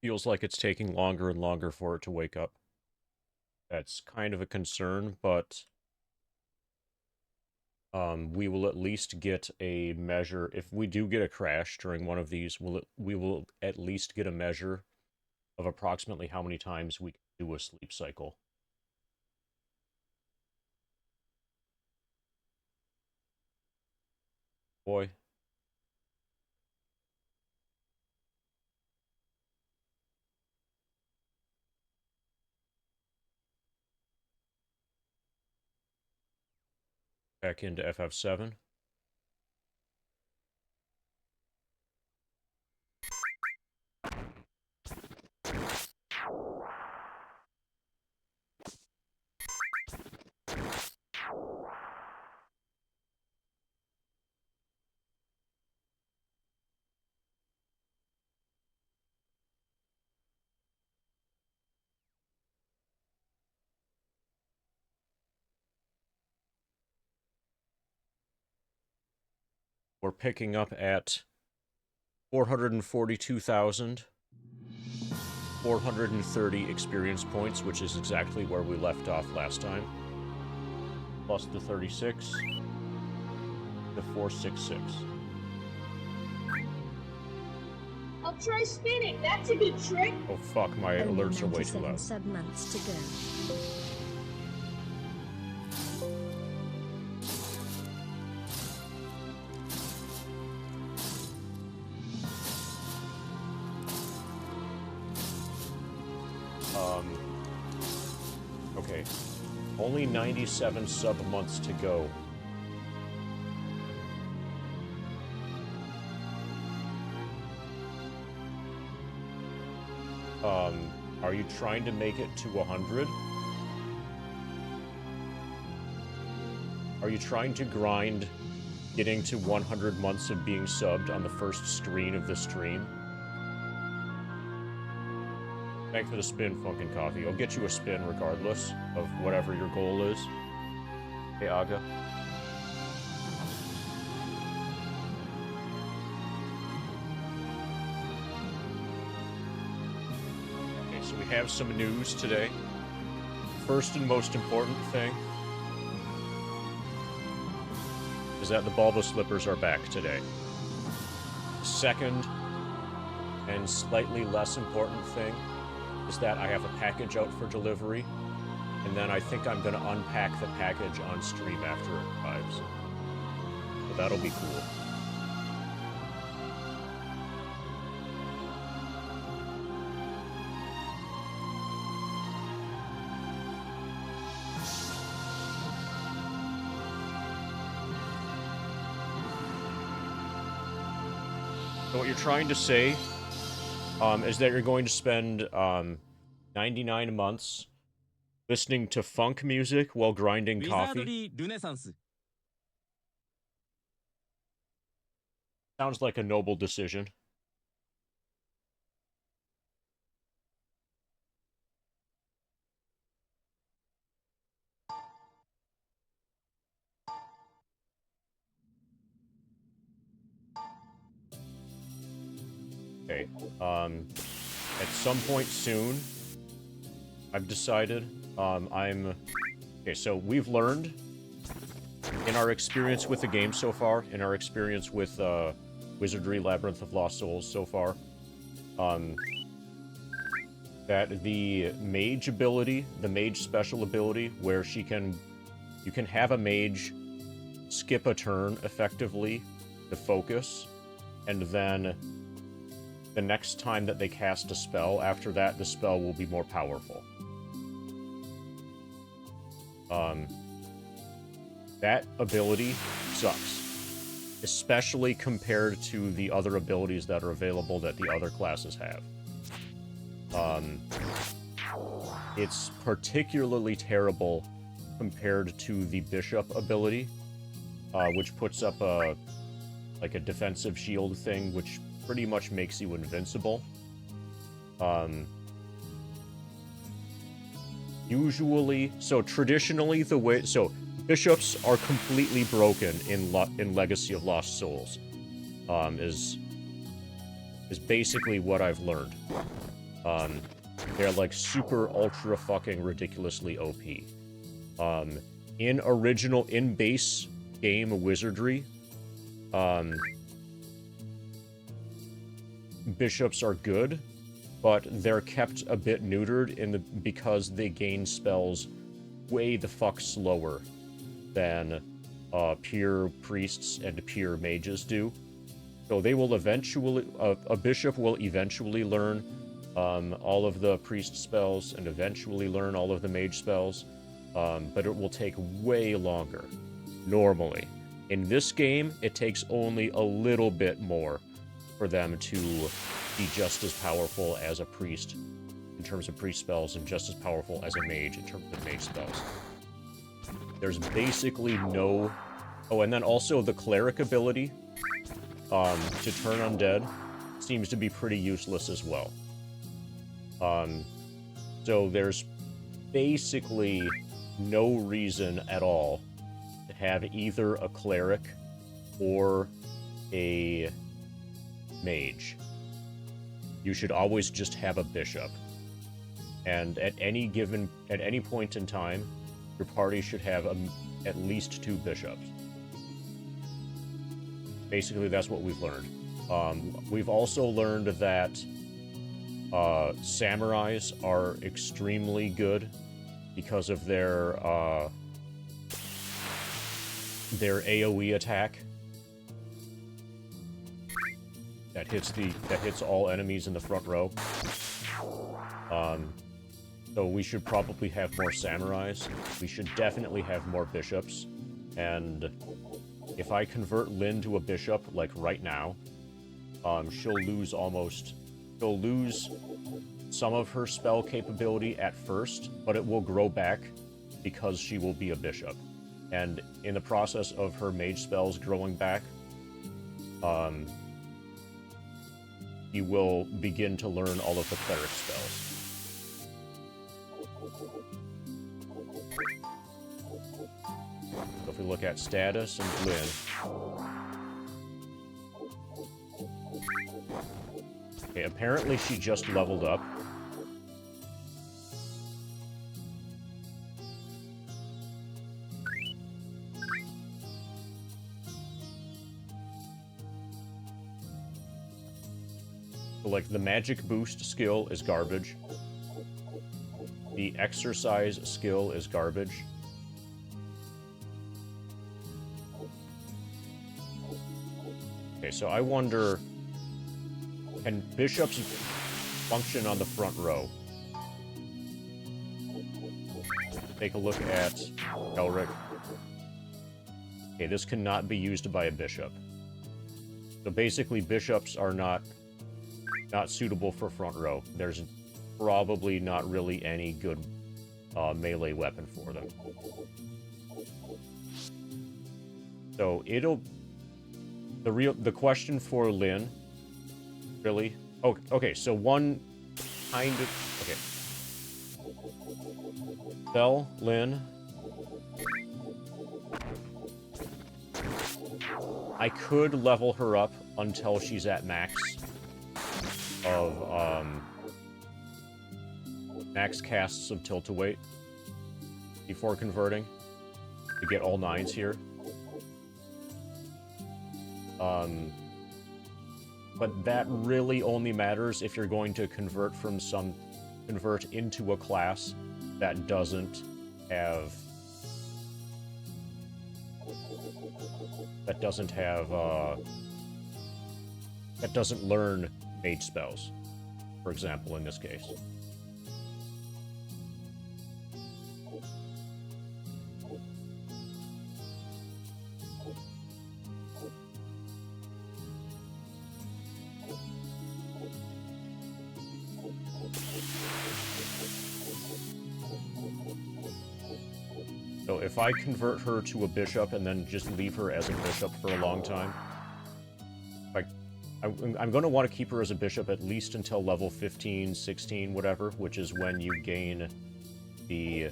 Feels like it's taking longer and longer for it to wake up. That's kind of a concern, but we will at least get a measure. If we do get a crash during one of these, we will at least get a measure of approximately how many times we can do a sleep cycle. Boy. Back into FF7. We're picking up at 442,430 experience points, which is exactly where we left off last time. Plus the 36, the 466. I'll try spinning. That's a good trick. Oh fuck, my alerts are way too loud. Sub-months to go. Okay. Only 97 sub-months to go. Are you trying to make it to 100? Are you trying to grind getting to 100 months of being subbed on the first screen of the stream? Thanks for the spin, Funkin' Coffee. I'll get you a spin regardless of whatever your goal is. Hey, Aga. Okay, so we have some news today. First and most important thing is that the Bulba Slippers are back today. Second, and slightly less important thing, is that I have a package out for delivery, and then I think I'm going to unpack the package on stream after it arrives. So that'll be cool. So what you're trying to say is that you're going to spend 99 months listening to funk music while grinding coffee? Wizardry Sounds like a noble decision. Okay, at some point soon, I've decided, okay, so we've learned, in our experience with the game so far, in our experience with, Wizardry, Labyrinth of Lost Souls so far, that the mage ability, the mage special ability, where you can have a mage skip a turn, effectively, to focus, and then the next time that they cast a spell, after that, the spell will be more powerful. That ability sucks. Especially compared to the other abilities that are available that the other classes have. It's particularly terrible compared to the Bishop ability, which puts up a defensive shield thing, which pretty much makes you invincible. Usually, so traditionally the way, so bishops are completely broken in Legacy of Lost Souls, is basically what I've learned. They're like super ultra fucking ridiculously OP. In base game Wizardry, bishops are good, but they're kept a bit neutered because they gain spells way the fuck slower than pure priests and pure mages do. So they will eventually, a bishop will eventually learn all of the priest spells and eventually learn all of the mage spells, but it will take way longer, normally. In this game, it takes only a little bit more for them to be just as powerful as a priest in terms of priest spells and just as powerful as a mage in terms of mage spells. There's basically no... Oh, and then also the cleric ability to turn undead seems to be pretty useless as well. So there's basically no reason at all to have either a cleric or a mage. You should always just have a bishop. And at any point in time, your party should have at least 2 bishops. Basically, that's what we've learned. We've also learned that samurais are extremely good because of their AoE attack that hits all enemies in the front row. So we should probably have more samurais. We should definitely have more bishops. And if I convert Lynn to a bishop, like right now, she'll lose some of her spell capability at first, but it will grow back because she will be a bishop. And in the process of her mage spells growing back, you will begin to learn all of the cleric spells. So if we look at status and Lynn... Okay, apparently she just leveled up. So, like, the magic boost skill is garbage. The exercise skill is garbage. Okay, so I wonder... Can bishops function on the front row? Take a look at Elric. Okay, this cannot be used by a bishop. So basically, bishops are not suitable for front row. There's probably not really any good melee weapon for them. So the question for Lynn, really? Oh, okay, so one kind of... Okay. Bell, Lynn. I could level her up until she's at max of, max casts of Tilt-A-Weight before converting to get all 9s here. But that really only matters if you're going to convert into a class that doesn't have that doesn't learn mage spells, for example, in this case. So if I convert her to a bishop and then just leave her as a bishop for a long time, like, I'm going to want to keep her as a bishop at least until level 15, 16, whatever, which is when you gain the,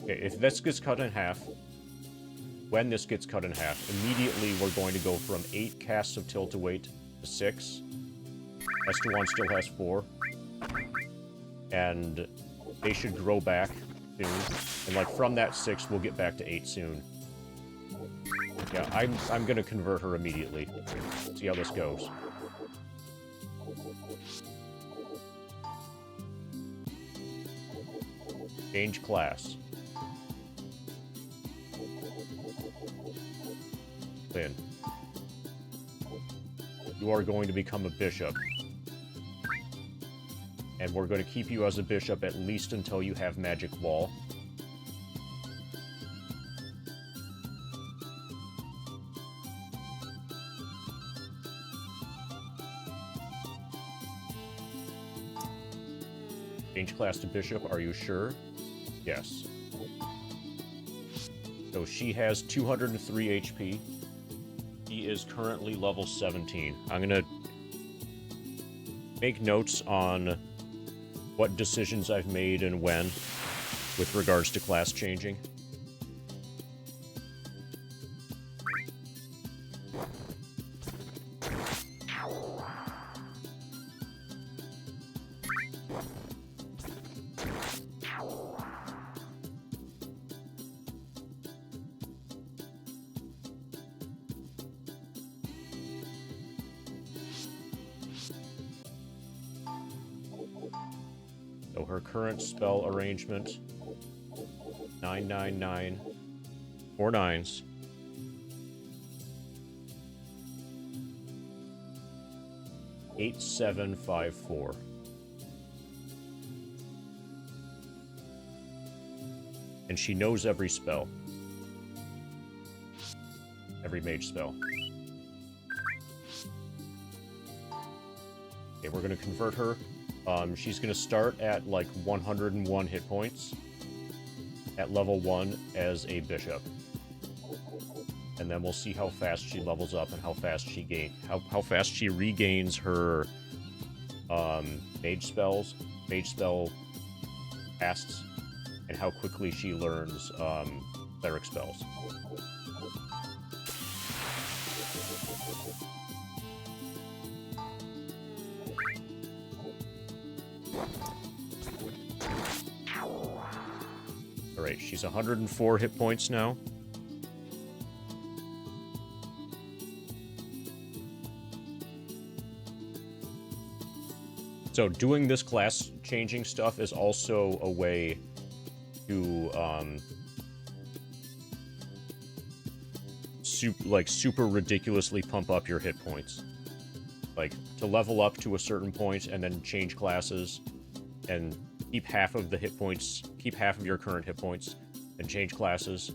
okay, if this gets cut in half, when this gets cut in half, immediately we're going to go from 8 casts of Tilt-A-Weight to 6. Estewan still has 4. And they should grow back soon. And like from that 6, we'll get back to 8 soon. Yeah, I'm gonna convert her immediately. See how this goes. Change class. Then you are going to become a bishop. And we're going to keep you as a bishop at least until you have Magic Wall. Change class to bishop, are you sure? Yes. So she has 203 HP. He is currently level 17. I'm gonna make notes on what decisions I've made and when with regards to class changing. So her current spell arrangement, 999, 4 9s. Eight, 7, 5, 4. And she knows every spell. Every mage spell. Okay, we're gonna convert her. She's going to start at, like, 101 hit points at level 1 as a bishop. And then we'll see how fast she levels up and how fast she how fast she regains her mage spells, mage spell casts, and how quickly she learns cleric spells. Alright, she's 104 hit points now. So doing this class changing stuff is also a way to super ridiculously pump up your hit points. Like, to level up to a certain point and then change classes and keep half of the hit points, keep half of your current hit points, and change classes.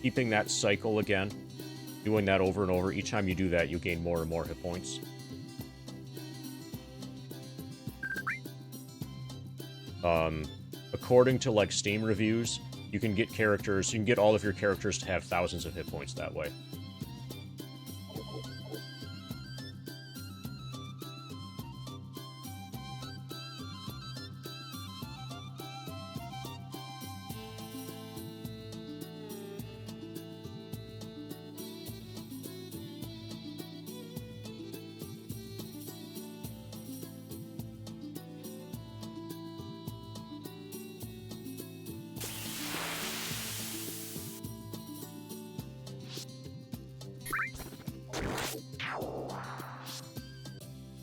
Keeping that cycle again, doing that over and over, each time you do that, you gain more and more hit points. According to, like, Steam reviews, you can get all of your characters to have thousands of hit points that way.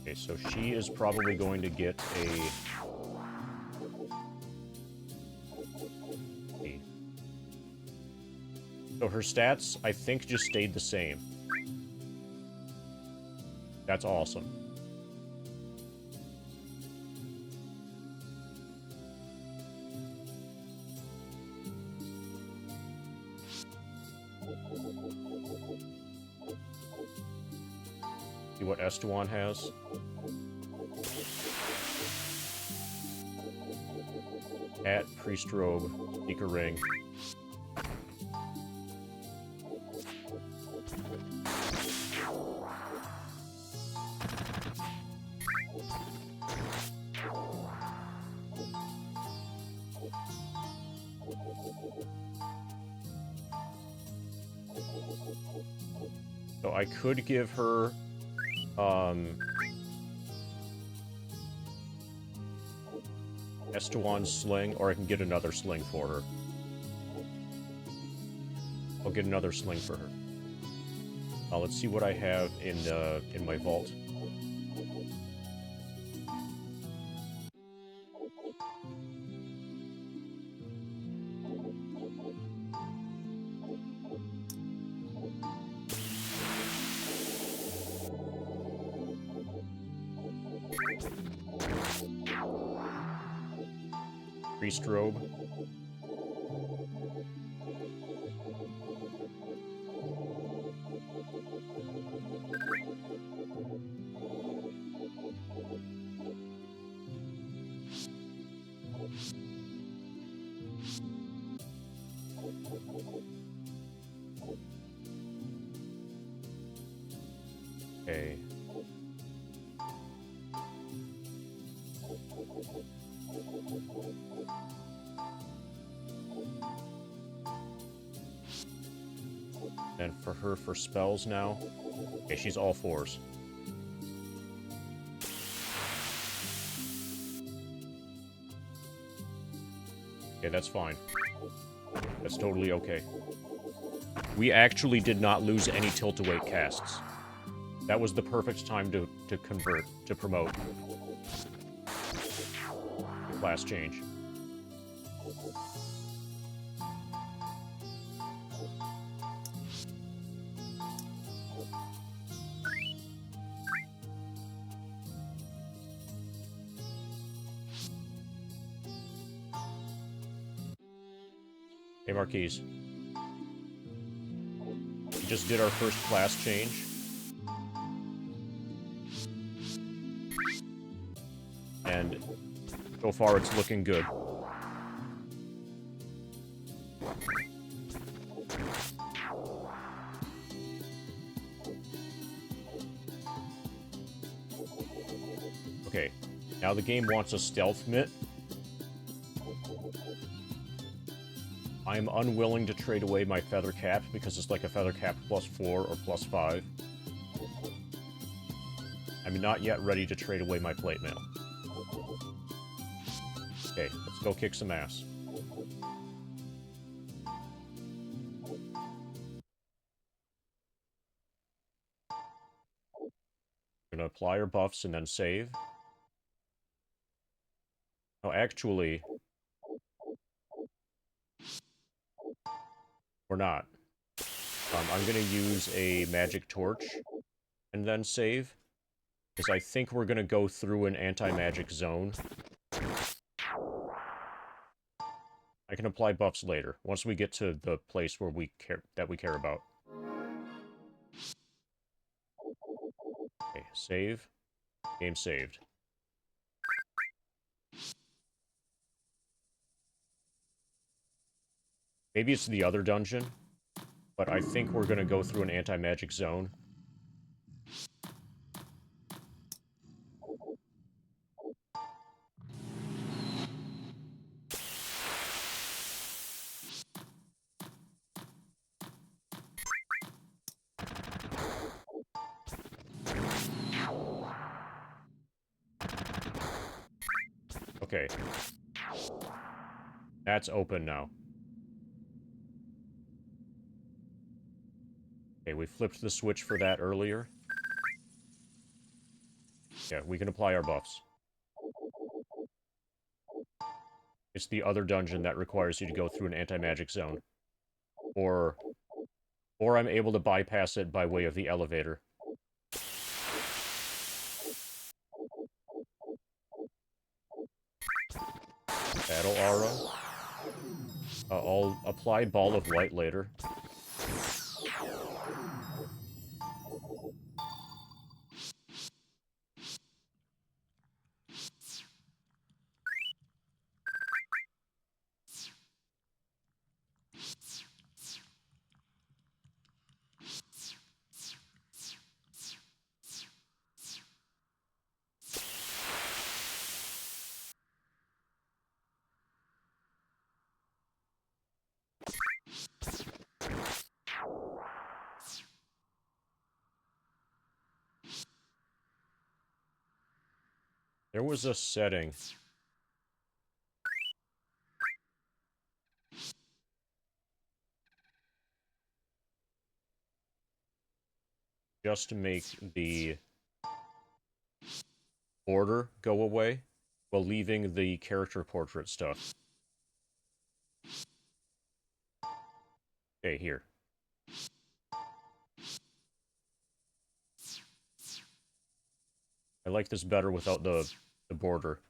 Okay, so she is probably going to get a... So her stats, I think, just stayed the same. That's awesome. See what Estewan has. At Priest Robe, Seeker Ring. So I could give her, Estewan's sling, or I can get another sling for her. I'll get another sling for her. Let's see what I have in my vault. Priest robe. Okay. And for her, for spells now. Okay, she's all fours. Okay, that's fine. That's totally okay. We actually did not lose any tilt-away casts. That was the perfect time to convert, to promote. Class change. Hey, Marquise. We just did our first class change. And so far, it's looking good. Okay, now the game wants a stealth mitt. I am unwilling to trade away my feather cap because it's like a feather cap +4 or +5. I'm not yet ready to trade away my plate mail. Okay, let's go kick some ass. We're gonna apply our buffs and then save. Oh, actually, we're not. I'm gonna use a magic torch and then save, because I think we're gonna go through an anti-magic zone. I can apply buffs later, once we get to the place where we care about. Okay, save. Game saved. Maybe it's the other dungeon, but I think we're gonna go through an anti-magic zone. Okay. That's open now. Okay, we flipped the switch for that earlier. Yeah, we can apply our buffs. It's the other dungeon that requires you to go through an anti-magic zone. Or I'm able to bypass it by way of the elevator. Battle aura. I'll apply Ball of Light later. There was a setting. Just to make the border go away while leaving the character portrait stuff. Okay, here. I like this better without the border.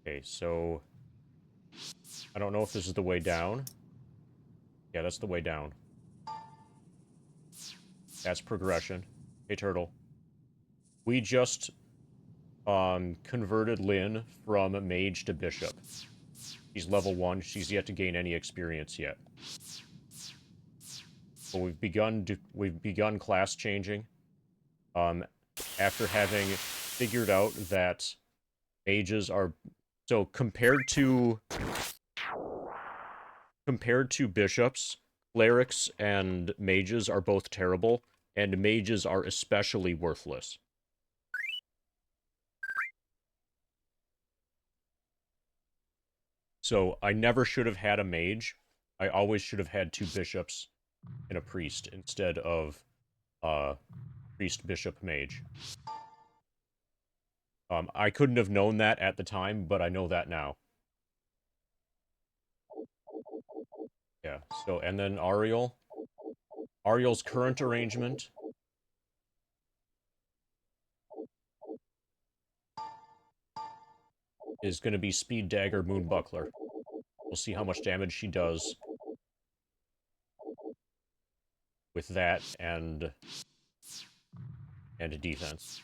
Okay, so I don't know if this is the way down. Yeah, that's the way down. That's progression. Hey, Turtle. We just converted Lynn from mage to bishop. She's level 1. She's yet to gain any experience yet. But we've begun class changing. After having figured out that mages are so compared to bishops, clerics and mages are both terrible, and mages are especially worthless. So I never should have had a mage. I always should have had 2 bishops and a priest instead of priest, bishop, mage. I couldn't have known that at the time, but I know that now. Yeah, so, and then Ariel. Ariel's current arrangement is going to be Speed Dagger, Moonbuckler. We'll see how much damage she does with that and defense.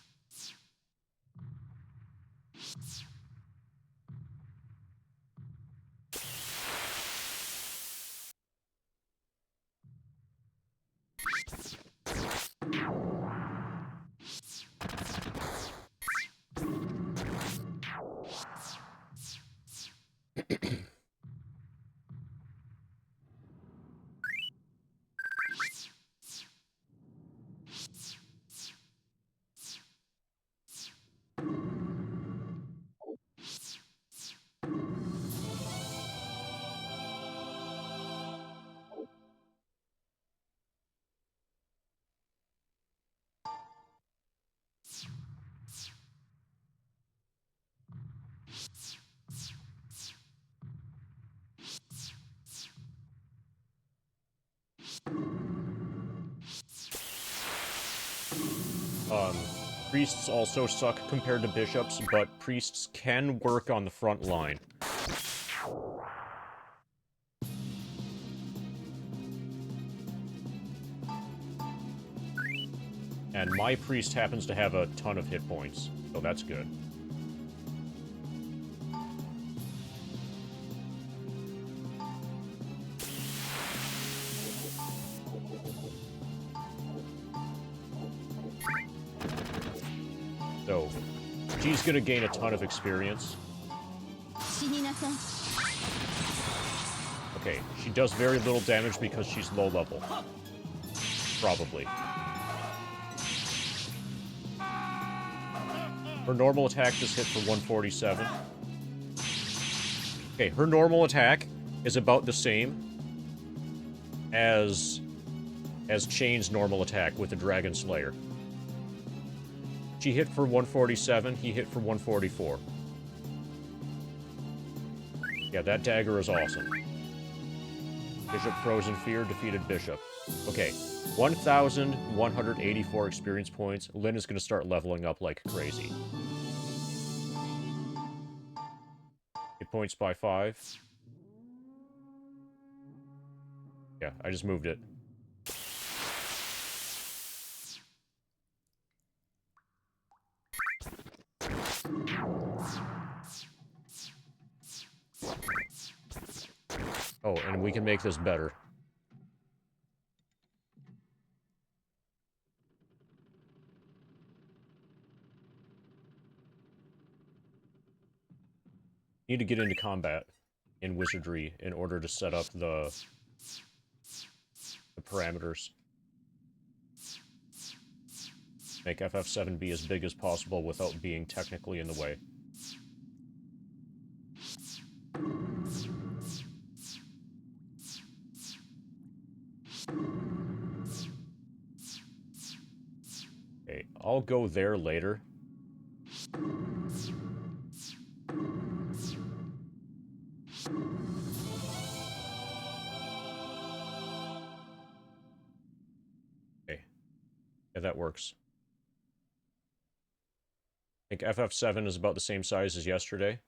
Priests also suck compared to bishops, but priests can work on the front line. And my priest happens to have a ton of hit points, so that's good. So, she's gonna gain a ton of experience. Okay, she does very little damage because she's low level. Probably. Her normal attack just hit for 147. Okay, her normal attack is about the same as Chain's normal attack with the Dragon Slayer. She hit for 147, he hit for 144. Yeah, that dagger is awesome. Bishop Frozen Fear defeated Bishop. Okay, 1,184 experience points. Lynn is going to start leveling up like crazy. Hit points by 5. Yeah, I just moved it. make this better. Need to get into combat in Wizardry in order to set up the parameters. Make FF7 be as big as possible without being technically in the way. Okay, I'll go there later. Okay. Yeah, that works. I think FF7 is about the same size as yesterday.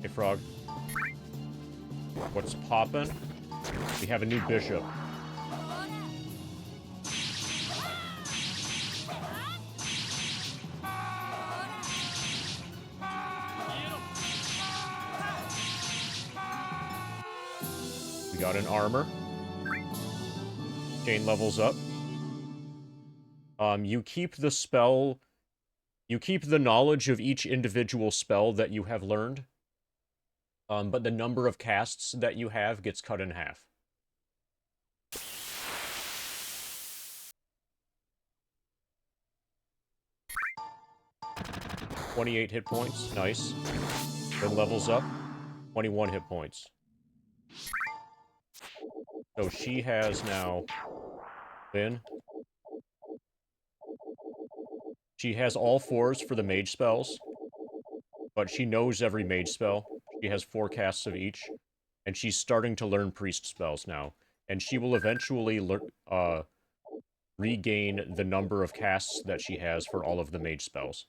Hey, Frog. What's poppin'? We have a new bishop. We got an armor. Chain levels up. You keep the spell... You keep the knowledge of each individual spell that you have learned. But the number of casts that you have gets cut in half. $28 hit points. Nice. Then levels up. 21 hit points. So she has now... Lynn. She has all 4s for the mage spells. But she knows every mage spell. She has 4 casts of each. And she's starting to learn priest spells now. And she will eventually regain the number of casts that she has for all of the mage spells.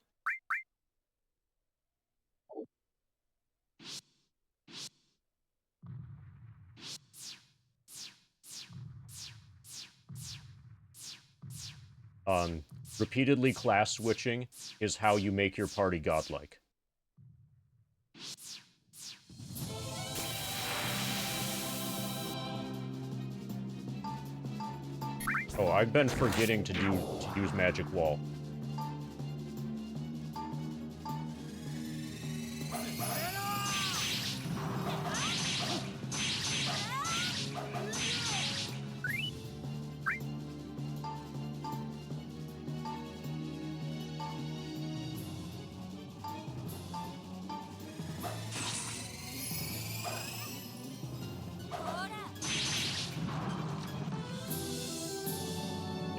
Repeatedly class switching is how you make your party godlike. Oh, I've been forgetting to use Magic Wall.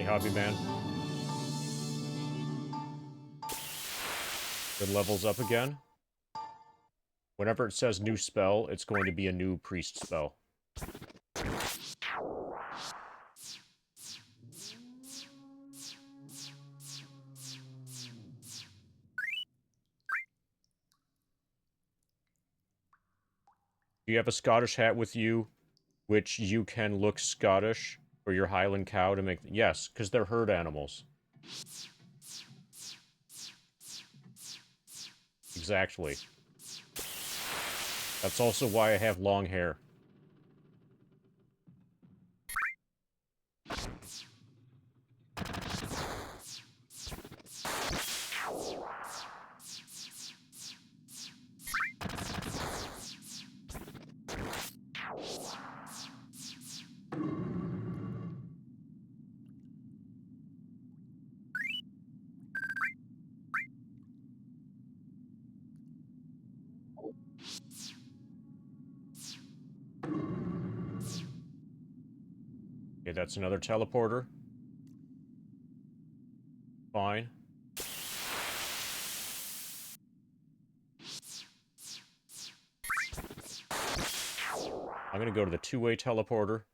Hobby man. Good, levels up again. Whenever it says new spell, it's going to be a new priest spell. You have a Scottish hat with you, which you can look Scottish for your Highland cow to make... Yes, because they're herd animals. Exactly. That's also why I have long hair. Okay, that's another teleporter. Fine. I'm gonna go to the two-way teleporter.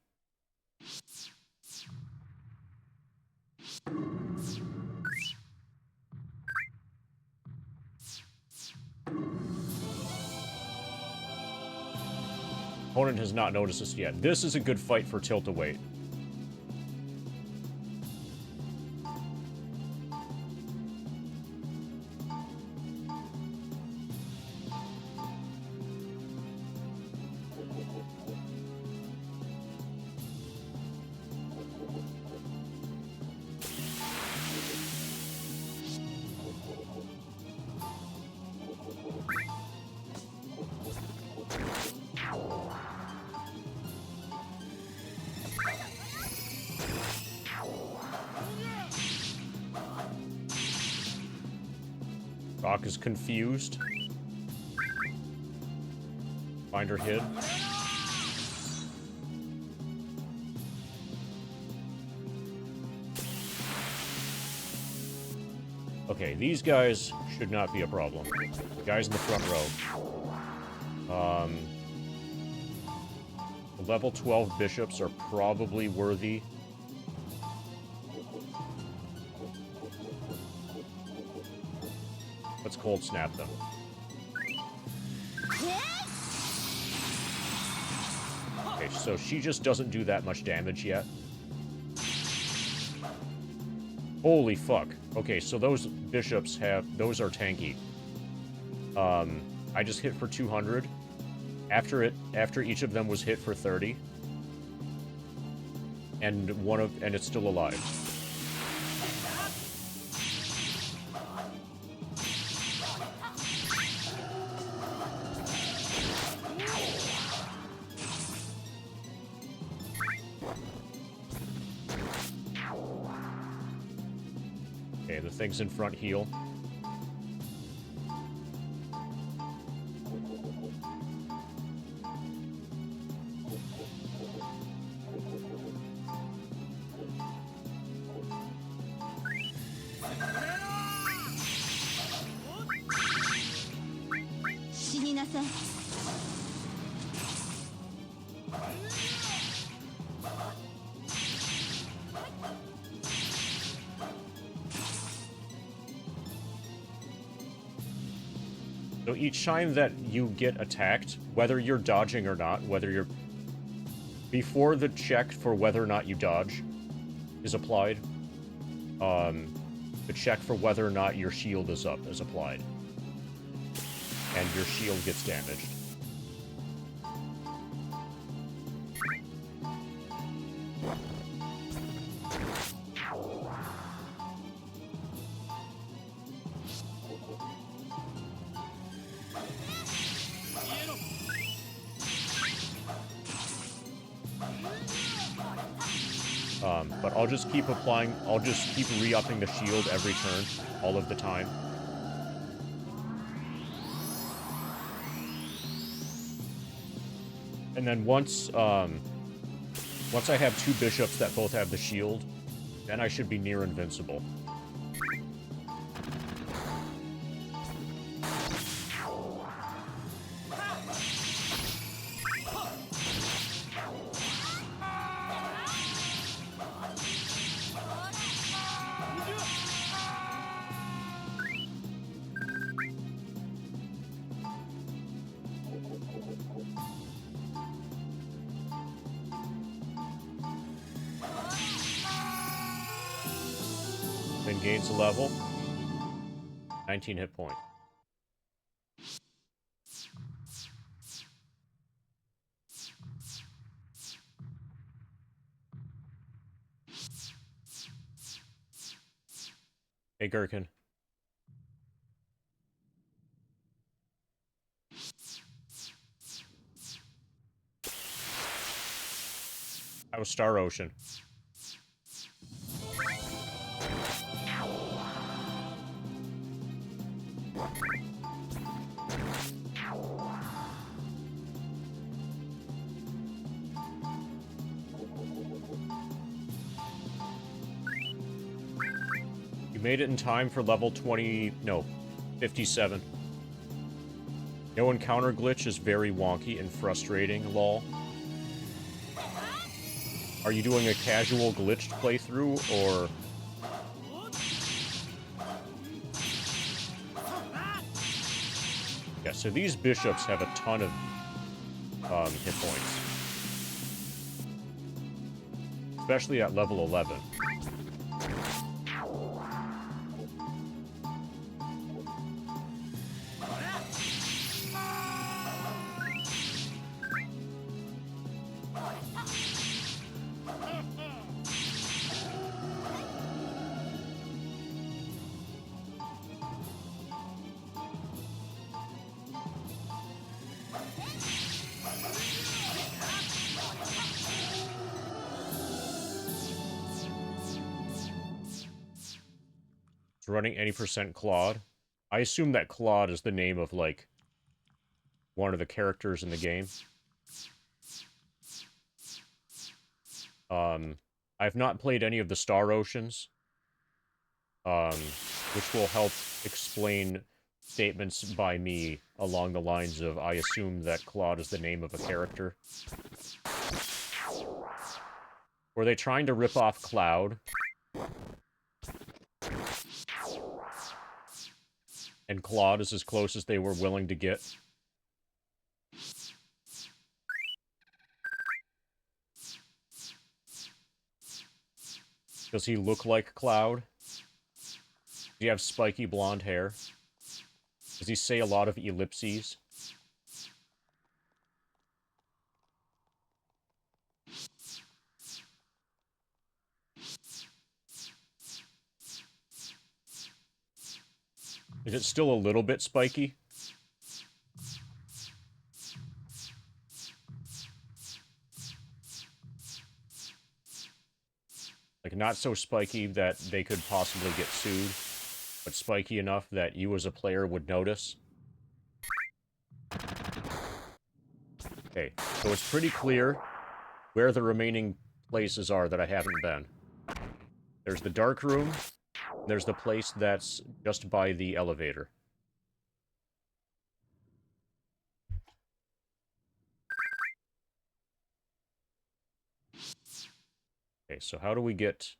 Opponent has not noticed us yet. This is a good fight for tilt-a-weight. Rock is confused. Finder hid. Okay, these guys should not be a problem. The guys in the front row. The level 12 bishops are probably worthy. Let's cold snap them. Okay, so she just doesn't do that much damage yet. Holy fuck. Okay, so those bishops those are tanky. I just hit for 200. After each of them was hit for 30. And it's still alive. Okay, the things in front heal. So each time that you get attacked, whether you're dodging or not, before the check for whether or not you dodge is applied, the check for whether or not your shield is up is applied. And your shield gets damaged. But I'll just keep re-upping the shield every turn, all of the time. And then once I have two bishops that both have the shield, then I should be near invincible. Then gains a level. 19 hit point. Hey, Gherkin. That was Star Ocean. Made it in time for level 57. No encounter glitch is very wonky and frustrating, lol. Are you doing a casual glitched playthrough, or... Yeah, so these bishops have a ton of hit points. Especially at level 11. Running any percent Claude. I assume that Claude is the name of, like, one of the characters in the game. I've not played any of the Star Oceans, which will help explain statements by me along the lines of, I assume that Claude is the name of a character. Were they trying to rip off Cloud? And Claude is as close as they were willing to get? Does he look like Cloud? Does he have spiky blonde hair? Does he say a lot of ellipses? Is it still a little bit spiky? Like, not so spiky that they could possibly get sued, but spiky enough that you as a player would notice? Okay, so it's pretty clear where the remaining places are that I haven't been. There's the dark room, there's the place that's just by the elevator. Okay, so how do we get...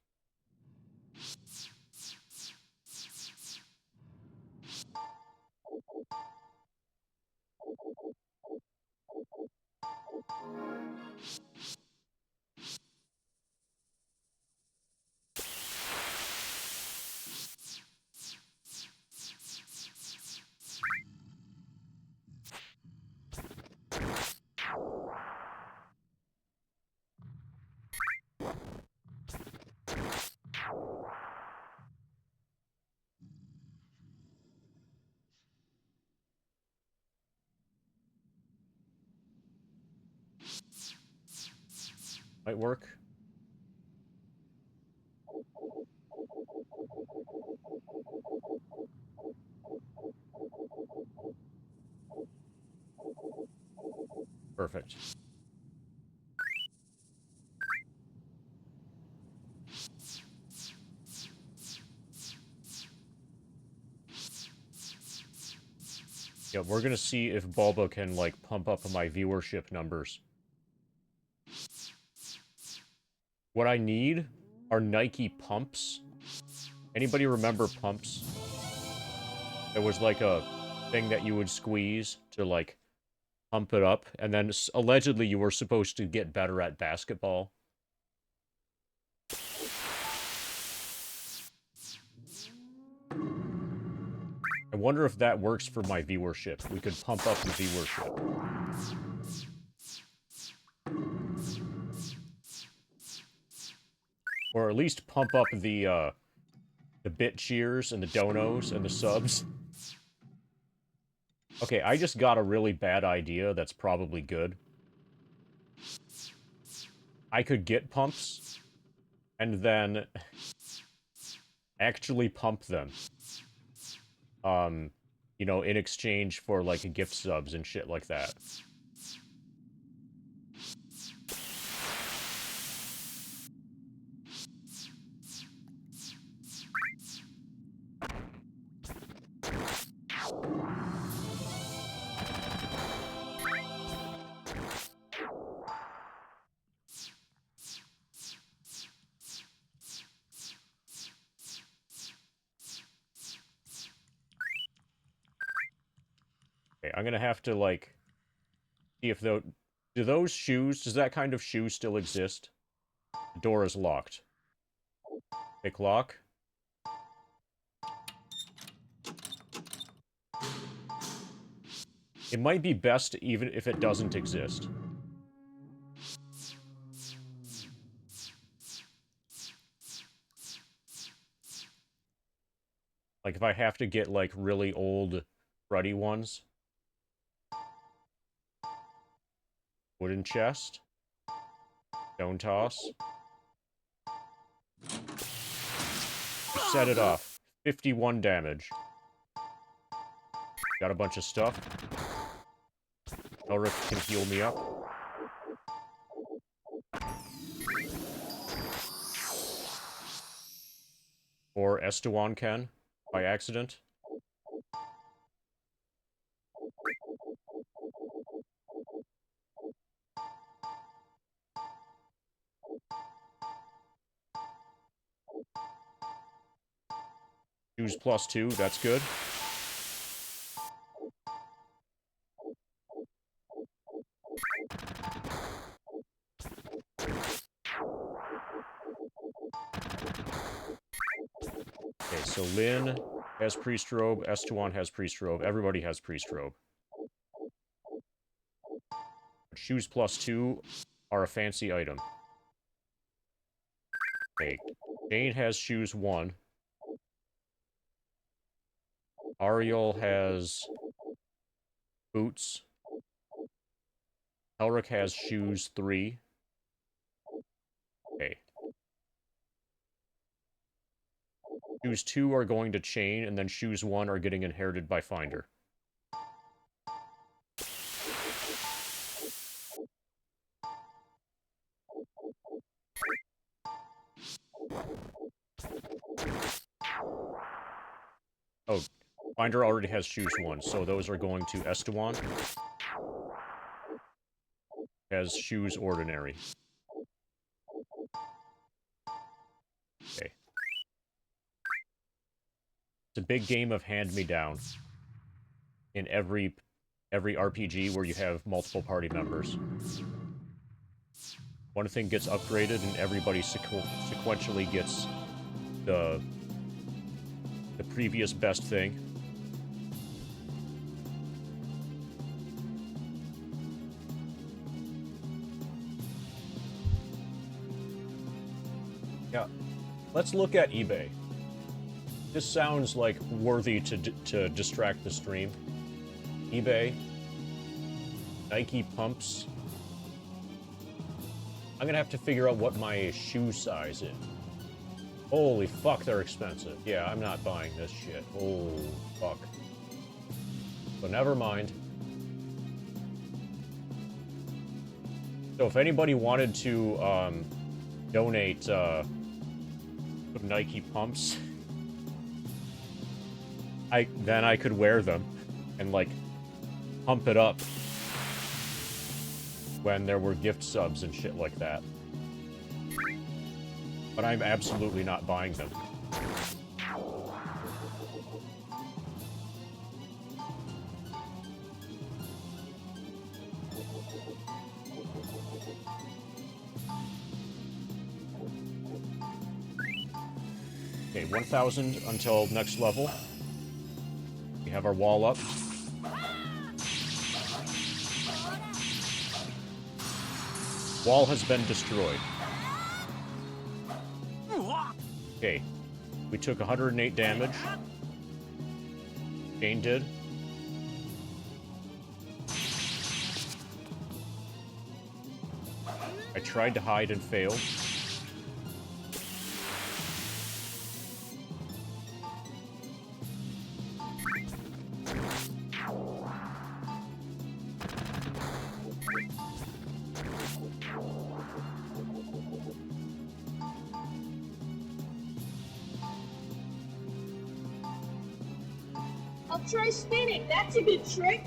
Might work. Perfect. Yeah, we're gonna see if Bulba can, like, pump up my viewership numbers. What I need are Nike pumps. Anybody remember pumps? There was, like, a thing that you would squeeze to, like, pump it up, and then allegedly you were supposed to get better at basketball. I wonder if that works for my viewership. We could pump up the viewership. Or at least pump up the bit cheers and the donos and the subs. Okay, I just got a really bad idea that's probably good. I could get pumps, and then actually pump them. You know, in exchange for, like, gift subs and shit like that. Okay, I'm gonna have to, like, see if Do those shoes, does that kind of shoe still exist? The door is locked. Pick lock. It might be best even if it doesn't exist. Like, if I have to get, like, really old, cruddy ones. Wooden chest. Stone toss. Set it off. 51 damage. Got a bunch of stuff. Elric can heal me up. Or Estewan can, by accident. Choose +2, that's good. Okay, so Lynn has priest robe, Estewan has priest robe, everybody has priest robe. Shoes +2 are a fancy item. Okay, Jane has shoes 1. Ariel has boots. Elric has shoes 3. Okay. Shoes 2 are going to Chain, and then shoes 1 are getting inherited by Finder. Oh, Finder already has shoes 1, so those are going to Estewan. Has shoes ordinary. Okay. It's a big game of hand-me-down in every RPG where you have multiple party members. One thing gets upgraded and everybody sequentially gets the previous best thing. Yeah. Let's look at eBay. This sounds like worthy to distract the stream. eBay. Nike pumps. I'm gonna have to figure out what my shoe size is. Holy fuck, they're expensive. Yeah, I'm not buying this shit. Oh, fuck. But never mind. So if anybody wanted to, donate, Nike pumps, then I could wear them and, like, pump it up when there were gift subs and shit like that. But I'm absolutely not buying them. Okay, 1,000 until next level. We have our wall up. Wall has been destroyed. Okay, we took 108 damage. Jane did. I tried to hide and failed. I'll try spinning. That's a good trick.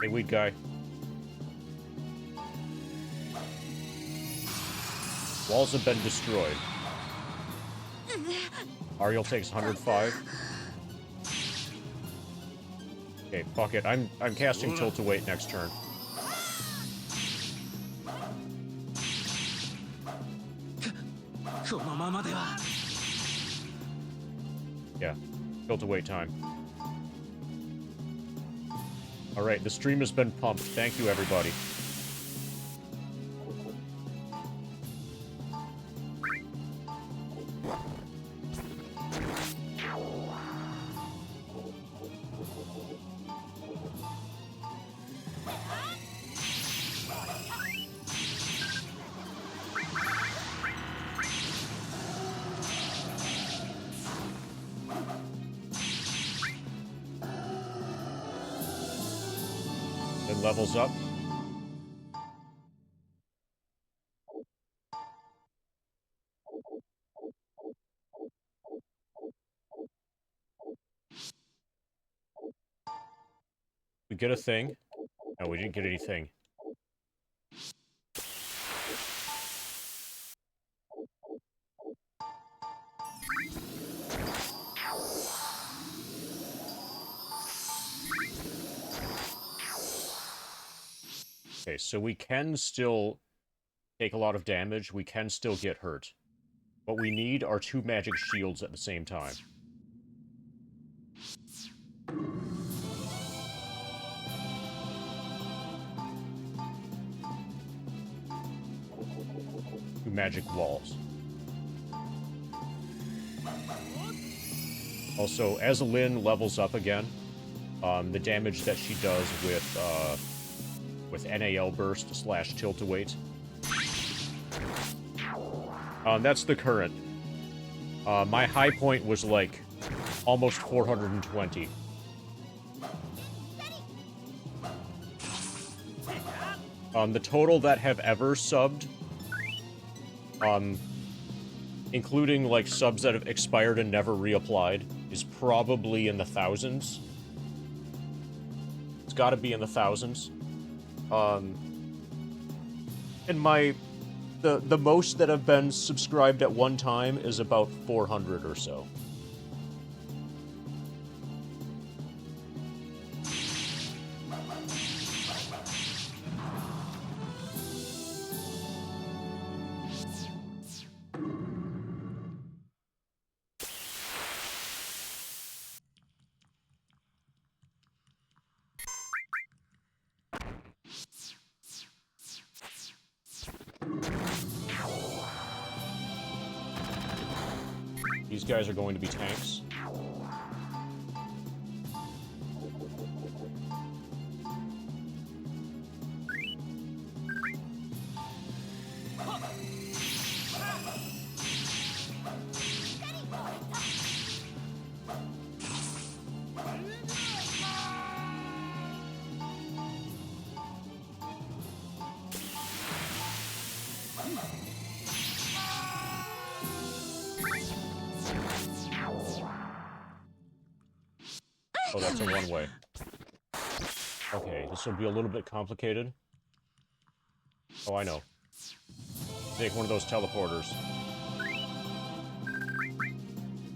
Hey, weed guy. Walls have been destroyed. Ariel takes 105. Okay, fuck it. I'm casting Tilt-A-Wait next turn. Yeah, tilt to wait time. Alright, the stream has been pumped. Thank you, everybody. It levels up. We get a thing. No, we didn't get anything. Okay, so we can still take a lot of damage. We can still get hurt. What we need are 2 magic shields at the same time. Two magic walls. Also, as Lyn levels up again, the damage that she does with NAL burst / tilt-a-wait. That's the current. My high point was like almost 420. The total that have ever subbed, including like subs that have expired and never reapplied, is probably in the thousands. It's got to be in the thousands. And the most that have been subscribed at one time is about 400 or so. These guys are going to be tanks. Oh, that's a one-way. Okay, this will be a little bit complicated. Oh, I know. Take one of those teleporters.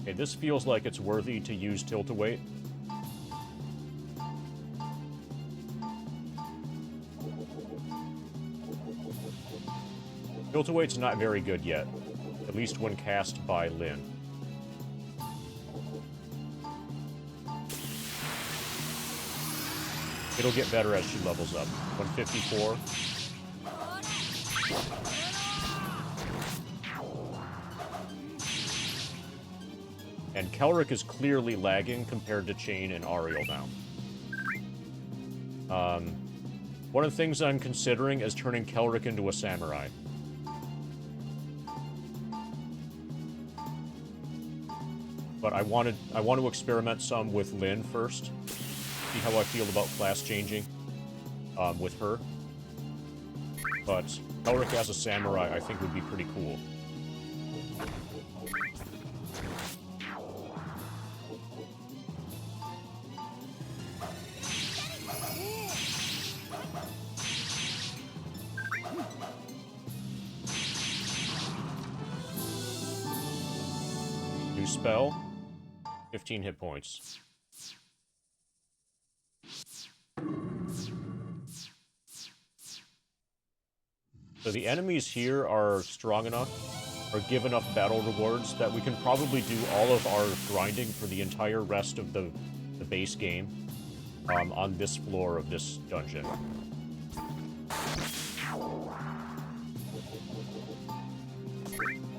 Okay, this feels like it's worthy to use tilt-a-wait. Tilt-a-wait's not very good yet, at least when cast by Lyn. It'll get better as she levels up. 154. And Kelric is clearly lagging compared to Chain and Ariel now. One of the things I'm considering is turning Kelric into a samurai. But I want to experiment some with Lyn first. See how I feel about class changing with her. But Elric as a samurai I think would be pretty cool. New spell, 15 hit points. So the enemies here are strong enough or give enough battle rewards that we can probably do all of our grinding for the entire rest of the base game on this floor of this dungeon.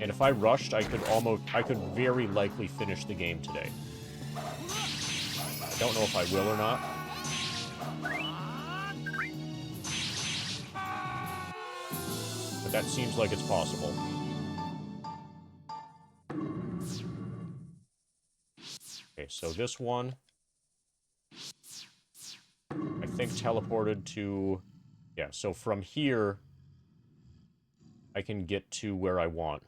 And if I rushed, I could very likely finish the game today. I don't know if I will or not. But that seems like it's possible. Okay, so this one, I think teleported to... Yeah, so from here, I can get to where I want.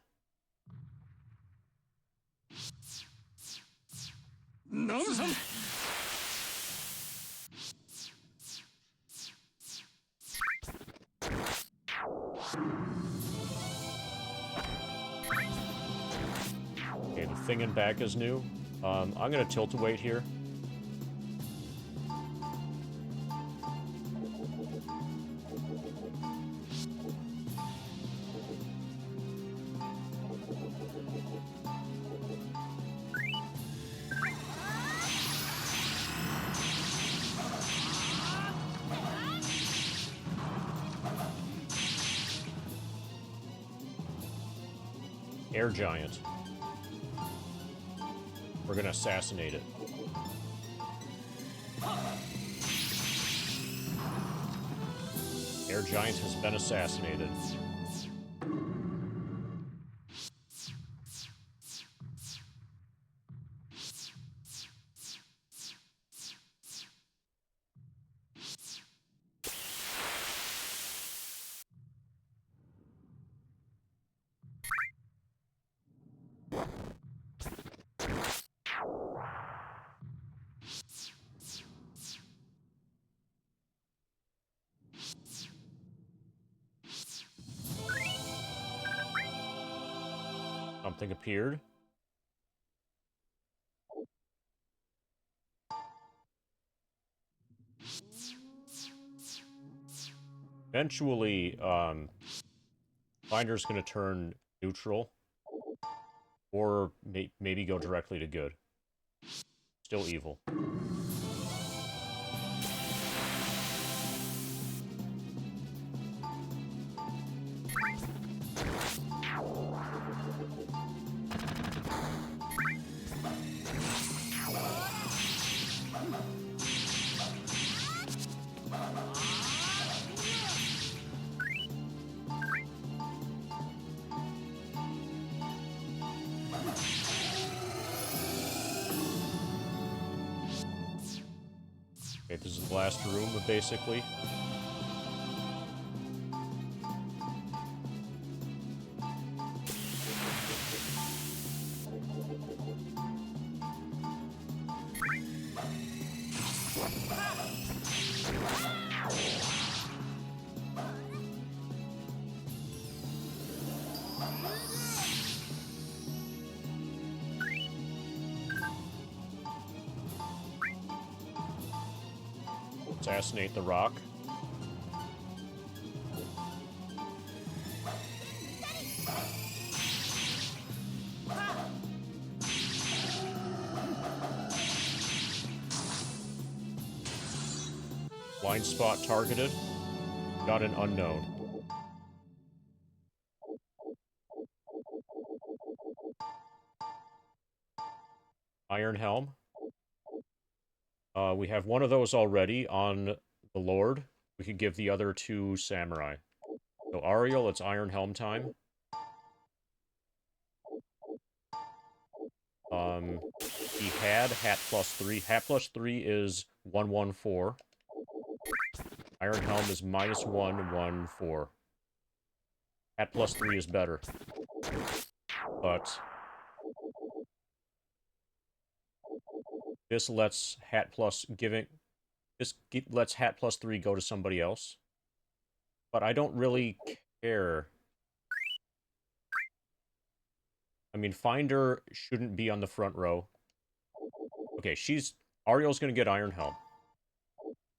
Okay, the thing in back is new. I'm gonna tilt-a-wait here. Air Giant. We're gonna assassinate it. Air Giant has been assassinated. Something appeared. Eventually, Finder's gonna turn neutral. Or maybe go directly to good. Still evil. Okay, this is the last room, basically. Assassinate the rock. Blind spot targeted. Got an unknown. Iron Helm. We have one of those already on the Lord. We could give the other to Samurai. So Ariel, it's Iron Helm time. He had Hat +3. Hat +3 is 114. Iron Helm is -114. Hat +3 is better. But this lets Hat plus giving... This lets Hat +3 go to somebody else. But I don't really care. I mean, Finder shouldn't be on the front row. Okay, Ariel's gonna get Iron Helm.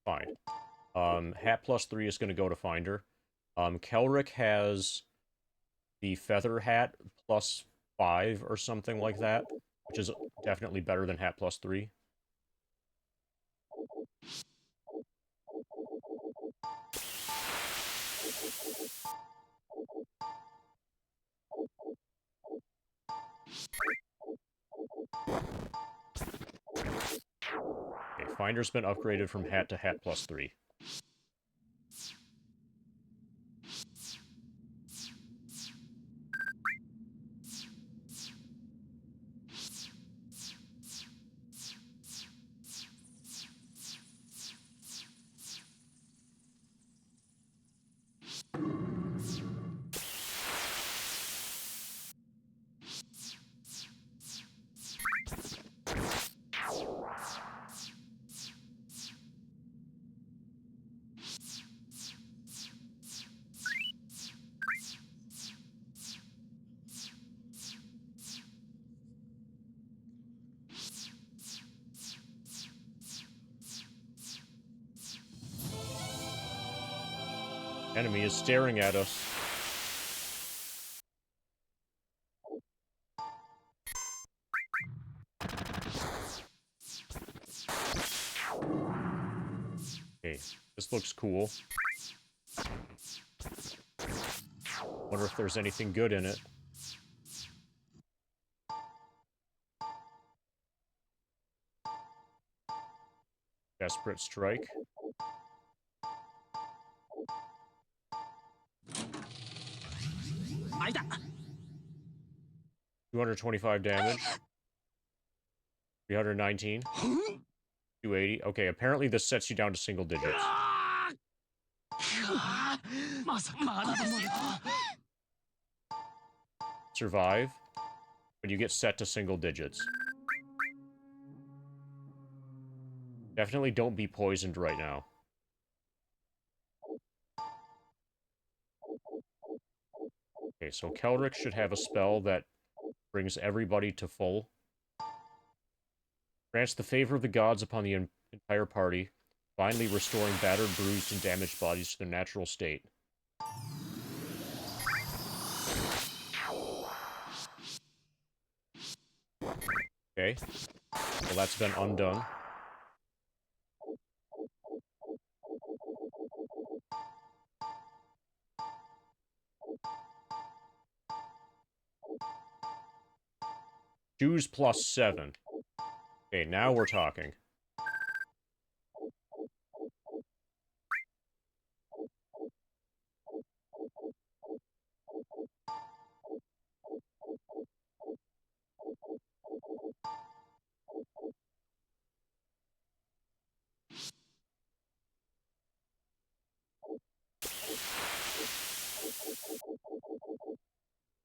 Fine. Hat +3 is gonna go to Finder. Kelric has the feather hat plus 5 or something like that, which is definitely better than hat plus 3. Okay, Finder's been upgraded from hat to hat plus 3. Enemy is staring at us. Okay, this looks cool. Wonder if there's anything good in it. Desperate Strike. 225 damage. 319. 280. Okay, apparently this sets you down to single digits. Survive, but you get set to single digits. Definitely don't be poisoned right now. Okay, so Kelric should have a spell that brings everybody to full. Grants the favor of the gods upon the entire party, finally restoring battered, bruised, and damaged bodies to their natural state. Okay, well that's been undone. Choose plus 7. Okay, now we're talking.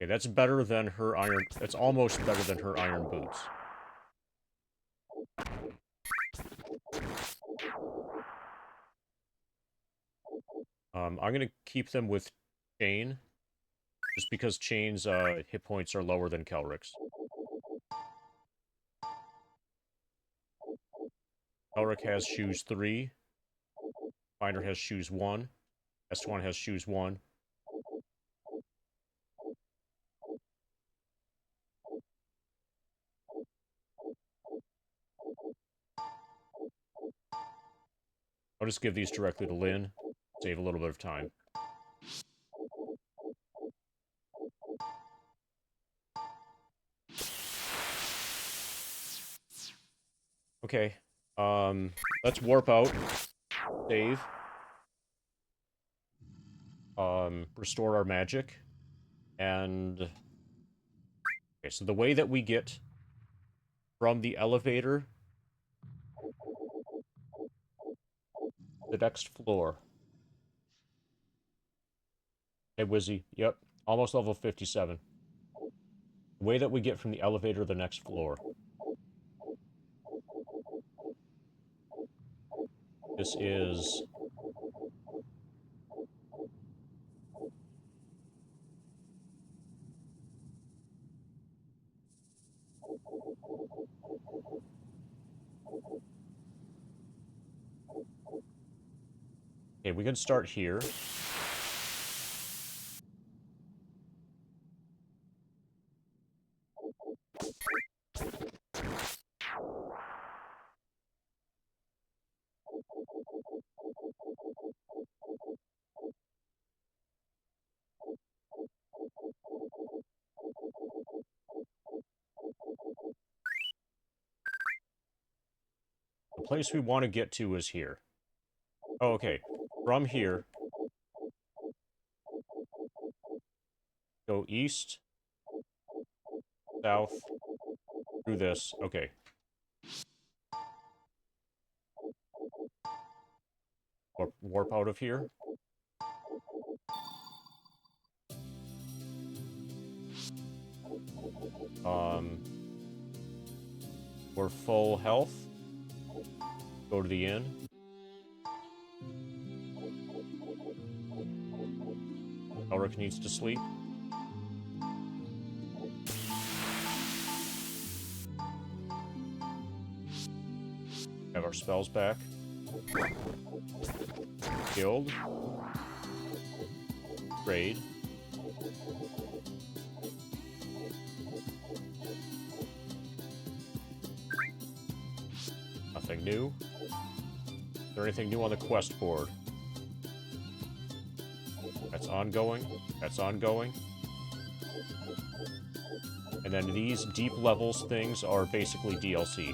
Okay, that's better than her iron... That's almost better than her iron boots. I'm gonna keep them with Chain, just because Chain's hit points are lower than Kelric's. Kelric has shoes 3. Finder has shoes 1. S1 has shoes 1. I'll just give these directly to Lynn. Save a little bit of time. Okay. Let's warp out. Save. Restore our magic. And... Okay, so the way that we get from the elevator the next floor. Hey, Wizzy. Yep. Almost level 57. The way that we get from the elevator to the next floor. This is... Okay, we can start here. place we want to get to is here. Oh, okay. From here, go east, south, through this. Okay. Warp out of here. We're full health. Go to the inn. Elric needs to sleep. Have our spells back. Guild. Trade. Nothing new. Is there anything new on the quest board? That's ongoing. That's ongoing. And then these deep levels things are basically DLC.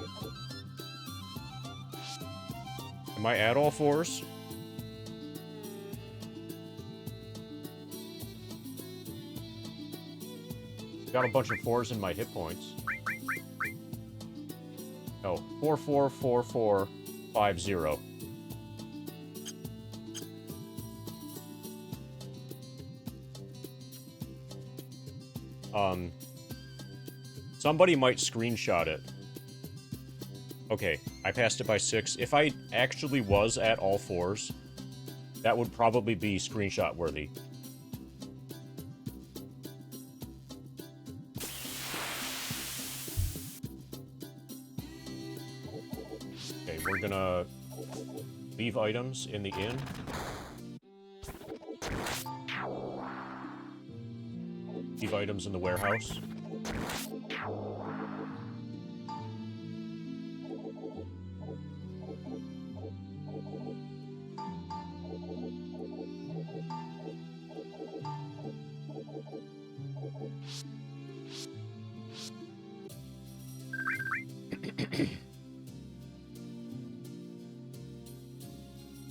Am I at all fours? Got a bunch of fours in my hit points. No, 444450. Somebody might screenshot it. Okay, I passed it by 6. If I actually was at all fours, that would probably be screenshot worthy. Okay, we're gonna leave items in the inn. Leave items in the warehouse.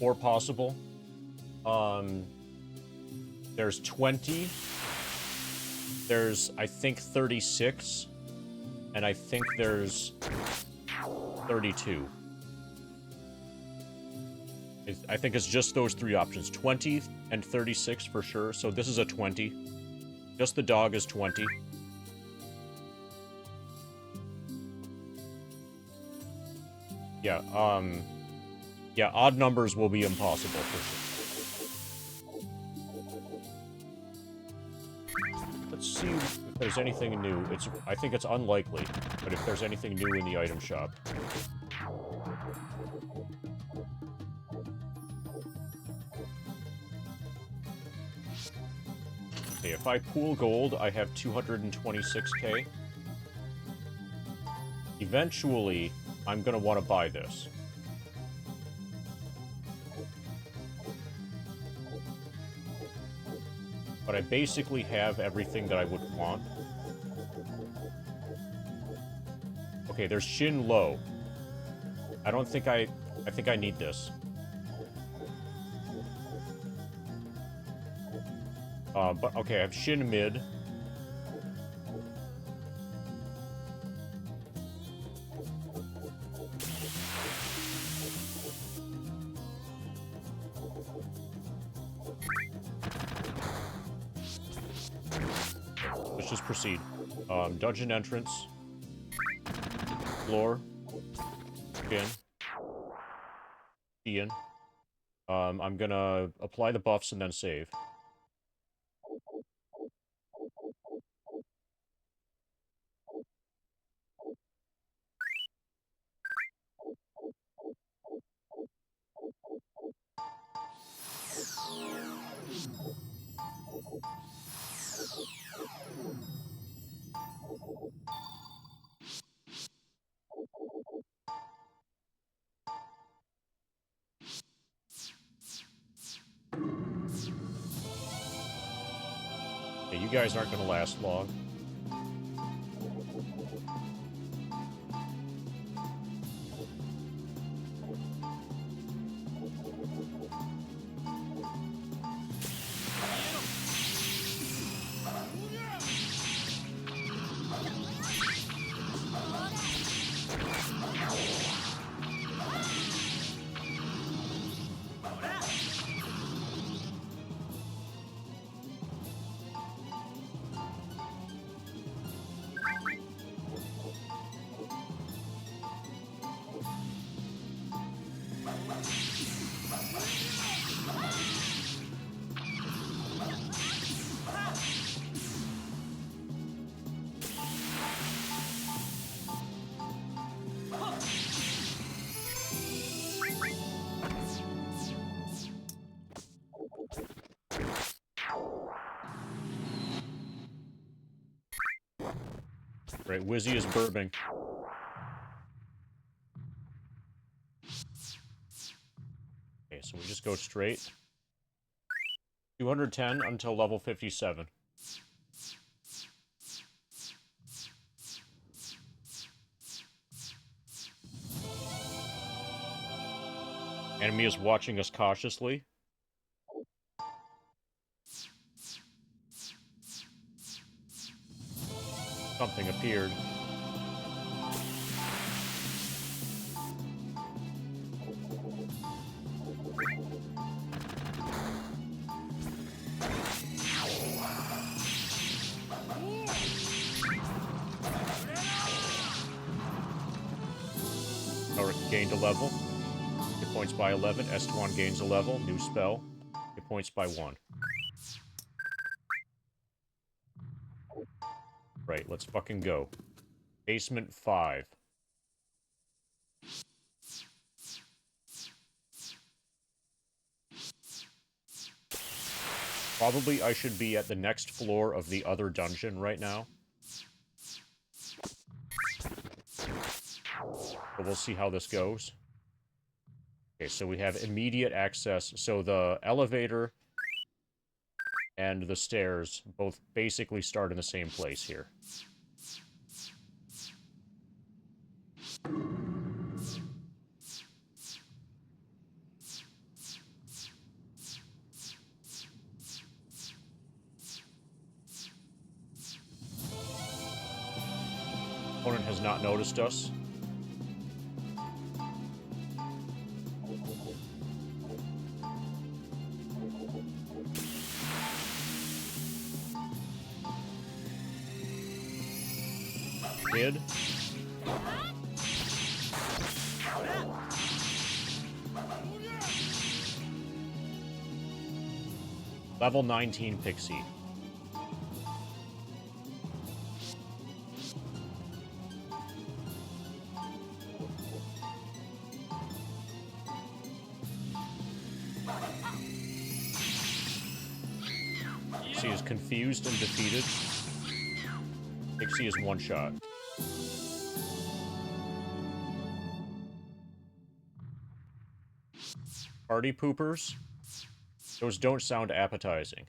Or possible. There's 20. There's, I think, 36. And I think there's 32. I think it's just those 3 options. 20 and 36 for sure. So this is a 20. Just the dog is 20. Yeah, yeah, odd numbers will be impossible for sure. Let's see if there's anything new. I think it's unlikely, but if there's anything new in the item shop. Okay, if I pool gold, I have 226k. Eventually, I'm gonna want to buy this. But I basically have everything that I would want. Okay, there's Shin Low. I don't think I think I need this. But okay, I have Shin Mid. Let's just proceed. Dungeon entrance. Floor. In. Ian. I'm gonna apply the buffs and then save. Okay, you guys aren't gonna last long. Right, Wizzy is burping. Okay, so we just go straight. 210 until level 57. Enemy is watching us cautiously. Something appeared. Alright, gained a level. Hit points by 11. Estuan gains a level. New spell. Hit points by 1. Right, let's fucking go. Basement 5. Probably I should be at the next floor of the other dungeon right now. But we'll see how this goes. Okay, so we have immediate access. So the elevator and the stairs both basically start in the same place here. Opponent has not noticed us. Did. Level 19 Pixie. Pixie is confused and defeated. Pixie is one shot. Party poopers? Those don't sound appetizing.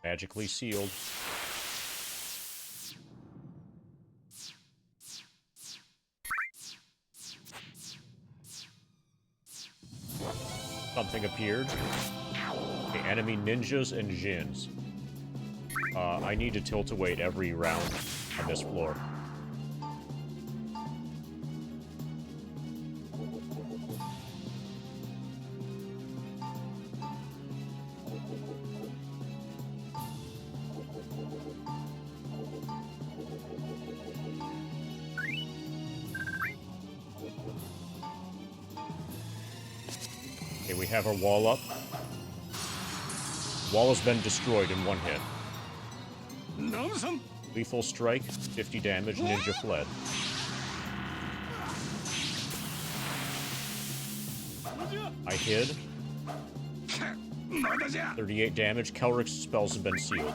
Magically sealed. Something appeared. Okay, enemy ninjas and djinns. I need to tilt-await every round on this floor. Okay, we have our wall up. Wall has been destroyed in one hit. Lethal strike, 50 damage, ninja fled. I hid. 38 damage, Kelric's spells have been sealed.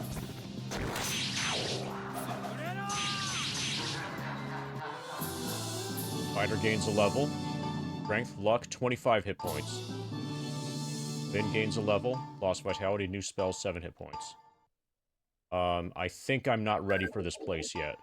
Fighter gains a level. Strength, luck, 25 hit points. Vin gains a level. Lost vitality, new spell, 7 hit points. I think I'm not ready for this place yet.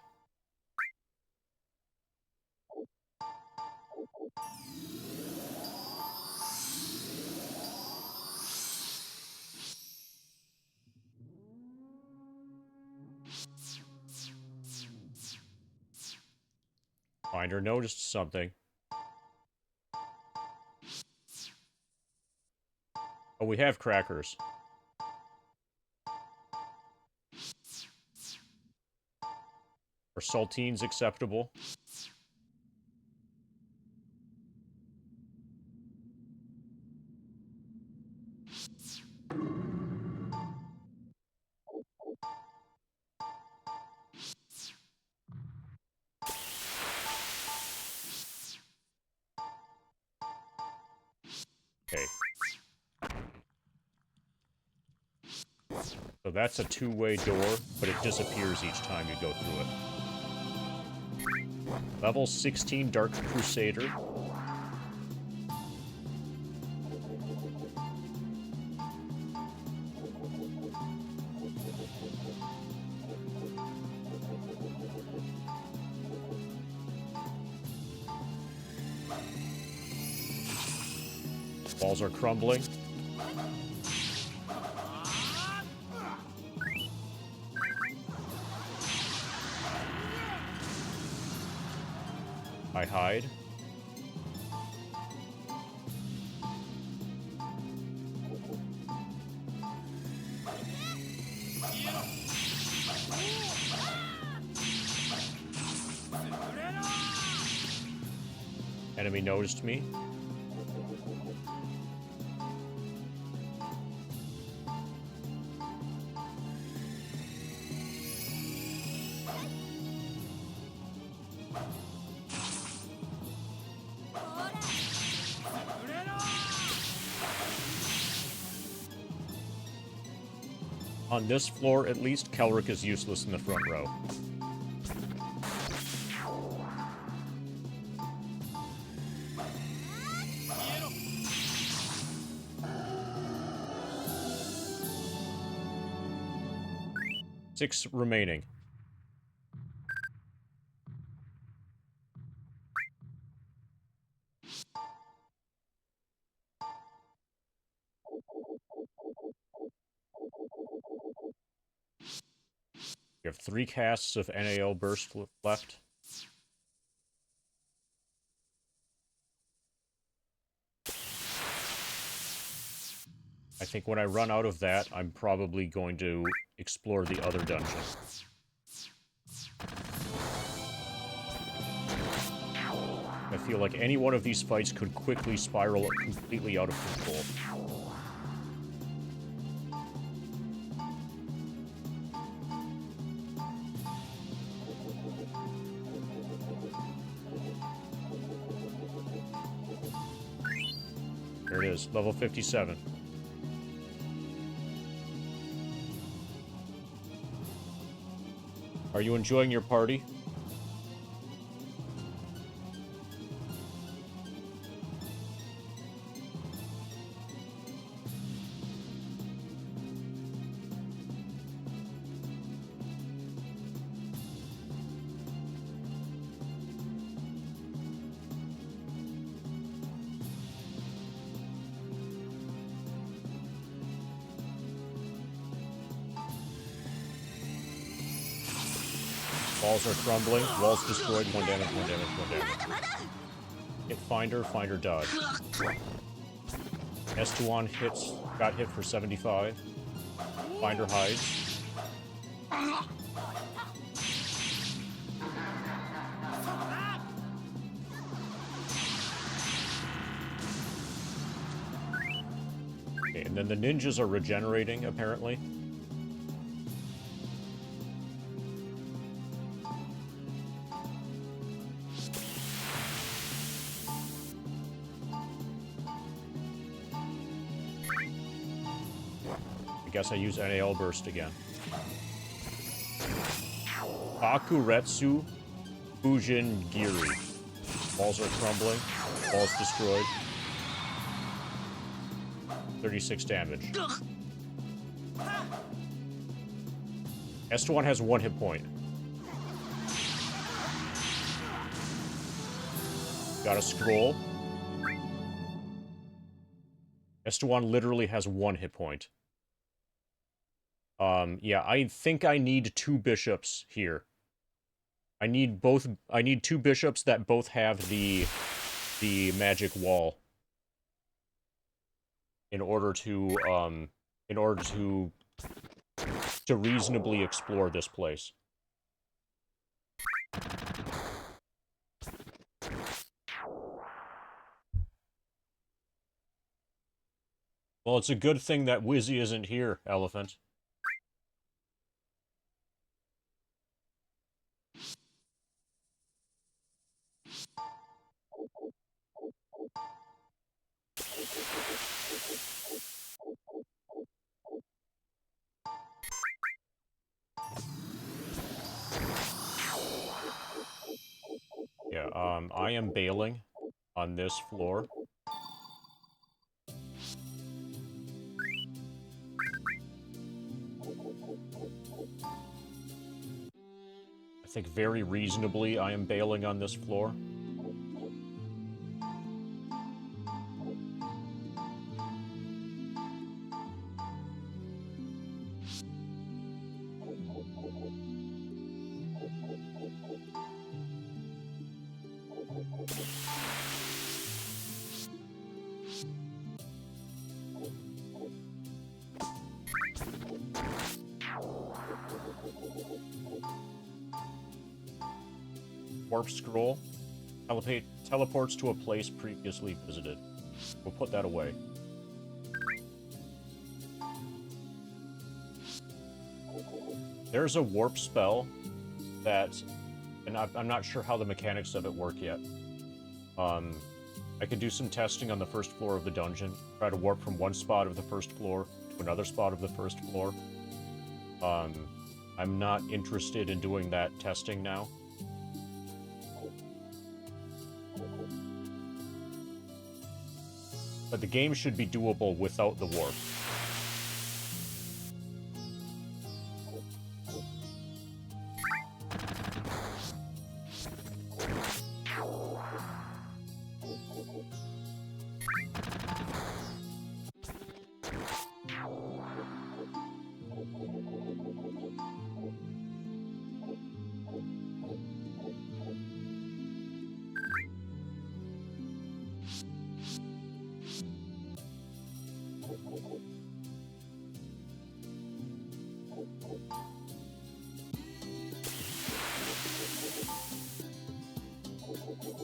Finder noticed something. Oh, we have crackers. Are saltines acceptable? Okay. So that's a two-way door, but it disappears each time you go through it. Level 16 Dark Crusader. Walls are crumbling. I hide. Enemy noticed me. On this floor, at least, Kelric is useless in the front row. Six remaining. You have 3 casts of NAL Burst left. I think when I run out of that, I'm probably going to explore the other dungeon. I feel like any one of these fights could quickly spiral completely out of control. There it is, level 57. Are you enjoying your party? Walls are crumbling. Walls destroyed. 1 damage, 1 damage, 1 damage. Hit Finder, Finder dodge. S2 got hit for 75. Finder hides. Okay, and then the ninjas are regenerating, apparently. Guess I use NAL Burst again. Bakuretsu Fujin Giri. Walls are crumbling. Walls destroyed. 36 damage. S1 has 1 hit point. Got a scroll. S1 literally has 1 hit point. Yeah, I think I need 2 bishops here. I need 2 bishops that both have the magic wall. in order to reasonably explore this place. Well, it's a good thing that Wizzy isn't here, Elephant. Yeah, I am bailing on this floor. I think very reasonably I am bailing on this floor. Warp scroll. Teleports to a place previously visited. We'll put that away. There's a warp spell that, and I'm not sure how the mechanics of it work yet. I could do some testing on the first floor of the dungeon, try to warp from one spot of the first floor to another spot of the first floor. I'm not interested in doing that testing now. But the game should be doable without the warp.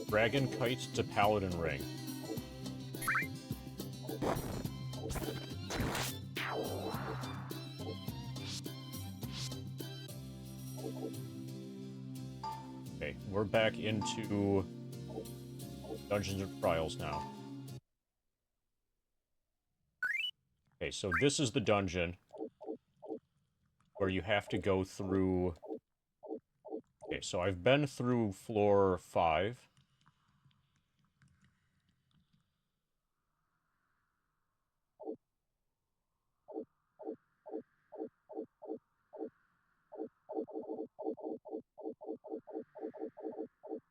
Dragon Kite to Paladin Ring. Okay, we're back into Dungeons and Trials now. Okay, so this is the dungeon where you have to go through... Okay, so I've been through floor 5.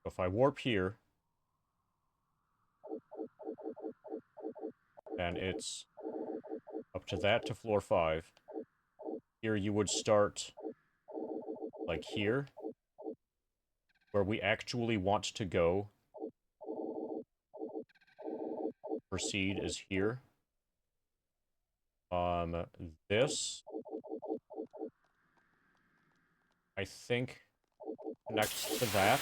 If I warp here, then it's up to that to floor 5. Here you would start, like here, where we actually want to go. Proceed is here. This, I think, connects to that.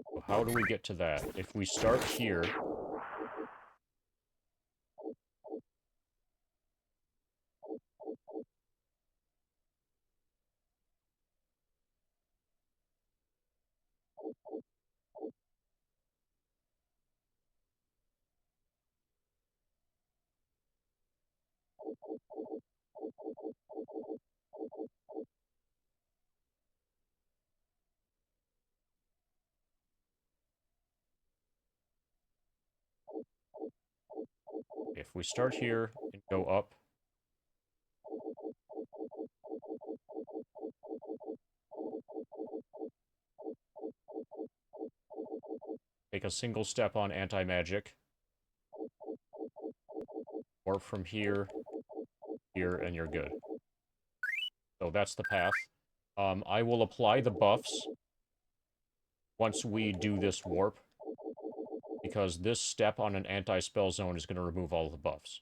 So how do we get to that? If we start here... If we start here and go up... Take a single step on anti-magic. Warp from here, here, and you're good. So that's the path. I will apply the buffs once we do this warp, because this step on an anti-spell zone is going to remove all the buffs.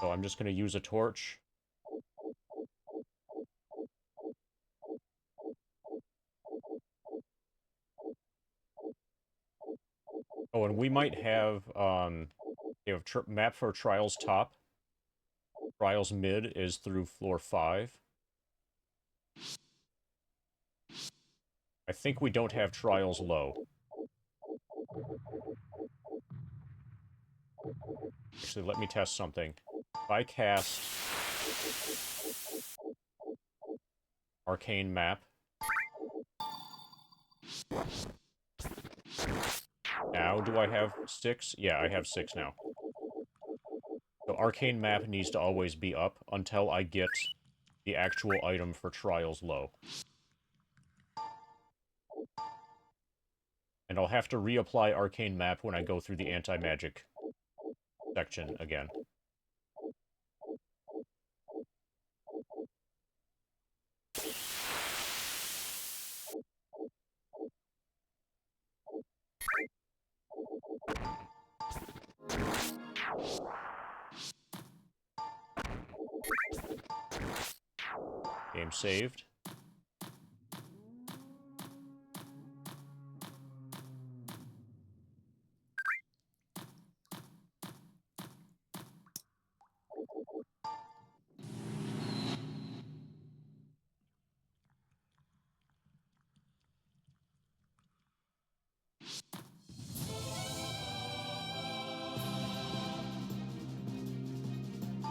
So I'm just going to use a torch. Oh, and we might have, map for Trials top. Trials mid is through floor 5. I think we don't have Trials low. Actually, let me test something. If I cast Arcane Map, now do I have 6? Yeah, I have 6 now. So Arcane Map needs to always be up until I get the actual item for Trials low. And I'll have to reapply Arcane Map when I go through the anti-magic section again. Game saved.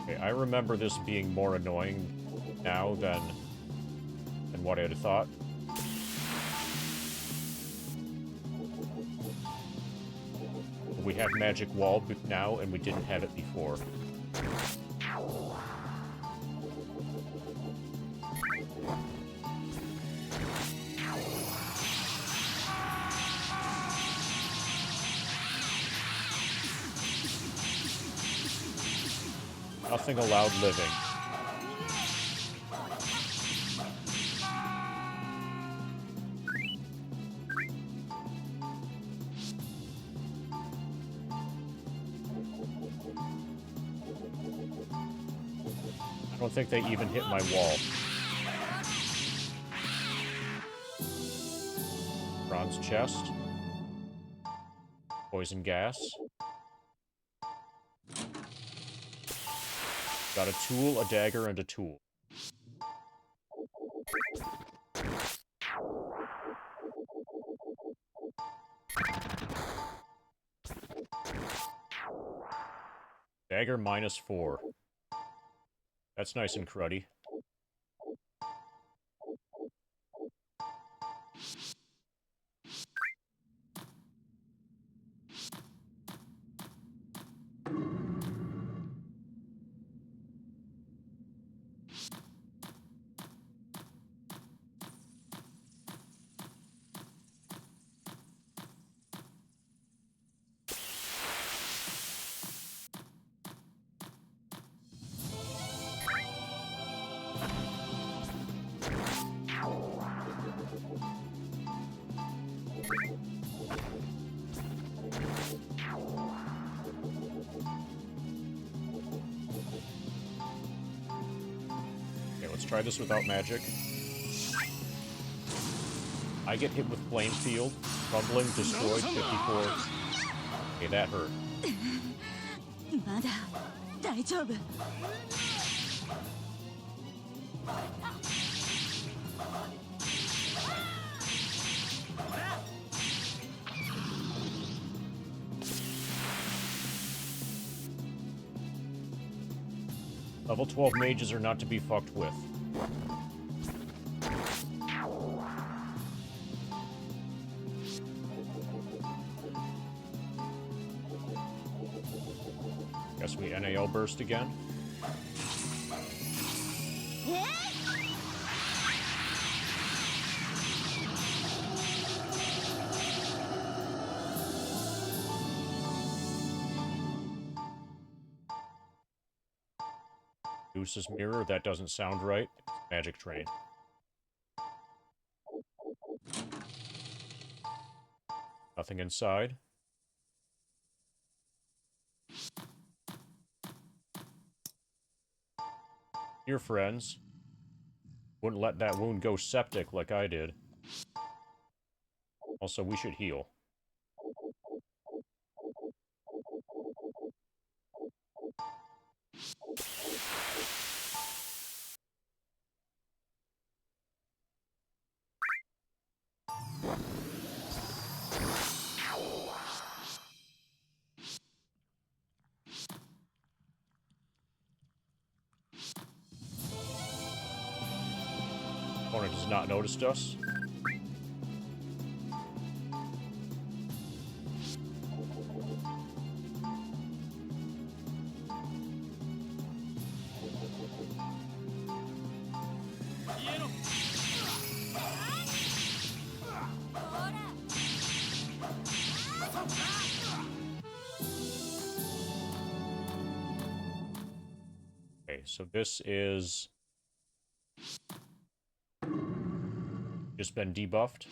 Okay, I remember this being more annoying now than what I had thought. We have Magic Wall now, and we didn't have it before. Nothing allowed living. I don't think they even hit my wall. Bronze chest. Poison gas. Got a tool, a dagger, and a tool. Dagger -4. That's nice and cruddy. Let's try this without magic. I get hit with Flame Field. Rumbling, destroyed, 54. Okay, that hurt. Level 12 mages are not to be fucked with. Guess we NAL burst again. Goose's mirror, that doesn't sound right. Magic train. Nothing inside. Here, friends. Wouldn't let that wound go septic like I did. Also, we should heal. Opponent has not noticed us. Okay, so this is just been debuffed.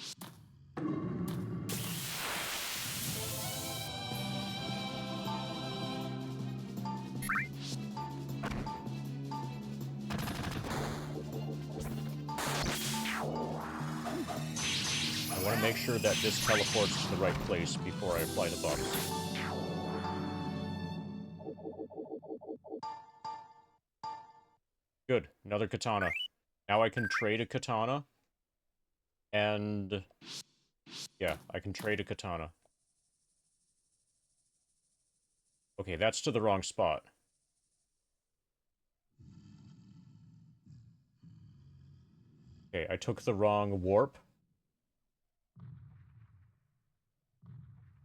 I want to make sure that this teleports to the right place before I apply the buffs. Good, another katana. Now I can trade a katana. And yeah, I can trade a katana. Okay, that's to the wrong spot. Okay, I took the wrong warp.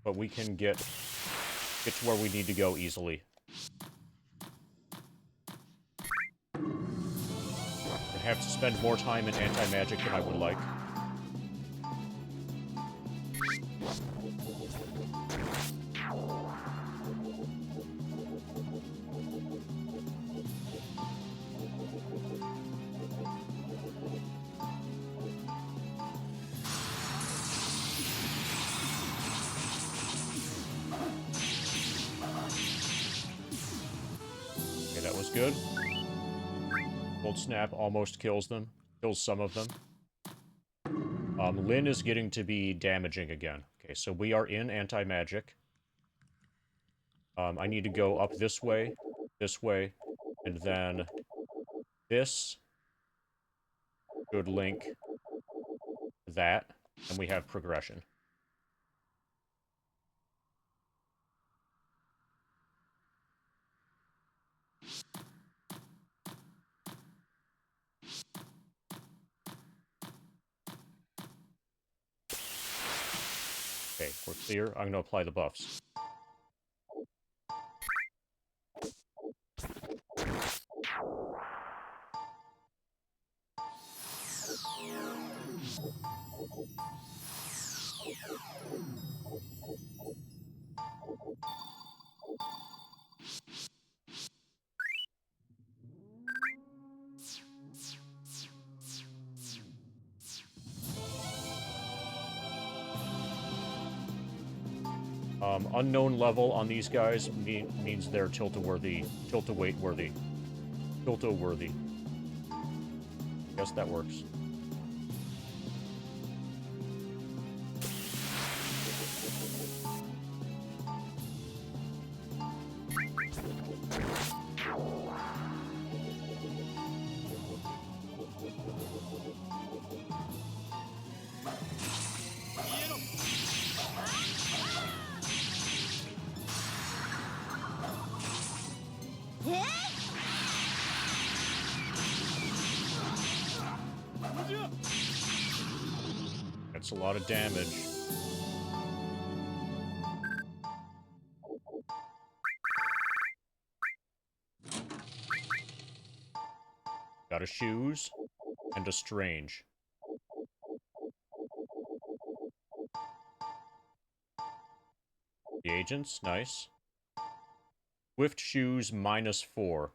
But we can get to where we need to go easily. I have to spend more time in anti-magic than I would like. Okay, that was good. Cold Snap almost kills them. Kills some of them. Lyn is getting to be damaging again. Okay, so we are in anti-magic. I need to go up this way, and then this should link that, and we have progression. Okay, we're clear. I'm gonna apply the buffs. Unknown level on these guys means they're tilt-a-worthy, tilt-a-weight worthy, tilt-a-worthy. Guess that works. That's a lot of damage. Got a shoes and a strange. The agents, nice. Swift shoes -4.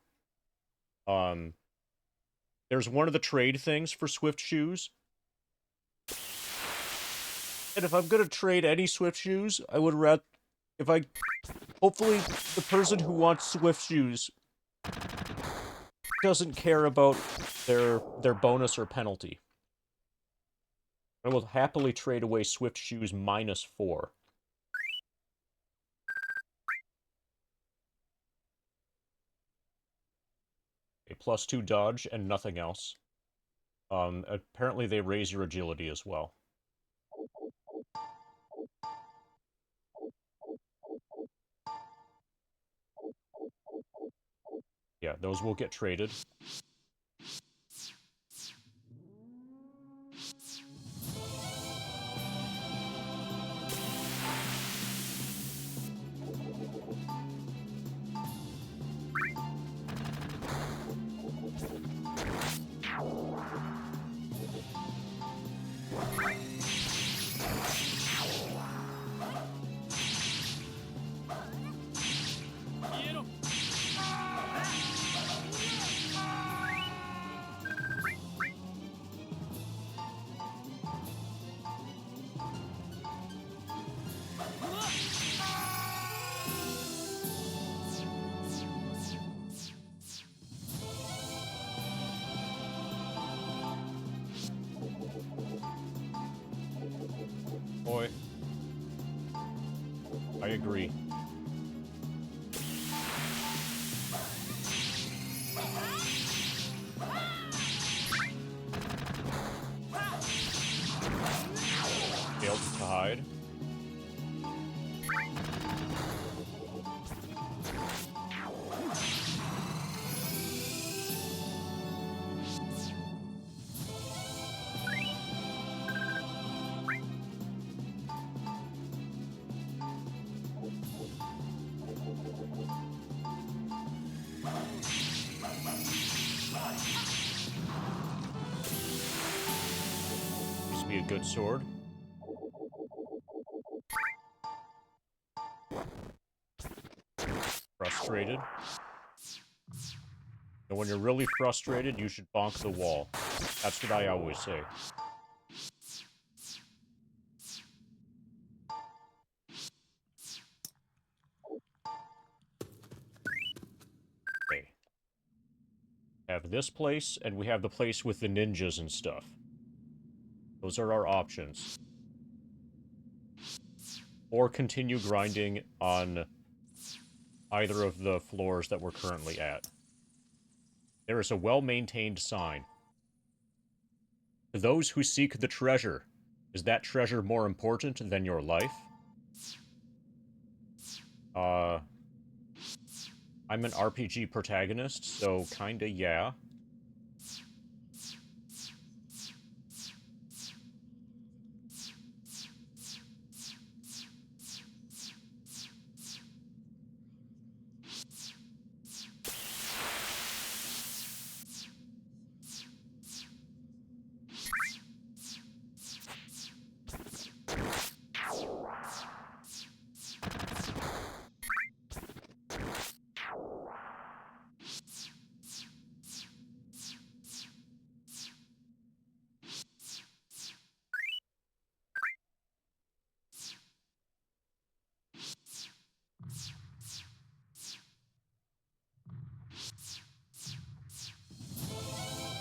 There's one of the trade things for Swift Shoes. And if I'm gonna trade any Swift Shoes, I would rather... Hopefully, the person who wants Swift Shoes doesn't care about their bonus or penalty. I will happily trade away Swift Shoes -4. A +2 dodge and nothing else. Apparently they raise your agility as well. Yeah, those will get traded. Boy. I agree. Failed to hide. Used to be a good sword. Frustrated. And when you're really frustrated, you should bonk the wall. That's what I always say. Okay. Have this place, and we have the place with the ninjas and stuff. Those are our options. Or continue grinding on either of the floors that we're currently at. There is a well-maintained sign. To those who seek the treasure, is that treasure more important than your life? I'm an RPG protagonist, so kinda yeah.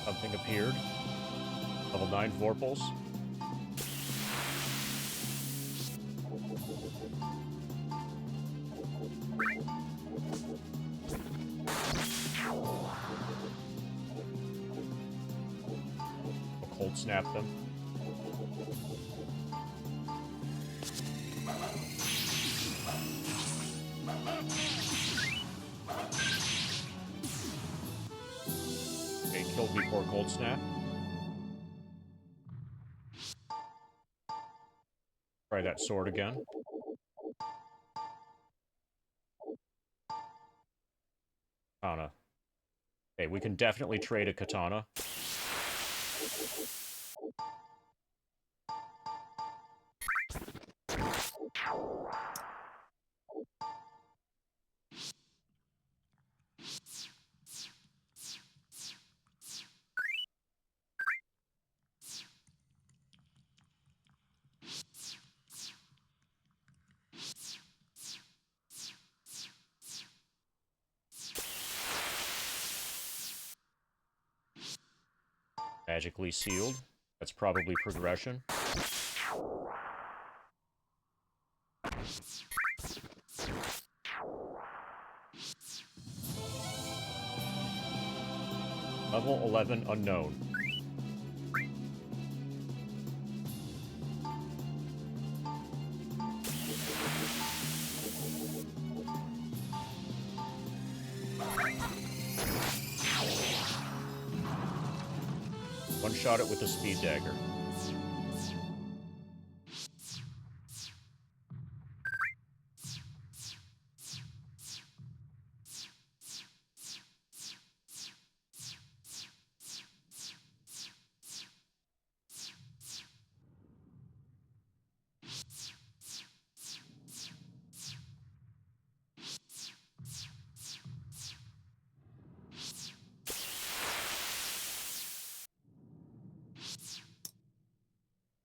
Something appeared. Level 9 Vorpals. I'll cold snap them. Okay, killed before cold snap. Try that sword again. Katana. Okay, we can definitely trade a katana. Magically sealed. That's probably progression. Level 11 unknown. One-shot it with a speed dagger.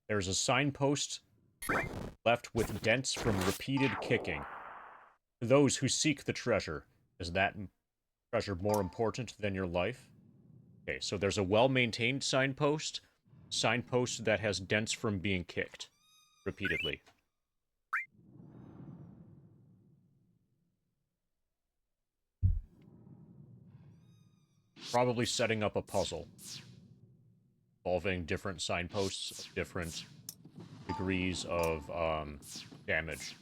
There's a signpost left with dents from repeated kicking. To those who seek the treasure, is that treasure more important than your life? Okay, so there's a well-maintained signpost that has dents from being kicked repeatedly. Probably setting up a puzzle involving different signposts of different degrees of damage.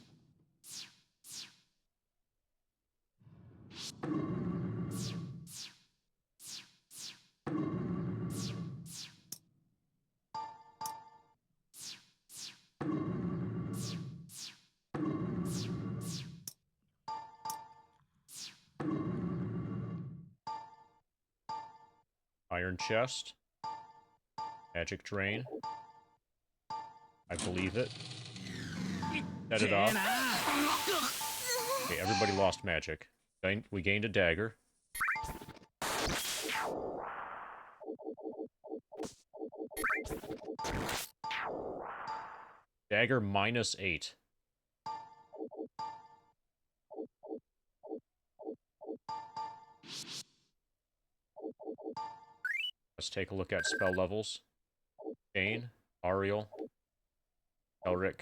Iron chest. Magic drain. I believe it. Set it off. Okay, everybody lost magic. We gained a dagger. Dagger -8. Let's take a look at spell levels. Bane, Ariel, Elric.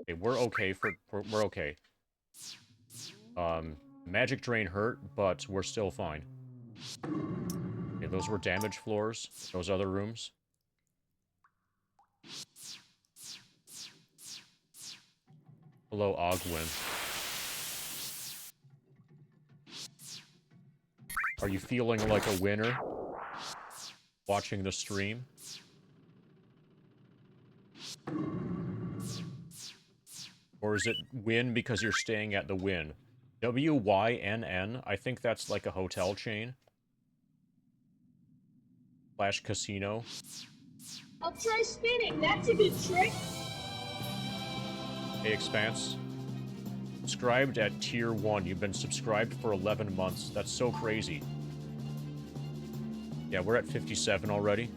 Okay, we're okay we're okay. Magic drain hurt, but we're still fine. Okay, those were damage floors. Those other rooms. Hello, Ogwyn. Are you feeling like a winner? Watching the stream? Or is it win because you're staying at the Wynn? WYNN? I think that's like a hotel chain. / casino. I'll try spinning. That's a good trick. Hey, Expanse. Subscribed at tier 1. You've been subscribed for 11 months. That's so crazy. Yeah, we're at 57 already.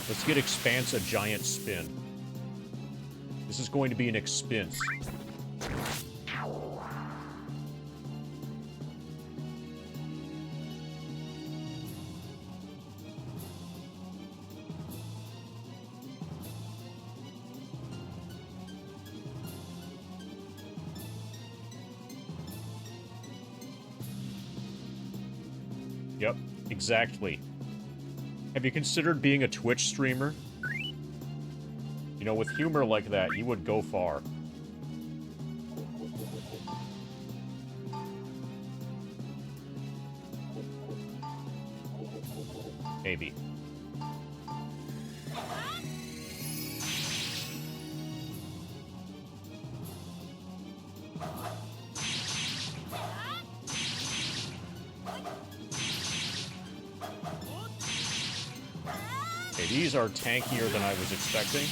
Let's get Expanse a giant spin. This is going to be an expense. Yep, exactly. Have you considered being a Twitch streamer? You know, with humor like that, you would go far. Maybe. Okay, these are tankier than I was expecting.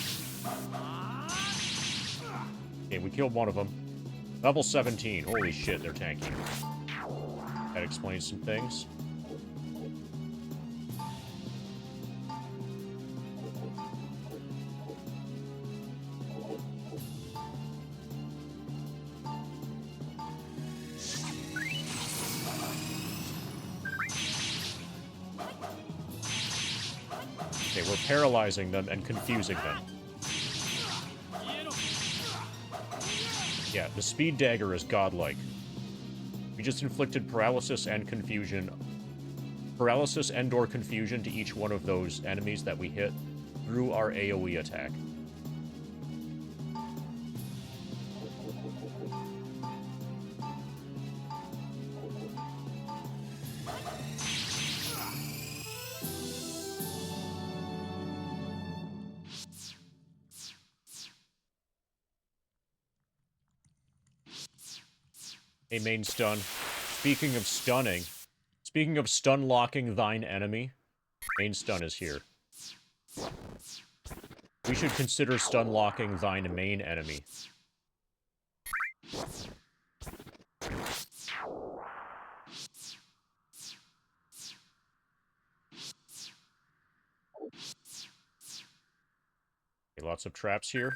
Okay, we killed one of them. Level 17. Holy shit, they're tanky. That explains some things. Okay, we're paralyzing them and confusing them. Yeah, the speed dagger is godlike. We just inflicted paralysis and confusion. Paralysis and/or confusion to each one of those enemies that we hit through our AoE attack. A main stun. Speaking of stunning, speaking of stun locking thine enemy, main stun is here. We should consider stun locking thine main enemy. Okay, lots of traps here.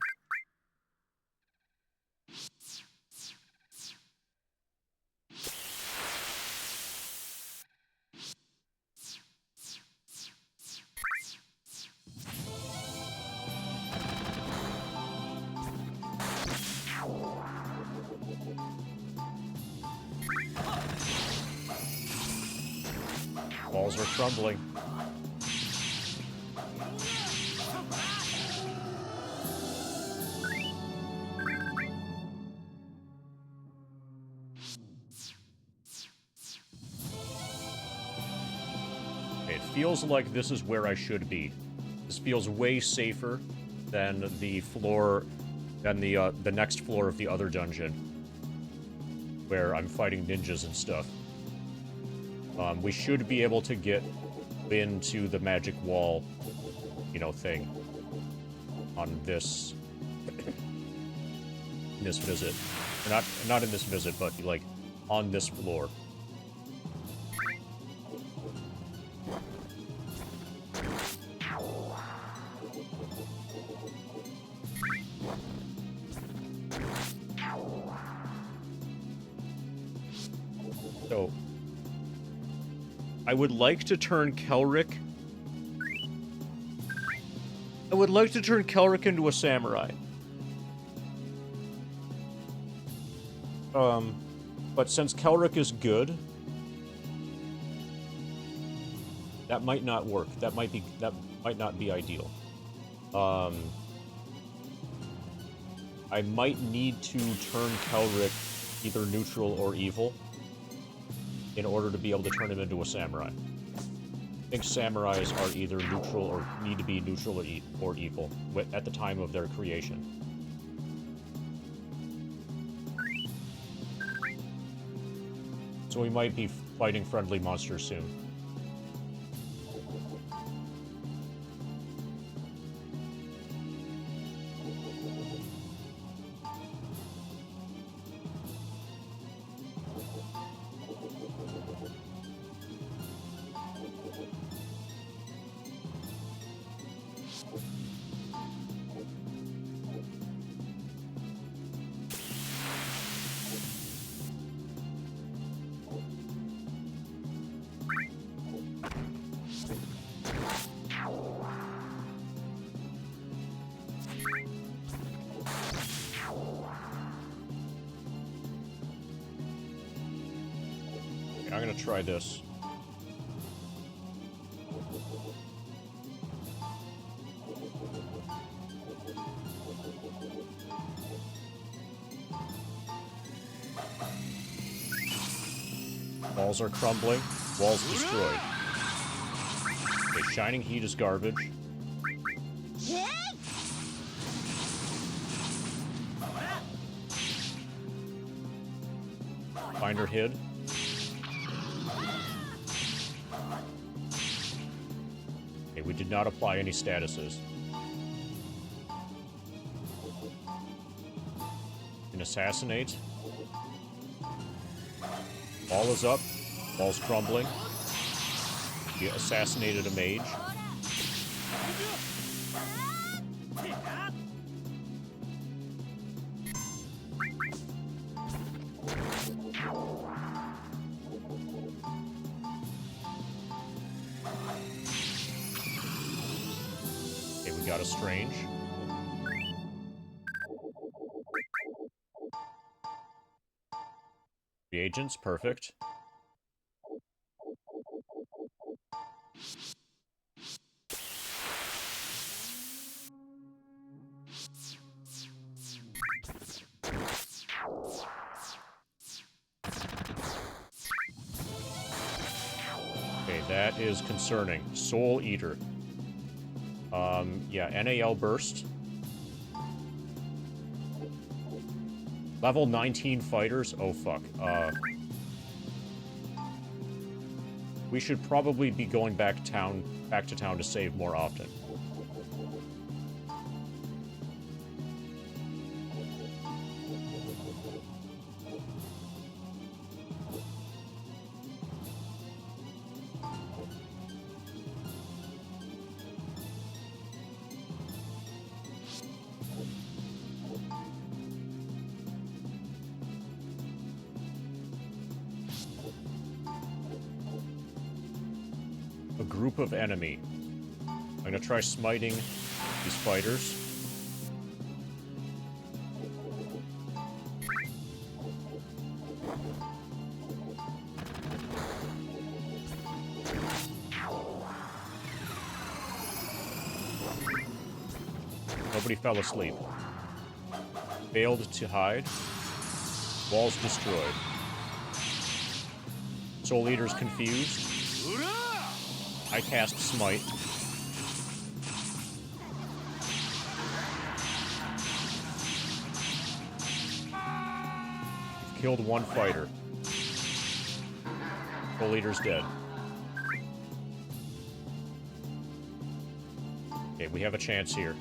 Walls are crumbling. Okay, it feels like this is where I should be. This feels way safer than the floor, than the next floor of the other dungeon, where I'm fighting ninjas and stuff. We should be able to get into the magic wall, you know, thing on this this visit. Not in this visit, but like on this floor. So I would like to turn Kelric. I would like to turn Kelric into a samurai. But since Kelric is good, that might not work. That might not be ideal. I might need to turn Kelric either neutral or evil in order to be able to turn him into a samurai. I think samurais are either neutral or need to be neutral or evil at the time of their creation. So we might be fighting friendly monsters soon. I'm gonna try this. Walls are crumbling. Walls destroyed. Okay, shining heat is garbage. Finder hid. Okay, we did not apply any statuses. Can assassinate. Wall is up. Wall's crumbling. We assassinated a mage. got a strange. Reagents, perfect. Okay, that is concerning. Soul Eater. Yeah, NAL Burst. Level 19 fighters? Oh, fuck. We should probably be going back to town to save more often. A group of enemy. I'm gonna try smiting these fighters. Nobody fell asleep. Failed to hide. Walls destroyed. Soul Eater's confused. I cast Smite. We've killed one fighter. Soul Eater's dead. Okay, we have a chance here.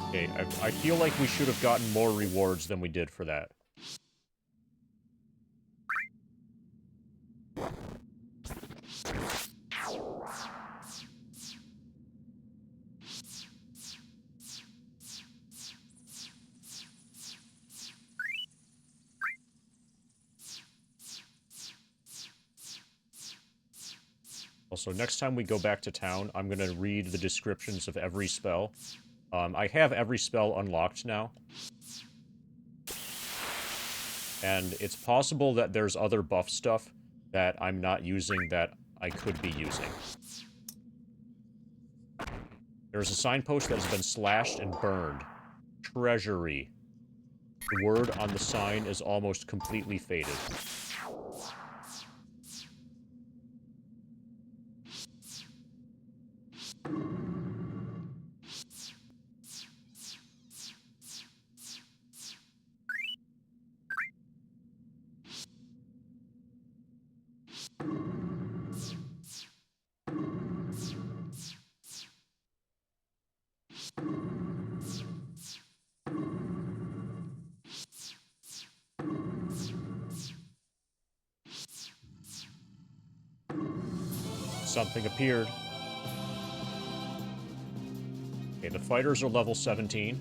Okay, I feel like we should have gotten more rewards than we did for that. Also, next time we go back to town, I'm gonna read the descriptions of every spell. I have every spell unlocked now. And it's possible that there's other buff stuff that I'm not using that I could be using. There's a signpost that has been slashed and burned. Treasury. The word on the sign is almost completely faded. Something appeared. Okay, the fighters are level 17.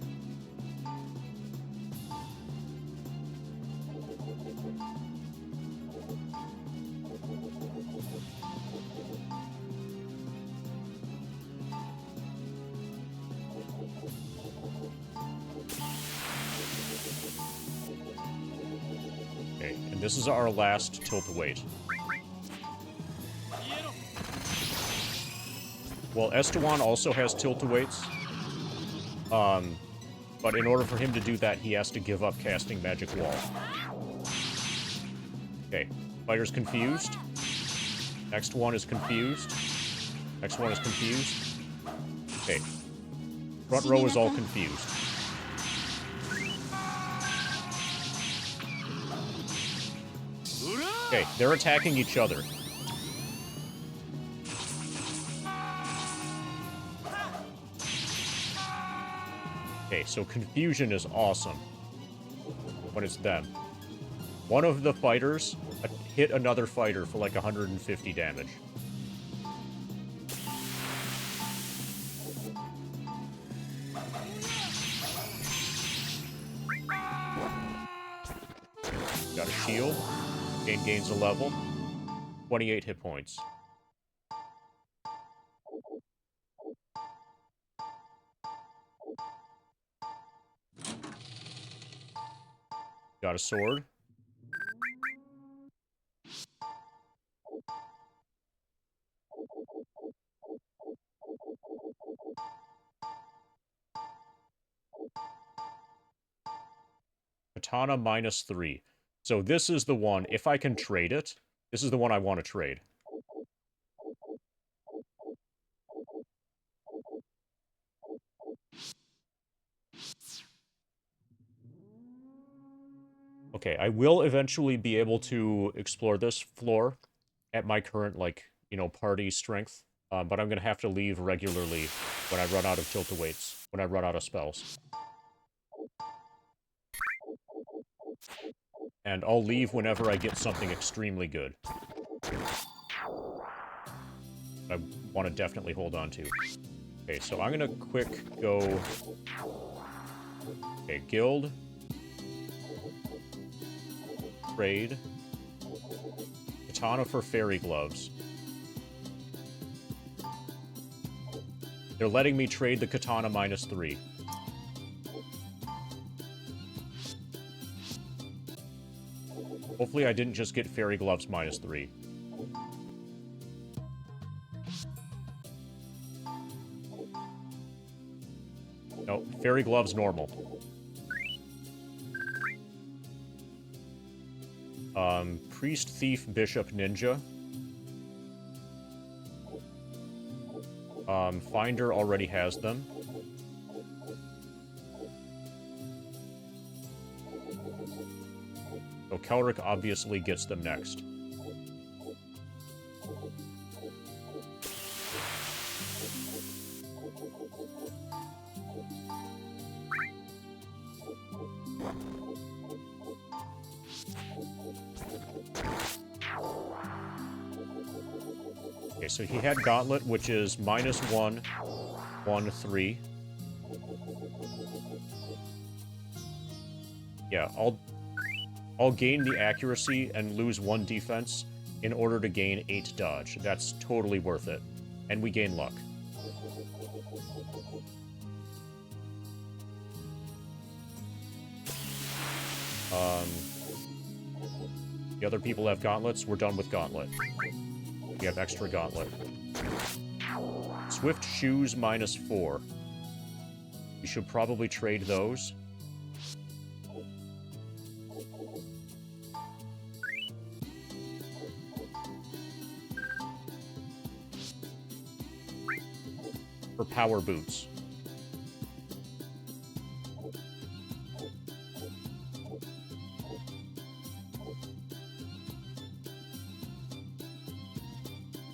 Okay, and this is our last tilt-a-wait. Well, Estewan also has tilt-a-waits. But in order for him to do that, he has to give up casting Magic Wall. Okay, fighter's confused. Next one is confused. Next one is confused. Okay. Front row is all confused. Okay, they're attacking each other. Okay, so confusion is awesome when it's them. One of the fighters hit another fighter for like 150 damage. Got a shield. Jane gains a level. 28 hit points. Got a sword. Katana -3. So this is the one, if I can trade it, this is the one I want to trade. Okay, I will eventually be able to explore this floor at my current, like, you know, party strength. But I'm going to have to leave regularly when I run out of tilt-a-weights, when I run out of spells. And I'll leave whenever I get something extremely good. I want to definitely hold on to. Okay, so I'm going to quick go... Okay, guild. Trade. Katana for fairy gloves. They're letting me trade the katana -3. Hopefully I didn't just get fairy gloves -3. No, fairy gloves normal. Priest, thief, bishop, ninja. Finder already has them. So Kelric obviously gets them next. Okay, so he had Gauntlet, which is -1, 1, 3. Yeah, I'll gain the accuracy and lose 1 defense in order to gain 8 dodge. That's totally worth it. And we gain luck. The other people have gauntlets. We're done with gauntlet. We have extra gauntlet. Swift shoes -4. We should probably trade those. For power boots.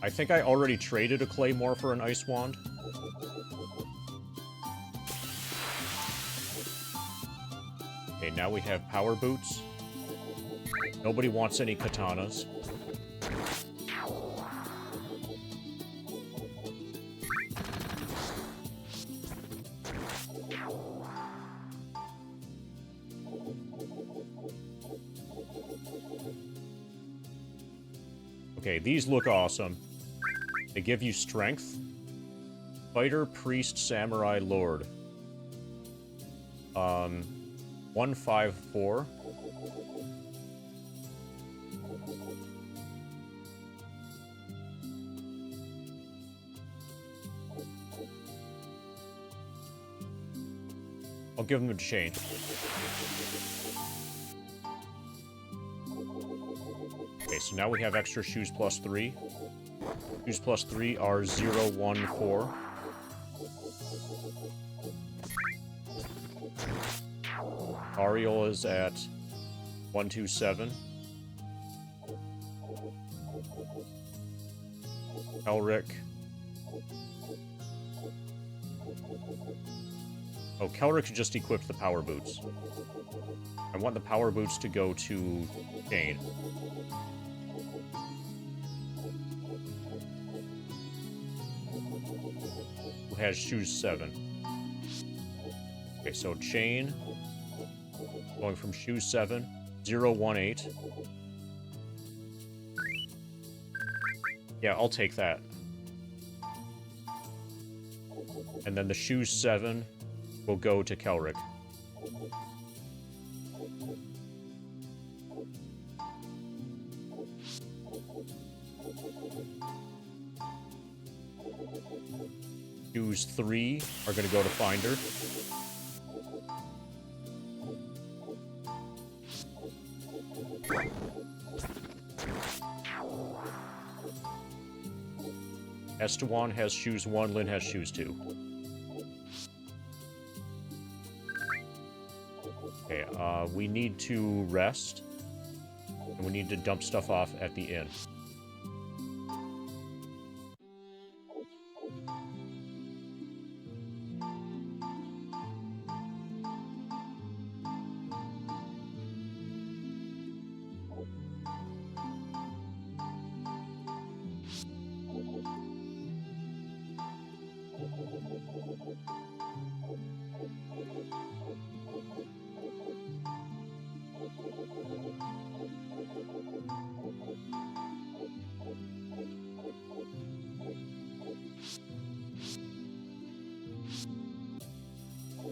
I think I already traded a claymore for an ice wand. Okay, now we have power boots. Nobody wants any katanas. Okay, these look awesome. They give you strength. Fighter, priest, samurai, lord. 154. I'll give them a chain. Okay, so now we have extra shoes +3. Shoes +3 are 0, 1, 4. Ariel is at 127. Kelric. Oh, Kelric just equipped the power boots. I want the power boots to go to Jane. Who has shoes 7. Okay, so Chain, going from shoes 7 018. Yeah, I'll take that. And then the shoes 7 will go to Kelric. Shoes 3 are going to go to Finder. Estewan has shoes 1, Lynn has shoes 2. Okay, we need to rest. And we need to dump stuff off at the inn.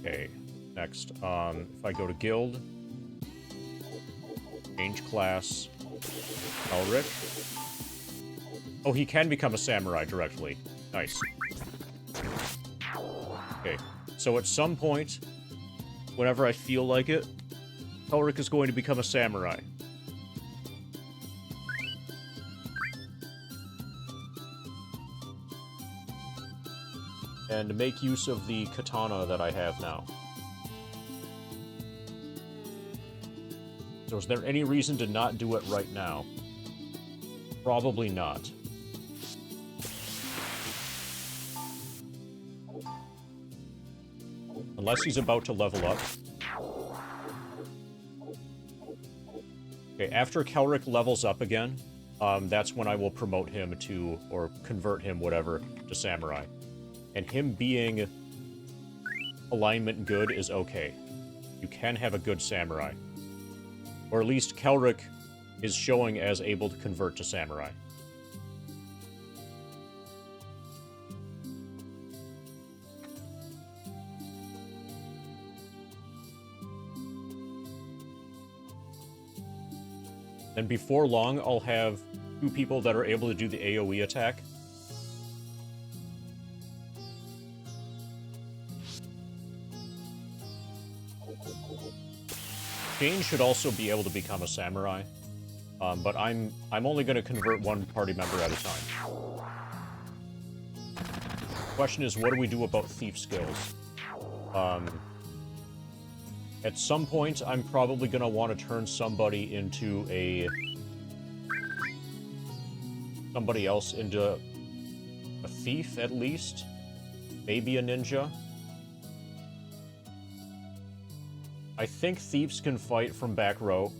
Okay, next, if I go to guild, change class, Elric. Oh, he can become a samurai directly. Nice. Okay, so at some point, whenever I feel like it, Elric is going to become a samurai. And make use of the katana that I have now. So is there any reason to not do it right now? Probably not. Unless he's about to level up. Okay, after Kelric levels up again, that's when I will promote him to, or convert him, whatever, to samurai. And him being alignment good is okay. You can have a good samurai. Or at least Kelric is showing as able to convert to samurai. And before long, I'll have 2 people that are able to do the AoE attack. Jane should also be able to become a samurai, but I'm only going to convert 1 party member at a time. Question is, what do we do about thief skills? At some point, I'm probably going to want to turn somebody into somebody else into a thief, at least. Maybe a ninja. I think thieves can fight from back row.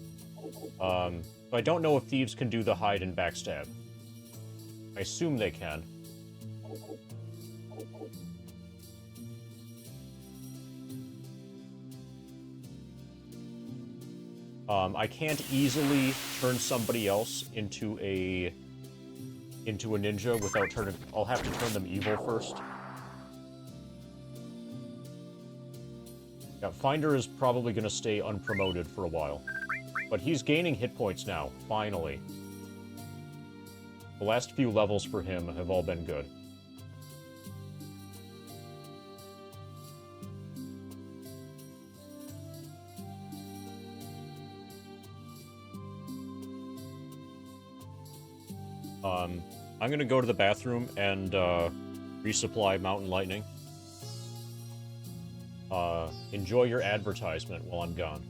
But I don't know if thieves can do the hide and backstab. I assume they can. I can't easily turn somebody else into a ninja without turning... I'll have to turn them evil first. Yeah, Finder is probably going to stay unpromoted for a while. But he's gaining hit points now, finally. The last few levels for him have all been good. I'm going to go to the bathroom and resupply Mountain Lightning. Enjoy your advertisement while I'm gone.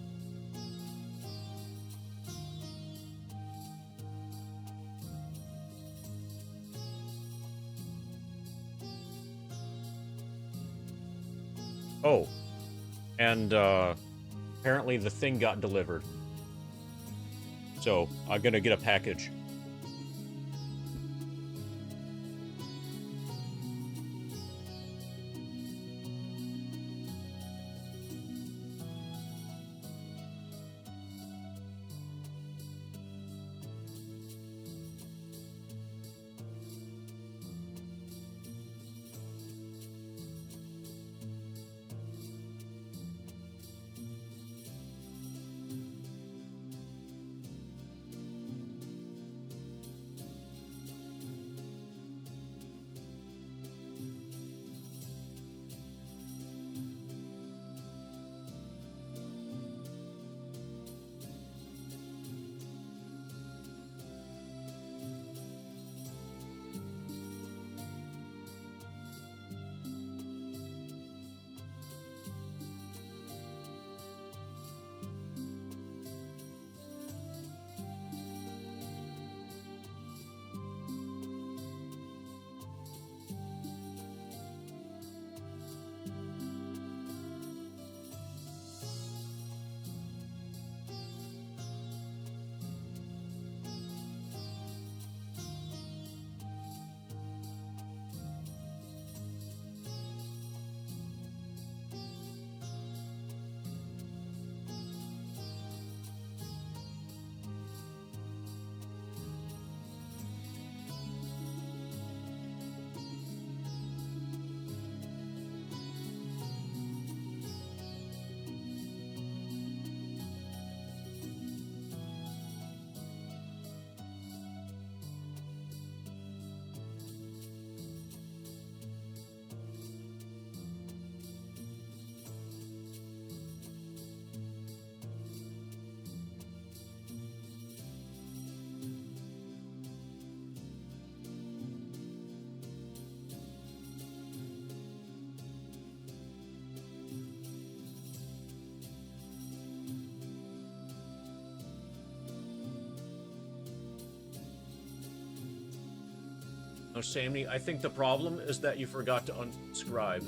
Oh, and apparently the thing got delivered. So, I'm gonna get a package. Sammy, I think the problem is that you forgot to unsubscribe.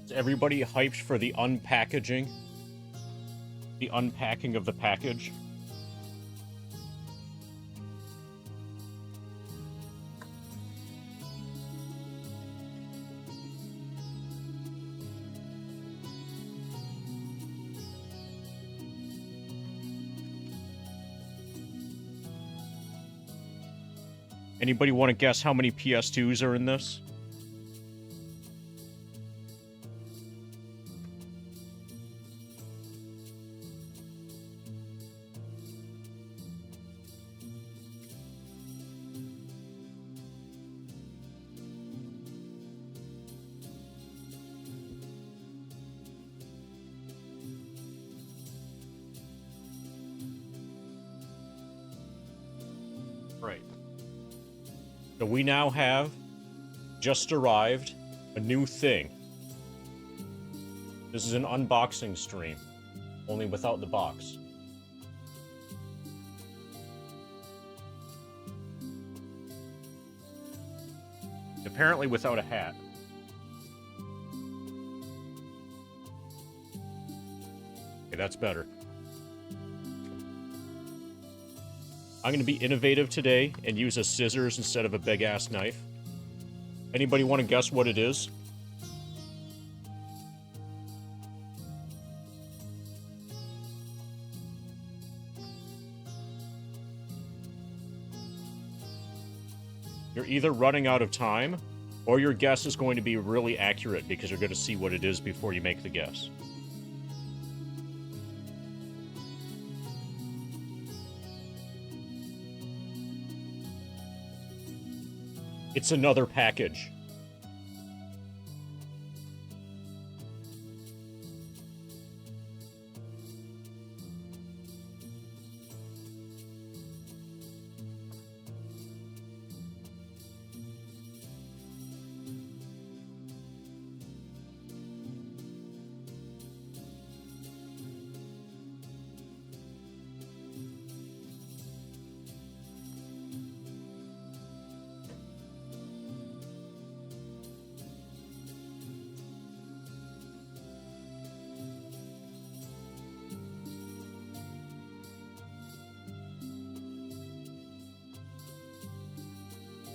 Is everybody hyped for the unpackaging? The unpacking of the package? Anybody want to guess how many PS2s are in this? Right. So we now have, just arrived, a new thing. This is an unboxing stream, only without the box. Apparently without a hat. that's better. I'm going to be innovative today and use a scissors instead of a big-ass knife. Anybody want to guess what it is? You're either running out of time, or your guess is going to be really accurate because you're going to see what it is before you make the guess. It's another package.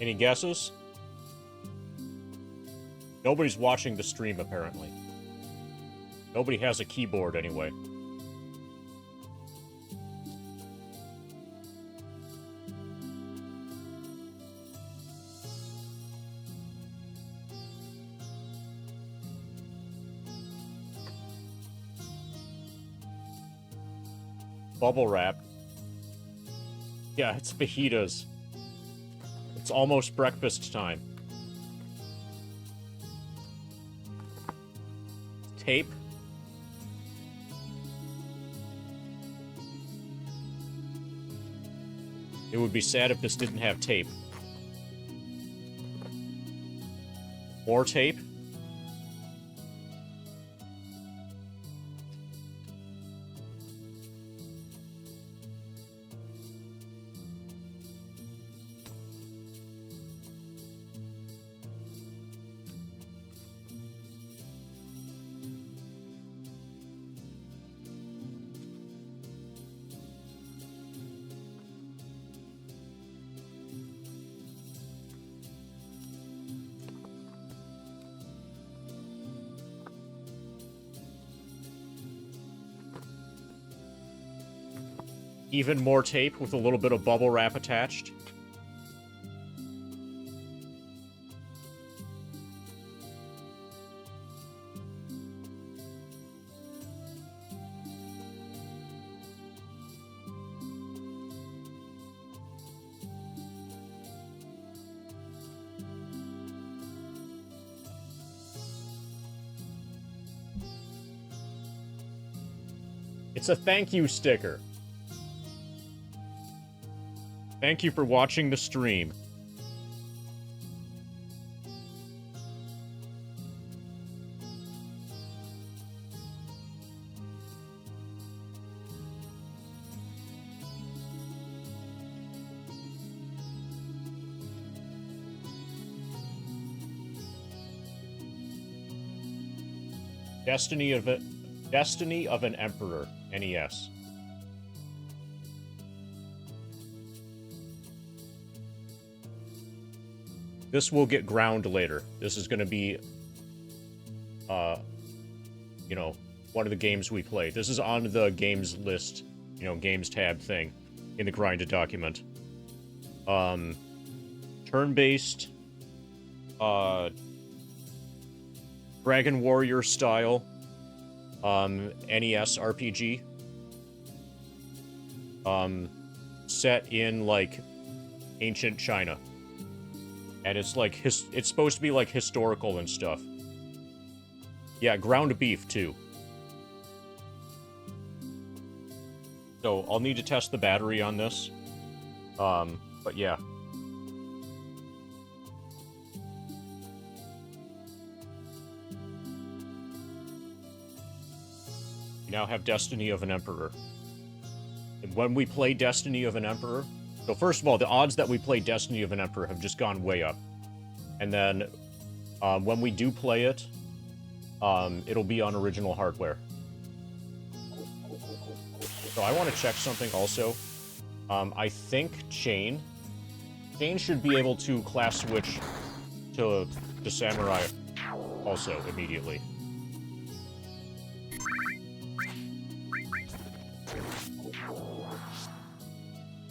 Any guesses? Nobody's watching the stream, apparently. Nobody has a keyboard, anyway. Bubble wrap. Yeah, it's fajitas. It's almost breakfast time. Tape. It would be sad if this didn't have tape. More tape. Even more tape with a little bit of bubble wrap attached. It's a thank you sticker. Thank you for watching the stream. Destiny of an Emperor, NES. This will get ground later. This is going to be, you know, one of the games we play. This is on the games list, you know, games tab thing in the grinded document. Turn-based, Dragon Warrior style, NES RPG. Set in, like, ancient China. And it's like, it's supposed to be like historical and stuff. Yeah, ground beef too. So I'll need to test the battery on this. But yeah. We now have Destiny of an Emperor. And when we play Destiny of an Emperor, so first of all, the odds that we play Destiny of an Emperor have just gone way up. And then, when we do play it, it'll be on original hardware. So I want to check something also. I think Chain should be able to class switch to Samurai also immediately.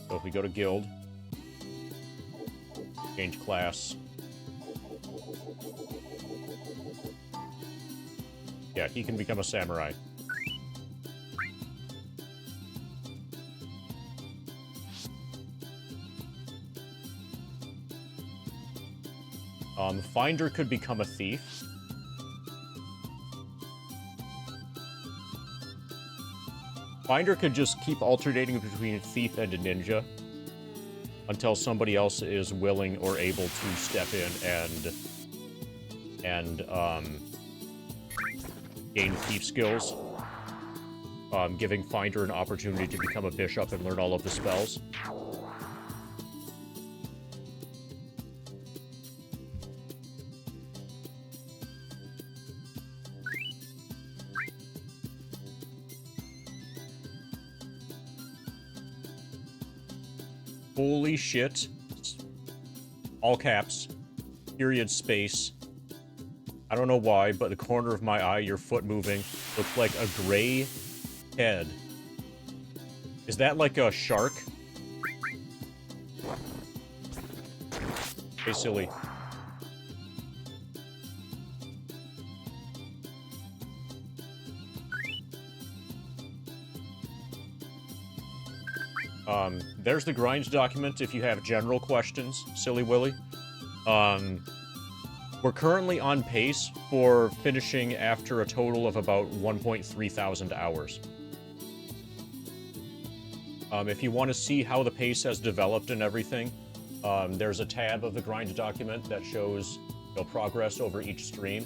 So if we go to Guild, change class. Yeah, he can become a Samurai. Finder could become a thief. Finder could just keep alternating between thief and a ninja until somebody else is willing or able to step in and gain thief skills, giving Finder an opportunity to become a bishop and learn all of the spells. Holy shit. All caps. Period space. I don't know why, but the corner of my eye, your foot moving, looks like a gray head. Is that like a shark? Hey, silly. There's the grinds document if you have general questions, Silly Willy. We're currently on pace for finishing after a total of about 1.3 thousand hours. If you want to see how the pace has developed and everything, there's a tab of the grind document that shows progress over each stream.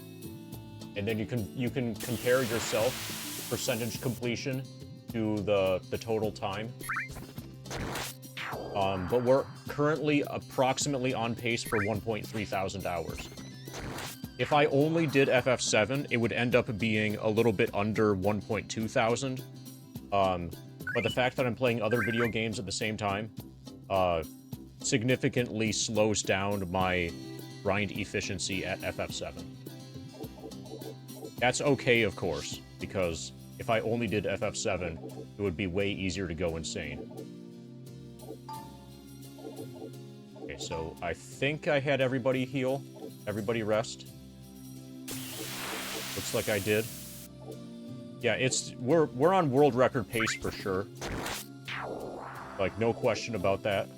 And then you can compare yourself percentage completion to the total time. But we're currently approximately on pace for 1.3 thousand hours. If I only did FF7, it would end up being a little bit under 1.2 thousand. But the fact that I'm playing other video games at the same time significantly slows down my grind efficiency at FF7. That's okay, of course, because if I only did FF7, it would be way easier to go insane. Okay, so I think I had everybody heal. Everybody rest. Looks like I did. Yeah, we're on world record pace for sure. Like, no question about that.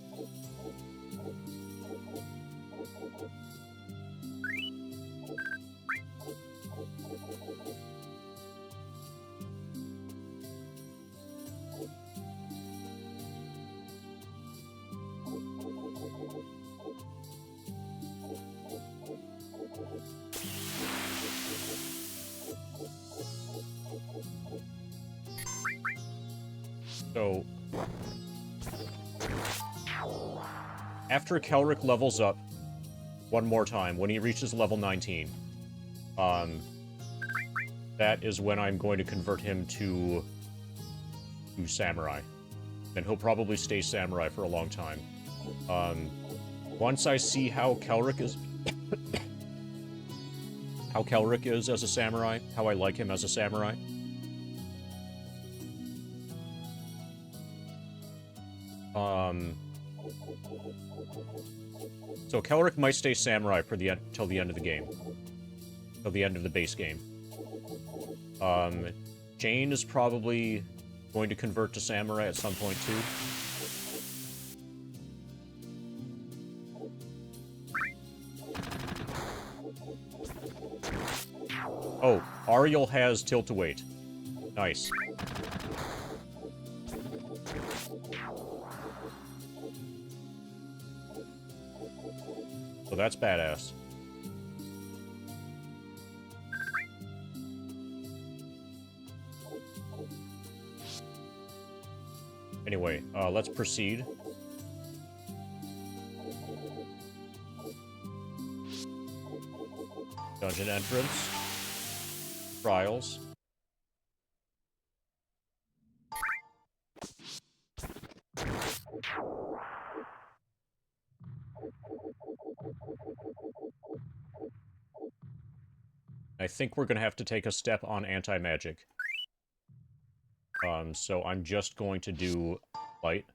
So, after Kelric levels up one more time, when he reaches level 19, that is when I'm going to convert him to Samurai. And he'll probably stay Samurai for a long time. Once I see how Kelric is... how Kelric is as a Samurai, how I like him as a Samurai... So Kelric might stay Samurai for the till the end of the game. Till the end of the base game. Jane is probably going to convert to Samurai at some point too. Oh, Ariel has Tilt-A-Wait. Nice. So that's badass. Anyway, let's proceed. Dungeon entrance. Trials. I think we're going to have to take a step on anti-magic. So I'm just going to do light.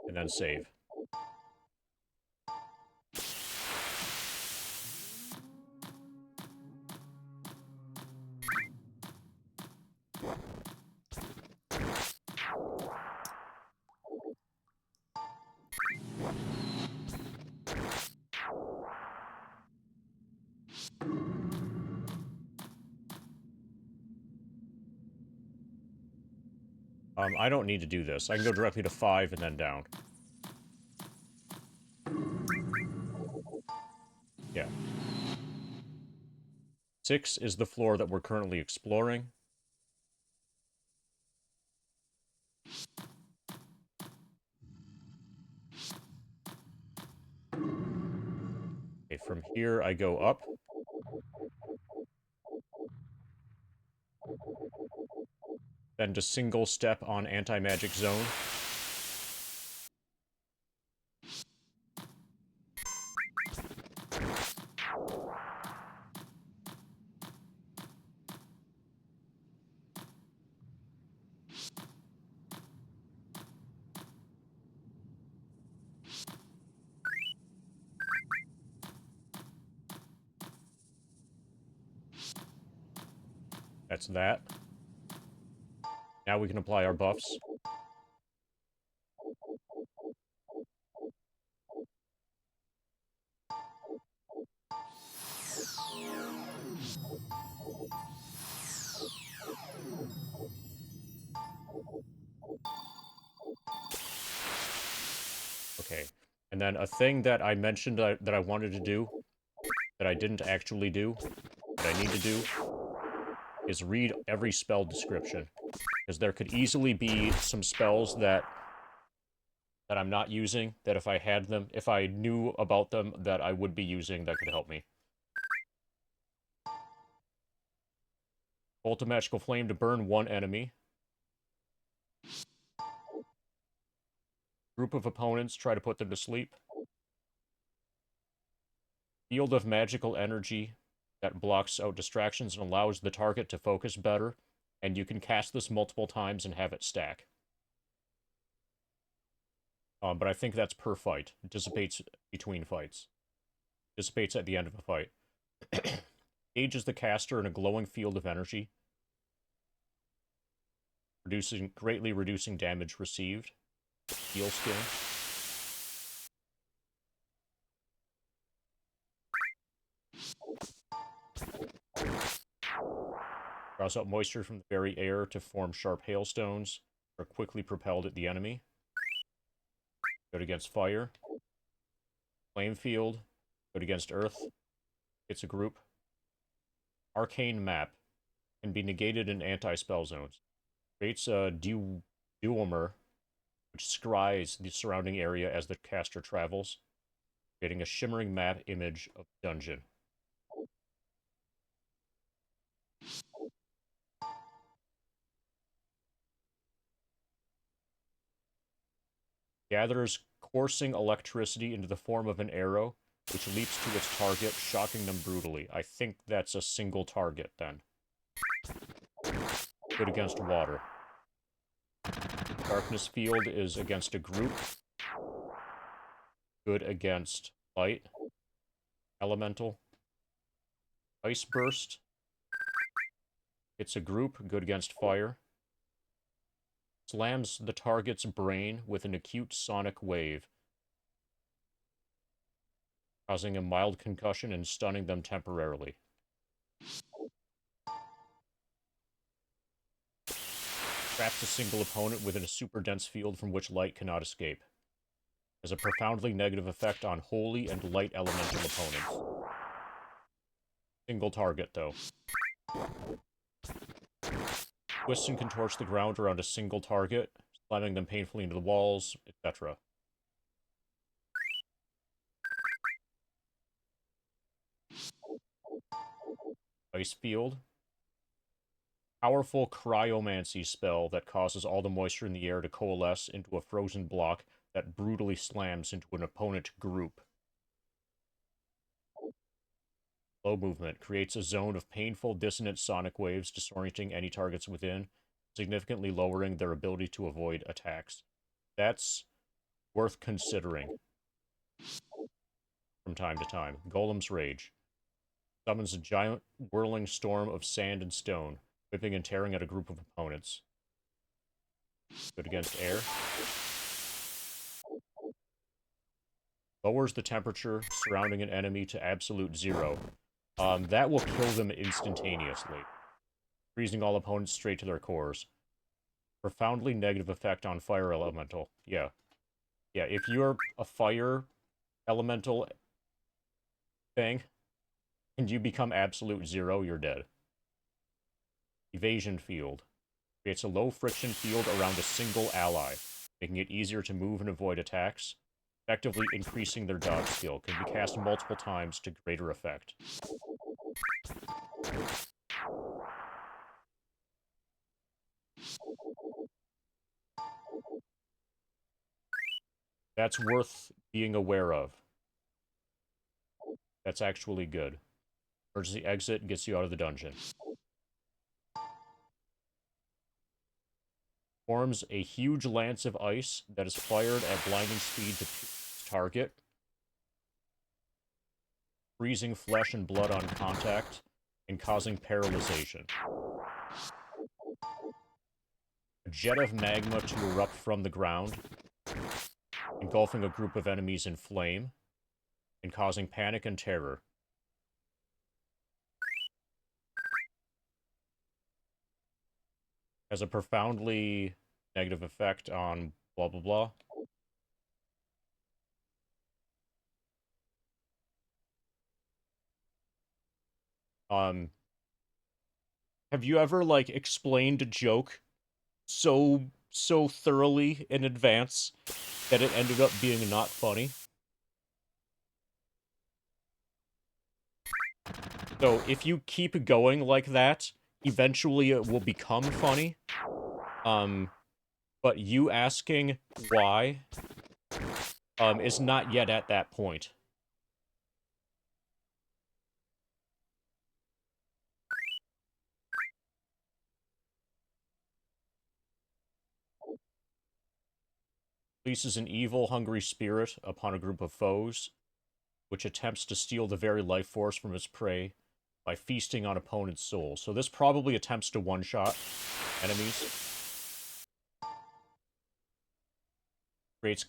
And then save. I don't need to do this. I can go directly to 5 and then down. Yeah. 6 is the floor that we're currently exploring. Okay, from here I go up. Then to single step on anti-magic zone. That's that. Now we can apply our buffs. Okay. And then a thing that I mentioned that I wanted to do, that I didn't actually do, that I need to do, is read every spell description. Because there could easily be some spells that I'm not using, that if I had them, if I knew about them, that I would be using, that could help me. Bolt a magical flame to burn one enemy. Group of opponents, try to put them to sleep. Field of magical energy that blocks out distractions and allows the target to focus better. And you can cast this multiple times and have it stack. But I think that's per fight. It dissipates between fights. Dissipates at the end of a fight. Engages the caster in a glowing field of energy, greatly reducing damage received. Heal skin. Draws out moisture from the very air to form sharp hailstones, are quickly propelled at the enemy. Good against fire. Flame field. Good against earth. It's a group. Arcane map. Can be negated in anti-spell zones. Creates a duomer, which scries the surrounding area as the caster travels, creating a shimmering map image of the dungeon. Gathers coursing electricity into the form of an arrow, which leaps to its target, shocking them brutally. I think that's a single target, then. Good against water. Darkness field is against a group. Good against light. Elemental. Ice burst. It's a group. Good against fire. Slams the target's brain with an acute sonic wave, causing a mild concussion and stunning them temporarily. Traps a single opponent within a super dense field from which light cannot escape. Has a profoundly negative effect on holy and light elemental opponents. Single target, though. Twists and contorts the ground around a single target, slamming them painfully into the walls, etc. Ice field. Powerful cryomancy spell that causes all the moisture in the air to coalesce into a frozen block, that brutally slams into an opponent group. Slow movement creates a zone of painful, dissonant sonic waves, disorienting any targets within, significantly lowering their ability to avoid attacks. That's worth considering from time to time. Golem's Rage summons a giant whirling storm of sand and stone, whipping and tearing at a group of opponents. Good against air. Lowers the temperature surrounding an enemy to absolute 0. That will kill them instantaneously, freezing all opponents straight to their cores. Profoundly negative effect on fire elemental. Yeah. Yeah, if you're a fire elemental thing, and you become absolute 0, you're dead. Evasion field. Creates a low friction field around a single ally, making it easier to move and avoid attacks, effectively increasing their dodge skill. Can be cast multiple times to greater effect. That's worth being aware of. That's actually good. Emergency exit gets you out of the dungeon. Forms a huge lance of ice that is fired at blinding speed to target, freezing flesh and blood on contact, and causing paralyzation. A jet of magma to erupt from the ground, engulfing a group of enemies in flame, and causing panic and terror. Has a profoundly negative effect on blah blah blah. Have you ever, like, explained a joke so thoroughly in advance that it ended up being not funny? So, if you keep going like that, eventually it will become funny. But you asking why, is not yet at that point. Releases an evil, hungry spirit upon a group of foes, which attempts to steal the very life force from its prey by feasting on opponent's souls. So this probably attempts to one-shot enemies. Creates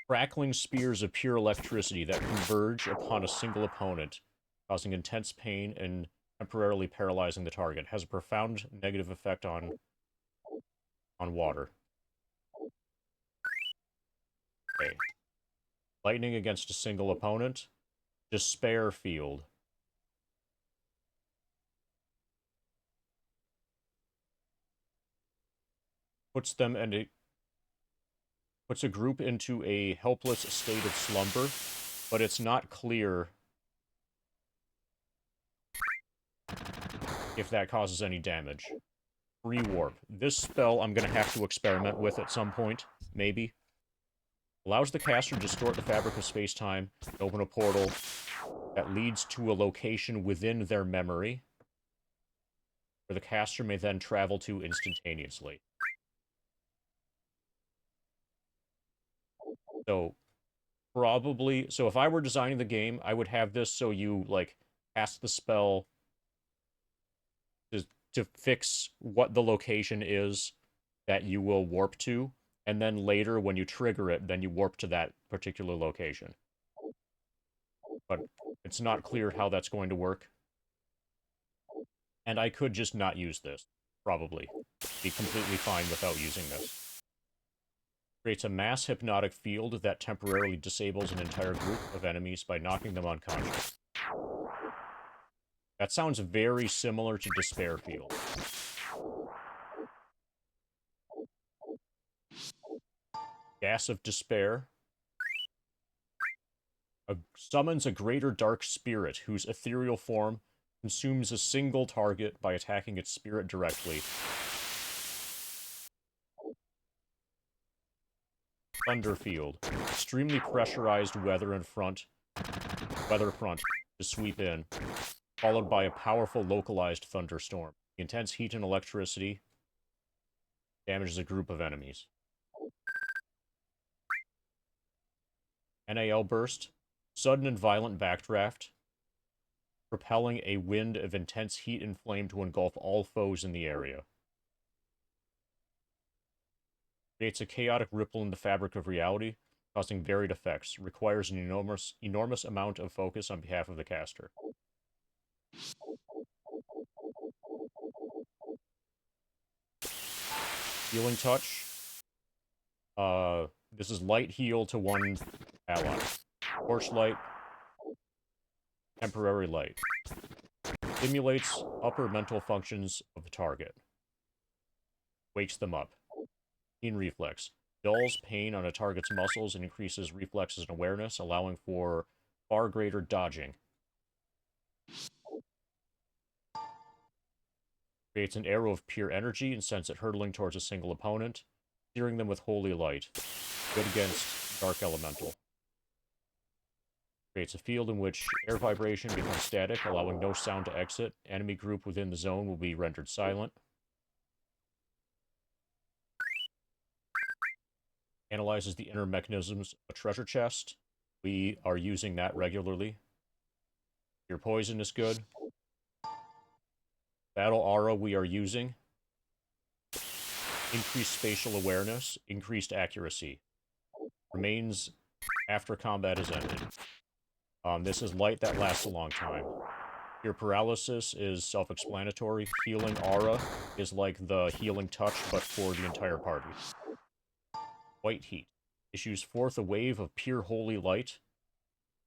crackling spears of pure electricity that converge upon a single opponent, causing intense pain and temporarily paralyzing the target. Has a profound negative effect on water. Okay. Lightning against a single opponent. Despair field. Puts a group into a helpless state of slumber, but it's not clear if that causes any damage. Rewarp. This spell I'm going to have to experiment with at some point, maybe. Allows the caster to distort the fabric of space-time and open a portal that leads to a location within their memory, where the caster may then travel to instantaneously. So, probably... So if I were designing the game, I would have this so you, like, cast the spell to fix what the location is that you will warp to, and then later, when you trigger it, then you warp to that particular location. But it's not clear how that's going to work. And I could just not use this, probably. Be completely fine without using this. Creates a mass hypnotic field that temporarily disables an entire group of enemies by knocking them unconscious. That sounds very similar to Despair Field. Gas of Despair. Summons a greater dark spirit whose ethereal form consumes a single target by attacking its spirit directly. Thunder field. Extremely pressurized weather front to sweep in, followed by a powerful localized thunderstorm. Intense heat and electricity damages a group of enemies. NAL burst. Sudden and violent backdraft, propelling a wind of intense heat and flame to engulf all foes in the area. Creates a chaotic ripple in the fabric of reality, causing varied effects. Requires an enormous amount of focus on behalf of the caster. Healing touch. This is light heal to one ally. Torchlight. Temporary light. Stimulates upper mental functions of the target. Wakes them up. Keen reflex. Dulls pain on a target's muscles and increases reflexes and awareness, allowing for far greater dodging. Creates an arrow of pure energy and sends it hurtling towards a single opponent, searing them with holy light. Good against dark elemental. Creates a field in which air vibration becomes static, allowing no sound to exit. Enemy group within the zone will be rendered silent. Analyzes the inner mechanisms of a treasure chest. We are using that regularly. Your poison is good. Battle aura we are using. Increased spatial awareness, increased accuracy. Remains after combat is ended. This is light that lasts a long time. Your paralysis is self-explanatory. Healing aura is like the healing touch, but for the entire party. White heat. Issues forth a wave of pure holy light.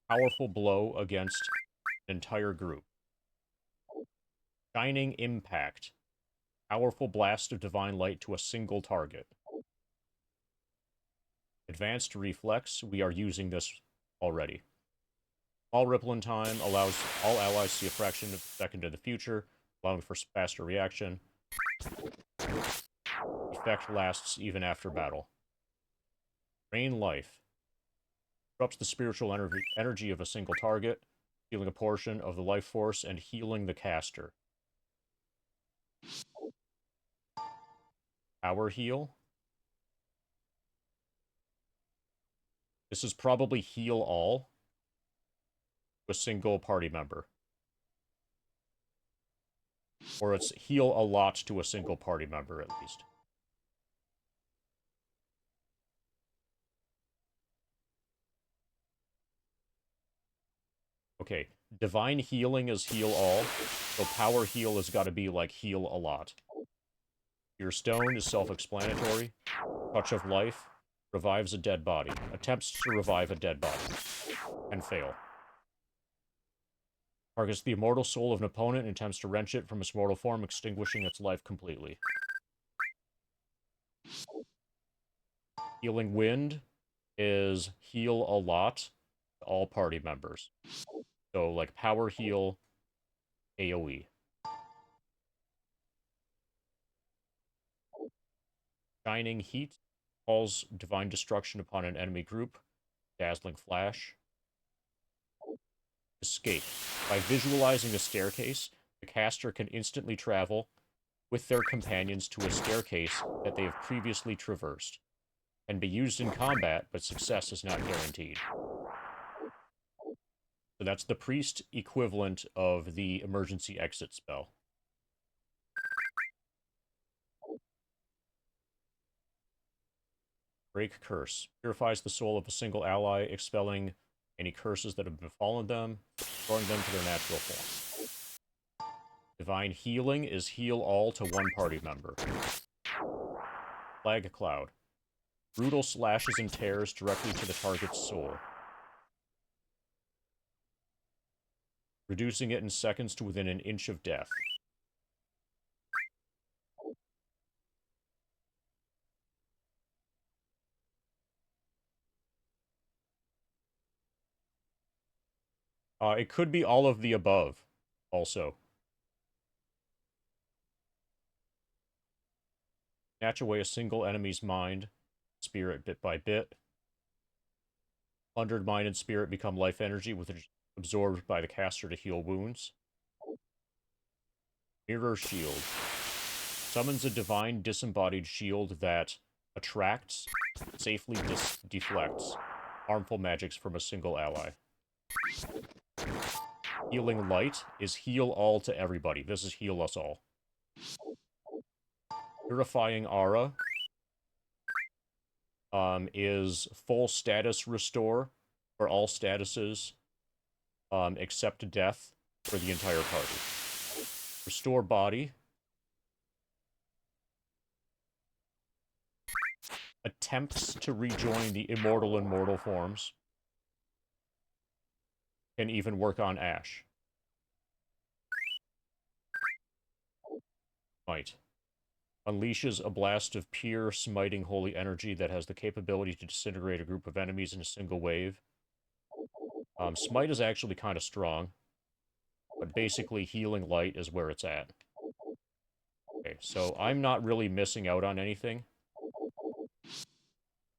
Powerful blow against an entire group. Shining impact. Powerful blast of divine light to a single target. Advanced reflex. We are using this already. Small ripple in time allows all allies to see a fraction of a second in the future, allowing for faster reaction. Effect lasts even after battle. Drain life. Disrupts the spiritual energy of a single target, stealing a portion of the life force and healing the caster. Power heal. This is probably heal all to a single party member. Or it's heal a lot to a single party member, at least. Okay, divine healing is heal all, so power heal has got to be like heal a lot. Your stone is self-explanatory. Touch of life revives a dead body. Attempts to revive a dead body. And fail. Targets the immortal soul of an opponent and attempts to wrench it from its mortal form, extinguishing its life completely. Healing wind is heal a lot to all party members. So, like, power heal, AoE. Shining heat calls divine destruction upon an enemy group. Dazzling flash. Escape. By visualizing a staircase, the caster can instantly travel with their companions to a staircase that they have previously traversed. Can be used in combat, but success is not guaranteed. So that's the priest equivalent of the emergency exit spell. Break curse. Purifies the soul of a single ally, expelling any curses that have befallen them, restoring them to their natural form. Divine healing is heal all to one party member. Flag cloud. Brutal slashes and tears directly to the target's soul, reducing it in seconds to within an inch of death. It could be all of the above, also. Snatch away a single enemy's mind, spirit bit by bit. Undermined and spirit become life energy, which is absorbed by the caster to heal wounds. Mirror shield. Summons a divine disembodied shield that attracts, safely deflects harmful magics from a single ally. Healing light is heal all to everybody. This is heal us all. Purifying aura is full status restore for all statuses except death for the entire party. Restore body. Attempts to rejoin the immortal and mortal forms. Can even work on Ash. Might. Unleashes a blast of pure, smiting holy energy that has the capability to disintegrate a group of enemies in a single wave. Smite is actually kind of strong, but basically healing light is where it's at. Okay, so I'm not really missing out on anything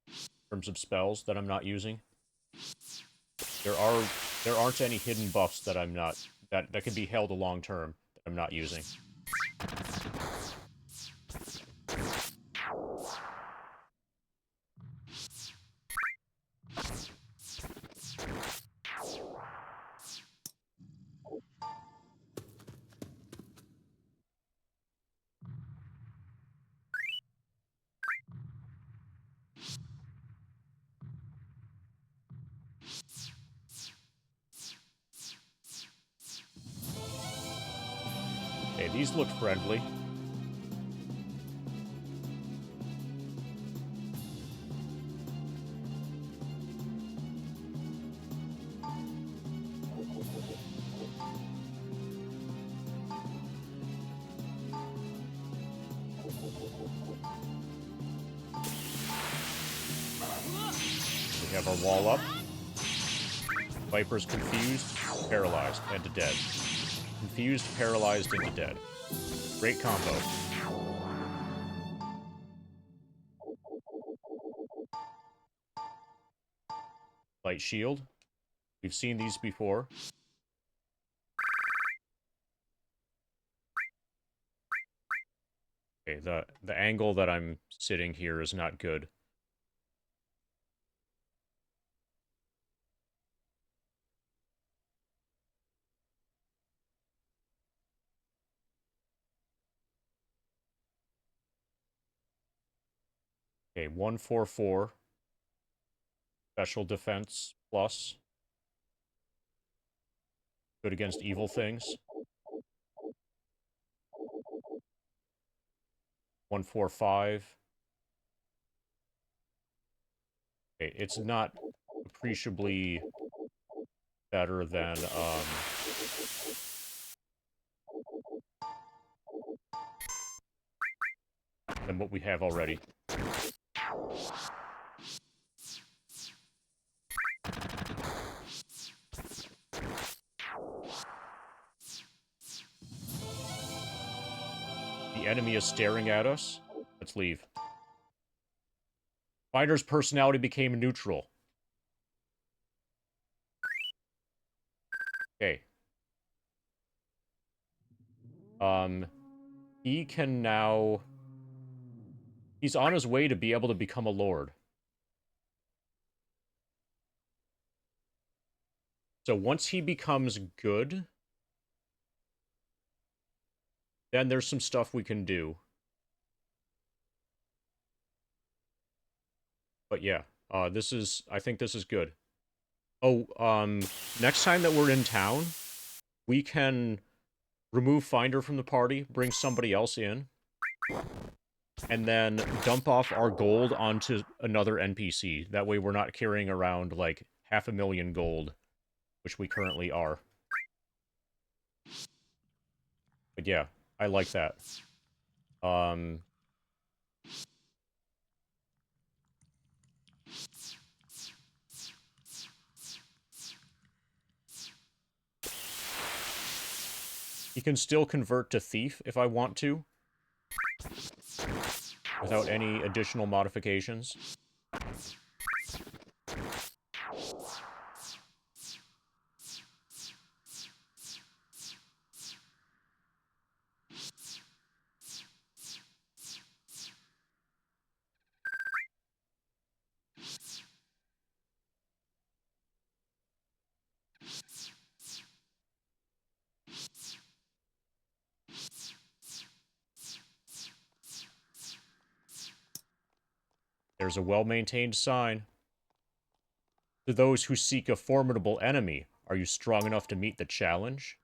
in terms of spells that I'm not using. There aren't any hidden buffs that I'm not that can be held a long term that I'm not using. Okay, these look friendly. We have our wall up. Viper's confused, paralyzed, and dead. Confused, paralyzed, and dead. Great combo. Light shield. We've seen these before. Okay, the angle that I'm sitting here is not good. Okay, 144. Special defense plus. Good against evil things. 145. Okay, it's not appreciably better than what we have already. The enemy is staring at us. Let's leave. Fighter's personality became neutral. Okay. He can now... He's on his way to be able to become a lord. So once he becomes good, then there's some stuff we can do. But yeah, I think this is good. Oh, next time that we're in town, we can remove Finder from the party, bring somebody else in, and then dump off our gold onto another NPC. That way we're not carrying around, like, 500,000 gold, which we currently are. But yeah, I like that. He can still convert to Thief if I want to, without any additional modifications. There's a well-maintained sign. To those who seek a formidable enemy, are you strong enough to meet the challenge?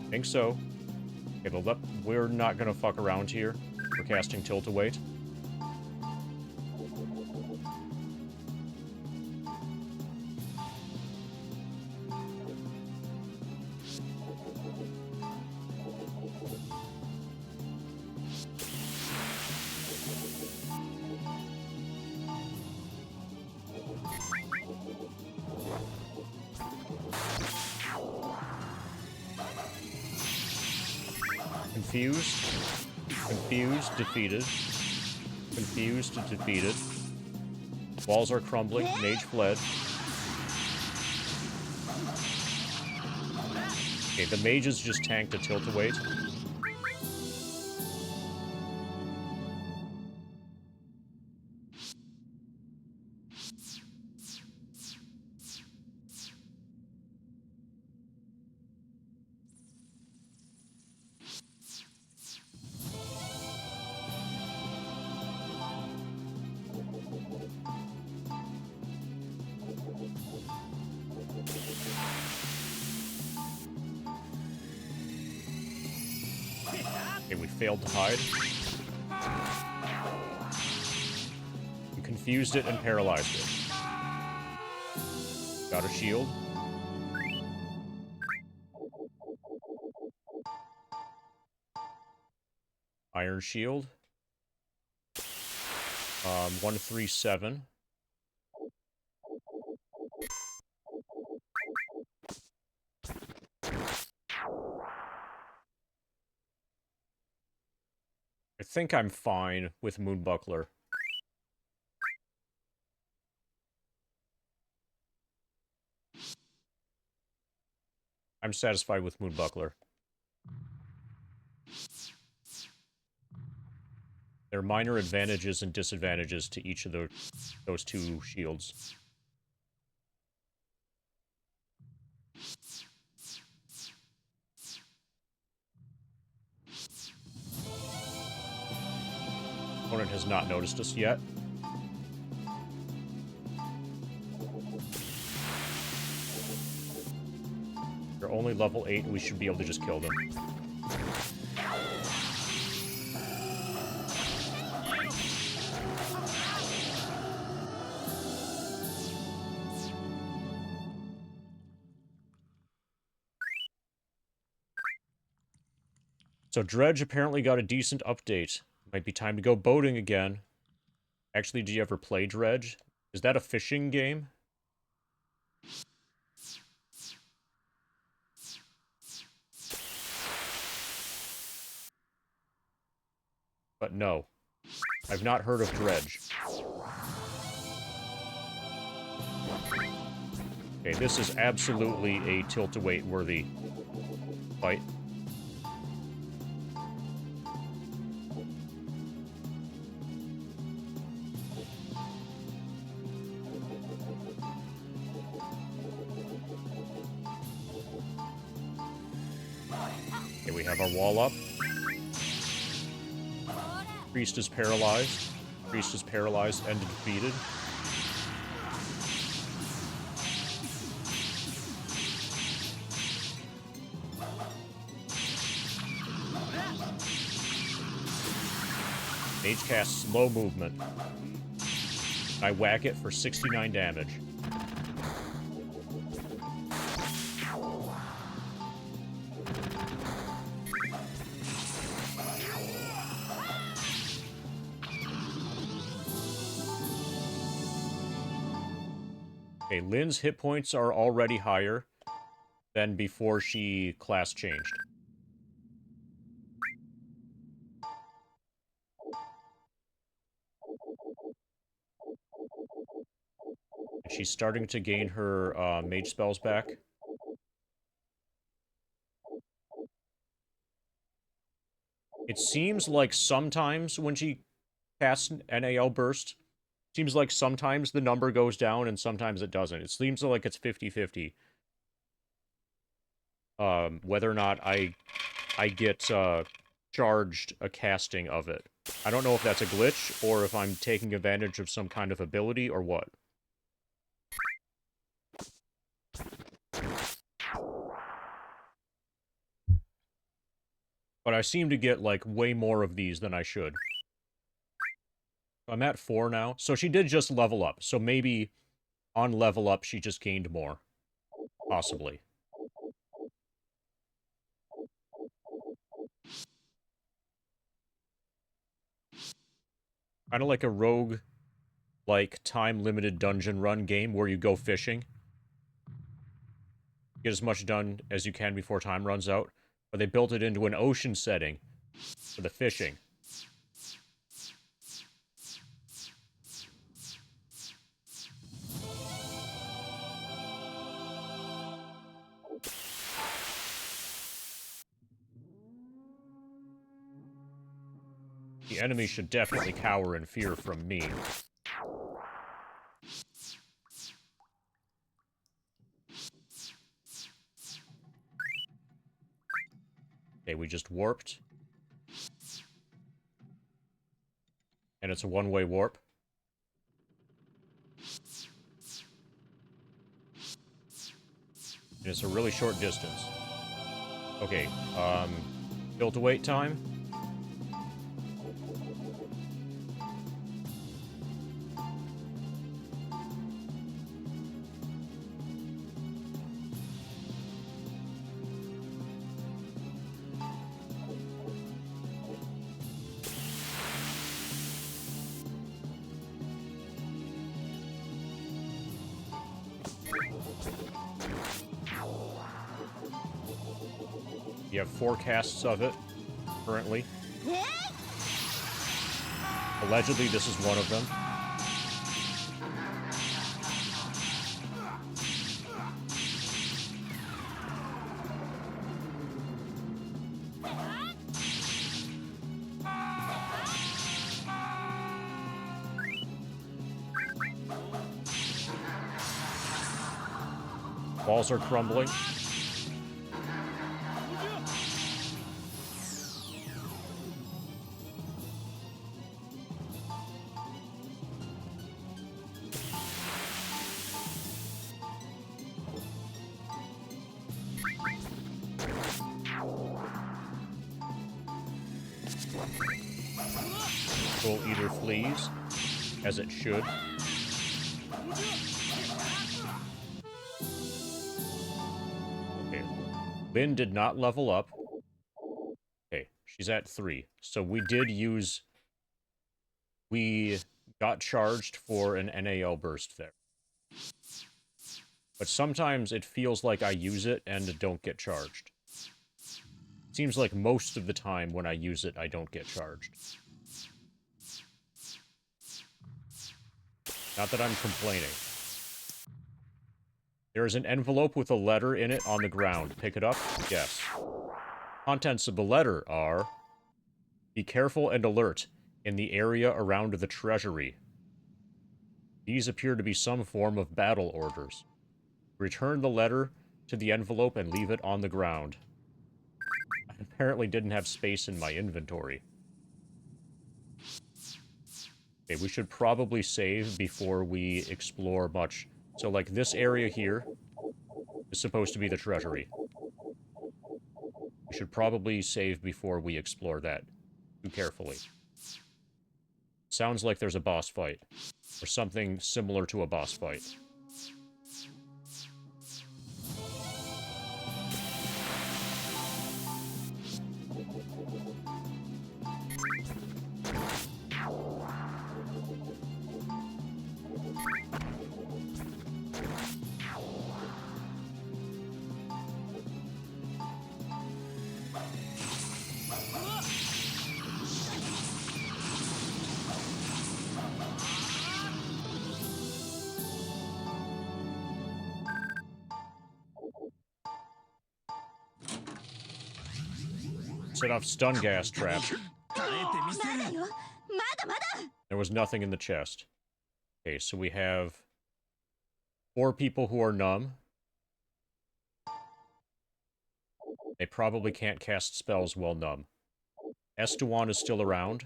Think so. Okay, but we're not gonna fuck around here. We're casting Tilt-A-Weight. Confused. Confused, defeated. Confused, defeated. Walls are crumbling. Mage fled. Okay, the mages just tanked a Tilt-A-Weight. Okay, we failed to hide. We confused it and paralyzed it. Got a shield. Iron shield. 137. I think I'm fine with Moonbuckler. I'm satisfied with Moonbuckler. There are minor advantages and disadvantages to each of those two shields. Opponent has not noticed us yet. They're only level 8 and we should be able to just kill them. So Dredge apparently got a decent update. Might be time to go boating again. Actually, do you ever play Dredge? Is that a fishing game? But no. I've not heard of Dredge. Okay, this is absolutely a Tilt-A-Weight worthy fight. Okay, we have our wall up. Priest is paralyzed. Priest is paralyzed and defeated. Mage casts slow movement. I whack it for 69 damage. Okay, Lynn's hit points are already higher than before she class changed. And she's starting to gain her mage spells back. It seems like sometimes when she cast NAL burst. Seems like sometimes the number goes down and sometimes it doesn't. It seems like it's 50-50. Whether or not I get charged a casting of it. I don't know if that's a glitch or if I'm taking advantage of some kind of ability or what. But I seem to get, like, way more of these than I should. I'm at 4 now. So she did just level up. So maybe on level up she just gained more. Possibly. Kind of like a rogue, like, time-limited dungeon run game where you go fishing. Get as much done as you can before time runs out. But they built it into an ocean setting for the fishing. The enemy should definitely cower in fear from me. Okay, we just warped. And it's a one-way warp. And it's a really short distance. Okay, build to wait time. You have forecasts of it, currently. Allegedly, this is one of them. Walls are crumbling. Soul Eater flees, as it should. Okay. Lynn did not level up. Okay, she's at 3. So we did use... We got charged for an NAL burst there. But sometimes it feels like I use it and don't get charged. Seems like most of the time when I use it, I don't get charged. Not that I'm complaining. There is an envelope with a letter in it on the ground. Pick it up? Yes. Contents of the letter are... Be careful and alert in the area around the treasury. These appear to be some form of battle orders. Return the letter to the envelope and leave it on the ground. I apparently didn't have space in my inventory. Okay, we should probably save before we explore much. So, like, this area here is supposed to be the treasury. We should probably save before we explore that too carefully. Sounds like there's a boss fight. Or something similar to a boss fight. Set off stun gas trap. まだよ。There was nothing in the chest. Okay, so we have 4 people who are numb. They probably can't cast spells while numb. Estewan is still around.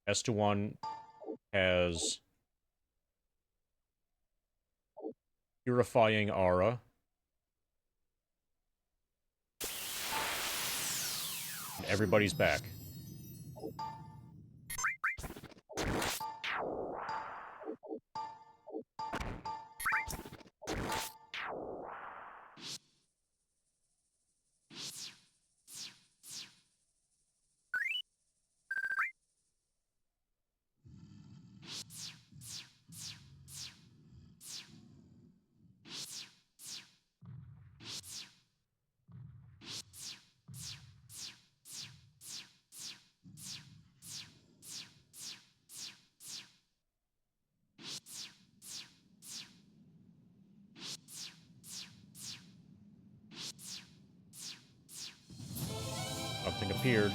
Estewan has Purifying Aura. And everybody's back. Something appeared.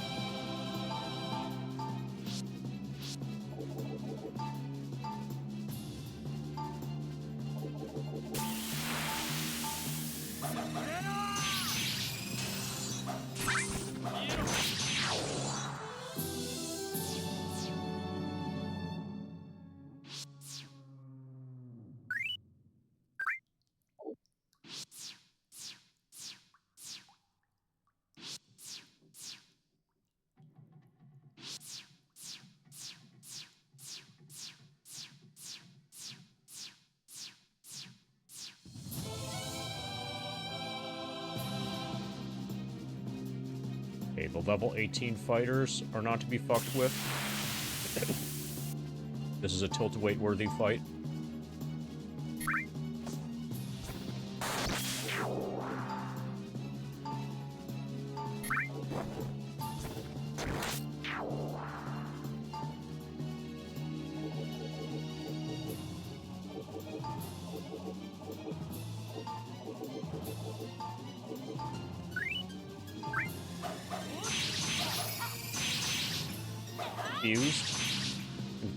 Okay, the level 18 fighters are not to be fucked with. This is a tilt-weight worthy fight.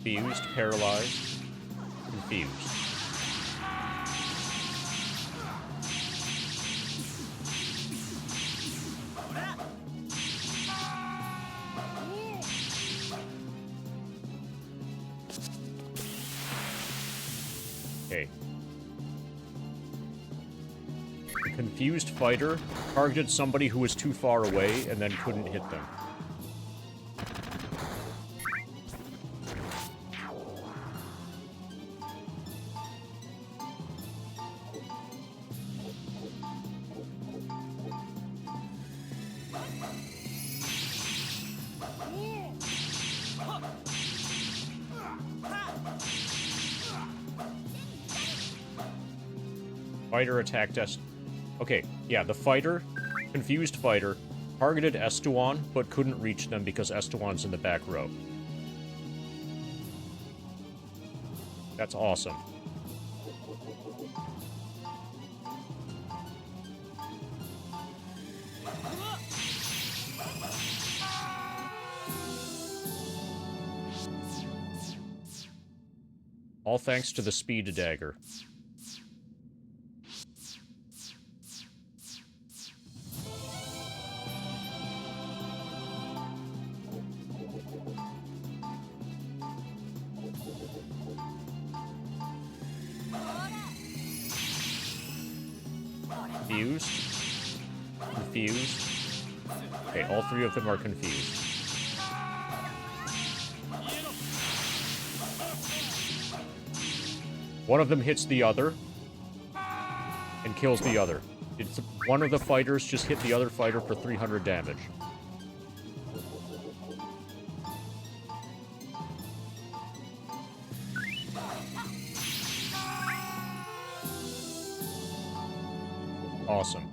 Confused, paralyzed, confused. Okay. The confused fighter targeted somebody who was too far away and then couldn't hit them. Fighter attacked Okay, yeah, the fighter, confused fighter, targeted Estewan, but couldn't reach them because Estewan's in the back row. That's awesome. All thanks to the speed dagger. Confused. Okay, all 3 of them are confused. One of them hits the other and kills the other. One of the fighters just hit the other fighter for 300 damage. Awesome.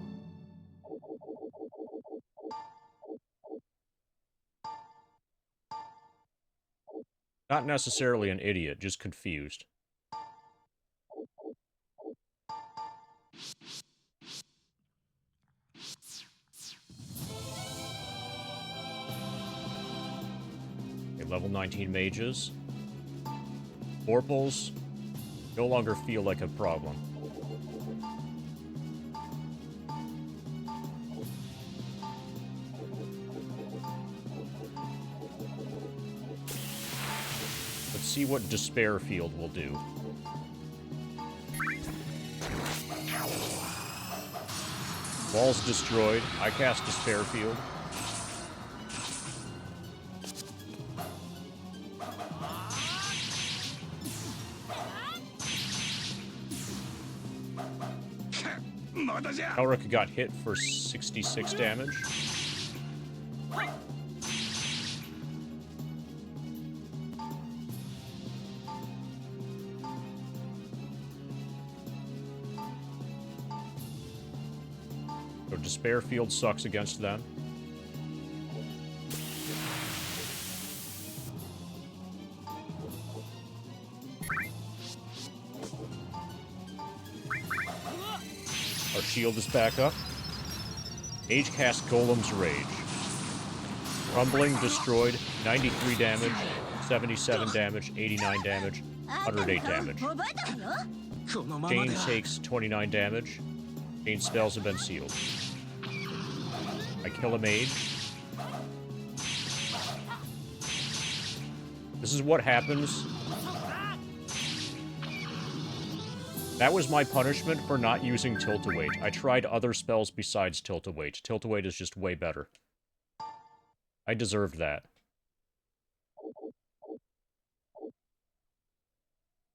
Not necessarily an idiot, just confused. Okay, Level 19 mages. Vorpals no longer feel like a problem. Let's see what Despair Field will do. Wall's destroyed. I cast Despair Field. Elric got hit for 66 damage. So Despair Field sucks against them. Our shield is back up. Mage cast Golem's Rage. Crumbling, destroyed, 93 damage, 77 damage, 89 damage, 108 damage. Jane takes 29 damage. Jane's spells have been sealed. I kill a mage. This is what happens. That was my punishment for not using Tilt-A-Wait. I tried other spells besides Tilt-A-Wait. Tilt-A-Wait is just way better. I deserved that.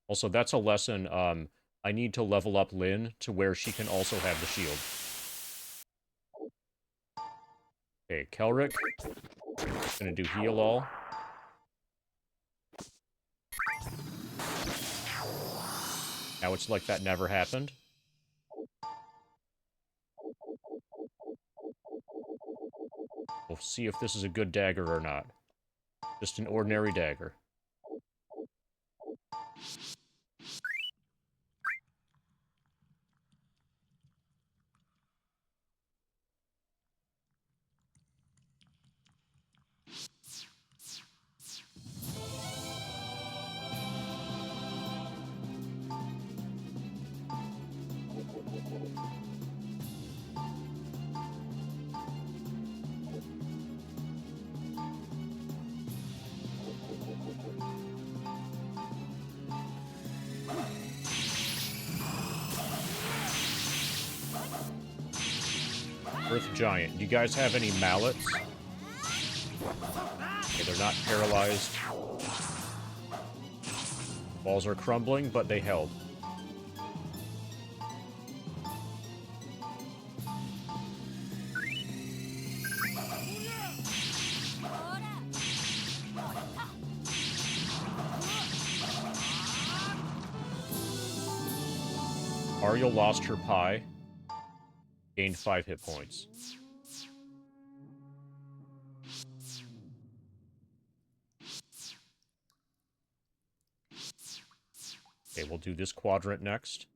Also, that's a lesson. I need to level up Lynn to where she can also have the shield. Okay, Kelric. Gonna do heal all. Now it's like that never happened. We'll see if this is a good dagger or not. Just an ordinary dagger. Earth Giant. Do you guys have any mallets? Okay, they're not paralyzed. Walls are crumbling, but they held. Ariel lost her pie. Gained 5 hit points. Okay, we'll do this quadrant next.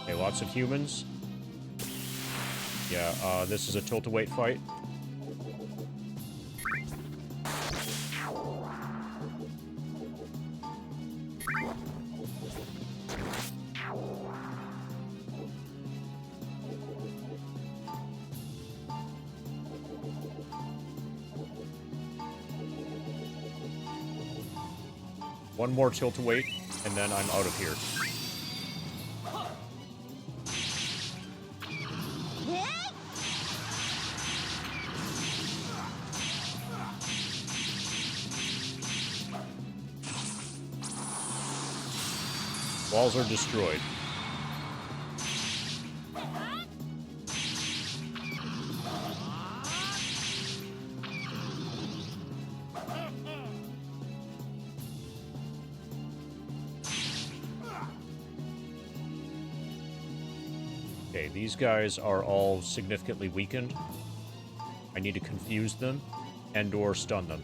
Okay, lots of humans. Yeah, this is a tilt-a-wait fight. One more tilt-a-wait, and then I'm out of here. Walls are destroyed. Okay, these guys are all significantly weakened. I need to confuse them and/or stun them.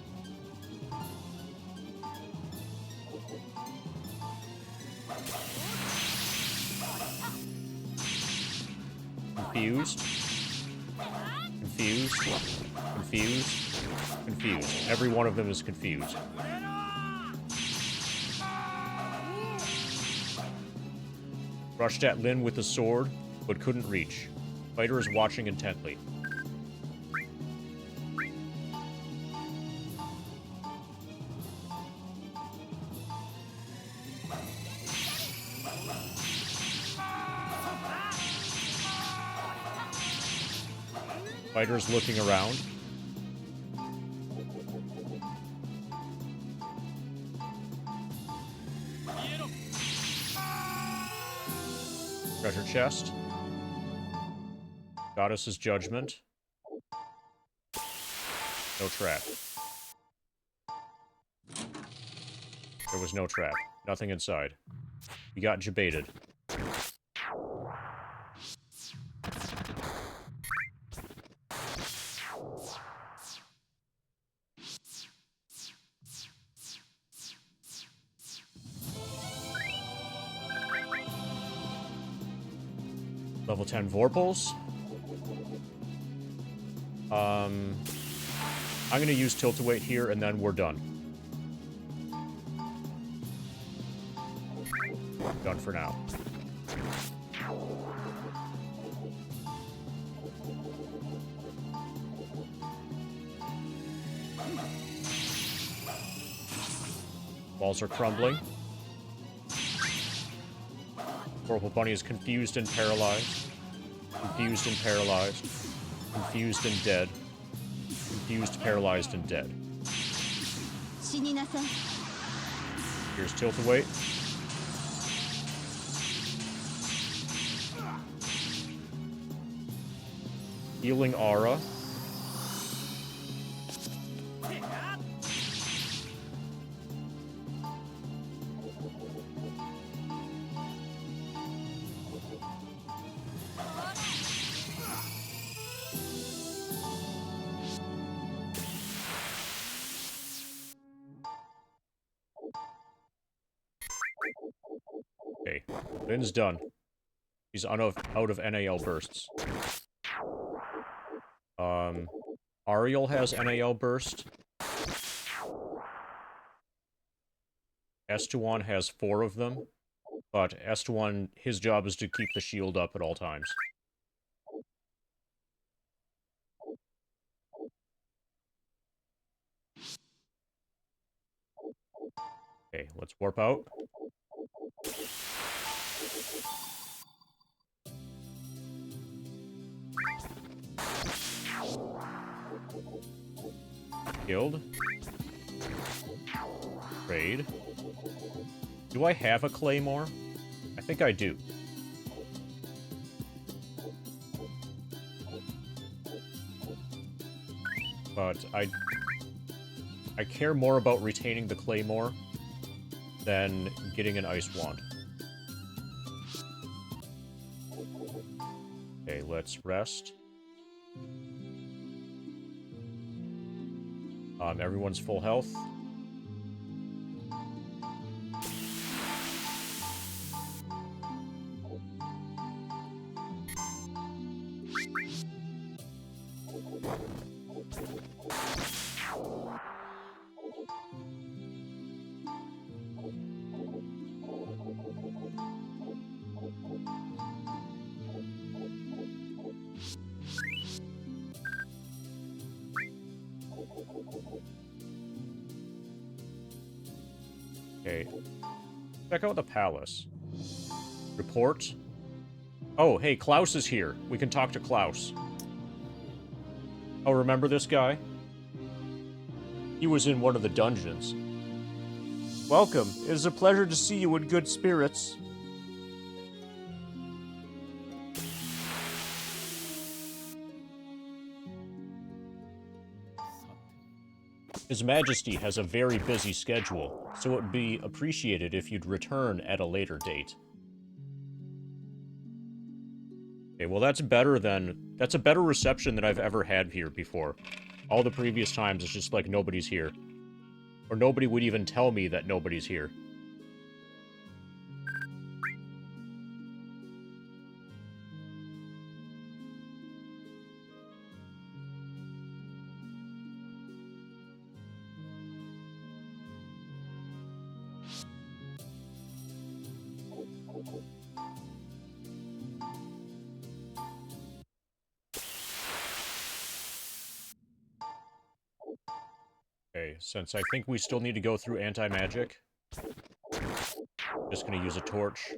Confused. Confused. Confused. Confused. Every one of them is confused. Rushed at Lin with the sword, but couldn't reach. Fighter is watching intently. Fighter's looking around. Treasure chest. Goddess's judgment. No trap. There was no trap. Nothing inside. We got jebaited. Level 10 Vorpals. I'm gonna use Tilt-A-Weight here, and then we're done. Done for now. Walls are crumbling. Vorpal Bunny is confused and paralyzed. Confused and paralyzed. Confused and dead. Confused, paralyzed, and dead. Here's Tilt-A-Weight. Healing Aura. Okay, Lynn's done. He's out of NAL bursts. Ariel has NAL burst. Estewan has 4 of them, but Estewan, his job is to keep the shield up at all times. Okay, let's warp out. Guild. Trade. Do I have a claymore? I think I do. But I care more about retaining the claymore than getting an ice wand. Okay, let's rest. Everyone's full health. Okay. Check out the palace. Report. Oh, hey, Klaus is here. We can talk to Klaus. Oh, remember this guy? He was in one of the dungeons. Welcome. It is a pleasure to see you in good spirits. His Majesty has a very busy schedule, so it would be appreciated if you'd return at a later date. Okay, well that's a better reception than I've ever had here before. All the previous times it's just like nobody's here. Or nobody would even tell me that nobody's here. Okay, since I think we still need to go through anti-magic, just gonna use a torch.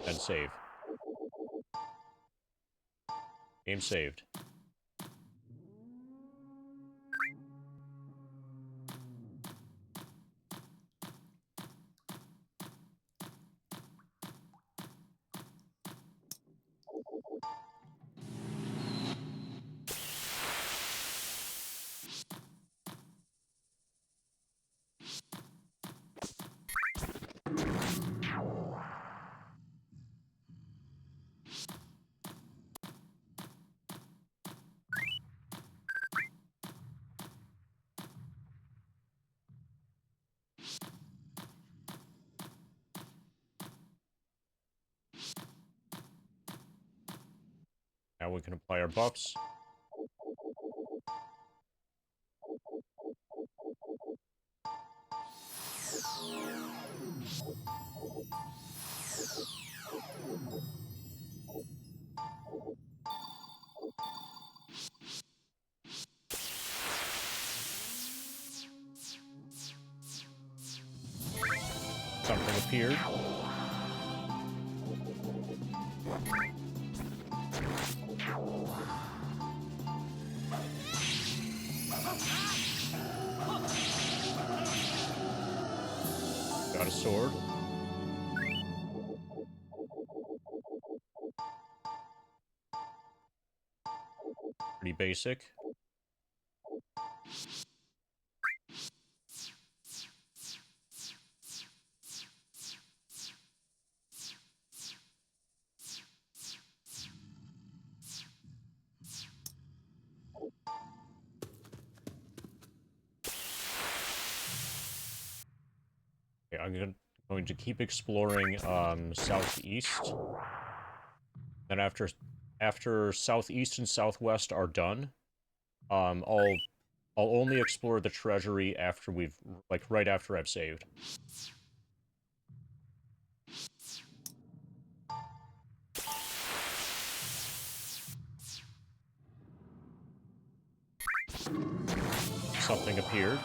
And save. Game saved. Now we can apply our buffs. Something appeared. Got a sword. Pretty basic. Okay, I'm going to keep exploring southeast. Then after southeast and southwest are done, I'll only explore the treasury after right after I've saved. Something appeared.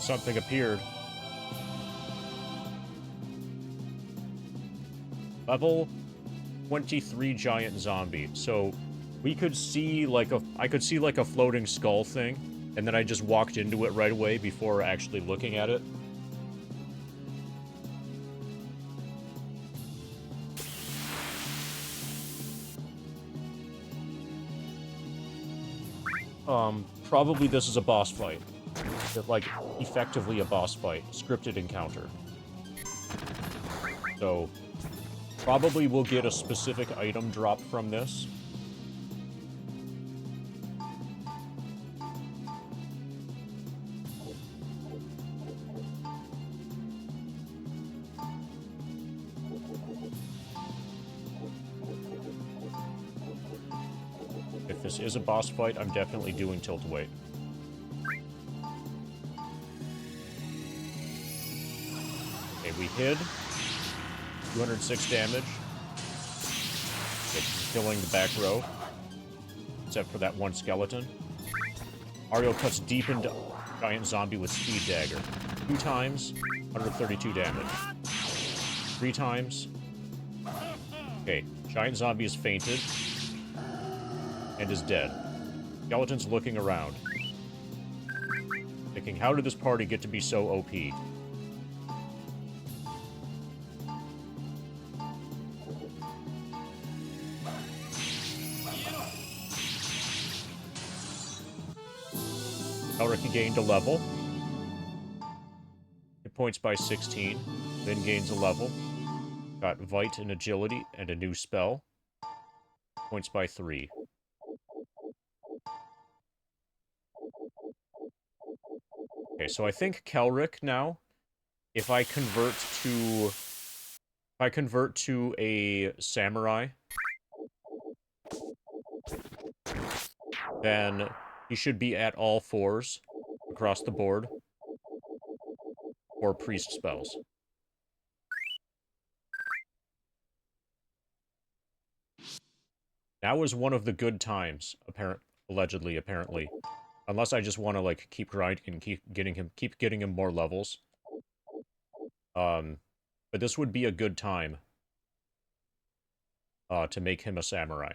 Something appeared. Level 23 giant zombie. So we could see I could see like a floating skull thing, and then I just walked into it right away before actually looking at it. Probably this is a boss fight. Like, effectively a boss fight. Scripted encounter. So, probably we'll get a specific item drop from this. If this is a boss fight, I'm definitely doing tilt-away. Okay, we hid. 206 damage. It's killing the back row. Except for that one skeleton. Mario cuts deep into giant zombie with speed dagger. 2 times, 132 damage. 3 times. Okay, giant zombie is fainted. And is dead. Skeleton's looking around. Thinking, how did this party get to be so OP? Elric gained a level. Hit points by 16. Then gains a level. Got Vite and Agility and a new spell. Points by 3. Okay, so I think Kelric now, if I convert to a samurai, then he should be at all 4s across the board for priest spells. Now is one of the good times, allegedly, apparently. Unless I just want to, like, keep grinding and keep getting him more levels. But this would be a good time to make him a samurai.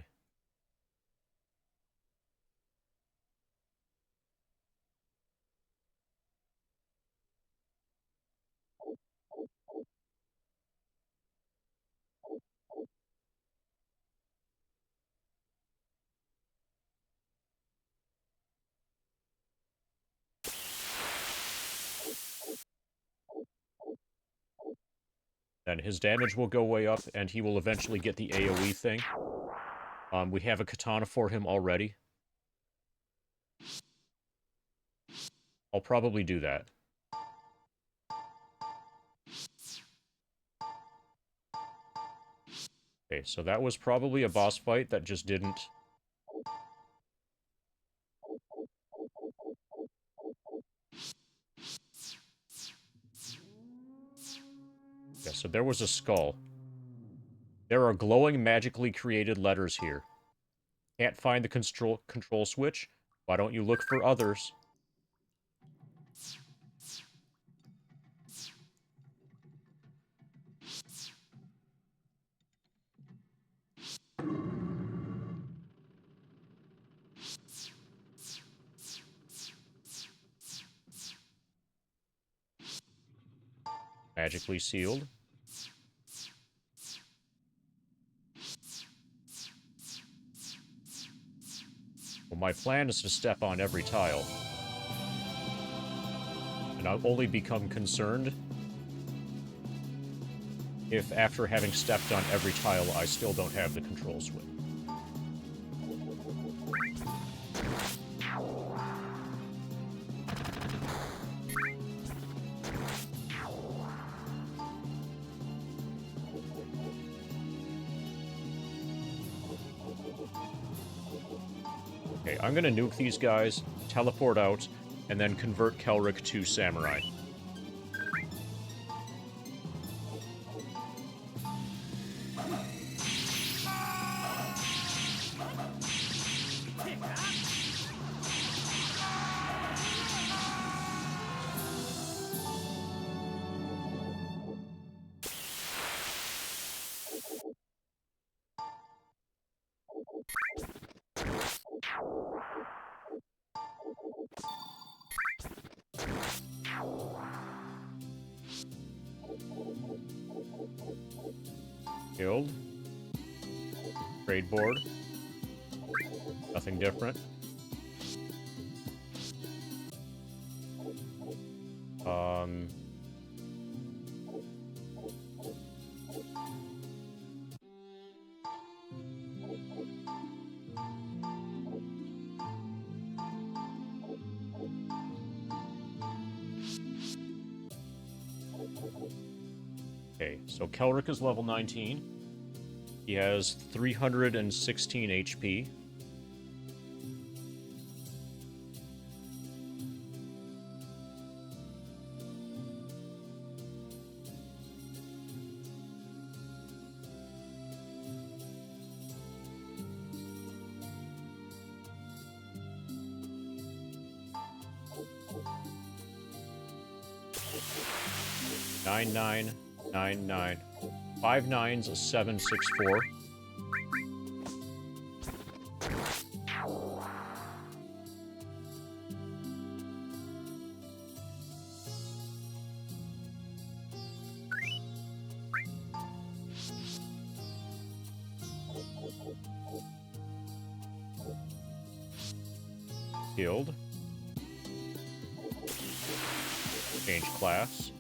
Then his damage will go way up, and he will eventually get the AoE thing. We have a katana for him already. I'll probably do that. Okay, so that was probably a boss fight that just didn't... Yeah, so there was a skull. There are glowing, magically created letters here. Can't find the control switch? Why don't you look for others? Magically sealed. Well, my plan is to step on every tile. And I'll only become concerned if, after having stepped on every tile, I still don't have the control switch. Okay, I'm gonna nuke these guys, teleport out, and then convert Kelric to Samurai. Guild. Trade board. Nothing different. Okay, so Kelric is level 19. He has 316 HP. Nine, 9, 5 9s, 7, 6, 4. Guild. Change class.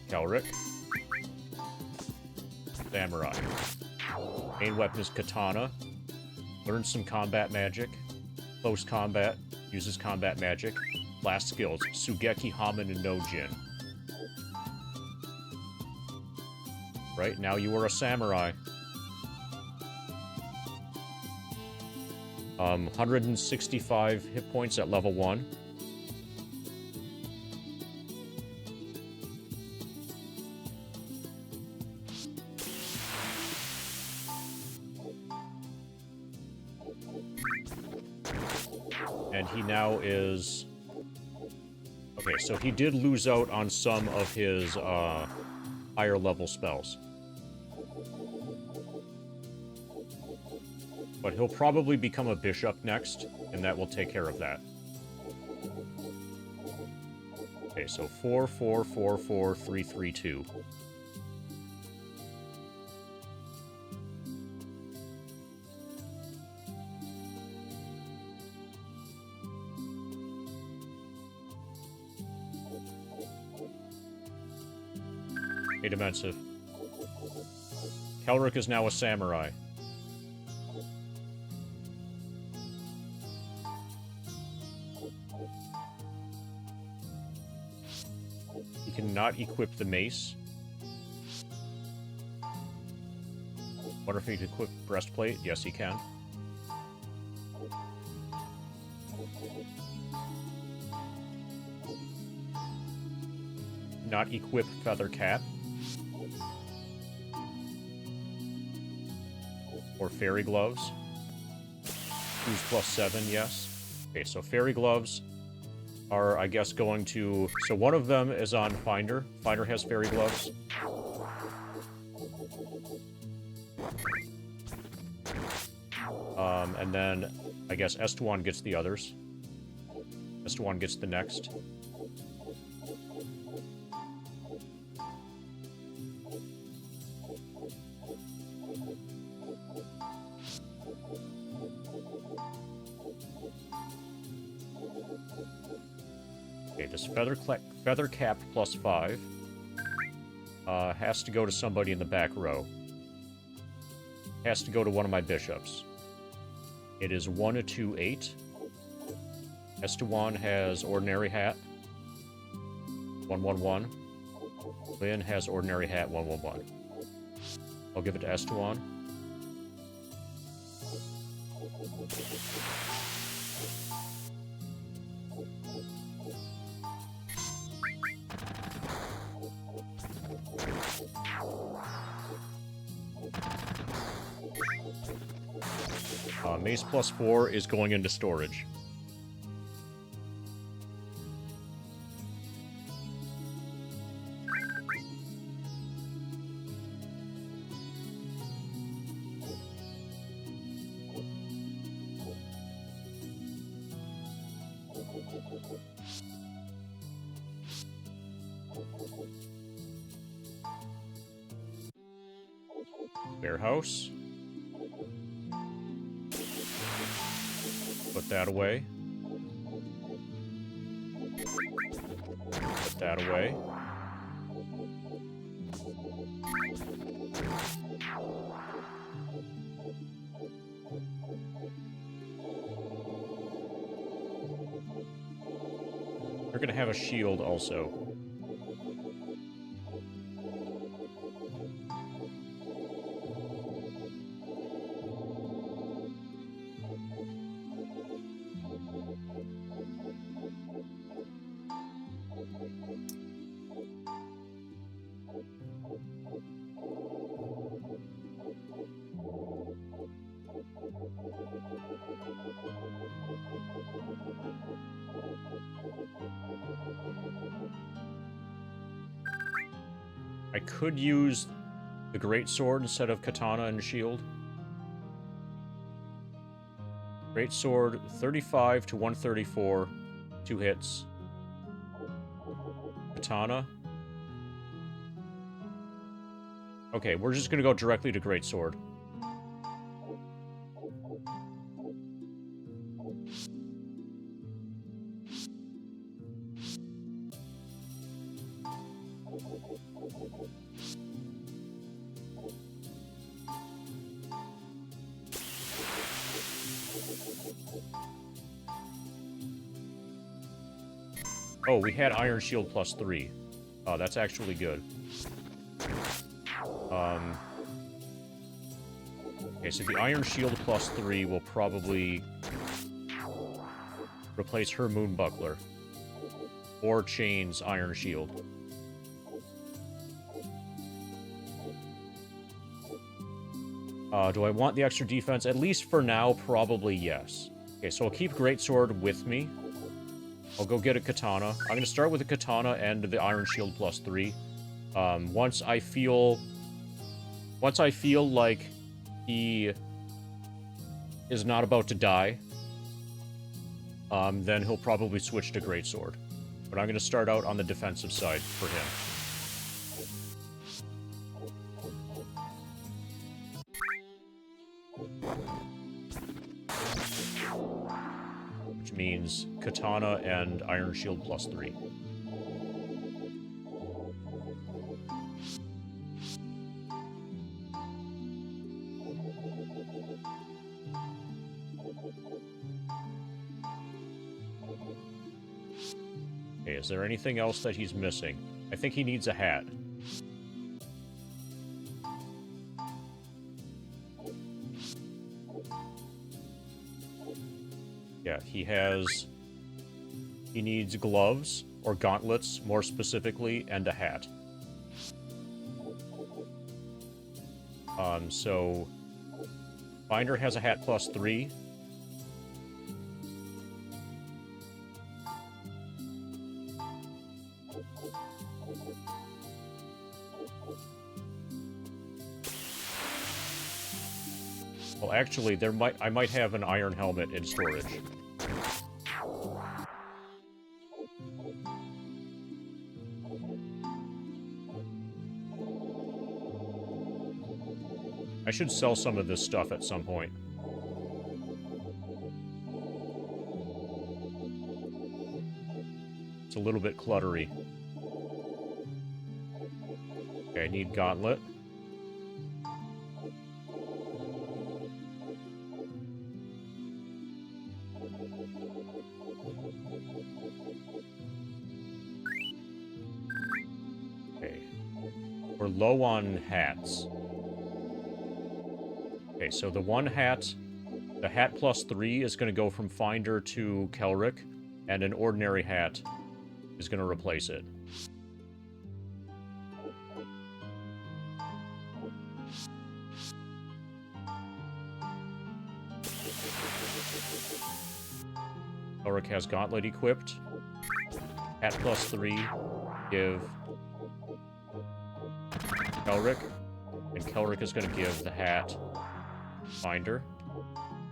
Kelric. Samurai. Main weapon is katana. Learns some combat magic. Close combat. Uses combat magic. Last skills. Sugeki Hamen no Jin. Right, now you are a samurai. 165 hit points at level 1. And he now is... Okay, so he did lose out on some of his higher level spells. But he'll probably become a bishop next, and that will take care of that. Okay, so 4, 4, 4, 4, 3, 3, 2. Defensive. Kelric is now a samurai. He cannot equip the mace. Wonder if he can equip breastplate. Yes, he can. Not equip feather cap. Or fairy gloves. Who's +7, yes. Okay, so fairy gloves are, I guess, going to... So one of them is on Finder. Finder has fairy gloves. And then, I guess, Estuan gets the others. Estuan gets the next. Okay, this feather cap +5 has to go to somebody in the back row. Has to go to one of my bishops. It is 1-2-8. Estuan has ordinary hat. 1-1-1. Lynn has ordinary hat. 1-1-1. I'll give it to Estuan. Mace +4 is going into storage. Warehouse. Put that away. Put that away. You're gonna have a shield also. I could use the greatsword instead of katana and shield. Greatsword, 35 to 134, 2 hits. Katana. Okay, we're just gonna go directly to greatsword. Oh, we had Iron Shield +3. Oh, that's actually good. Okay, so the Iron Shield +3 will probably replace her Moon Buckler. Or Chain's Iron Shield. Do I want the extra defense? At least for now, probably yes. Okay, so I'll keep Greatsword with me. I'll go get a Katana. I'm going to start with the Katana and the Iron Shield +3. Once I feel like he is not about to die, then he'll probably switch to Greatsword. But I'm going to start out on the defensive side for him. Which means Katana and Iron Shield +3. Okay, is there anything else that he's missing? I think he needs a hat. Yeah, he needs gloves, or gauntlets, more specifically, and a hat. So... Finder has a hat +3. Well, actually, I might have an iron helmet in storage. I should sell some of this stuff at some point. It's a little bit cluttery. Okay, I need gauntlet. Okay. We're low on hats. Okay, so the one hat, the hat +3 is going to go from Finder to Kelric, and an ordinary hat is going to replace it. Kelric has Gauntlet equipped. Hat +3, give Kelric, and Kelric is going to give the hat Finder.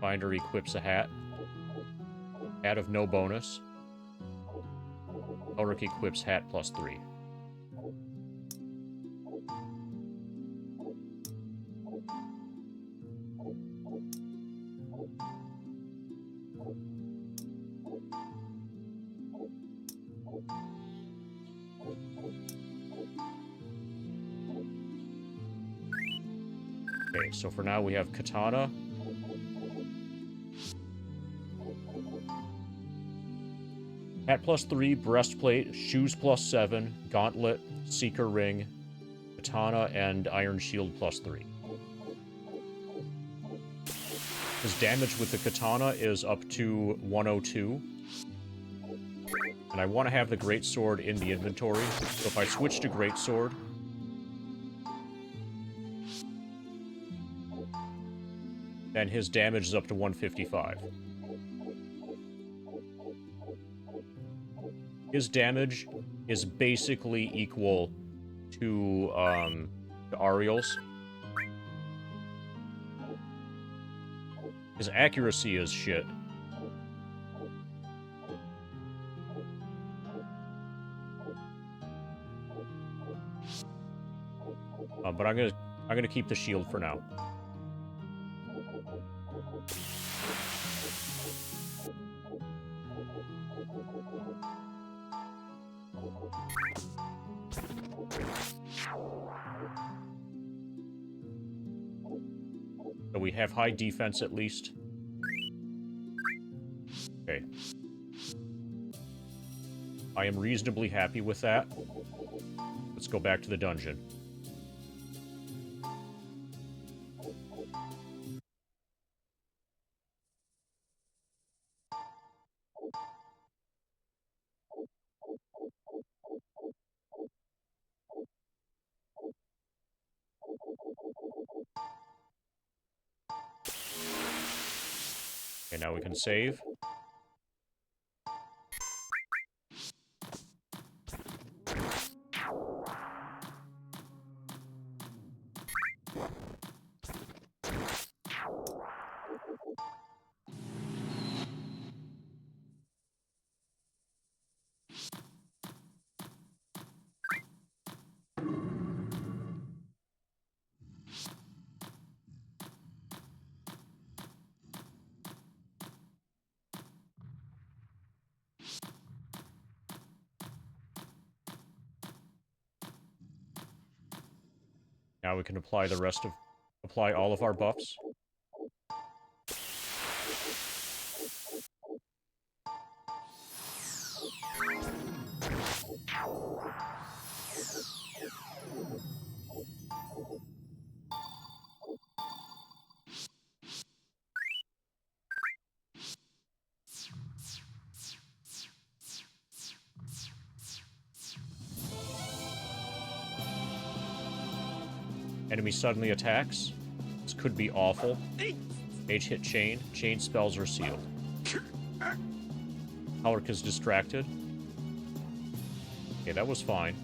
Finder equips a hat. Hat of no bonus. Kelric equips hat +3. Okay, so for now we have Katana. Hat +3, breastplate, shoes +7, gauntlet, seeker ring, katana, and iron shield +3. His damage with the katana is up to 102. And I want to have the greatsword in the inventory, so if I switch to greatsword, then his damage is up to 155. His damage is basically equal to Ariel's. His accuracy is shit. But I'm gonna keep the shield for now. So we have high defense at least. Okay. I am reasonably happy with that. Let's go back to the dungeon. Okay, now we can save. Now we can apply all of our buffs. Enemy suddenly attacks. This could be awful. Mage hit chain. Chain spells are sealed. Alric is distracted. Okay, that was fine.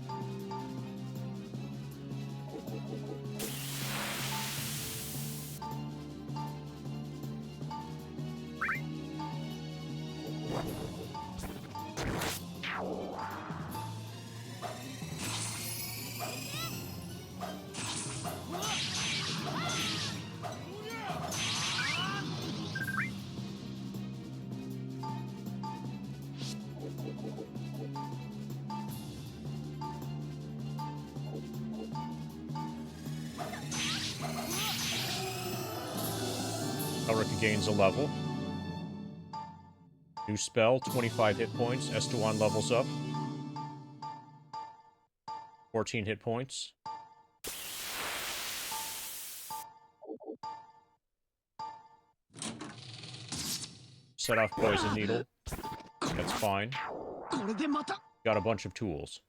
Alric gains a level. New spell, 25 hit points. Estewan levels up. 14 hit points. Set off poison needle. That's fine. Got a bunch of tools.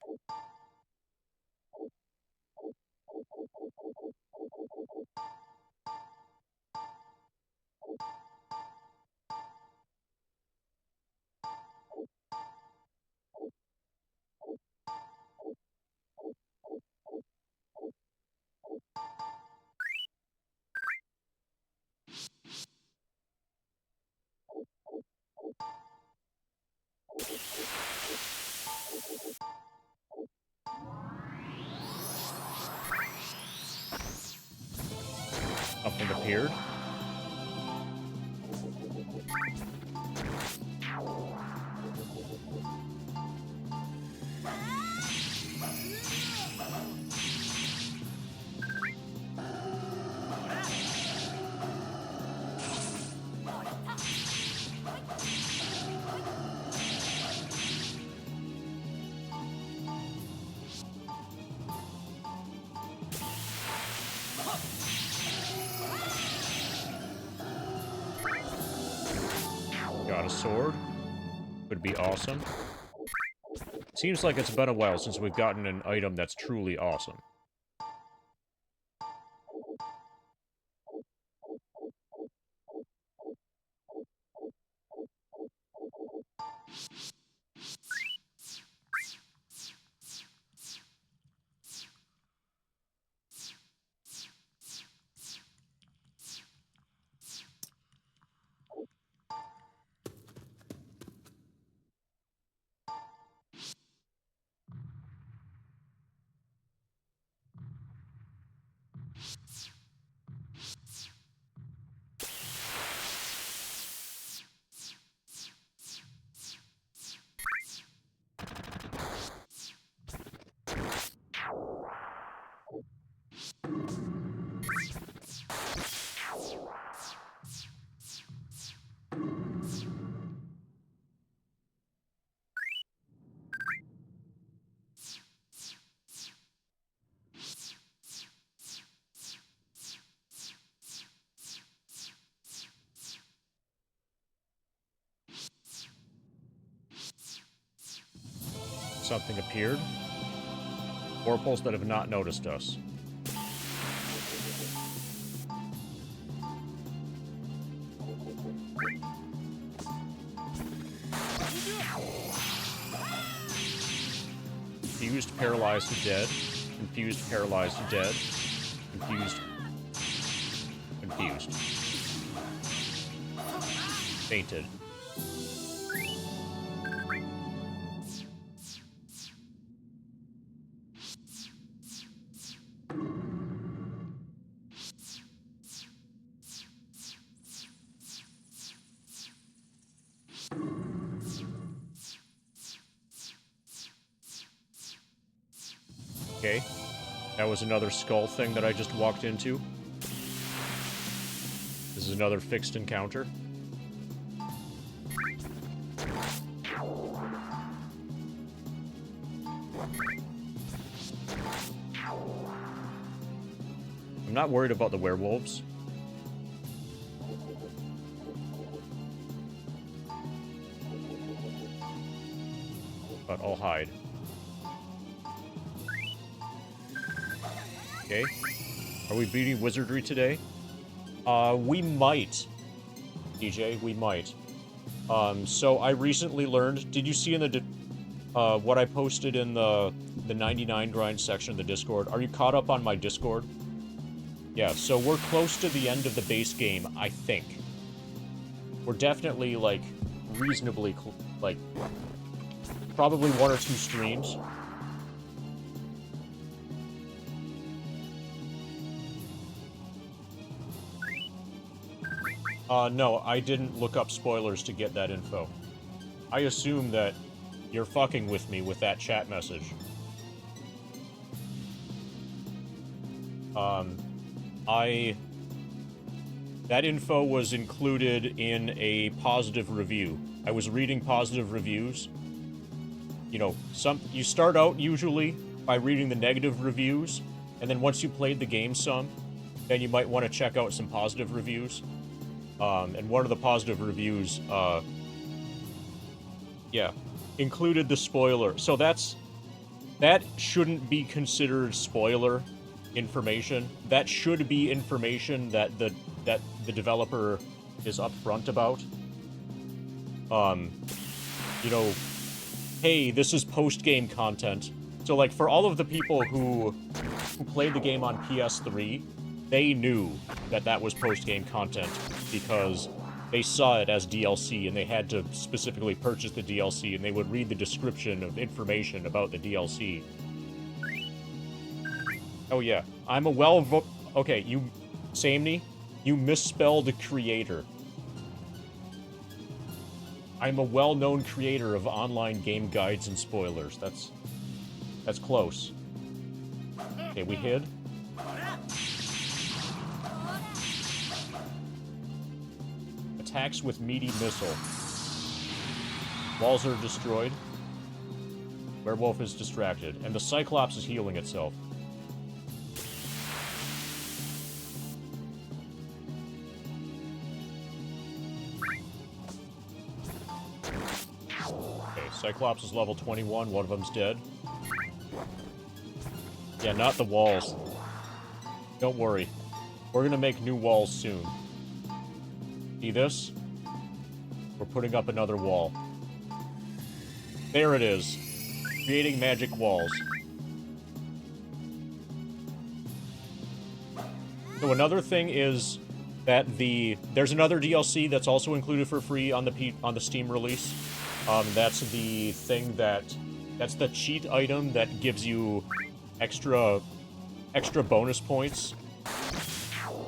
Something appeared. Got a sword. Would be awesome. Seems like it's been a while since we've gotten an item that's truly awesome. Something appeared. Oracles that have not noticed us. Confused, paralyzed, dead. Confused, paralyzed, dead. Confused. Confused. Fainted. Okay. That was another skull thing that I just walked into. This is another fixed encounter. I'm not worried about the werewolves. But I'll hide. Okay. Are we beating Wizardry today? We might. DJ, we might. So I recently learned... Did you see in the... what I posted in the 99 grind section of the Discord? Are you caught up on my Discord? Yeah, so we're close to the end of the base game, I think. We're definitely, like, reasonably... like, probably 1 or 2 streams. No, I didn't look up spoilers to get that info. I assume that you're fucking with me with that chat message. That info was included in a positive review. I was reading positive reviews. You know, you start out usually by reading the negative reviews, and then once you played the game some, then you might want to check out some positive reviews. And one of the positive reviews, yeah, included the spoiler. So that shouldn't be considered spoiler information. That should be information that the developer is upfront about. You know, hey, this is post-game content. So, like, for all of the people who played the game on PS3, they knew that that was post-game content because they saw it as DLC and they had to specifically purchase the DLC and they would read the description of information about the DLC. Oh yeah, I'm a okay, you... Samney, you misspelled creator. I'm a well-known creator of online game guides and spoilers. That's close. Okay, we hid. Attacks with meaty missile. Walls are destroyed. Werewolf is distracted, and the Cyclops is healing itself. Okay, Cyclops is level 21, one of them's dead. Yeah, not the walls. Don't worry. We're gonna make new walls soon. See this? We're putting up another wall. There it is. Creating magic walls. So another thing is that there's another DLC that's also included for free on the Steam release. That's the thing that's the cheat item that gives you extra bonus points.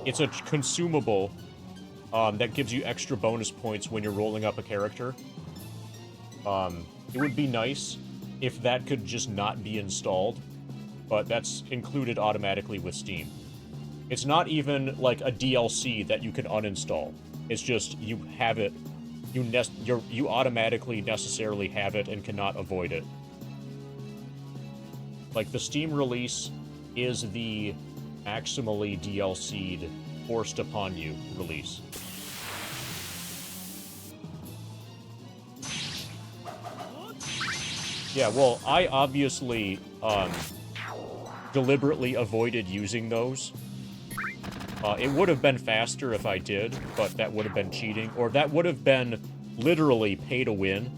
It's a consumable that gives you extra bonus points when you're rolling up a character. It would be nice if that could just not be installed, but that's included automatically with Steam. It's not even like a DLC that you can uninstall. It's just you have it. You automatically necessarily have it and cannot avoid it. Like, the Steam release is the maximally DLC'd, forced upon you release. Yeah, well, I obviously, deliberately avoided using those. It would have been faster if I did, but that would have been cheating. Or that would have been literally pay to win.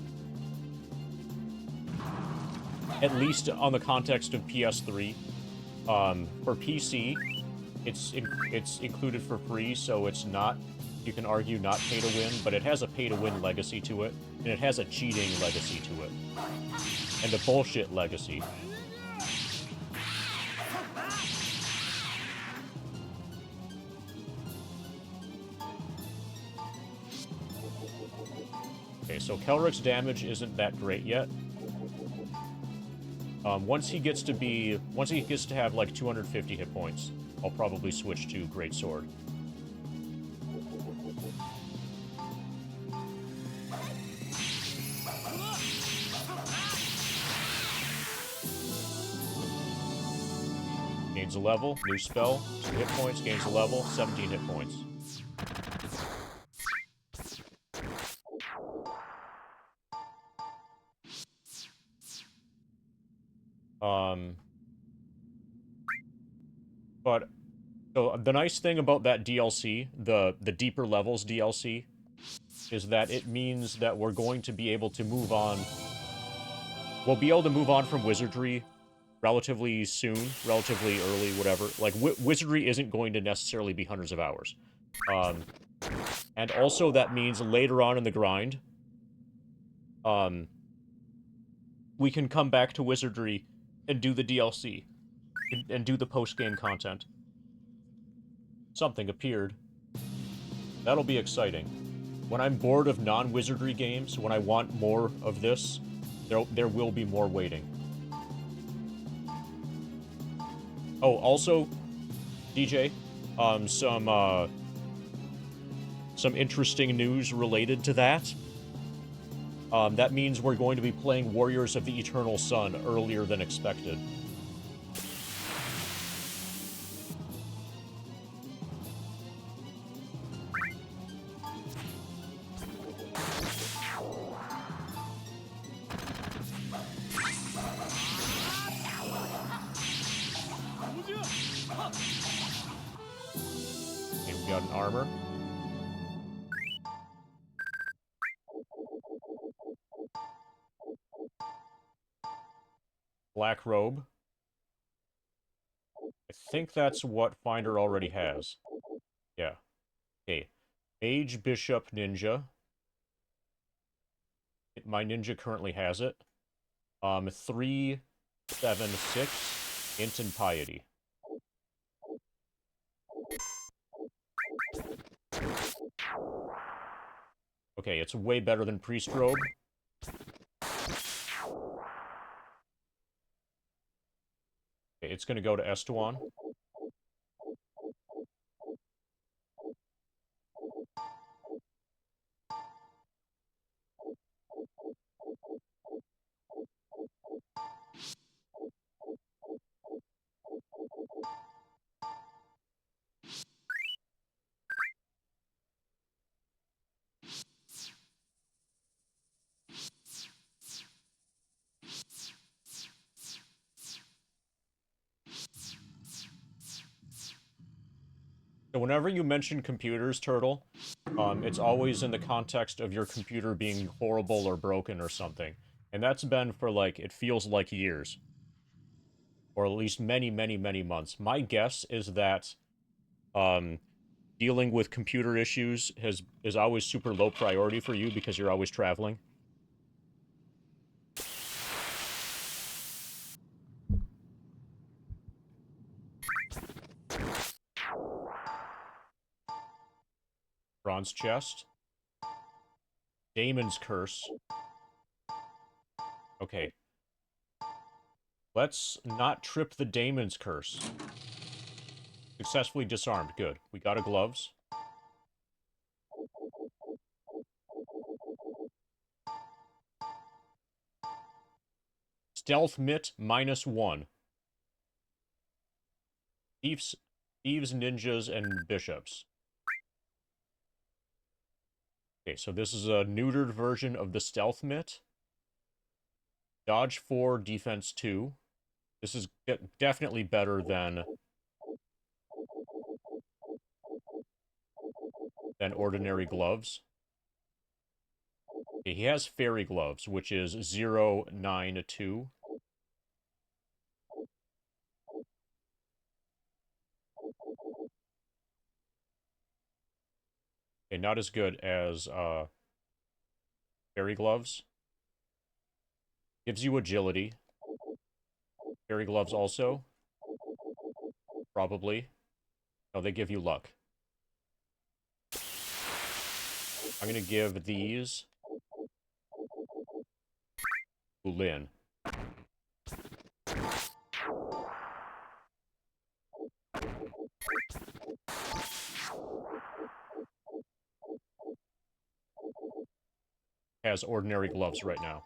At least on the context of PS3. For PC, it's included for free, so it's not, you can argue, not pay to win, but it has a pay to win legacy to it, and it has a cheating legacy to it, and a bullshit legacy. Okay, so Kelrick's damage isn't that great yet. Once he gets to have like 250 hit points, I'll probably switch to Greatsword. Gains a level, new spell, 2 hit points, gains a level, 17 hit points. But so the nice thing about that DLC, the deeper levels DLC, is that it means that we're going to be able to move on. We'll be able to move on from Wizardry relatively soon, relatively early, whatever. Like, Wizardry isn't going to necessarily be hundreds of hours. And also that means later on in the grind, we can come back to Wizardry and do the DLC, and do the post-game content. Something appeared. That'll be exciting. When I'm bored of non-Wizardry games, when I want more of this, there will be more waiting. Oh, also, DJ, some interesting news related to that. That means we're going to be playing Warriors of the Eternal Sun earlier than expected. Okay, we got an armor. Black robe. I think that's what Finder already has. Yeah. Okay. Mage, Bishop, Ninja. My ninja currently has it. 3, 7, 6. Int and Piety. Okay, it's way better than Priest Robe. Okay, it's gonna go to Estuan. So whenever you mention computers, Turtle, it's always in the context of your computer being horrible or broken or something. And that's been for, like, it feels like years. Or at least many, many, many months. My guess is that, dealing with computer issues is always super low priority for you because you're always traveling. Bronze chest. Daemon's Curse. Okay. Let's not trip the Daemon's Curse. Successfully disarmed. Good. We got a gloves. Stealth Mitt -1. Thieves, ninjas, and bishops. Okay, so this is a neutered version of the Stealth Mitt. Dodge 4, defense 2. This is definitely better than ordinary gloves. Okay, he has fairy gloves, which is 092. Okay, not as good as fairy gloves. Gives you agility. Fairy gloves also. Probably. No, they give you luck. I'm gonna give these to Lynn. Has ordinary gloves right now.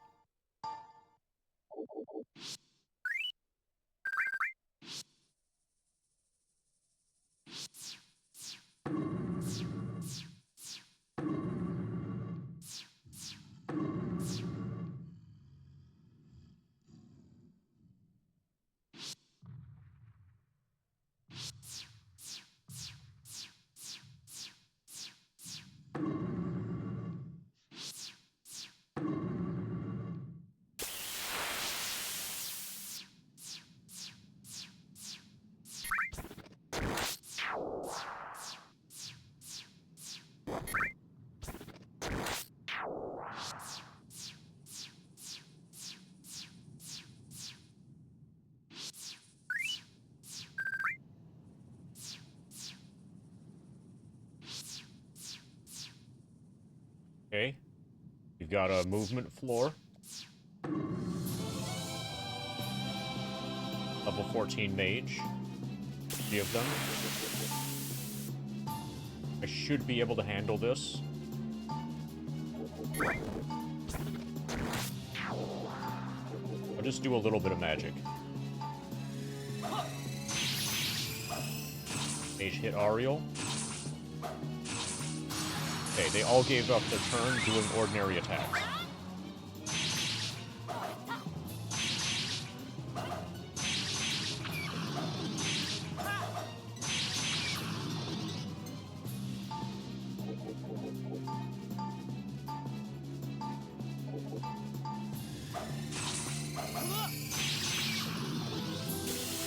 Okay. We've got a movement floor. Level 14 mage. 3 of them. I should be able to handle this. I'll just do a little bit of magic. Mage hit Ariel. Okay, they all gave up their turn doing ordinary attacks.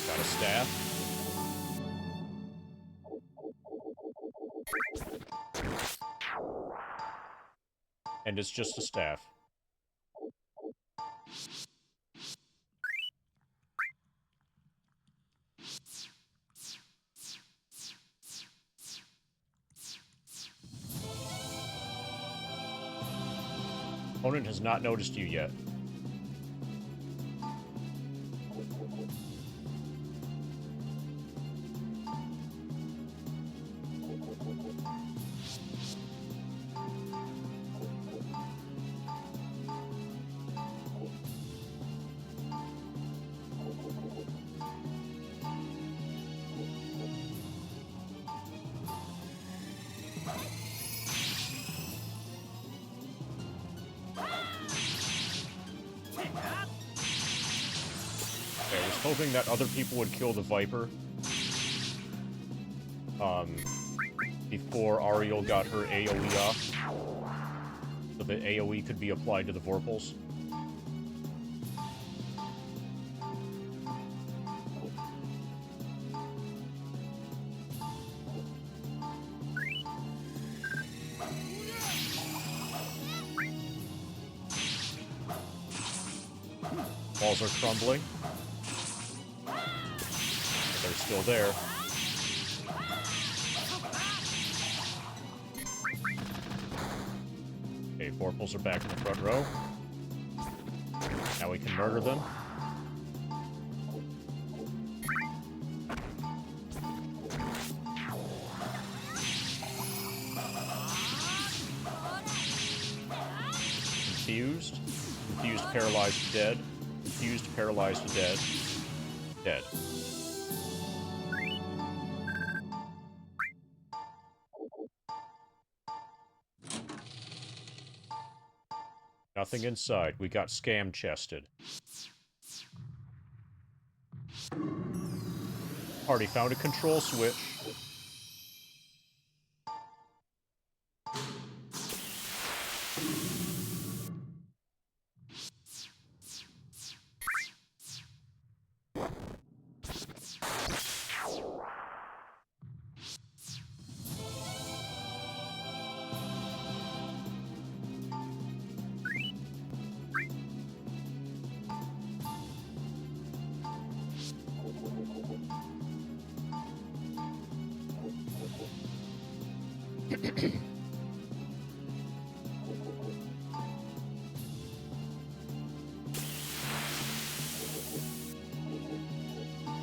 Got a staff. And it's just a staff. Opponent has not noticed you yet. Hoping that other people would kill the Viper before Ariel got her AoE off, so that AoE could be applied to the Vorpals. Walls are crumbling. They're still there. Okay, Vorpals are back in the front row. Now we can murder them. Confused. Confused, paralyzed, dead. Confused, paralyzed, dead. Dead. Nothing inside. We got scam chested. Already found a control switch.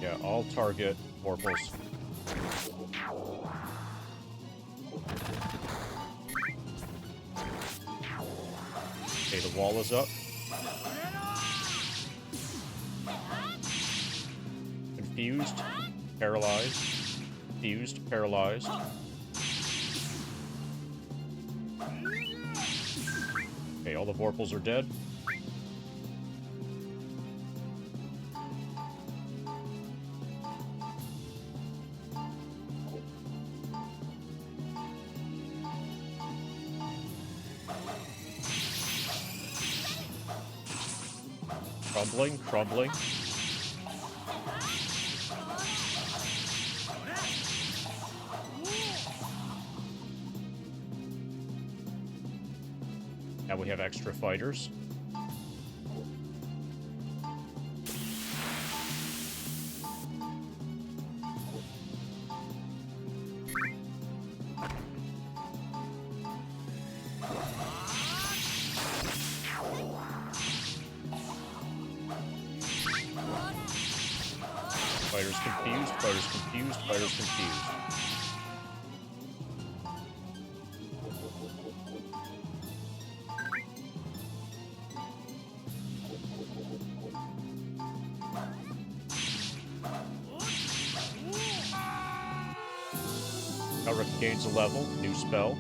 Yeah, all target Vorpals. Okay, the wall is up. Confused, paralyzed, confused, paralyzed. Okay, all the Vorpals are dead. Crumbling, crumbling. Now we have extra fighters. Fighters confused, fighters confused, fighters confused. Elric gains a level, new spell,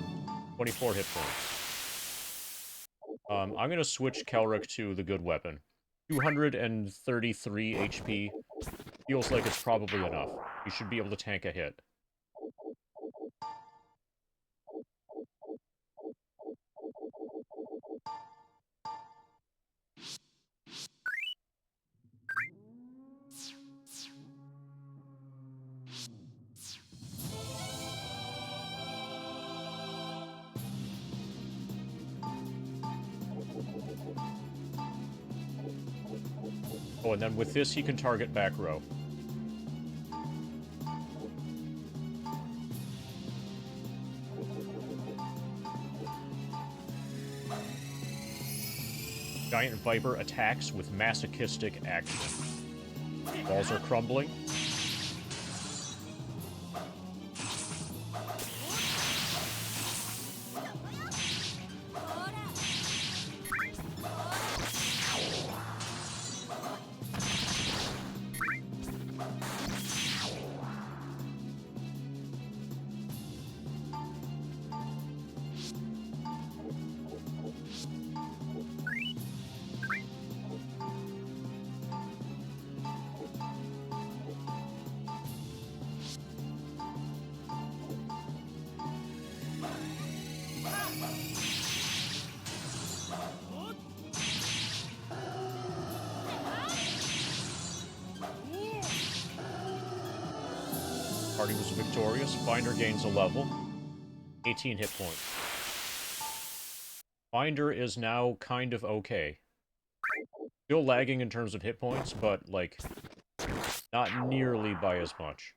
24 hit points. I'm gonna switch Kelric to the good weapon. 233 HP. Feels like it's probably enough. You should be able to tank a hit. Oh, and then with this, he can target back row. Giant Viper attacks with masochistic action. Walls are crumbling. Party was victorious. Finder gains a level. 18 hit points. Finder is now kind of okay. Still lagging in terms of hit points, but, like, not nearly by as much.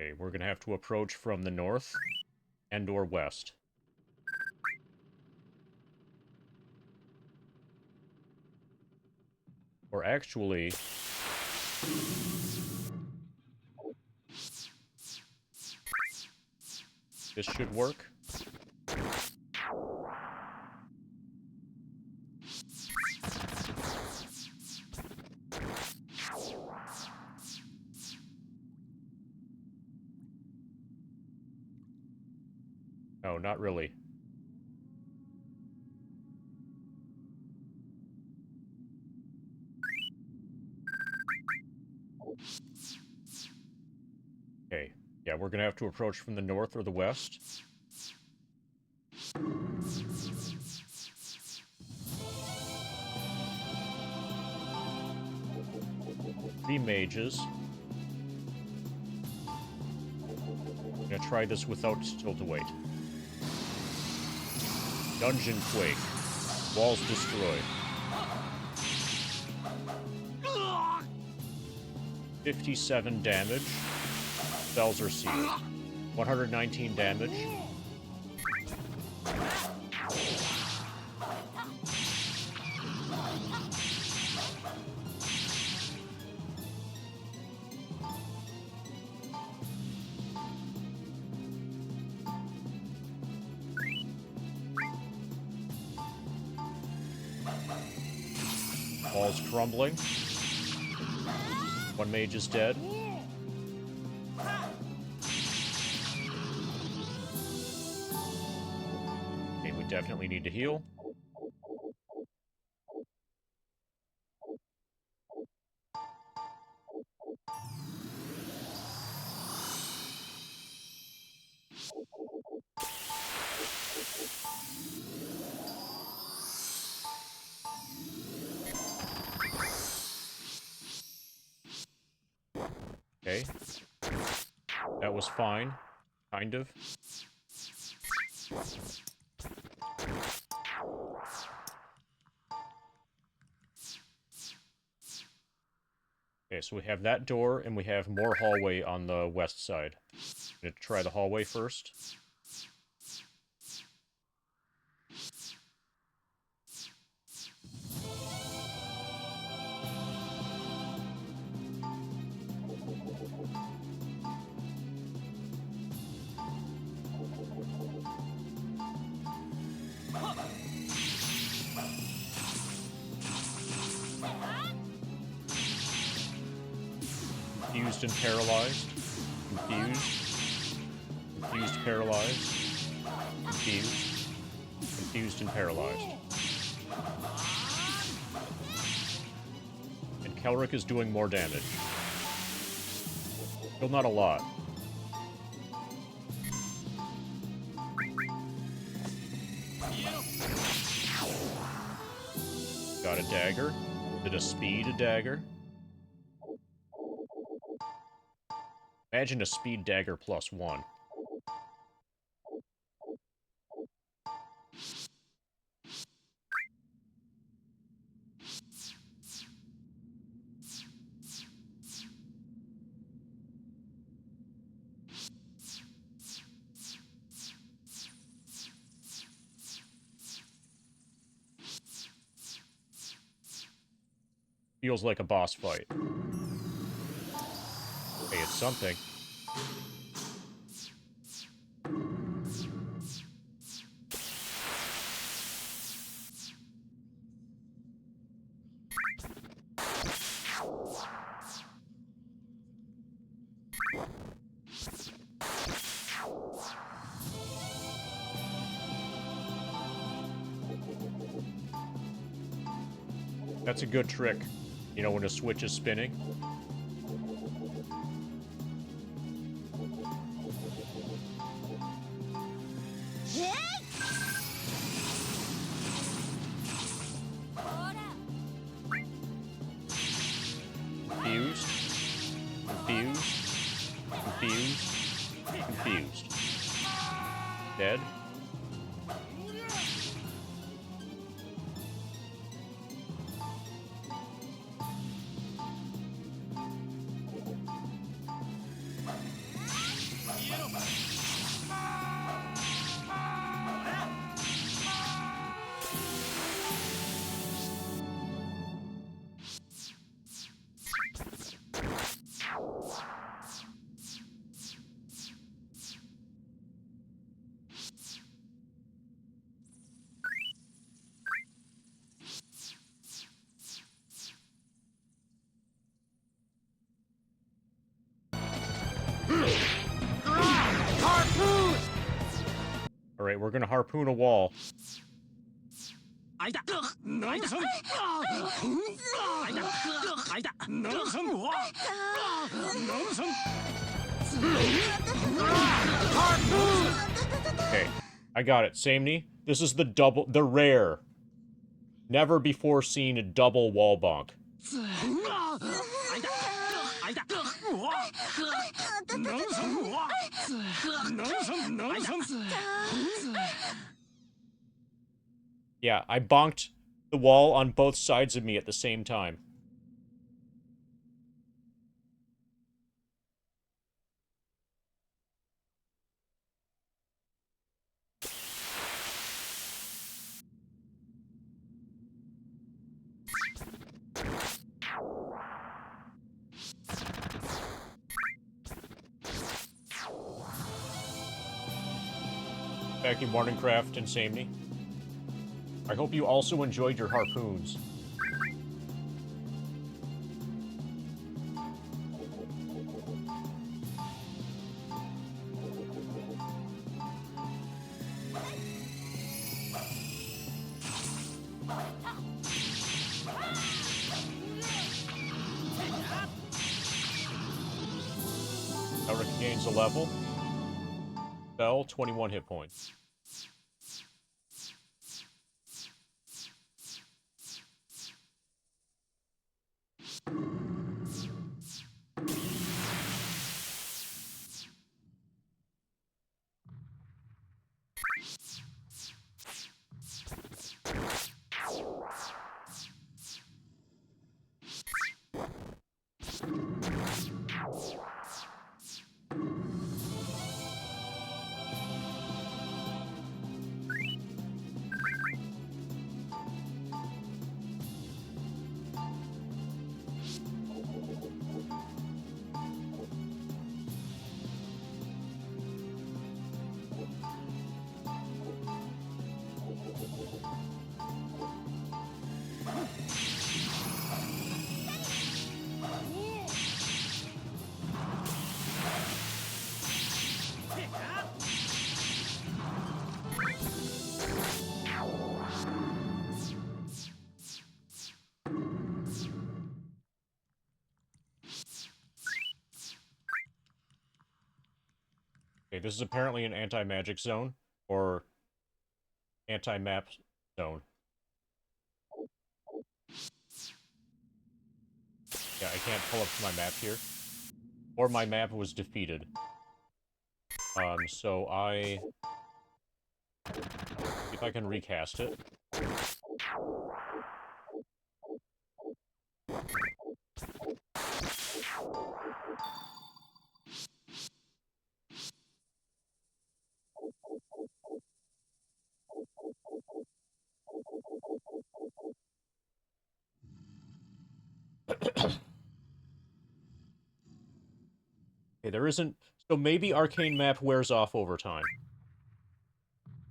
Okay, we're gonna have to approach from the north and or west. Actually... this should work. No, not really. Okay. Yeah, we're gonna have to approach from the north or the west. 3 mages. I'm gonna try this without tilt-a-wait. Dungeon Quake. Walls destroyed. 57 damage. Spells are sealed. 119 damage. Walls crumbling. 1 mage is dead. Okay, we definitely need to heal. Okay. That was fine. Kind of. Okay, so we have that door, and we have more hallway on the west side. I'm gonna try the hallway first. Confused and paralyzed. Confused. Confused, paralyzed. Confused. Confused and paralyzed. And Kelric is doing more damage. Still not a lot. Got a dagger. Did a speed dagger. Imagine a speed dagger +1. Feels like a boss fight. Hey, it's something. That's a good trick. You know, when a switch is spinning. Confused. Confused. Confused. Confused. Dead. Alright, we're gonna harpoon a wall. Okay, I got it. Samney, this is the rare, never before seen double wall bonk. Yeah, I bonked the wall on both sides of me at the same time. Thank you, Morningcraft and Samney. I hope you also enjoyed your harpoons. Elric gains a level. Fell, 21 hit points. Okay, this is apparently an anti-magic zone, or anti-map zone. Yeah, I can't pull up to my map here. Or my map was defeated. So I... if I can recast it. Okay, there isn't... so maybe Arcane Map wears off over time.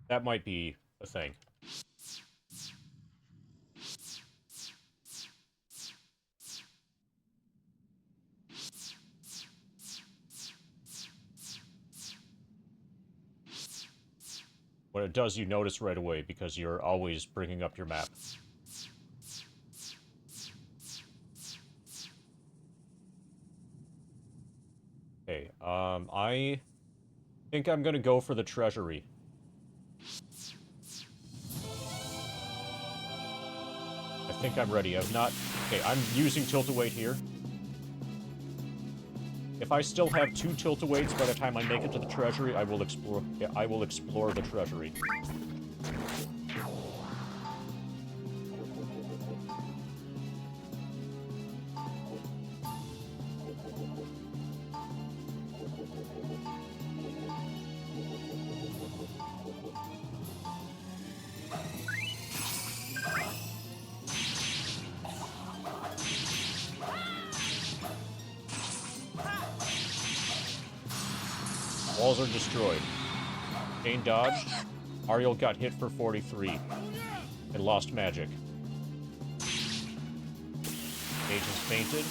That might be a thing. When it does, you notice right away, because you're always bringing up your map. Okay, I think I'm gonna go for the treasury. I think I'm ready. I've not... okay, I'm using tilt-a-weight here. If I still have 2 tilt-a-weights by the time I make it to the treasury, I will explore... yeah, I will explore the treasury. Walls are destroyed. Kane dodged. Ariel got hit for 43. And lost magic. Mage has fainted.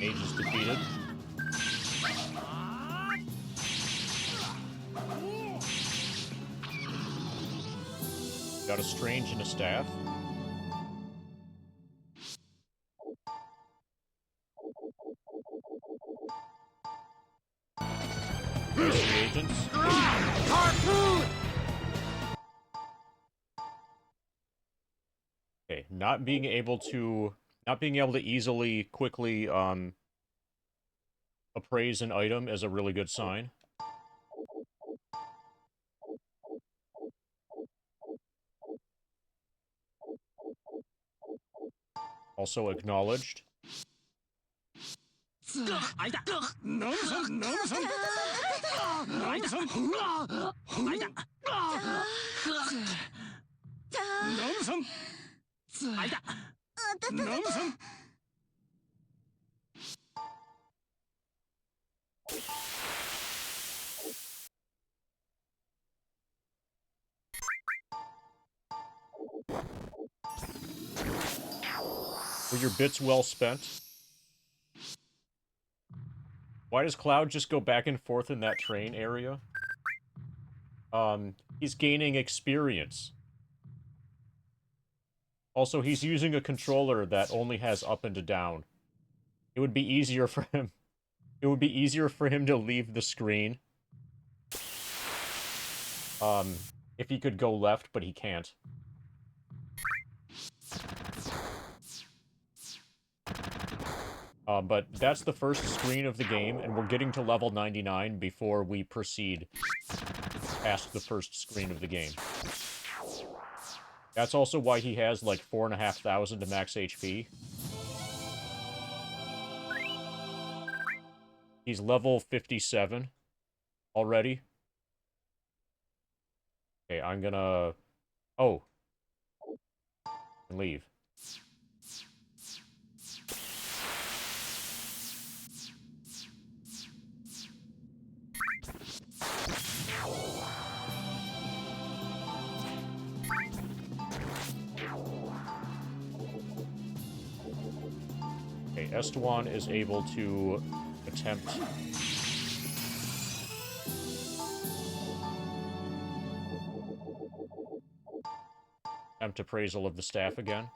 Mage is defeated. Got a strange and a staff. There's reagents. Okay, not being able to easily, quickly, appraise an item is a really good sign. Also acknowledged. Were your bits well spent? Why does Cloud just go back and forth in that train area? He's gaining experience. Also, he's using a controller that only has up and down. It would be easier for him. It would be easier for him to leave the screen. If he could go left, but he can't. But that's the first screen of the game, and we're getting to level 99 before we proceed past the first screen of the game. That's also why he has, like, 4,500 to max HP. He's level 57 already. Okay, I'm gonna... Oh. Leave. Okay, Estewan is able to attempt appraisal of the staff again.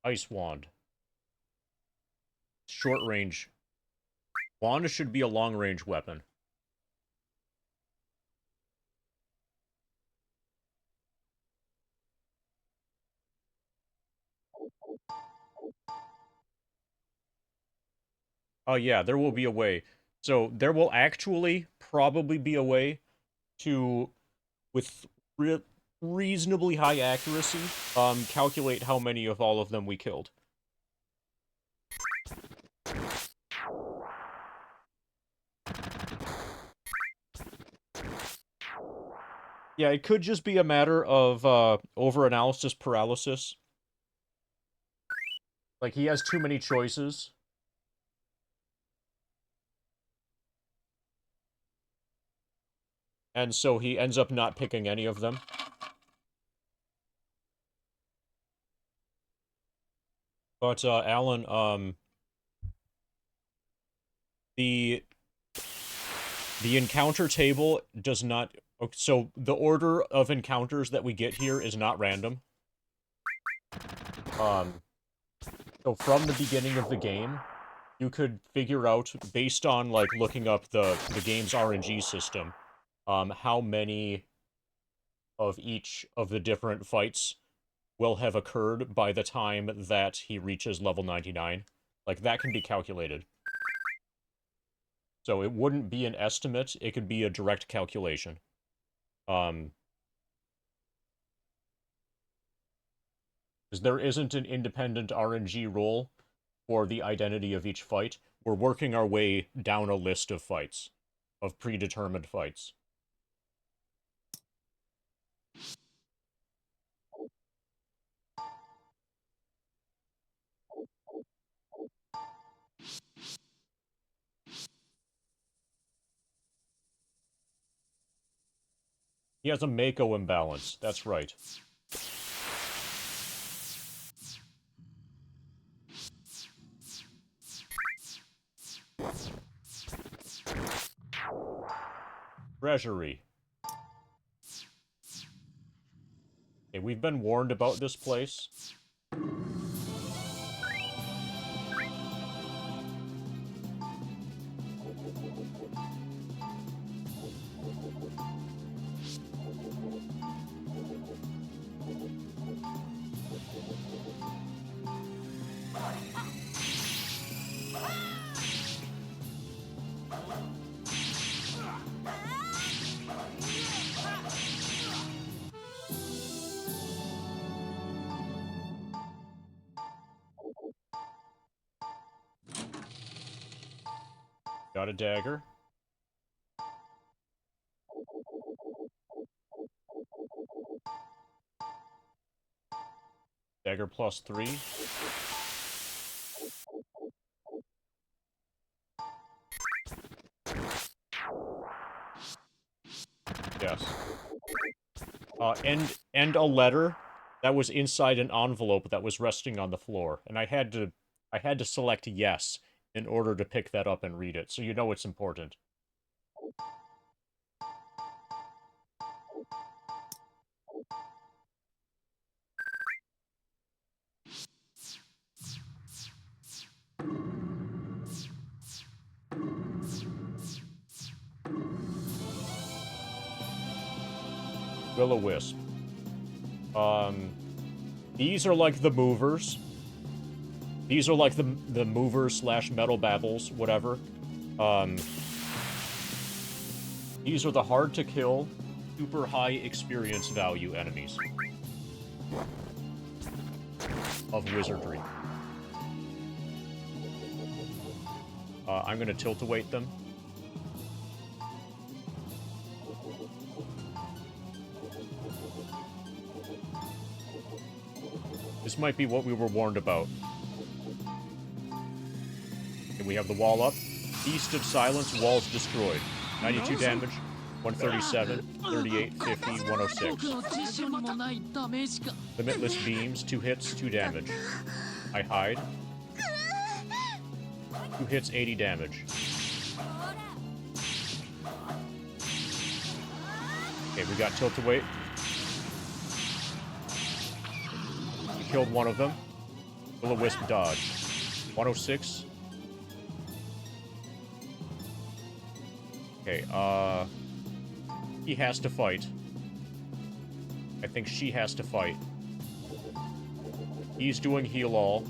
Ice Wand. Short range. Wand should be a long range weapon. Oh yeah, there will be a way. So there will actually probably be a way to, with reasonably high accuracy, calculate how many of all of them we killed. Yeah, it could just be a matter of over-analysis paralysis. Like, he has too many choices. And so he ends up not picking any of them. But, Alan, the encounter table does not... So, the order of encounters that we get here is not random. So from the beginning of the game, you could figure out, based on, like, looking up the game's RNG system, how many of each of the different fights will have occurred by the time that he reaches level 99. Like, that can be calculated. So it wouldn't be an estimate, it could be a direct calculation. Because there isn't an independent RNG rule for the identity of each fight. We're working our way down a list of fights, of predetermined fights. He has a Mako imbalance, that's right. Treasury. Okay, we've been warned about this place. Got a dagger. Dagger +3. Yes. And a letter that was inside an envelope that was resting on the floor, and I had to select yes in order to pick that up and read it, so you know it's important. Will-O-Wisp. These are like the movers. These are like the movers / metal babbles, whatever. These are the hard to kill, super high experience value enemies of Wizardry. I'm gonna tilt-await them. This might be what we were warned about. And we have the wall up. Feast of Silence, walls destroyed. 92 damage, 137, 38, 50, 106. Limitless beams, 2 hits, 2 damage. I hide. 2 hits, 80 damage. Okay, we got tilt-await. We killed one of them. Will-O-Wisp dodge. 106. Okay, he has to fight. I think she has to fight. He's doing heal all.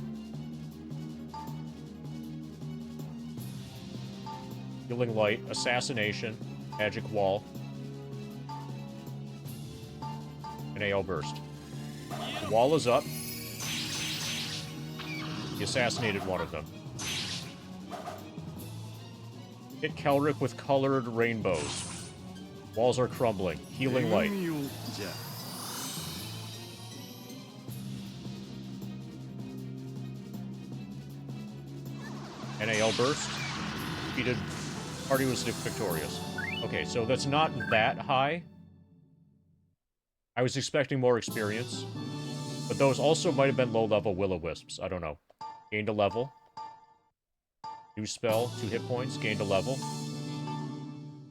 Healing light, assassination, magic wall. An AL burst. The wall is up. He assassinated one of them. Hit Kelric with colored rainbows. Walls are crumbling. Healing light. NAL burst. Defeated. Party was victorious. Okay, so that's not that high. I was expecting more experience. But those also might have been low-level Will-O-Wisps. I don't know. Gained a level. New spell, 2 hit points, gained a level.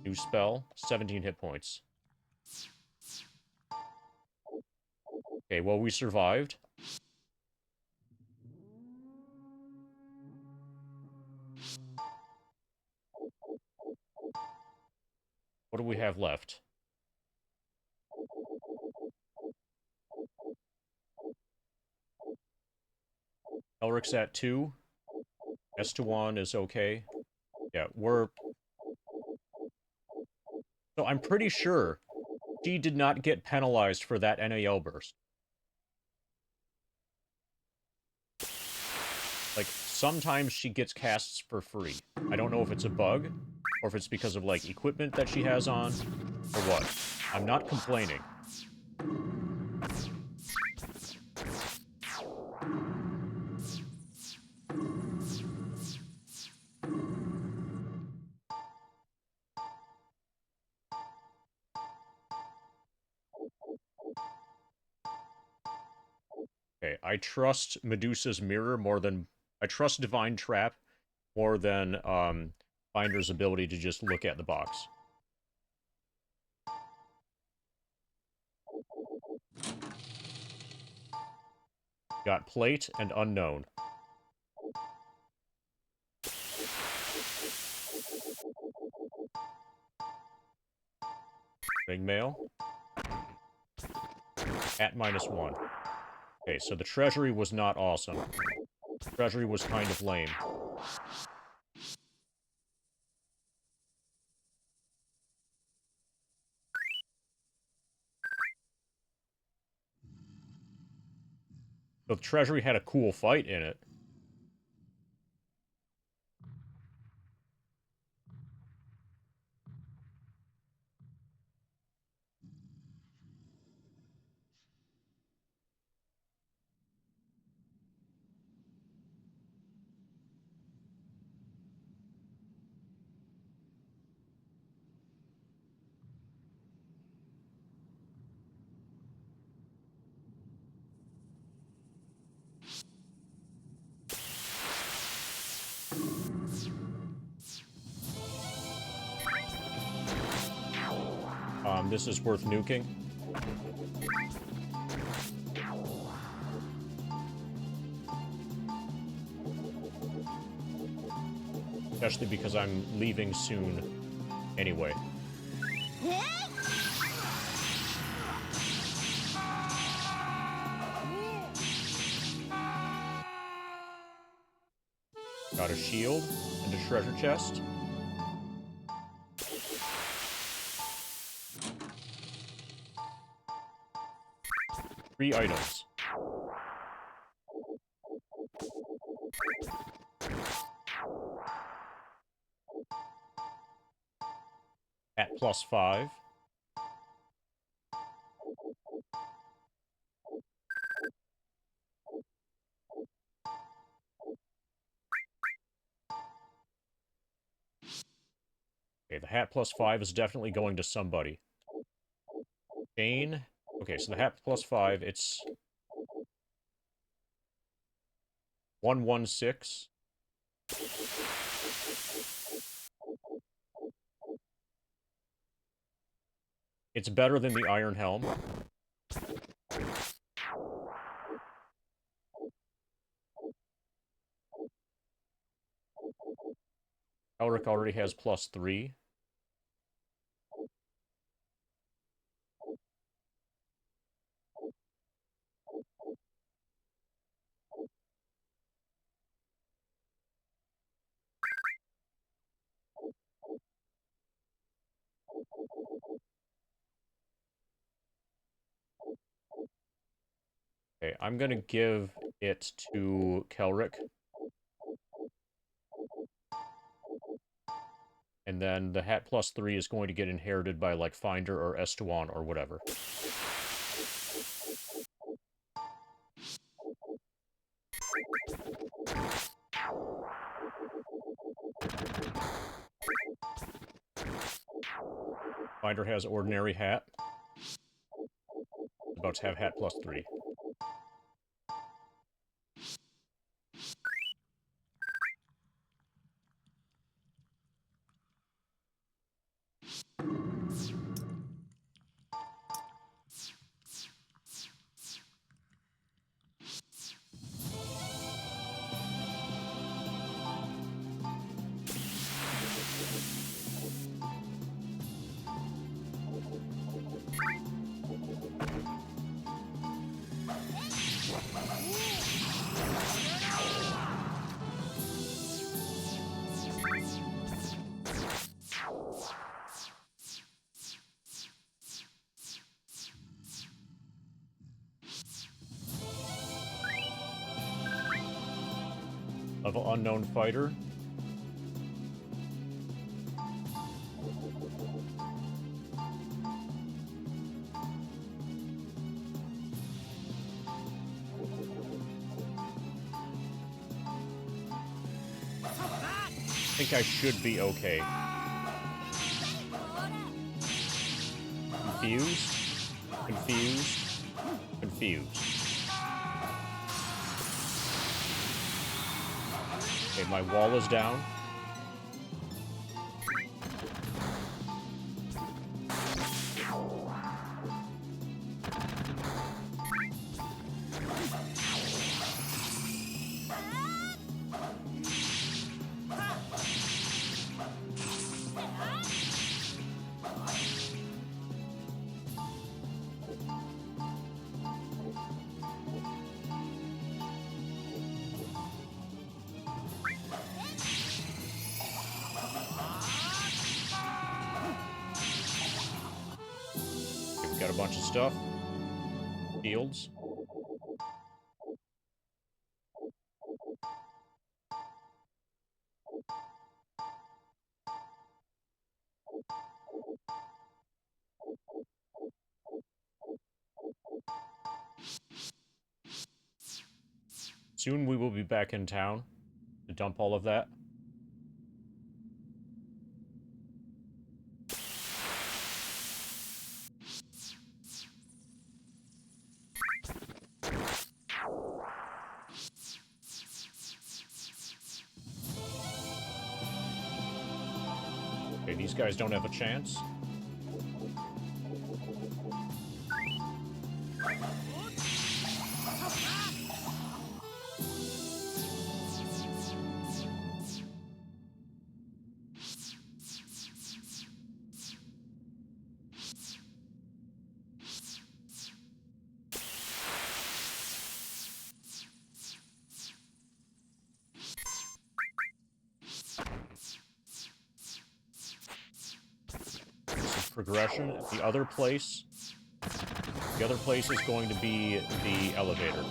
New spell, 17 hit points. Okay, well, we survived. What do we have left? Elric's at 2. Estewan is okay. Yeah, we're... So I'm pretty sure she did not get penalized for that NAL burst. Like, sometimes she gets casts for free. I don't know if it's a bug, or if it's because of, like, equipment that she has on, or what. I'm not complaining. Okay, I trust Medusa's Mirror more than... I trust Divine Trap more than, Binder's ability to just look at the box. Got plate and unknown. Ring mail. At -1. Okay, so the treasury was not awesome. The treasury was kind of lame. The treasury had a cool fight in it. This is worth nuking. Especially because I'm leaving soon anyway. Got a shield and a treasure chest. Three items. At +5. Okay, the hat +5 is definitely going to somebody. Jane. Okay, so the hat +5, it's 116. It's better than the Iron Helm. Elric already has +3. Okay, I'm gonna give it to Kelric. And then the hat +3 is going to get inherited by, like, Finder or Estuan or whatever. Finder has ordinary hat. About to have hat +3. Of an unknown fighter. I think I should be okay. Confused? Confused? Confused. Okay, my wall is down. bunch of stuff. Fields. Soon we will be back in town to dump all of that. Okay, these guys don't have a chance. Progression. The other place is going to be the elevator.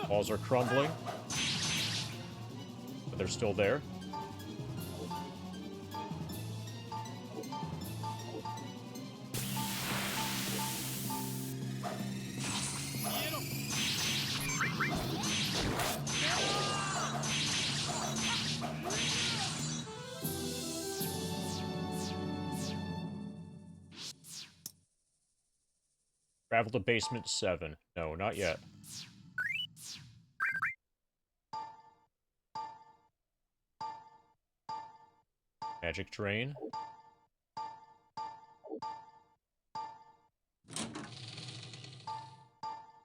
Walls are crumbling, but they're still there. Travel to basement 7. No, not yet. Magic Drain.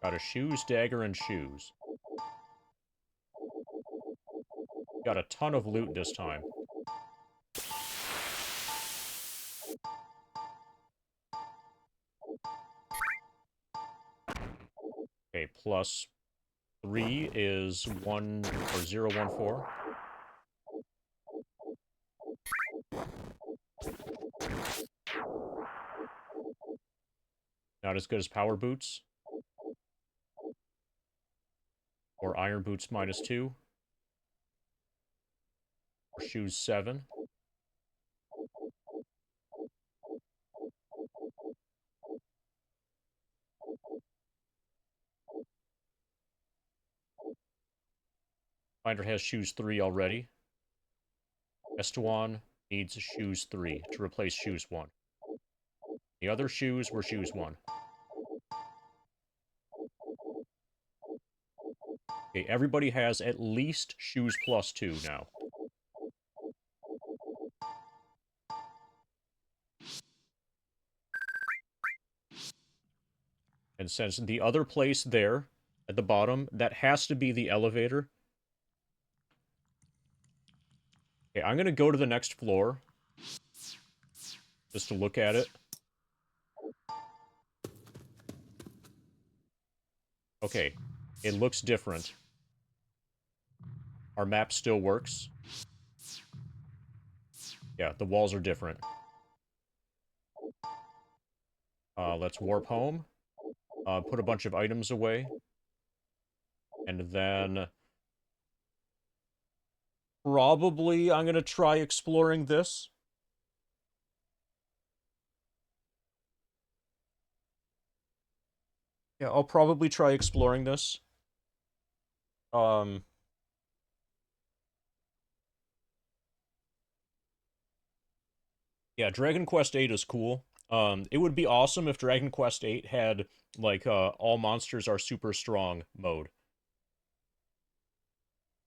Got a shoes, dagger, and shoes. Got a ton of loot this time. Okay, plus 3 is 1 or 014. Not as good as power boots. Or iron boots -2. Or shoes 7. Finder has shoes 3 already. Estuan needs shoes 3 to replace shoes 1. The other shoes were shoes 1. Okay, everybody has at least shoes +2 now. And since the other place there, at the bottom, that has to be the elevator. Okay, I'm gonna go to the next floor. Just to look at it. Okay, it looks different. Our map still works. Yeah, the walls are different. Let's warp home. Put a bunch of items away. And then... probably I'm gonna try exploring this. Yeah, I'll probably try exploring this. Yeah, Dragon Quest VIII is cool. It would be awesome if Dragon Quest VIII had, like, all monsters are super strong mode.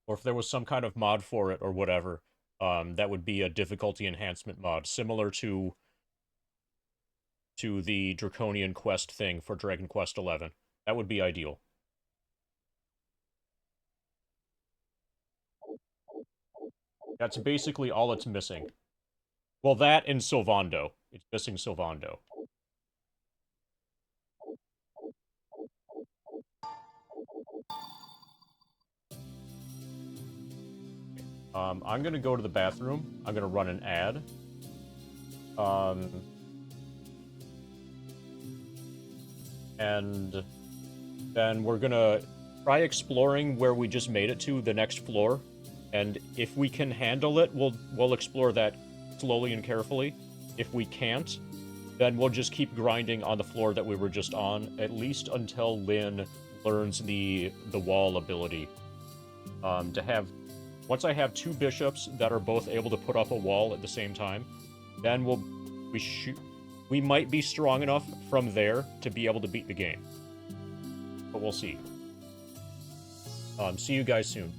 Or if there was some kind of mod for it or whatever. That would be a difficulty enhancement mod, similar to the Draconian Quest thing for Dragon Quest XI. That would be ideal. That's basically all it's missing. Well, that and Sylvando. It's missing Sylvando. I'm gonna go to the bathroom. I'm gonna run an ad. And then we're gonna try exploring where we just made it to, the next floor. And if we can handle it, we'll explore that slowly and carefully. If we can't, then we'll just keep grinding on the floor that we were just on, at least until Lynn learns the wall ability. Once I have 2 bishops that are both able to put up a wall at the same time, then we might be strong enough from there to be able to beat the game. But we'll see. See you guys soon.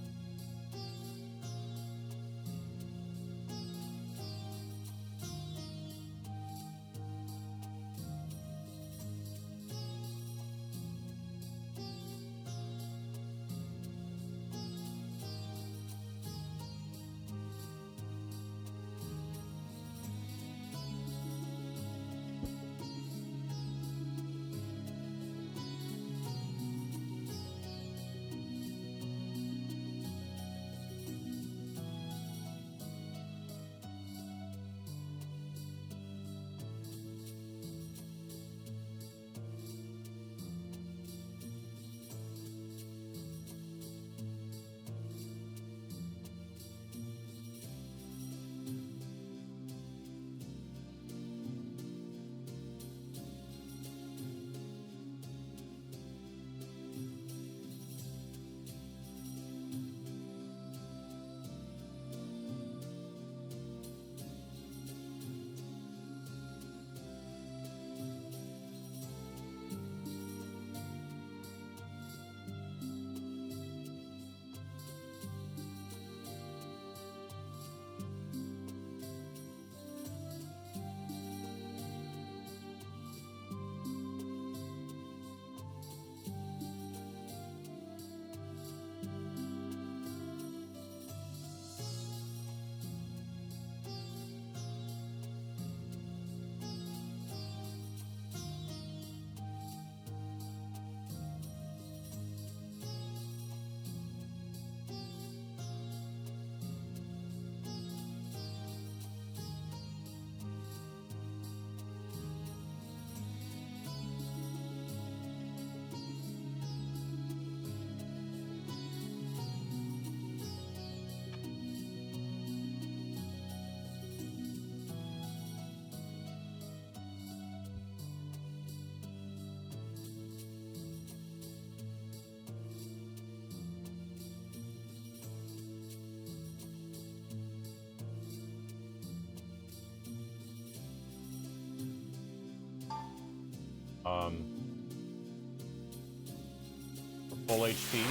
Full HP.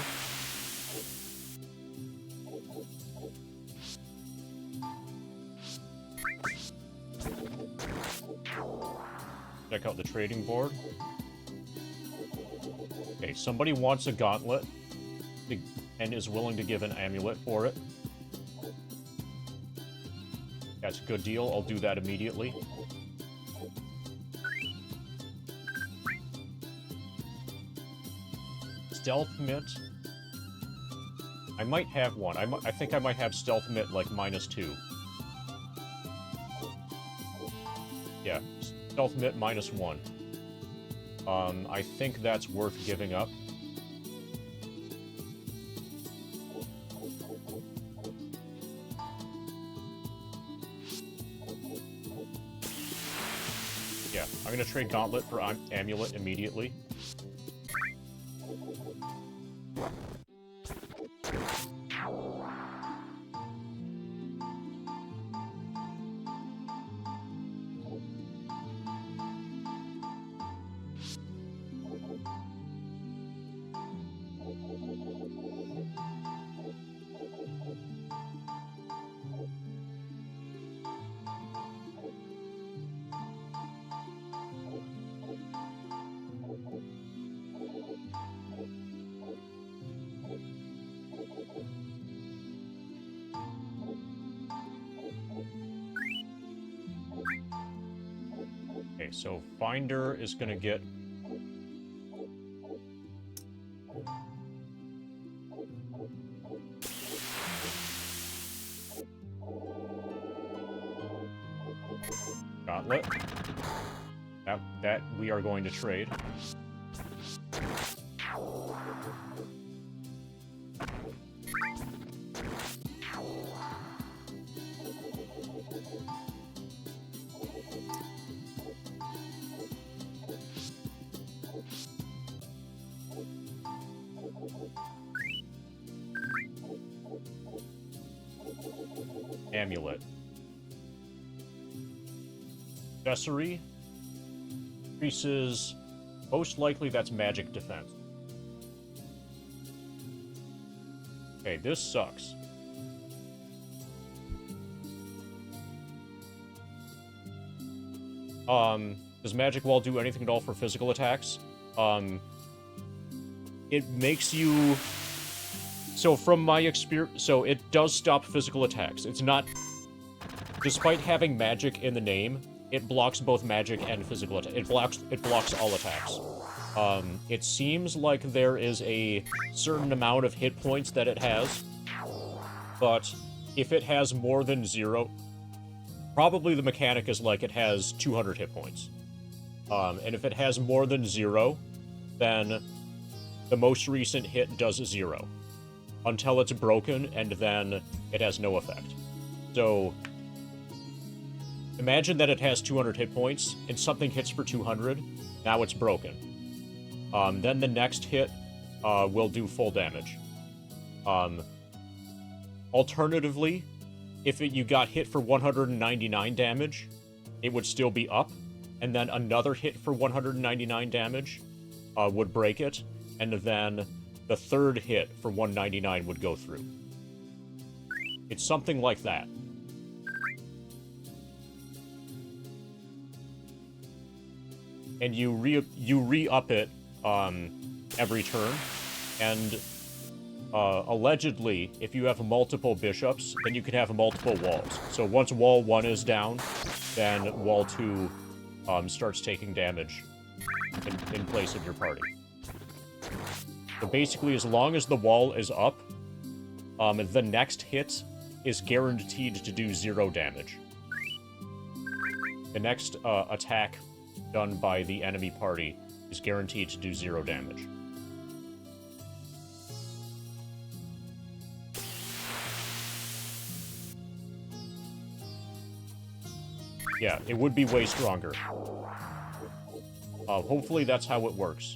Check out the trading board. Okay, somebody wants a gauntlet and is willing to give an amulet for it. That's a good deal. I'll do that immediately. Stealth mitt. I might have one. I think I might have stealth mitt like -2. Yeah, stealth mitt -1. I think that's worth giving up. Yeah, I'm gonna trade gauntlet for amulet immediately. Okay, so Finder is gonna get... Gauntlet. That we are going to trade. Amulet. Accessory. Increases... Most likely that's magic defense. Okay, this sucks. Does Magic Wall do anything at all for physical attacks? It makes you... So from my experience... So it does stop physical attacks. It's not... Despite having magic in the name, it blocks both magic and physical attacks. It blocks all attacks. It seems like there is a certain amount of hit points that it has, but if it has more than 0, probably the mechanic is like it has 200 hit points. And if it has more than 0, then the most recent hit does 0 until it's broken, and then it has no effect. So imagine that it has 200 hit points, and something hits for 200, now it's broken. Then the next hit will do full damage. Alternatively, if you got hit for 199 damage, it would still be up, and then another hit for 199 damage would break it, and then the third hit for 199 would go through. It's something like that. And you re-up it every turn, and allegedly, if you have multiple bishops, then you can have multiple walls. So once wall 1 is down, then wall 2 starts taking damage in place of your party. So basically, as long as the wall is up, the next hit is guaranteed to do 0 damage. The next attack done by the enemy party is guaranteed to do 0 damage. Yeah, it would be way stronger. Hopefully that's how it works.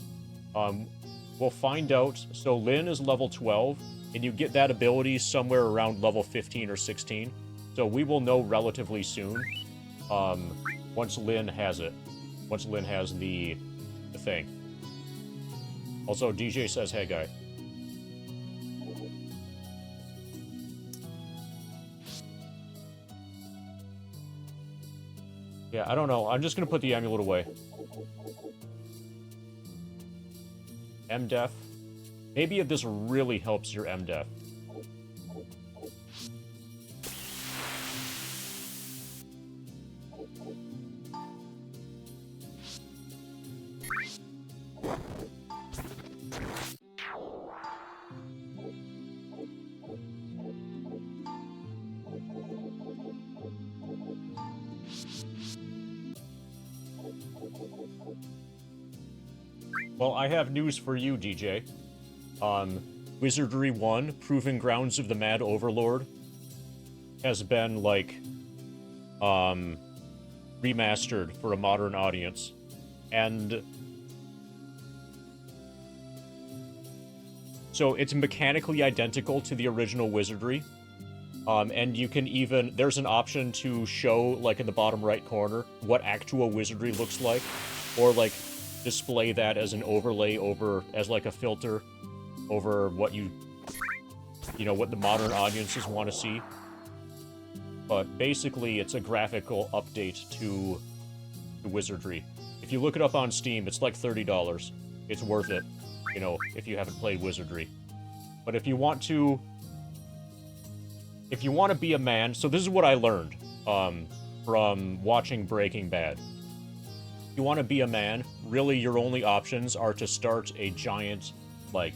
We'll find out. So Lyn is level 12, and you get that ability somewhere around level 15 or 16. So we will know relatively soon, once Lyn has it. Once Lyn has the thing. Also, DJ says, hey, guy. Yeah, I don't know. I'm just gonna put the amulet away. MDef. Maybe if this really helps your MDef. Well, I have news for you, DJ. Wizardry 1, Proving Grounds of the Mad Overlord, has been, like, remastered for a modern audience. And so it's mechanically identical to the original Wizardry. And you can even... There's an option to show, like, in the bottom right corner, what actual Wizardry looks like. Or, like, display that as an overlay over... as, like, a filter over what you know, what the modern audiences want to see. But basically, it's a graphical update to Wizardry. If you look it up on Steam, it's like $30. It's worth it, you know, if you haven't played Wizardry. But if you want to be a man... So this is what I learned from watching Breaking Bad. you want to be a man, really your only options are to start a giant, like,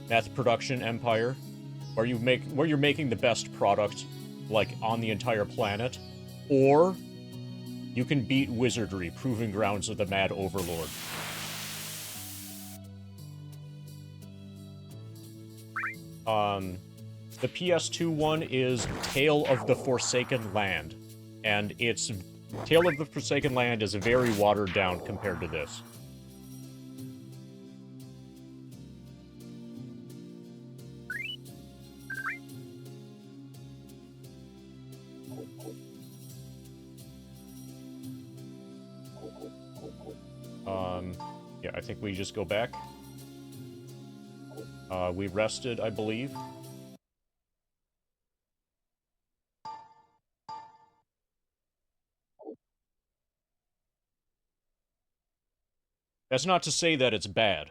meth production empire, where you're making the best product, like, on the entire planet, or you can beat Wizardry, Proving Grounds of the Mad Overlord. The PS2 one is Tale of the Forsaken Land, and it's Tale of the Forsaken Land is very watered down compared to this. Yeah, I think we just go back. We rested, I believe. That's not to say that it's bad.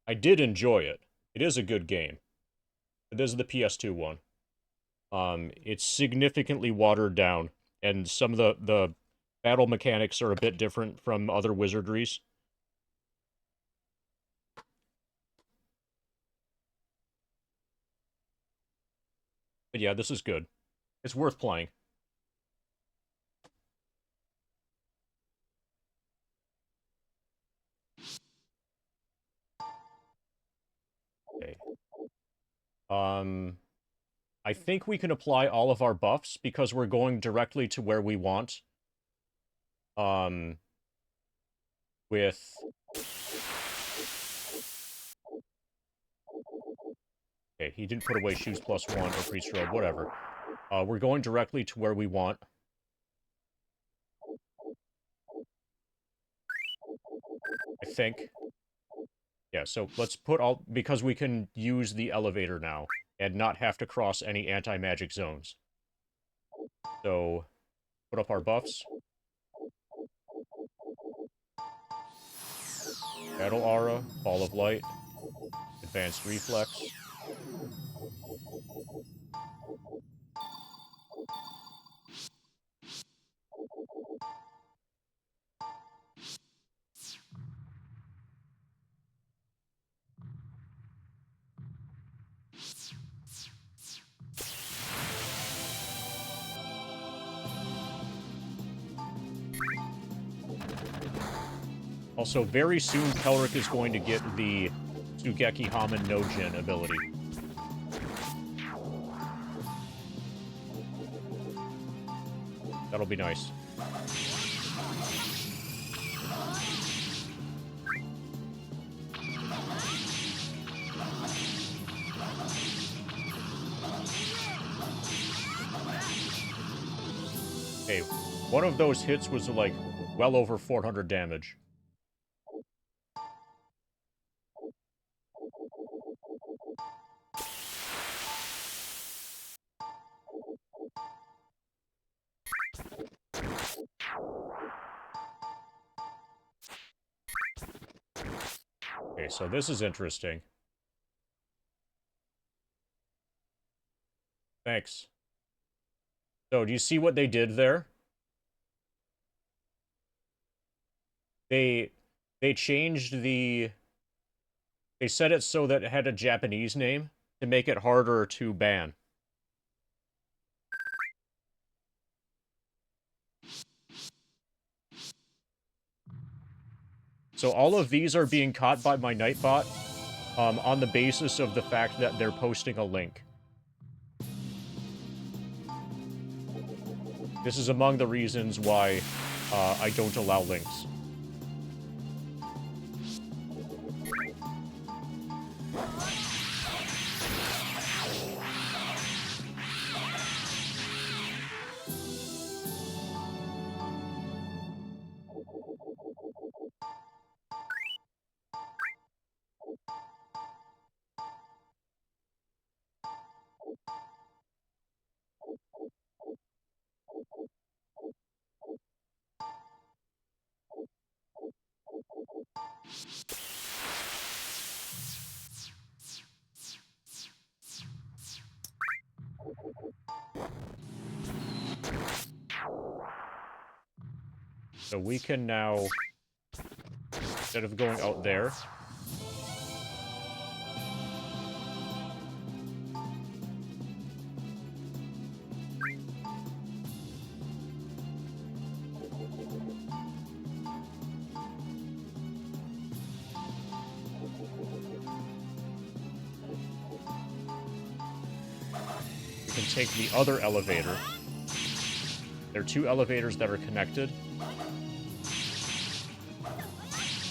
I did enjoy it. It is a good game. This is the PS2 one. It's significantly watered down, and some of the battle mechanics are a bit different from other Wizardries. But yeah, this is good. It's worth playing. Okay. I think we can apply all of our buffs because we're going directly to where we want. With... Okay, he didn't put away shoes +1 or priest robe, whatever. We're going directly to where we want. I think. Yeah, so let's put all... Because we can use the elevator now and not have to cross any anti-magic zones. So, put up our buffs. Battle Aura, Ball of Light, Advanced Reflex. Also, very soon, Kelric is going to get the Sugeki Hamen no Jin ability. That'll be nice. Hey, one of those hits was like well over 400 damage. Okay, so this is interesting. Thanks. So, do you see what they did there? They changed the... They set it so that it had a Japanese name to make it harder to ban. So all of these are being caught by my Nightbot on the basis of the fact that they're posting a link. This is among the reasons why I don't allow links. So we can now, instead of going out there, we can take the other elevator. There are two elevators that are connected.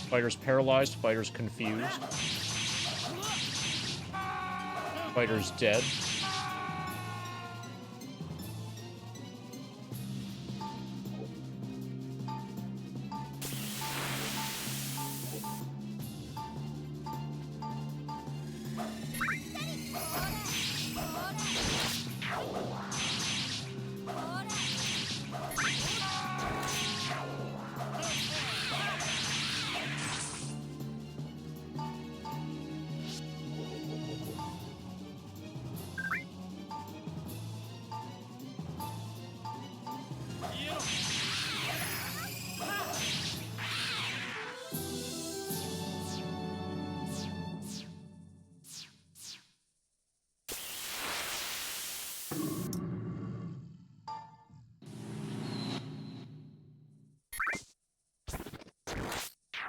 Fighter's paralyzed, fighter's confused. Fighter's dead.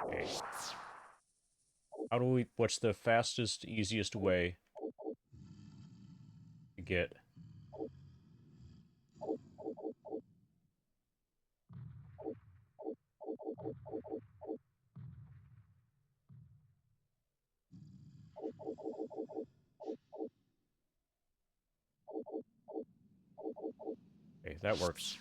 Okay. How do we, what's the fastest, easiest way to get... Okay, that works.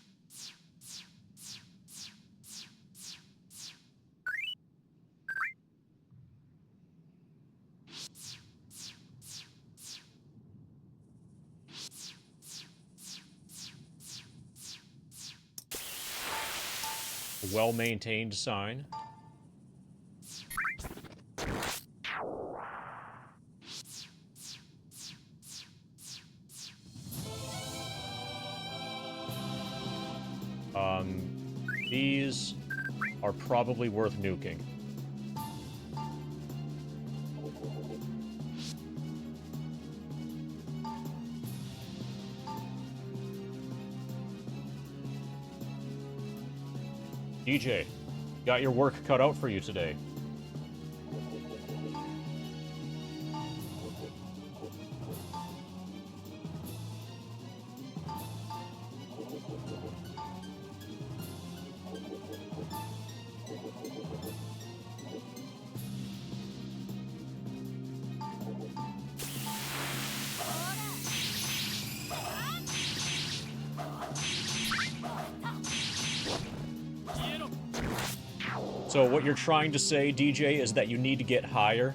A well-maintained sign. These are probably worth nuking. DJ, got your work cut out for you today. So what you're trying to say, DJ, is that you need to get higher?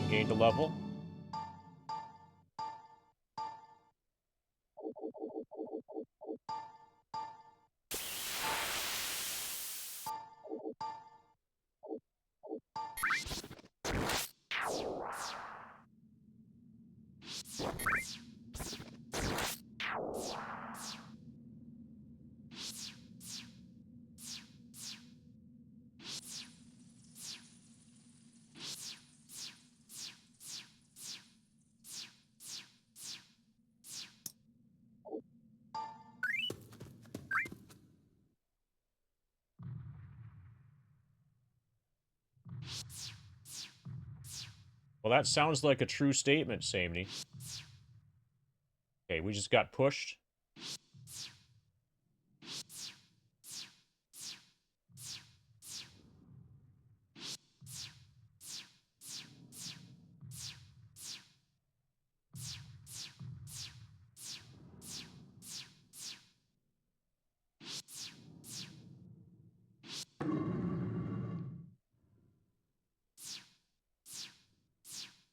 Gained a level. Well, that sounds like a true statement, Samney. Okay, we just got pushed.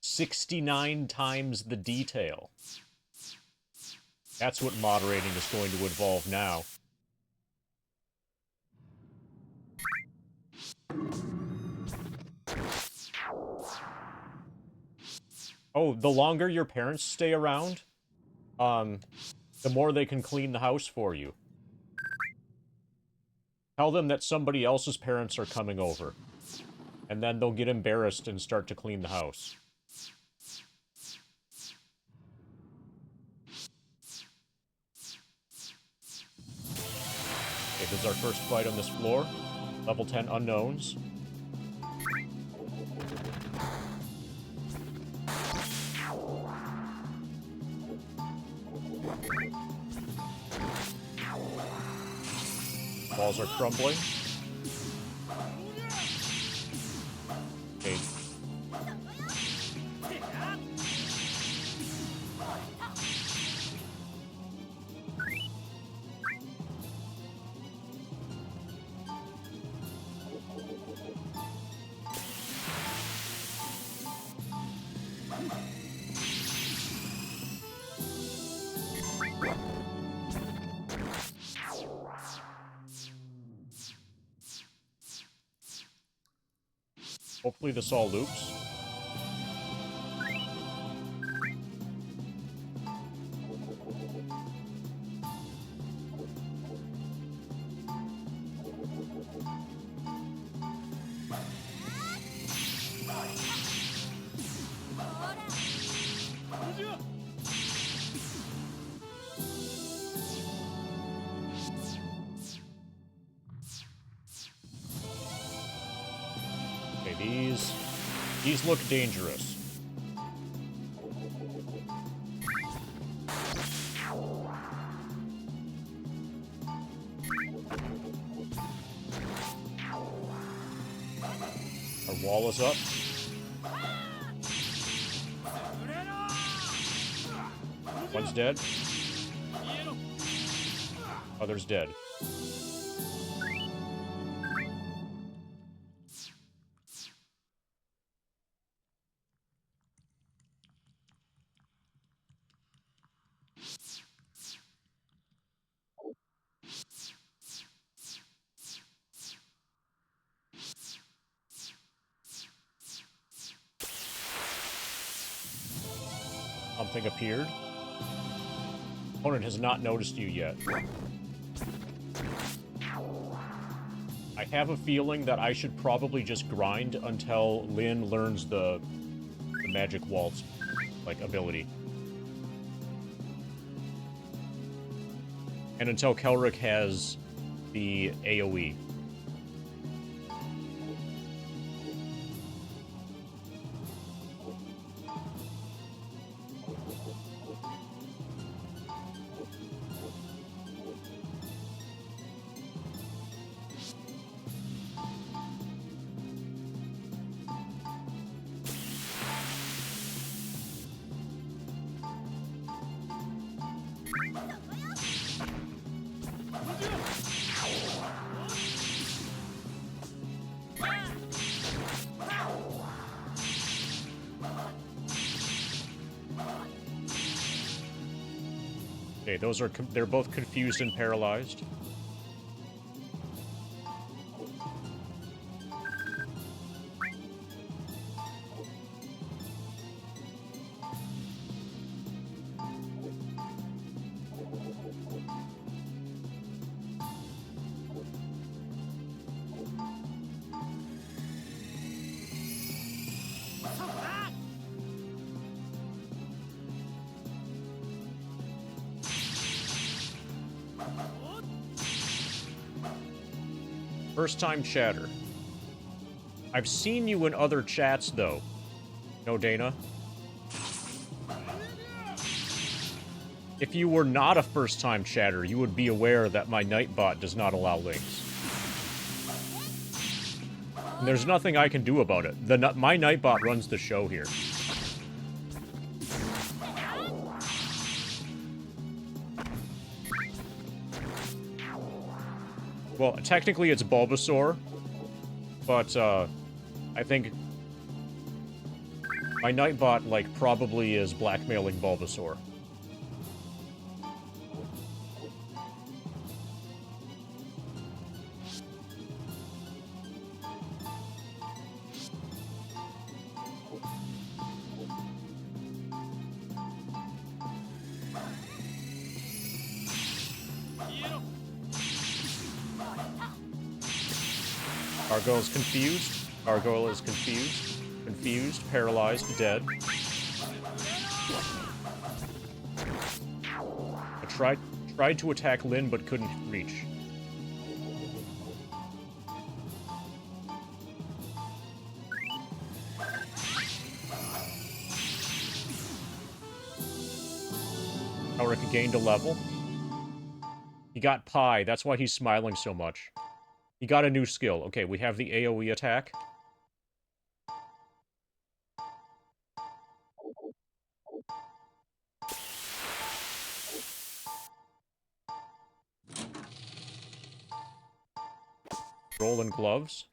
"69 times the detail." That's what moderating is going to involve now. Oh, the longer your parents stay around, the more they can clean the house for you. Tell them that somebody else's parents are coming over. And then they'll get embarrassed and start to clean the house. Okay, this is our first fight on this floor. Level 10 unknowns. Walls are crumbling. Okay. Hopefully this all loops. Okay, these look dangerous. Our wall is up. One's dead. Other's dead. Something appeared. Opponent has not noticed you yet. I have a feeling that I should probably just grind until Lynn learns the magic waltz, like, ability. And until Kelric has the AoE. Okay, they're both confused and paralyzed. First time chatter. I've seen you in other chats, though. No, Dana? If you were not a first-time chatter, you would be aware that my Nightbot does not allow links. And there's nothing I can do about it. My Nightbot runs the show here. Well, technically it's Bulbasaur, but, I think my Nightbot, like, probably is blackmailing Bulbasaur. Gargoyle's confused. Gargoyle is confused. Confused, paralyzed, dead. I tried to attack Lynn, but couldn't reach. Ulrich gained a level. He got Pi. That's why he's smiling so much. He got a new skill. Okay, we have the AoE attack. Roll in gloves.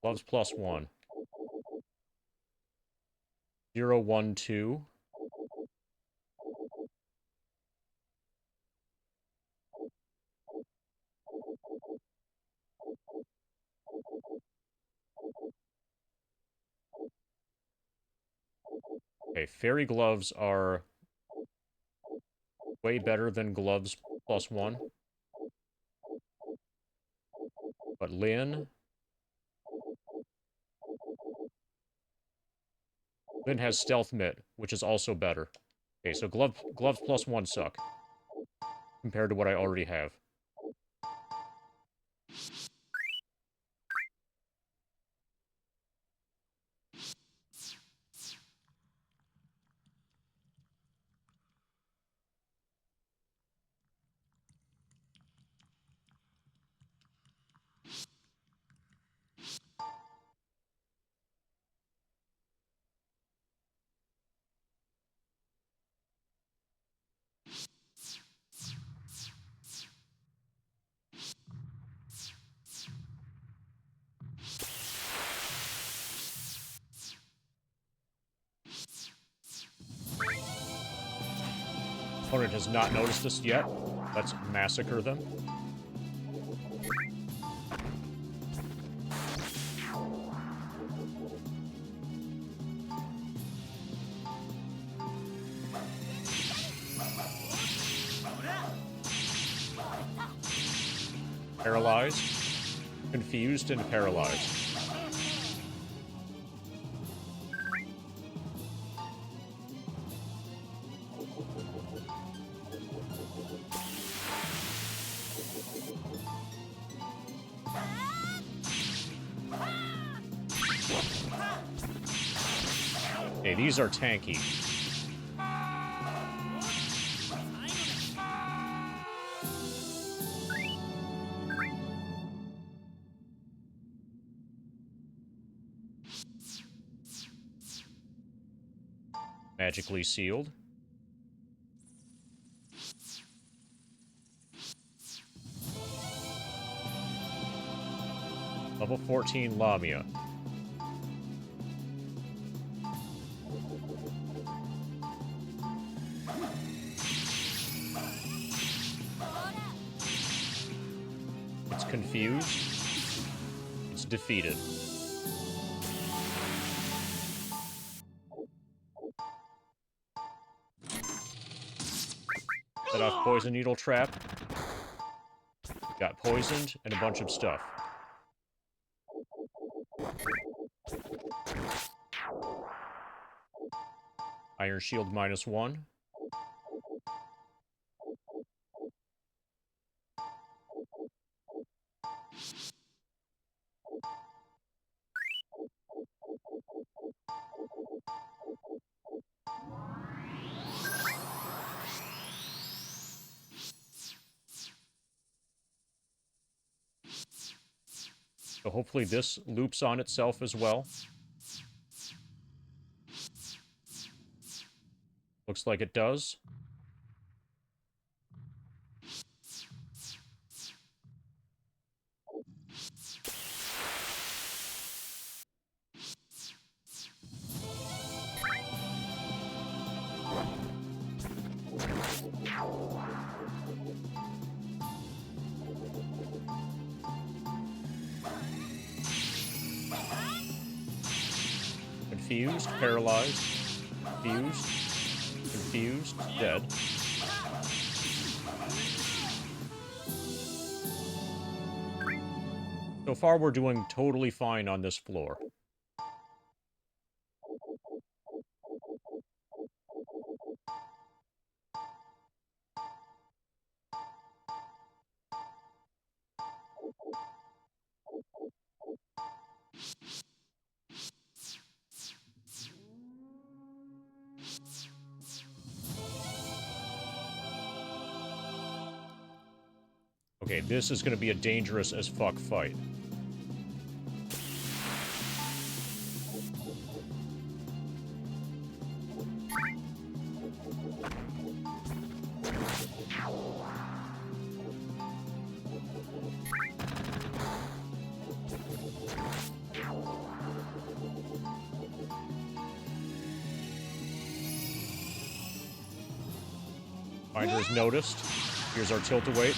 Gloves +1. 0, 1, 2. Okay, fairy gloves are way better than gloves +1. But Lynn has stealth mitt, which is also better. Okay, so gloves +1 suck compared to what I already have. Opponent has not noticed us yet. Let's massacre them. Paralyzed, confused, and paralyzed. Okay, these are tanky. Magically sealed. Level 14 Lamia. It's confused. It's defeated. Set off poison needle trap. Got poisoned and a bunch of stuff. Iron shield -1. So hopefully this loops on itself as well. Looks like it does. Confused, paralyzed, confused, confused, dead. So far, we're doing totally fine on this floor. Okay, this is going to be a dangerous as fuck fight. Finder is noticed. Here's our tilt-a-weight.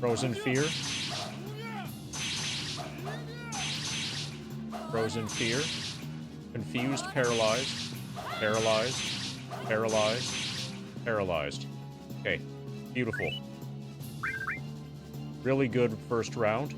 Frozen Fear. Frozen Fear. Confused, paralyzed. Paralyzed. Paralyzed. Paralyzed. Okay. Beautiful. Really good first round.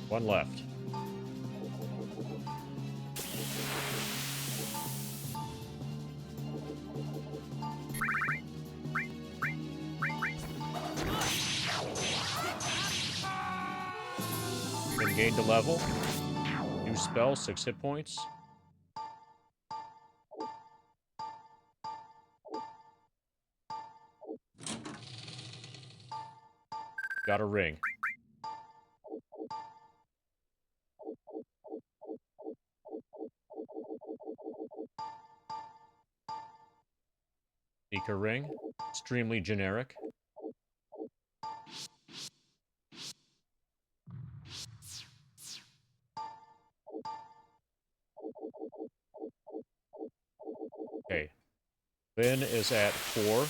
One left. Then gained a level. New spell, 6 hit points. Got a ring. Seeker ring. Extremely generic. Okay. Lynn is at 4.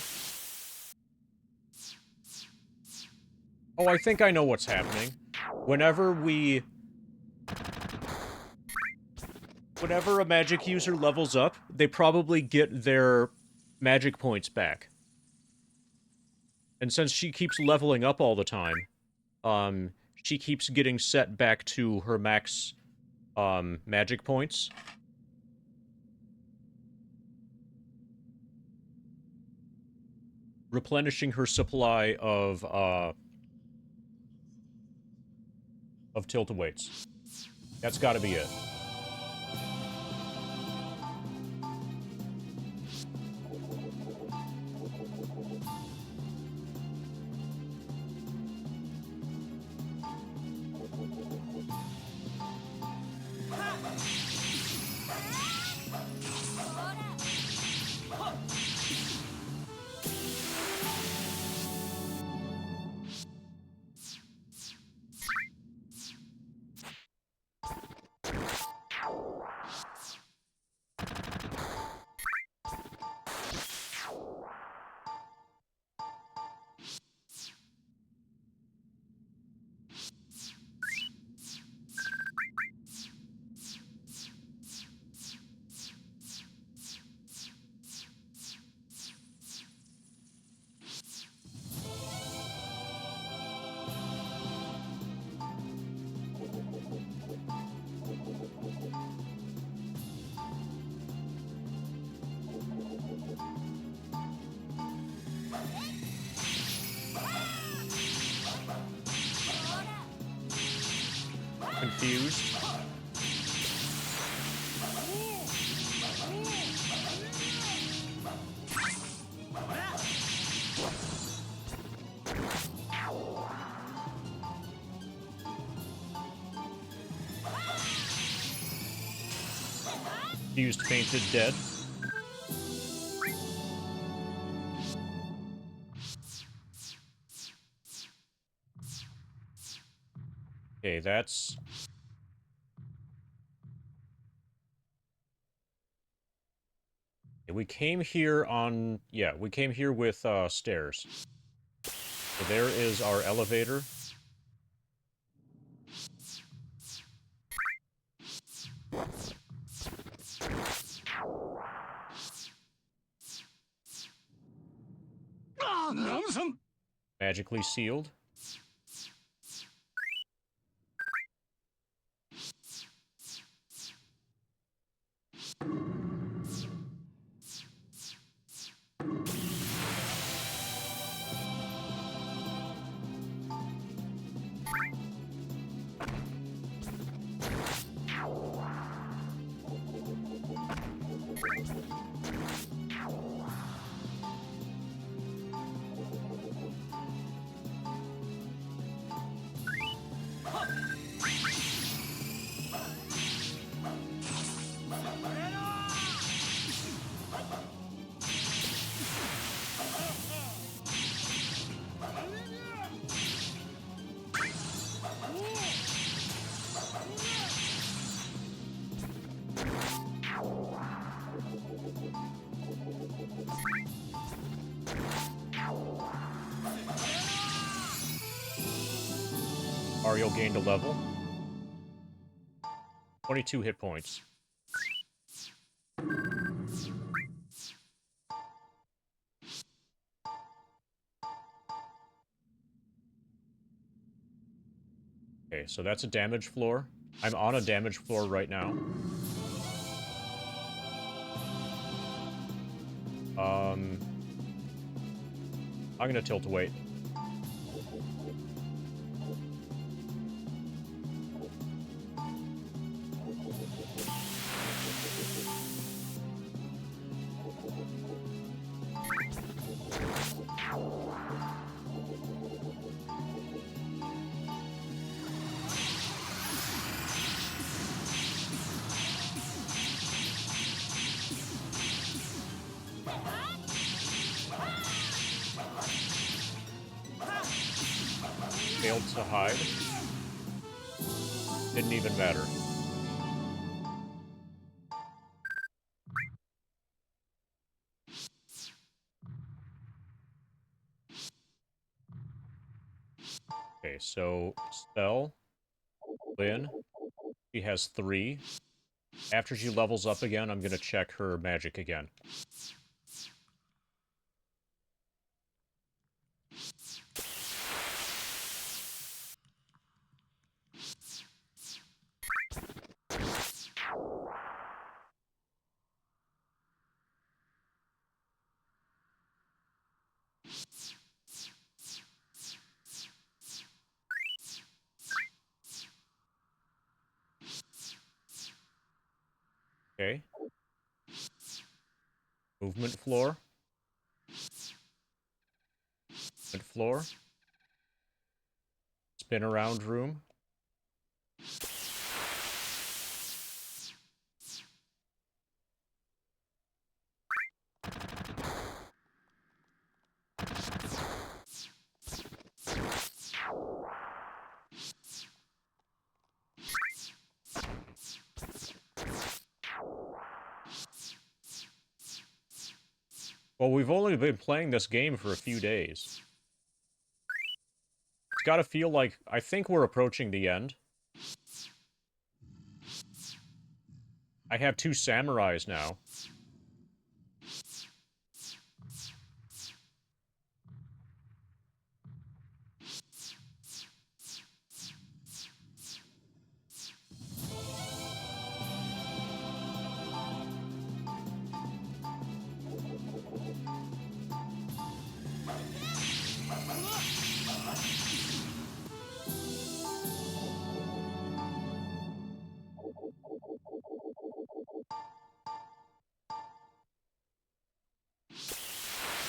Oh, I think I know what's happening. Whenever a magic user levels up, they probably get their magic points back. And since she keeps leveling up all the time, she keeps getting set back to her max, magic points. Replenishing her supply of tilt-a-weights. That's gotta be it. Confused. Fused, fainted, dead. Okay, that's... We came here on... Yeah, we came here with stairs. So there is our elevator. Magically sealed. Mario gained a level. 22 hit points. Okay, so that's a damage floor. I'm on a damage floor right now. I'm gonna tilt away. Failed to hide. Didn't even matter. Okay, so Spell, Lynn, she has 3. After she levels up again, I'm gonna check her magic again. Okay. Movement floor. Movement floor. Spin around room. Well, we've only been playing this game for a few days. It's gotta feel like... I think we're approaching the end. I have 2 samurais now.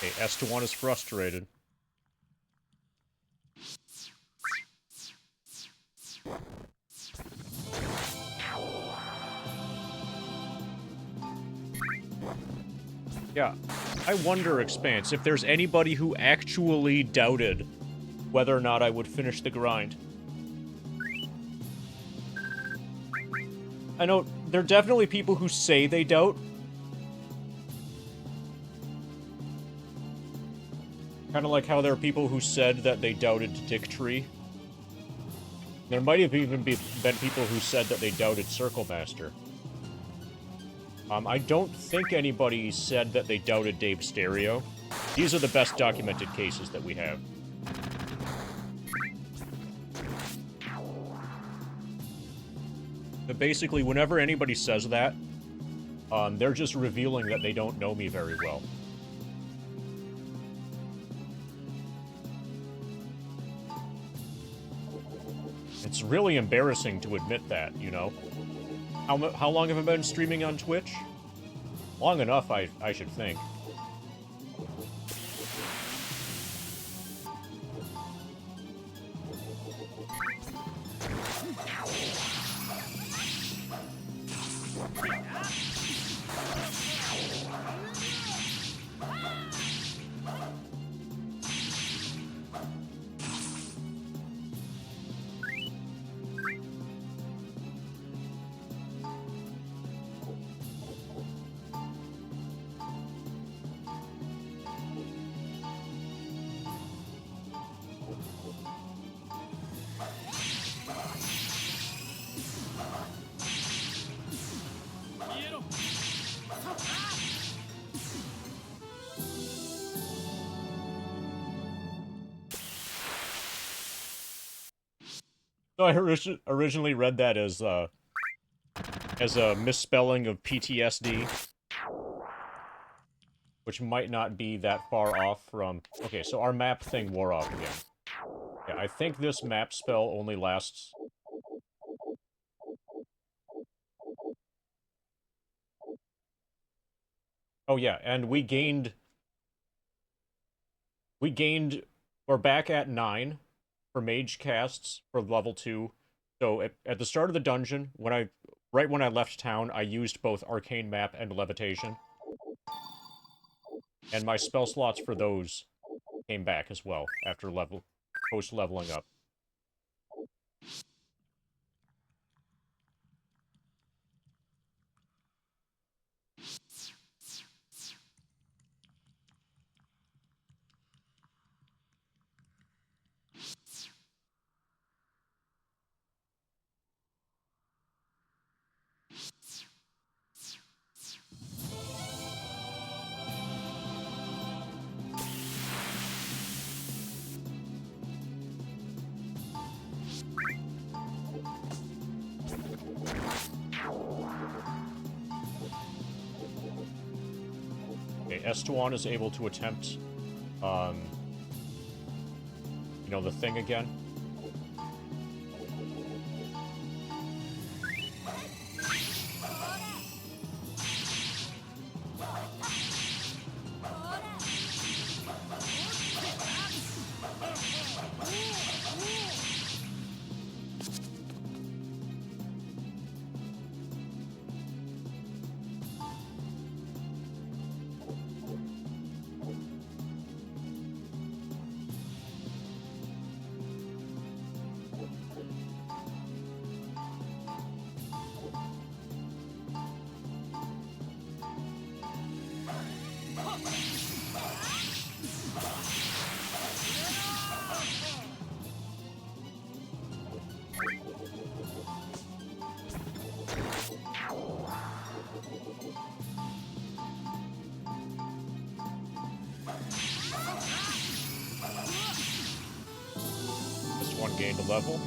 Okay, S1 is frustrated. Yeah, I wonder, Expanse, if there's anybody who actually doubted whether or not I would finish the grind. I know there are definitely people who say they doubt. Kind of like how there are people who said that they doubted Dick Tree. There might have even been people who said that they doubted Circle Master. I don't think anybody said that they doubted Dave Stereo. These are the best documented cases that we have. But basically, whenever anybody says that, they're just revealing that they don't know me very well. It's really embarrassing to admit that, you know? How long have I been streaming on Twitch? Long enough, I should think. So I originally read that as a misspelling of PTSD, which might not be that far off from... Okay, so our map thing wore off again. Yeah, I think this map spell only lasts... Oh yeah, and we gained... We're back at 9 for mage casts for level 2. So at the start of the dungeon, right when I left town, I used both Arcane Map and Levitation. And my spell slots for those came back as well after post-leveling up. Okay, Estuan is able to attempt, you know, the thing again. One gained a level.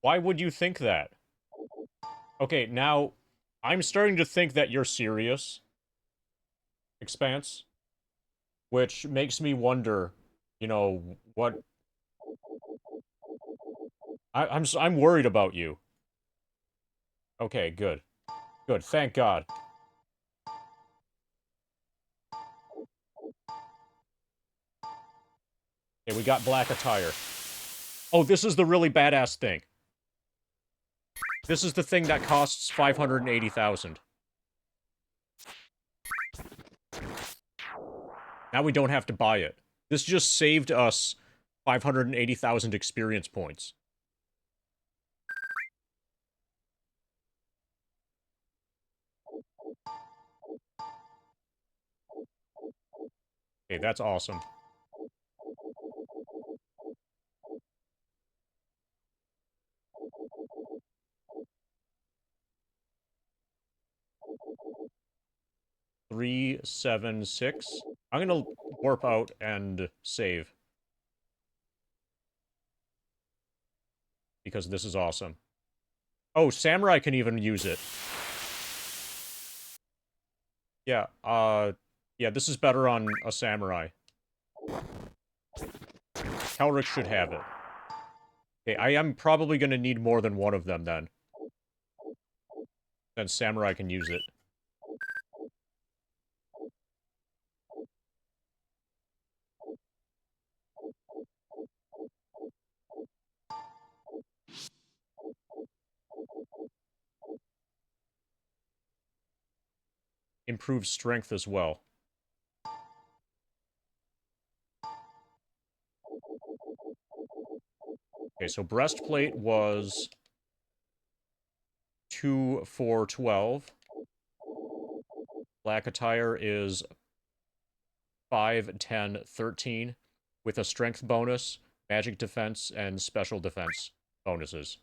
Why would you think that? Okay, now, I'm starting to think that you're serious, Expanse. Which makes me wonder, you know, what... I'm worried about you. Okay, good. Good, thank God. Okay, we got black attire. Oh, this is the really badass thing. This is the thing that costs 580,000. Now we don't have to buy it. This just saved us 580,000 experience points. Okay, that's awesome. Three, 7, 6. I'm gonna warp out and save. Because this is awesome. Oh, Samurai can even use it. Yeah, yeah, this is better on a Samurai. Kelric should have it. Okay, I am probably gonna need more than one of them, then. Then Samurai can use it. Improves strength as well. Okay, so breastplate was 2, 4, 12. Black attire is 5, 10, 13, with a strength bonus, magic defense, and special defense bonuses.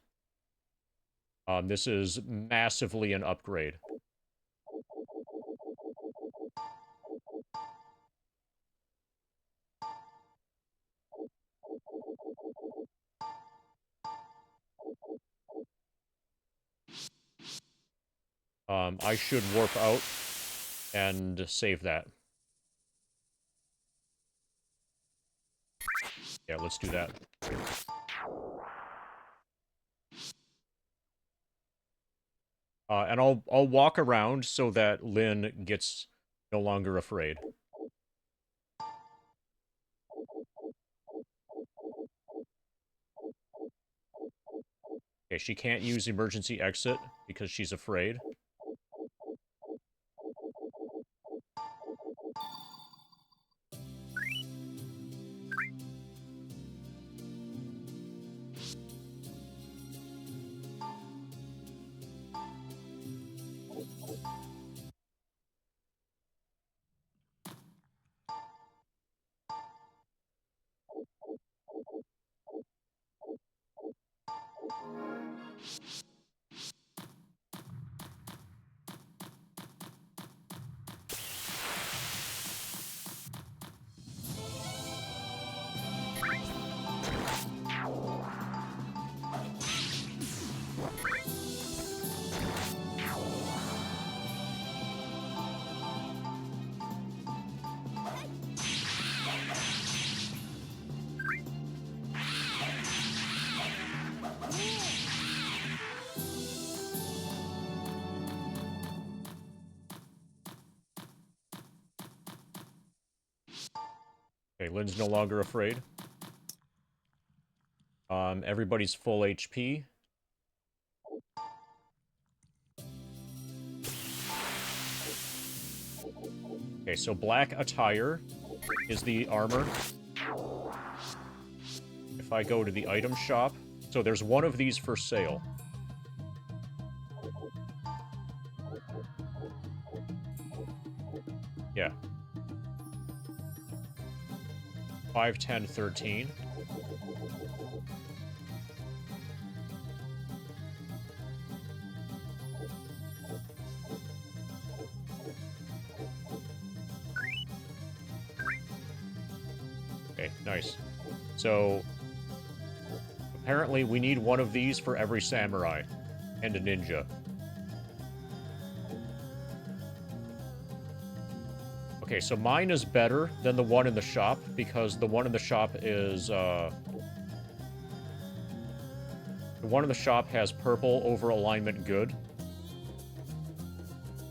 This is massively an upgrade. I should warp out and save that. Yeah, let's do that. And I'll walk around so that Lynn gets no longer afraid. Okay, she can't use emergency exit because she's afraid. Okay, Lynn's no longer afraid. Everybody's full HP. Okay, so black attire is the armor. If I go to the item shop, so there's one of these for sale. Yeah. 5, 10, 13. Okay, nice. So, apparently we need one of these for every samurai and a ninja. Okay, so mine is better than the one in the shop because the one in the shop is, the one in the shop has purple over alignment good,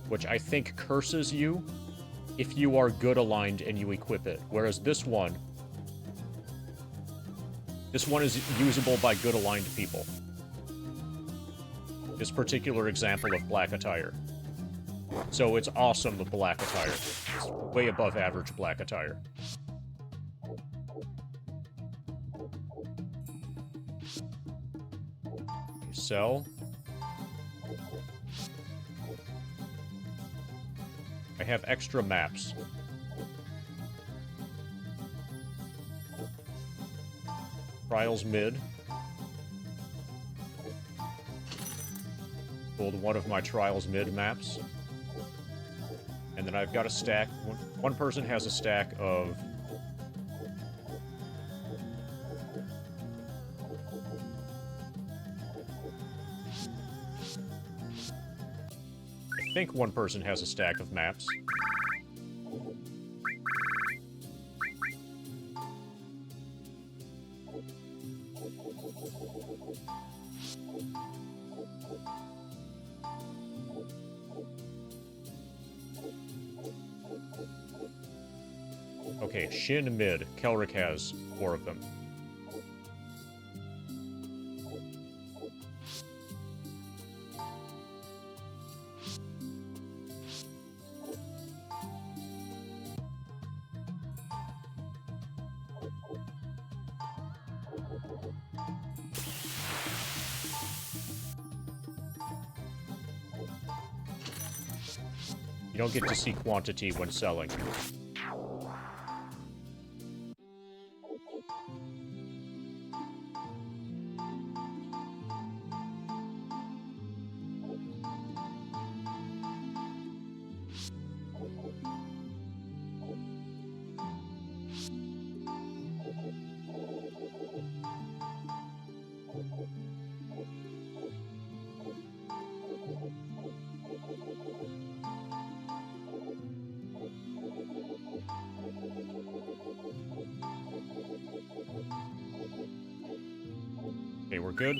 which I think curses you if you are good aligned and you equip it. Whereas this one This one is usable by good aligned people. This particular example of black attire. So it's awesome with black attire. It's way above average black attire. Sell. I have extra maps. Trials mid. Sold one of my Trials mid maps. And then I've got a stack. One person has a stack of... I think one person has a stack of maps. Okay, Shin mid. Kelric has 4 of them. You don't get to see quantity when selling. Okay, we're good.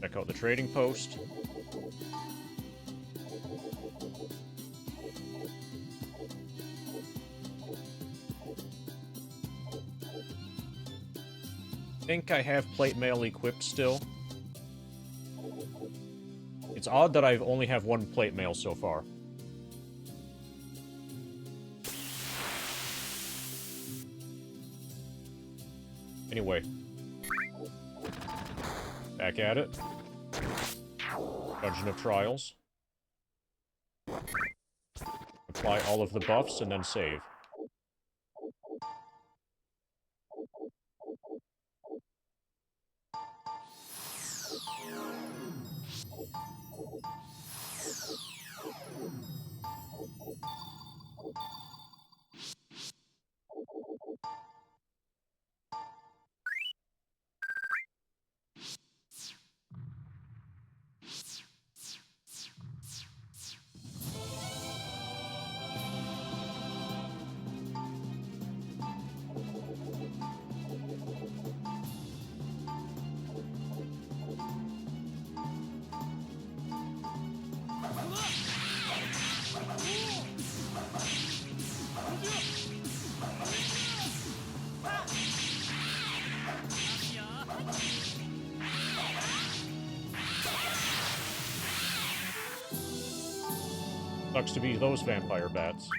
Check out the trading post. I think I have plate mail equipped still. It's odd that I only have 1 plate mail so far. Anyway. Back at it. Dungeon of Trials. Apply all of the buffs and then save. Sucks to be those vampire bats.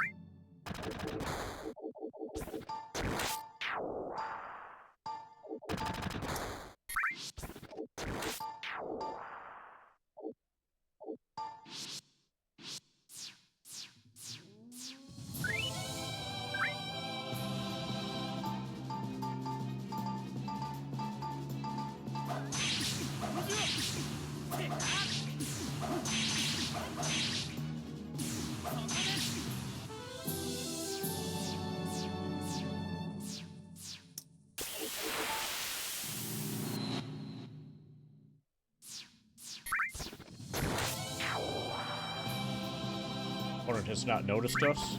Opponent has not noticed us.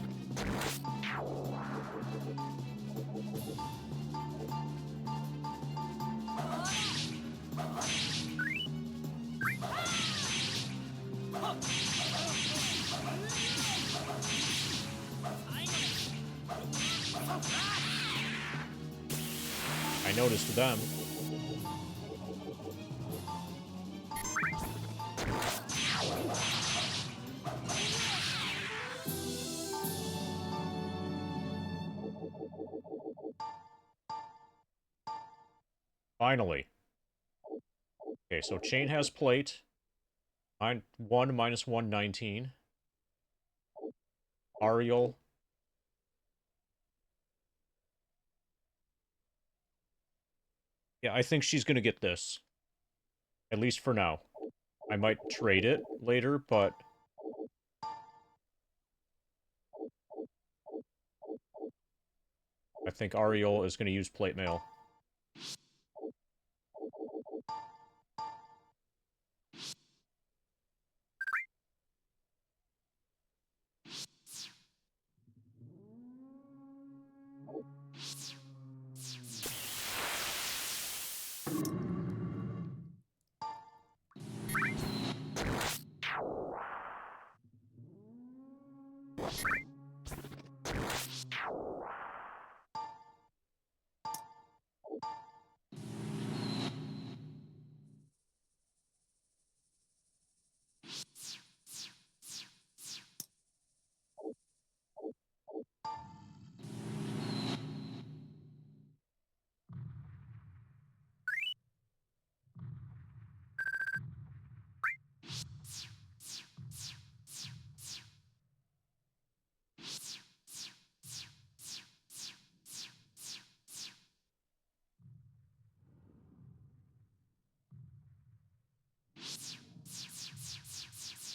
I noticed them. Finally. Okay, so Chain has plate. 1 minus 1, 19. Ariel. Yeah, I think she's gonna get this. At least for now. I might trade it later, but... I think Ariel is gonna use plate mail.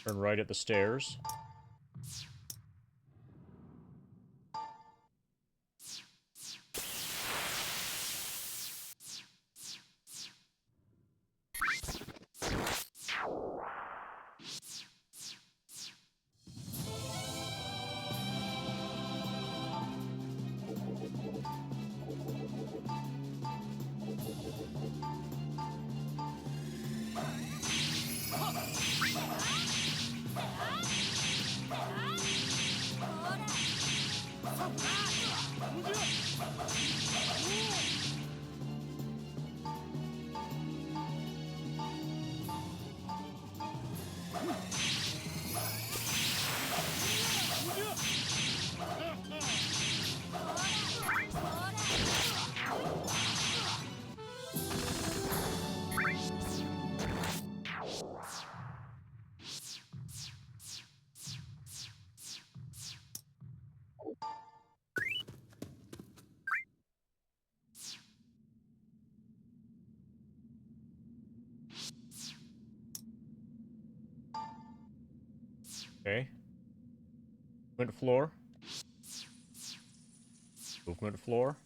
Turn right at the stairs. Okay. Movement floor. Movement floor.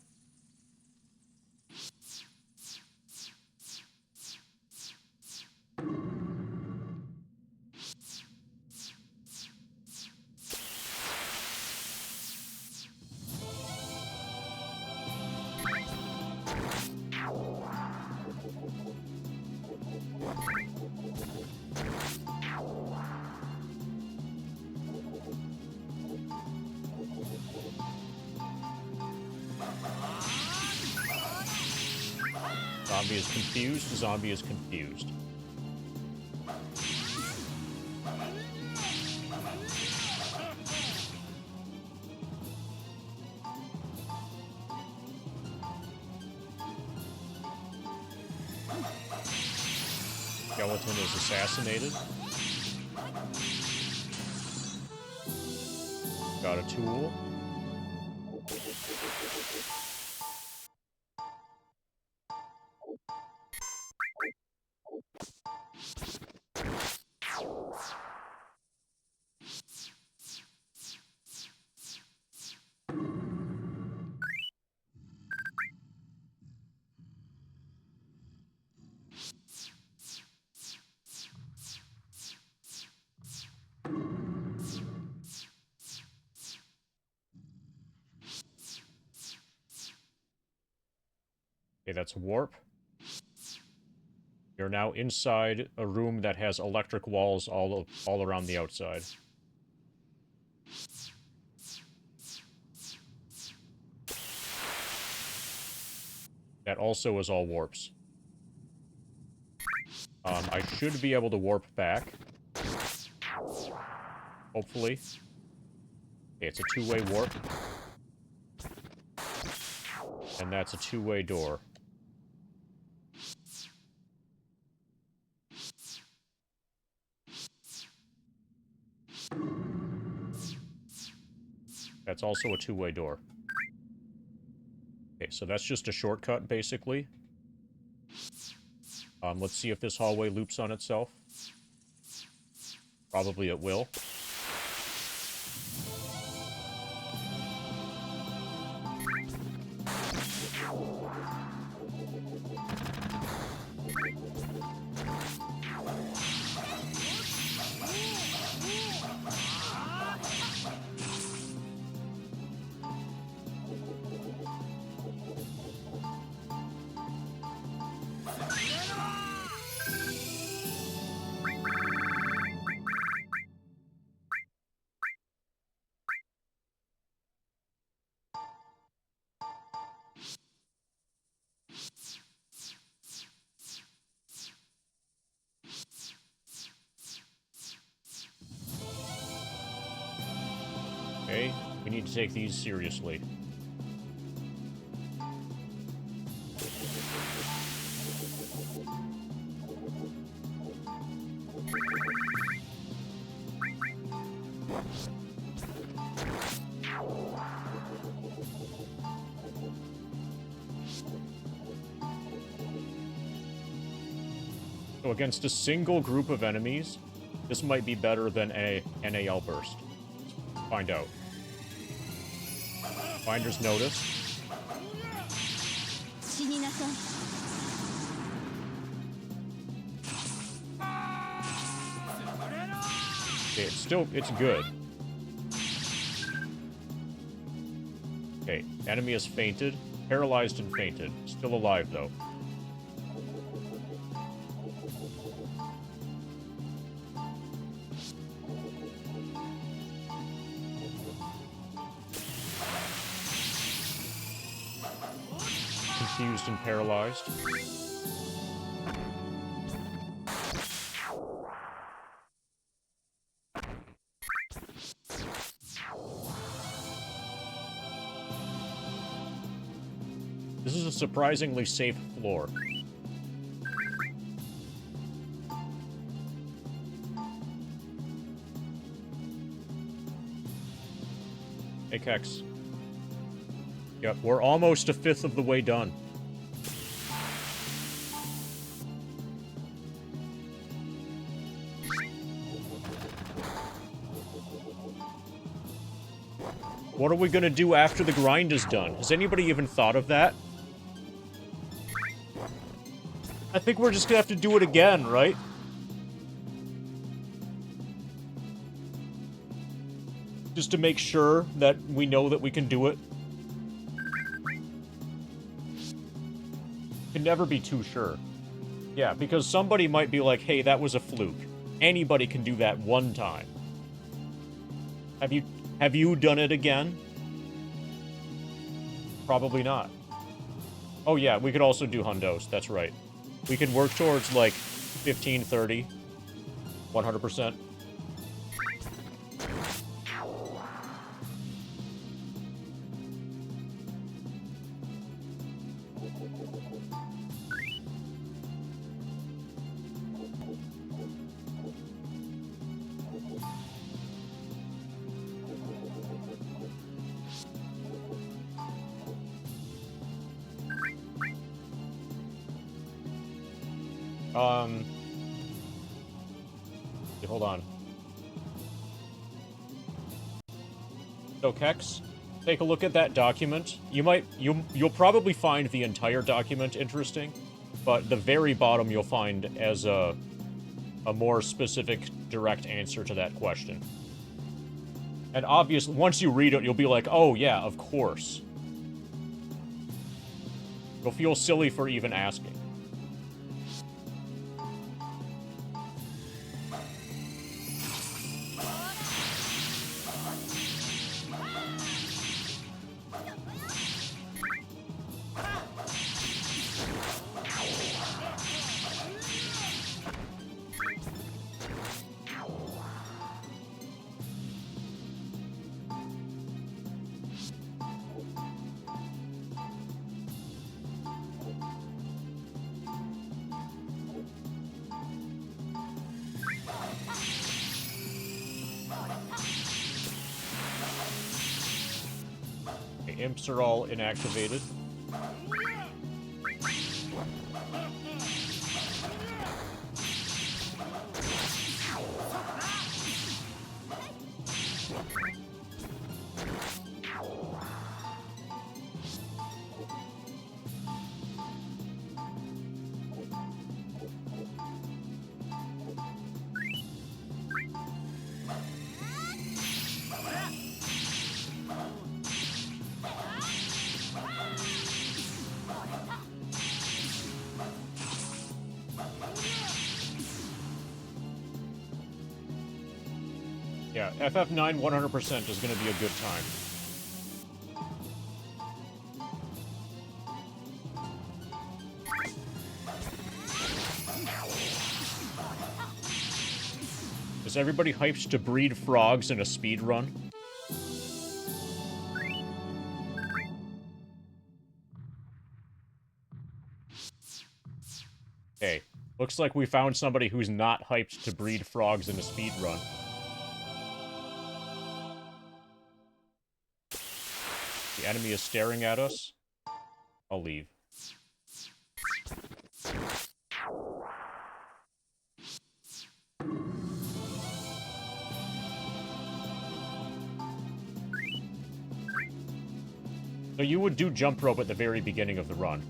Zombie is confused. Zombie is confused. Skeleton is assassinated. Got a tool. Okay, that's warp. You're now inside a room that has electric walls all around the outside. That also is all warps. I should be able to warp back. Hopefully. Okay, it's a two-way warp. And that's a two-way door. That's also a two-way door. Okay, so that's just a shortcut, basically. Let's see if this hallway loops on itself. Probably it will. Okay, we need to take these seriously. So against a single group of enemies, this might be better than a NAL burst. Find out. Finder's notice. Okay, it's good. Okay, enemy has fainted. Paralyzed and fainted. Still alive, though. Confused and paralyzed. This is a surprisingly safe floor. Hey, Kex. Yep, we're almost a fifth of the way done. What are we gonna do after the grind is done? Has anybody even thought of that? I think we're just gonna have to do it again, right? Just to make sure that we know that we can do it. Can never be too sure. Yeah, because somebody might be like, hey, that was a fluke. Anybody can do that one time. Have you done it again? Probably not. Oh yeah, we could also do hundos, that's right. We can work towards like 15, 30, 100%. Hold on. So, Kex, take a look at that document. You'll probably find the entire document interesting, but the very bottom you'll find as a more specific, direct answer to that question. And obviously, once you read it, you'll be like, oh yeah, of course. You'll feel silly for even asking. imps are all inactivated. Yeah, FF9 100% is going to be a good time. Is everybody hyped to breed frogs in a speed run? Okay, looks like we found somebody who's not hyped to breed frogs in a speed run. The enemy is staring at us. I'll leave. So you would do jump rope at the very beginning of the run.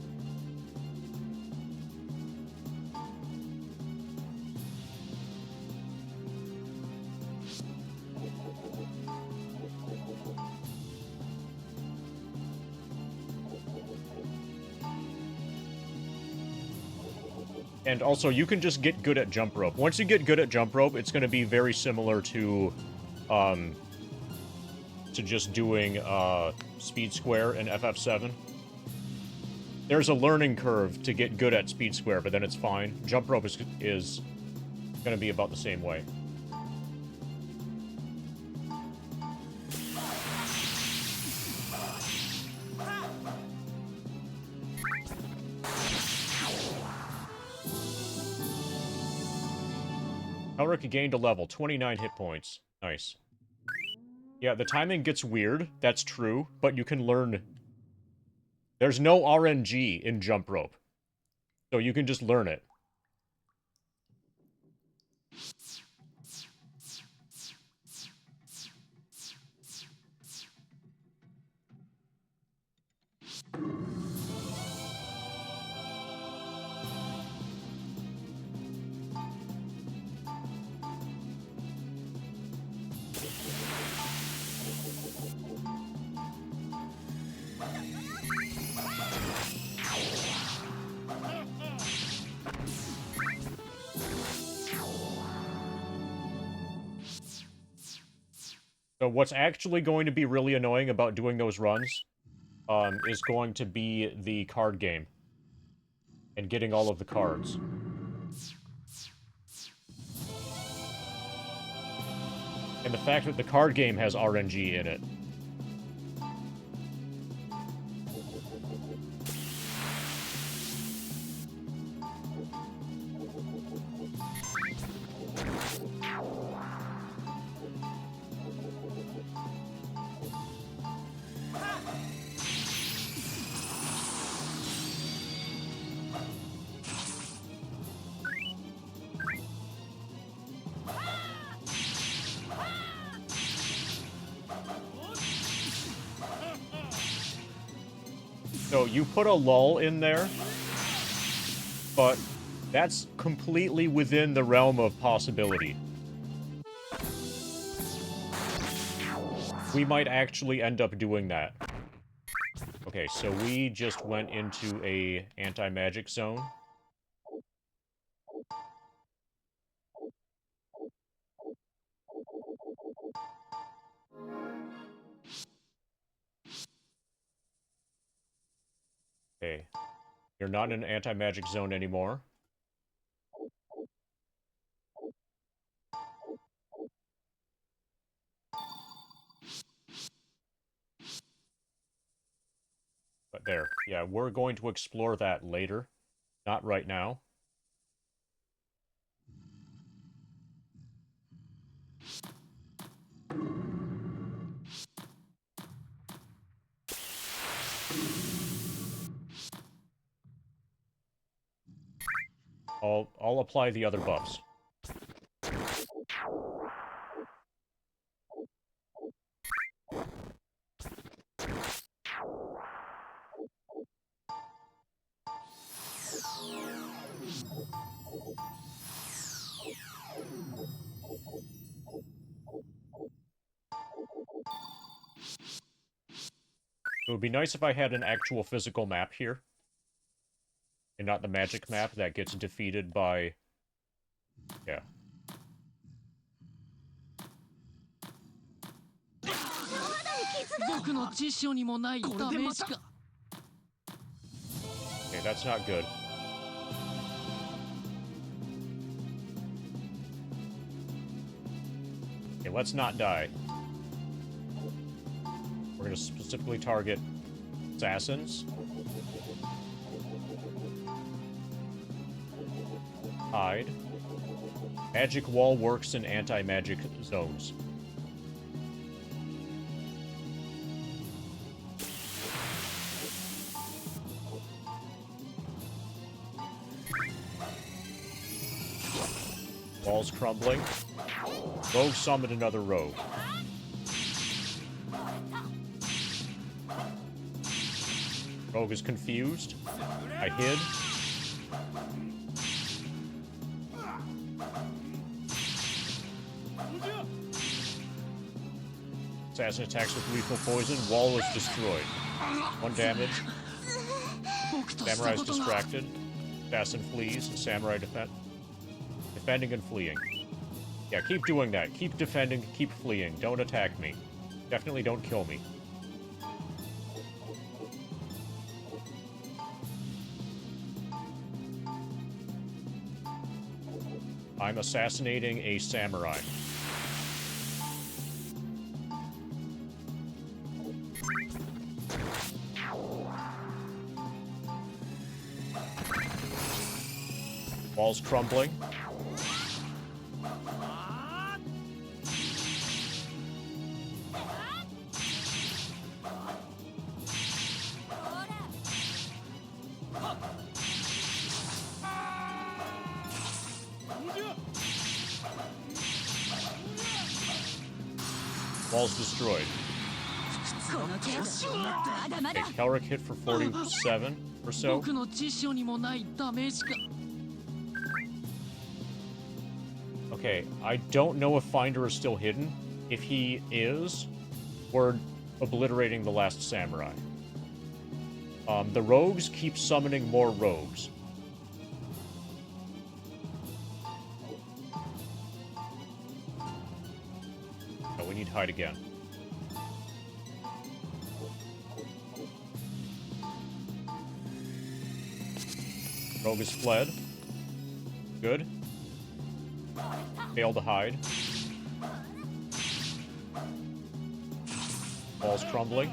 And also, you can just get good at jump rope. Once you get good at jump rope, it's going to be very similar to just doing speed square in FF7. There's a learning curve to get good at speed square, but then it's fine. Jump rope is going to be about the same way. Elric gained a level, 29 hit points. Nice. Yeah, the timing gets weird, that's true, but you can learn. There's no RNG in jump rope, so you can just learn it. So what's actually going to be really annoying about doing those runs is going to be the card game and getting all of the cards. And the fact that the card game has RNG in it. So you put a lull in there, but that's completely within the realm of possibility. We might actually end up doing that. Okay, so we just went into a anti-magic zone. Okay. You're not in an anti-magic zone anymore. But there. Yeah, we're going to explore that later. Not right now. I'll apply the other buffs. It would be nice if I had an actual physical map here. And not the magic map that gets defeated by... Yeah. Okay, that's not good. Okay, let's not die. We're going to specifically target assassins. Hide. Magic wall works in anti-magic zones. Wall's crumbling. Rogue summoned another rogue. Rogue is confused. I hid. Assassin attacks with lethal poison. Wall is destroyed. 1 damage. Samurai is distracted. Assassin flees. Samurai defending and fleeing. Yeah, keep doing that. Keep defending, keep fleeing. Don't attack me. Definitely don't kill me. I'm assassinating a samurai. Wall's crumbling. Wall's destroyed. Okay, Kelric hit for 47 or so. Okay, I don't know if Finder is still hidden. If he is, we're obliterating the last samurai. The rogues keep summoning more rogues. Oh, we need to hide again. Rogue has fled. Good. Failed to hide. Wall's crumbling.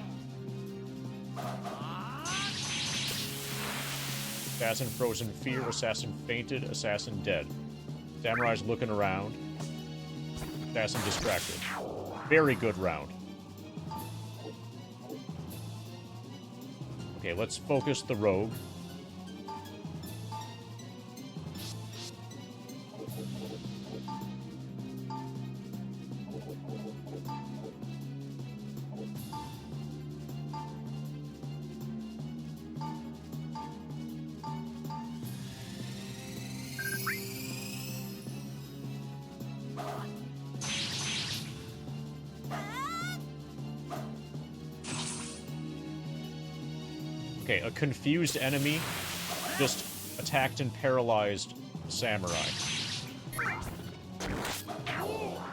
Assassin frozen fear. Assassin fainted. Assassin dead. Samurai's looking around. Assassin distracted. Very good round. Okay, let's focus the rogue. Okay, a confused enemy just attacked and paralyzed samurai.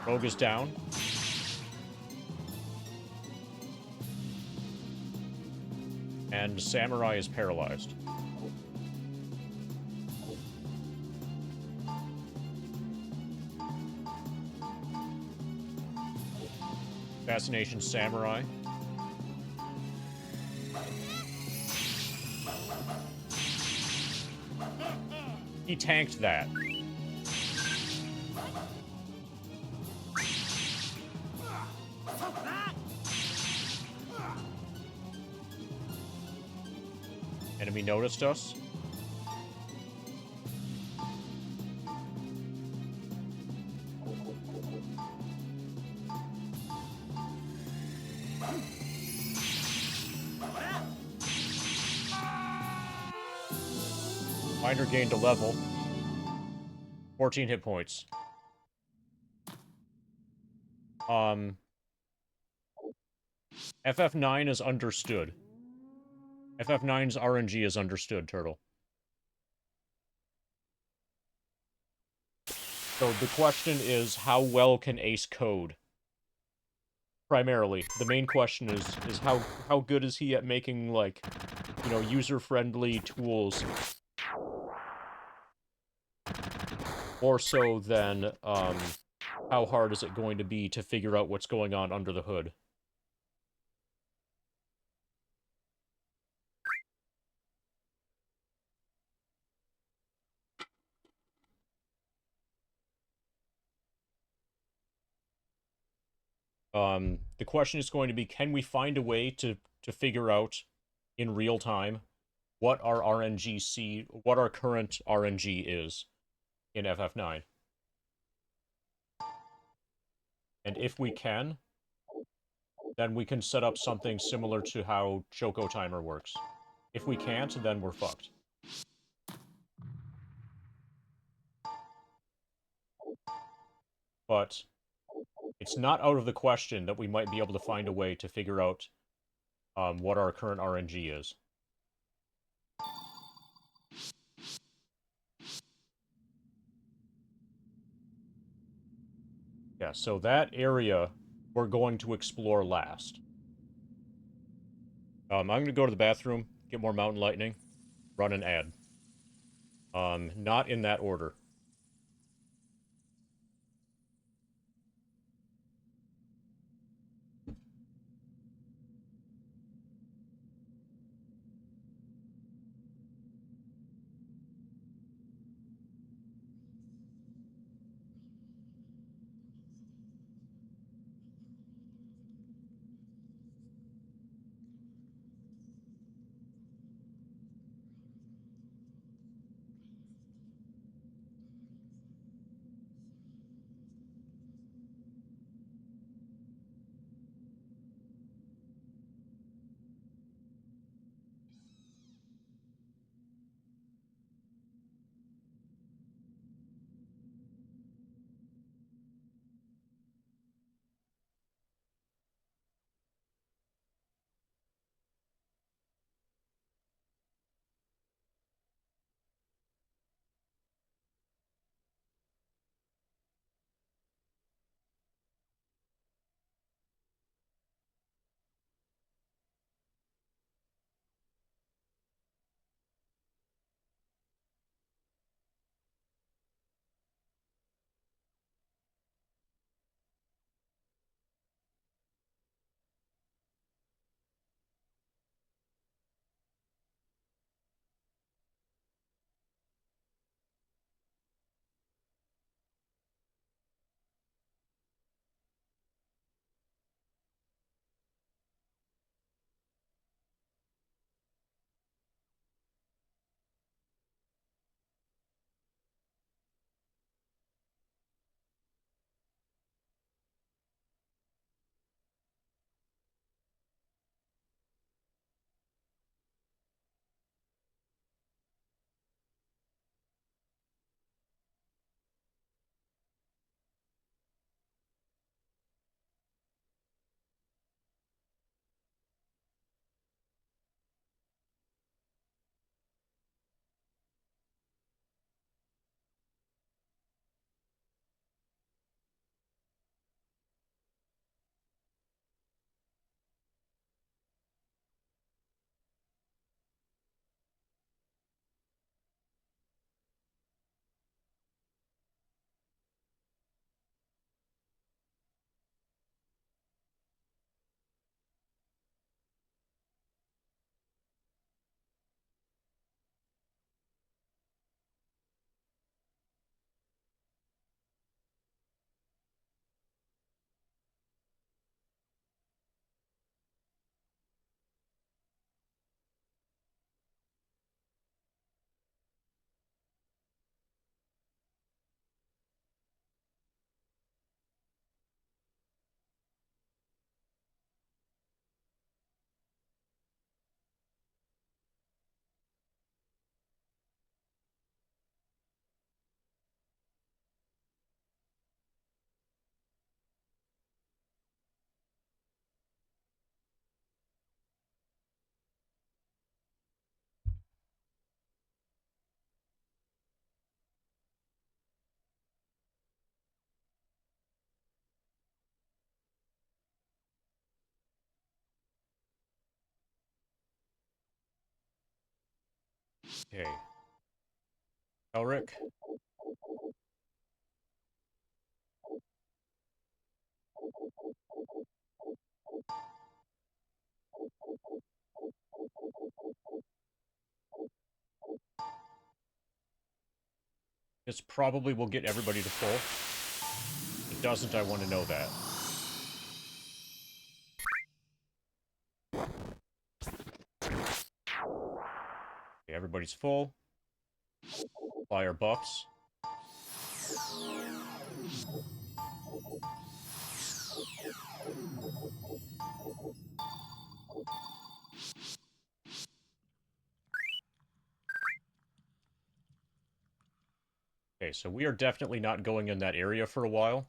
Rogue is down. And samurai is paralyzed. Assassination samurai. He tanked that. Enemy noticed us. Miner gained a level. 14 hit points. FF9 is understood. FF9's RNG is understood, Turtle. So the question is, how well can Ace code? Primarily. The main question is how good is he at making, like, you know, user-friendly tools? More so than, how hard is it going to be to figure out what's going on under the hood? The question is going to be, can we find a way to figure out in real time what our what our current RNG is in FF9? And if we can, then we can set up something similar to how Choco Timer works. If we can't, then we're fucked. But it's not out of the question that we might be able to find a way to figure out what our current RNG is. Yeah, so that area we're going to explore last. I'm going to go to the bathroom, get more Mountain Lightning, run an ad. Not in that order. Okay. Elric. This probably will get everybody to full. If it doesn't, I want to know that. Okay, everybody's full. Apply our buffs. Okay, so we are definitely not going in that area for a while.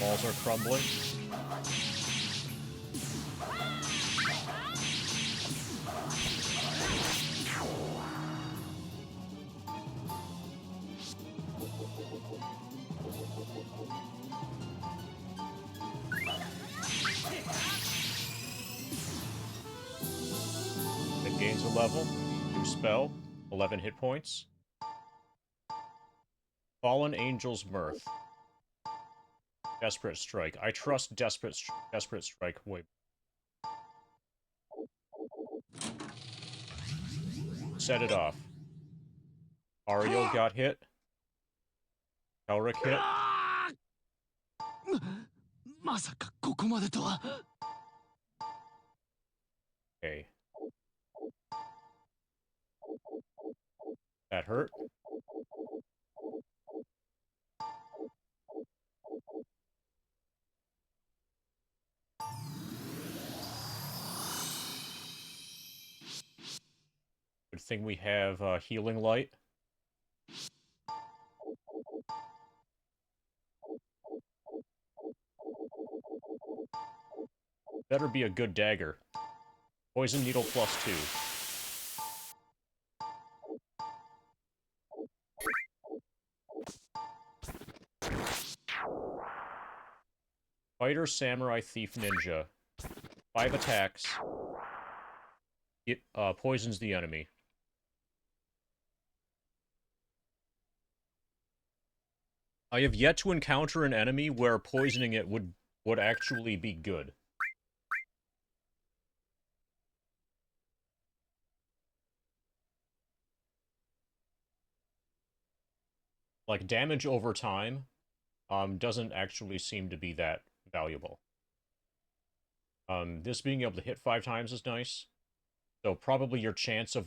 Walls are crumbling. It gains a level. New spell. 11 hit points. Fallen Angel's Mirth. Desperate Strike. I trust Desperate Strike way. Set it off. Ariel got hit. Elric hit. Okay. That hurt. Good thing we have Healing Light. Better be a good dagger. Poison Needle +2. Fighter, Samurai, Thief, Ninja. 5 attacks. It poisons the enemy. I have yet to encounter an enemy where poisoning it would actually be good. Like, damage over time doesn't actually seem to be that valuable. This being able to hit 5 times is nice. So probably your chance of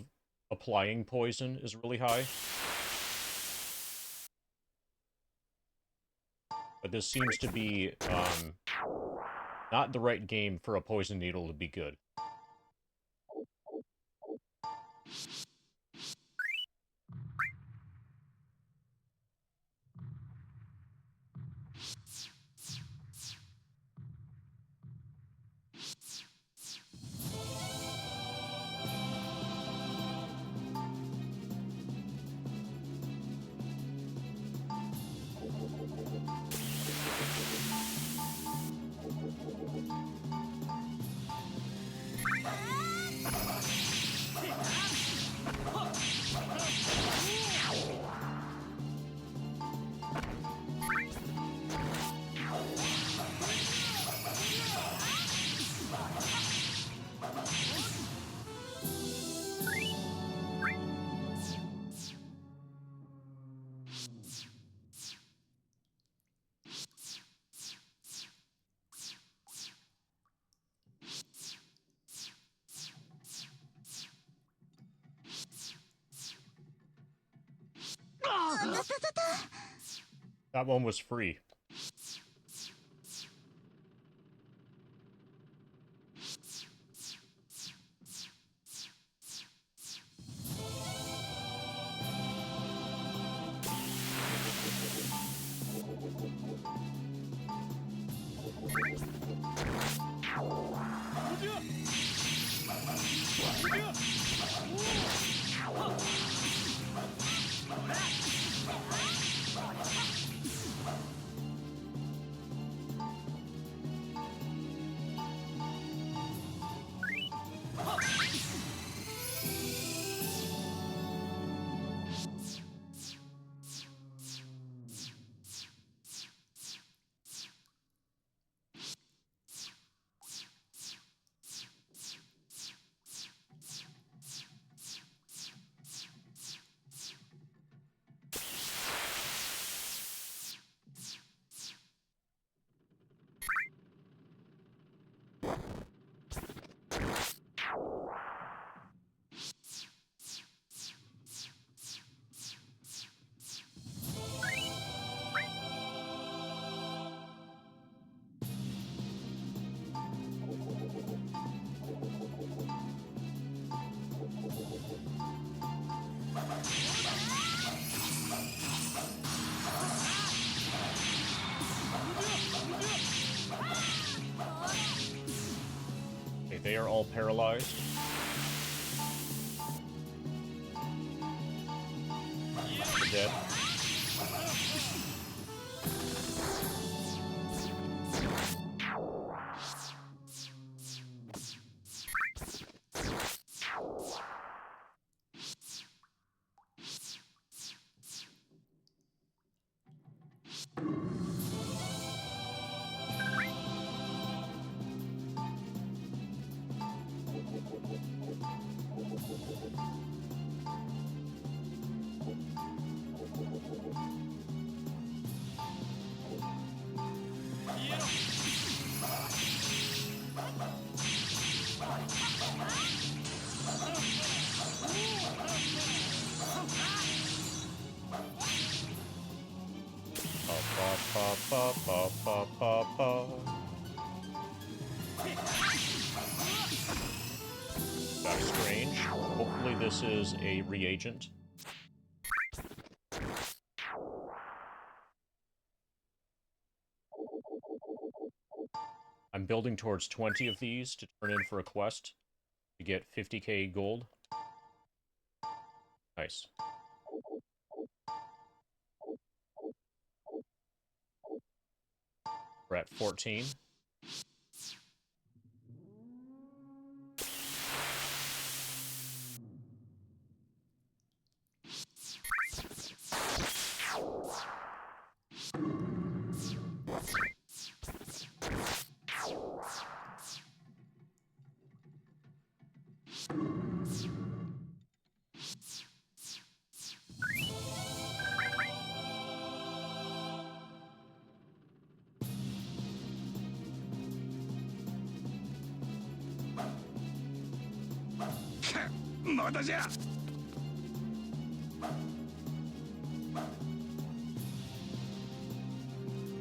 applying poison is really high. But this seems to be not the right game for a poison needle to be good. That one was free. Okay, they are all paralyzed. They're dead. That's strange. Hopefully this is a reagent. I'm building towards 20 of these to turn in for a quest to get 50k gold. Nice. We're at 14.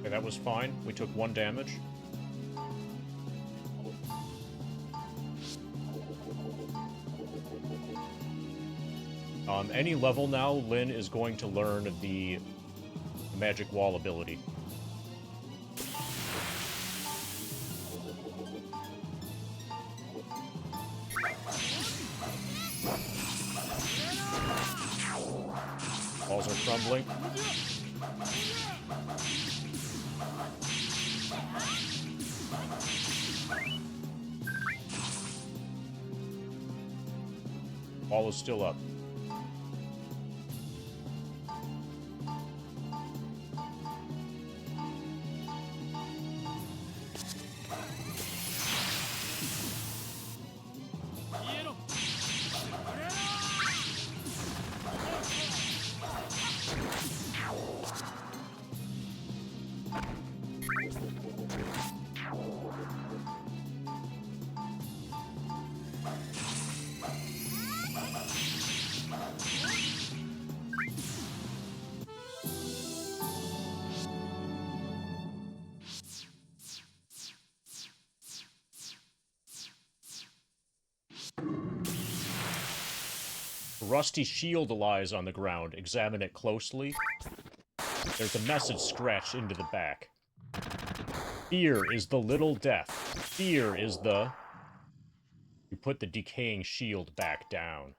Okay, that was fine. We took 1 damage. Any level now, Lyn is going to learn the magic wall ability. Walls are crumbling. Wall is still up. rusty shield lies on the ground. Examine it closely. There's a message scratched into the back. Fear is the little death. Fear is the... You put the decaying shield back down.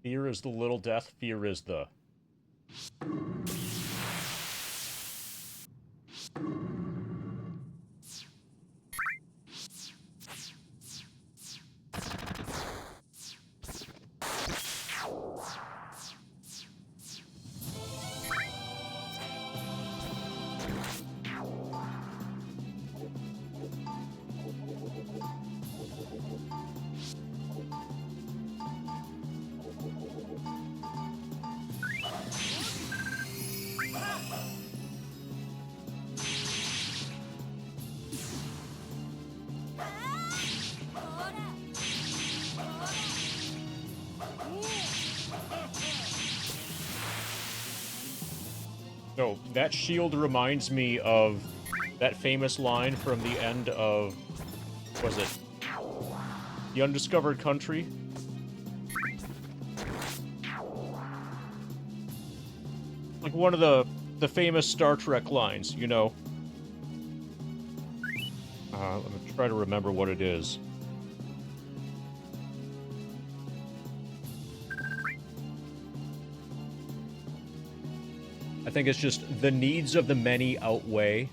Fear is the little death. Fear is the... So, that shield reminds me of that famous line from the end of... was it? The Undiscovered Country? Like one of the famous Star Trek lines, you know? Let me try to remember what it is. I think it's just, the needs of the many outweigh.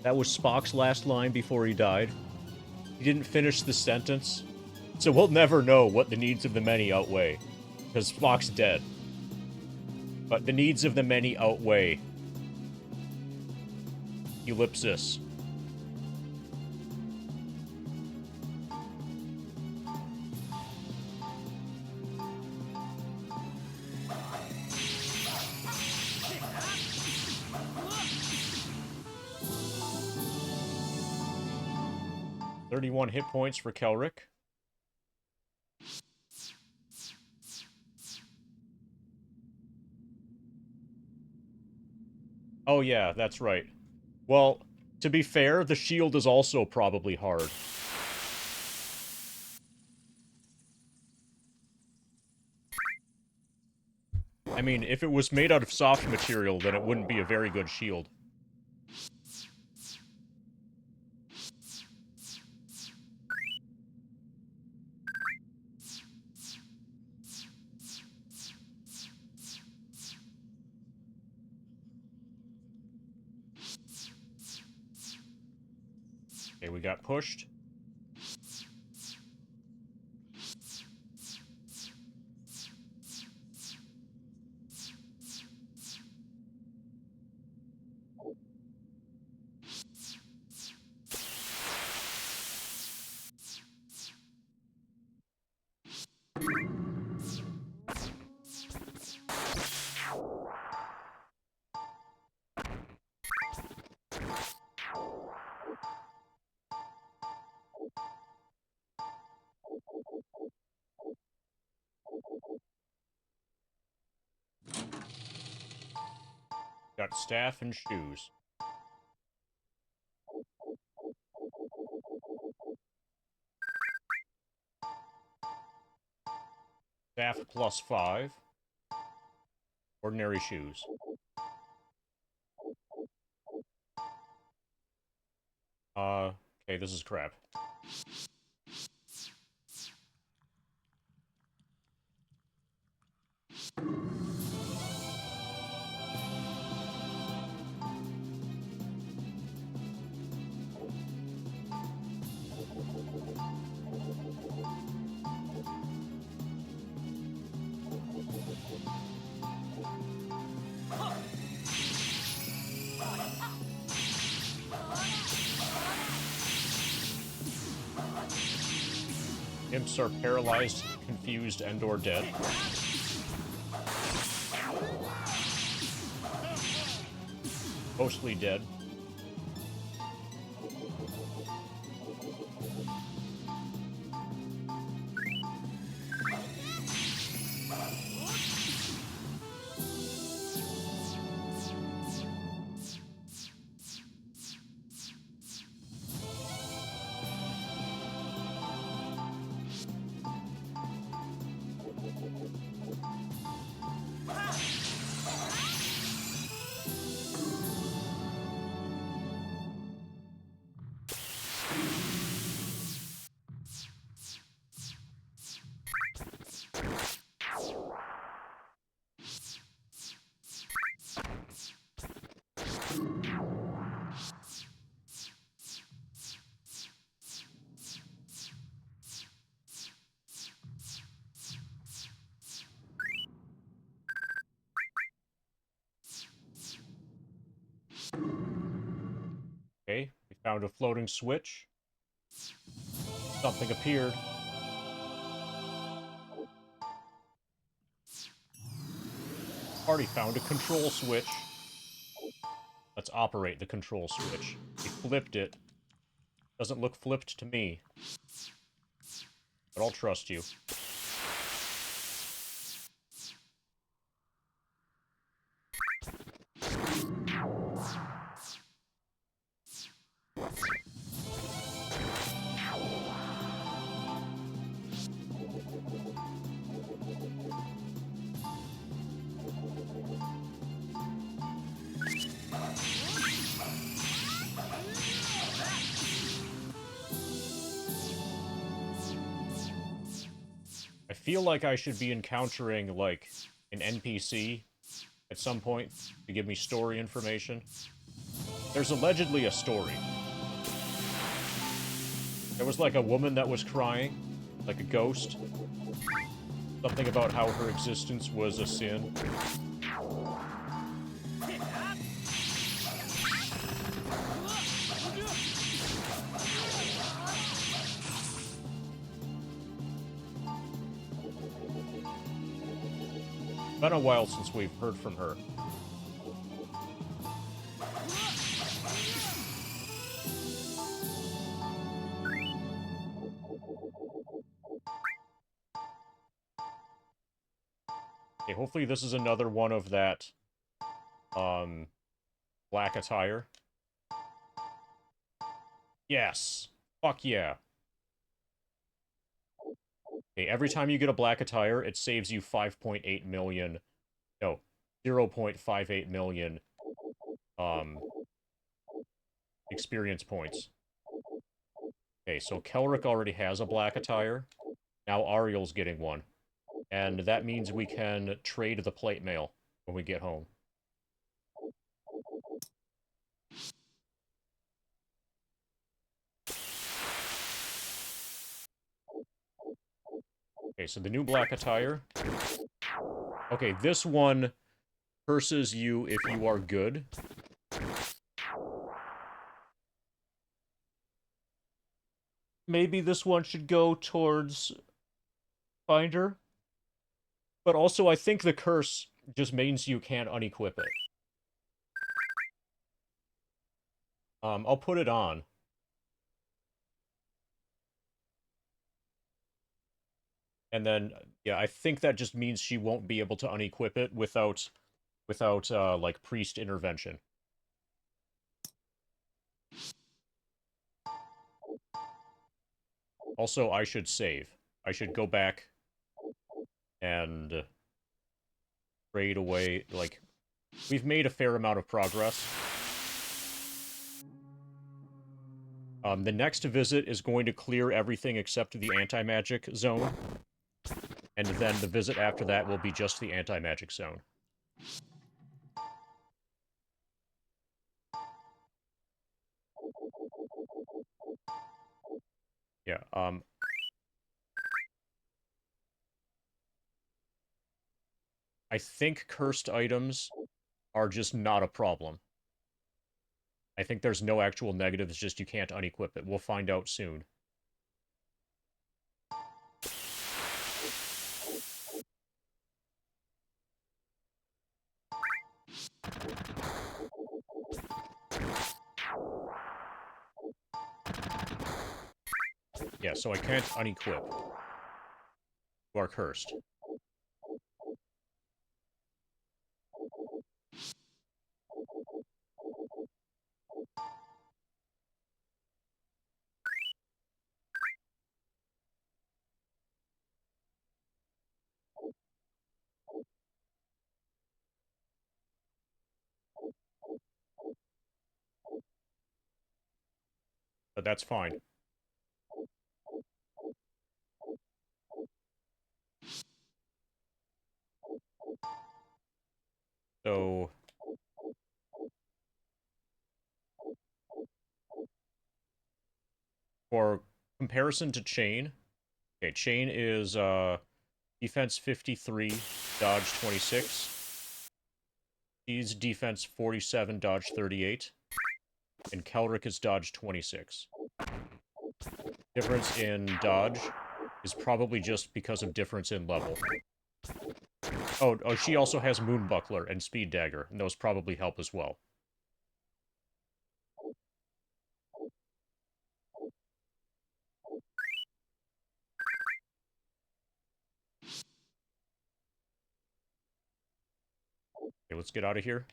That was Spock's last line before he died. He didn't finish the sentence. So we'll never know what the needs of the many outweigh. Because Spock's dead. But the needs of the many outweigh. Ellipsis. .31 hit points for Kelric. Oh yeah, that's right. Well, to be fair, the shield is also probably hard. I mean, if it was made out of soft material, then it wouldn't be a very good shield. Okay, we got pushed. Got staff and shoes. Staff +5. Ordinary shoes. Okay, this is crap. Imps are paralyzed, confused, and/or dead. Mostly dead. Found a floating switch. Something appeared. Party found a control switch. Let's operate the control switch. He flipped it. Doesn't look flipped to me. But I'll trust you. I feel like I should be encountering, like, an NPC at some point to give me story information. There's allegedly a story. There was, like, a woman that was crying, like a ghost. Something about how her existence was a sin. Been a while since we've heard from her. Okay, hopefully this is another one of that, black attire. Yes! Fuck yeah. Okay, every time you get a black attire, it saves you 5.8 million... No, 0.58 million, experience points. Okay, so Kelric already has a black attire. Now Ariel's getting one. And that means we can trade the plate mail when we get home. Okay, so the new black attire. Okay, this one curses you if you are good. Maybe this one should go towards Finder. But also, I think the curse just means you can't unequip it. I'll put it on. And then, yeah, I think that just means she won't be able to unequip it without, like, priest intervention. Also, I should save. I should go back and trade away, like, we've made a fair amount of progress. The next visit is going to clear everything except the anti-magic zone. And then the visit after that will be just the anti-magic zone. Yeah, I think cursed items are just not a problem. I think there's no actual negatives, just you can't unequip it. We'll find out soon. Yeah, so I can't unequip. You are cursed. But that's fine. So... for comparison to Chain... Okay, Chain is, defense 53, dodge 26. She's defense 47, dodge 38. and Kelric is dodge 26. Difference in dodge is probably just because of difference in level. Oh, she also has Moonbuckler and Speed Dagger, and those probably help as well. Okay, let's get out of here.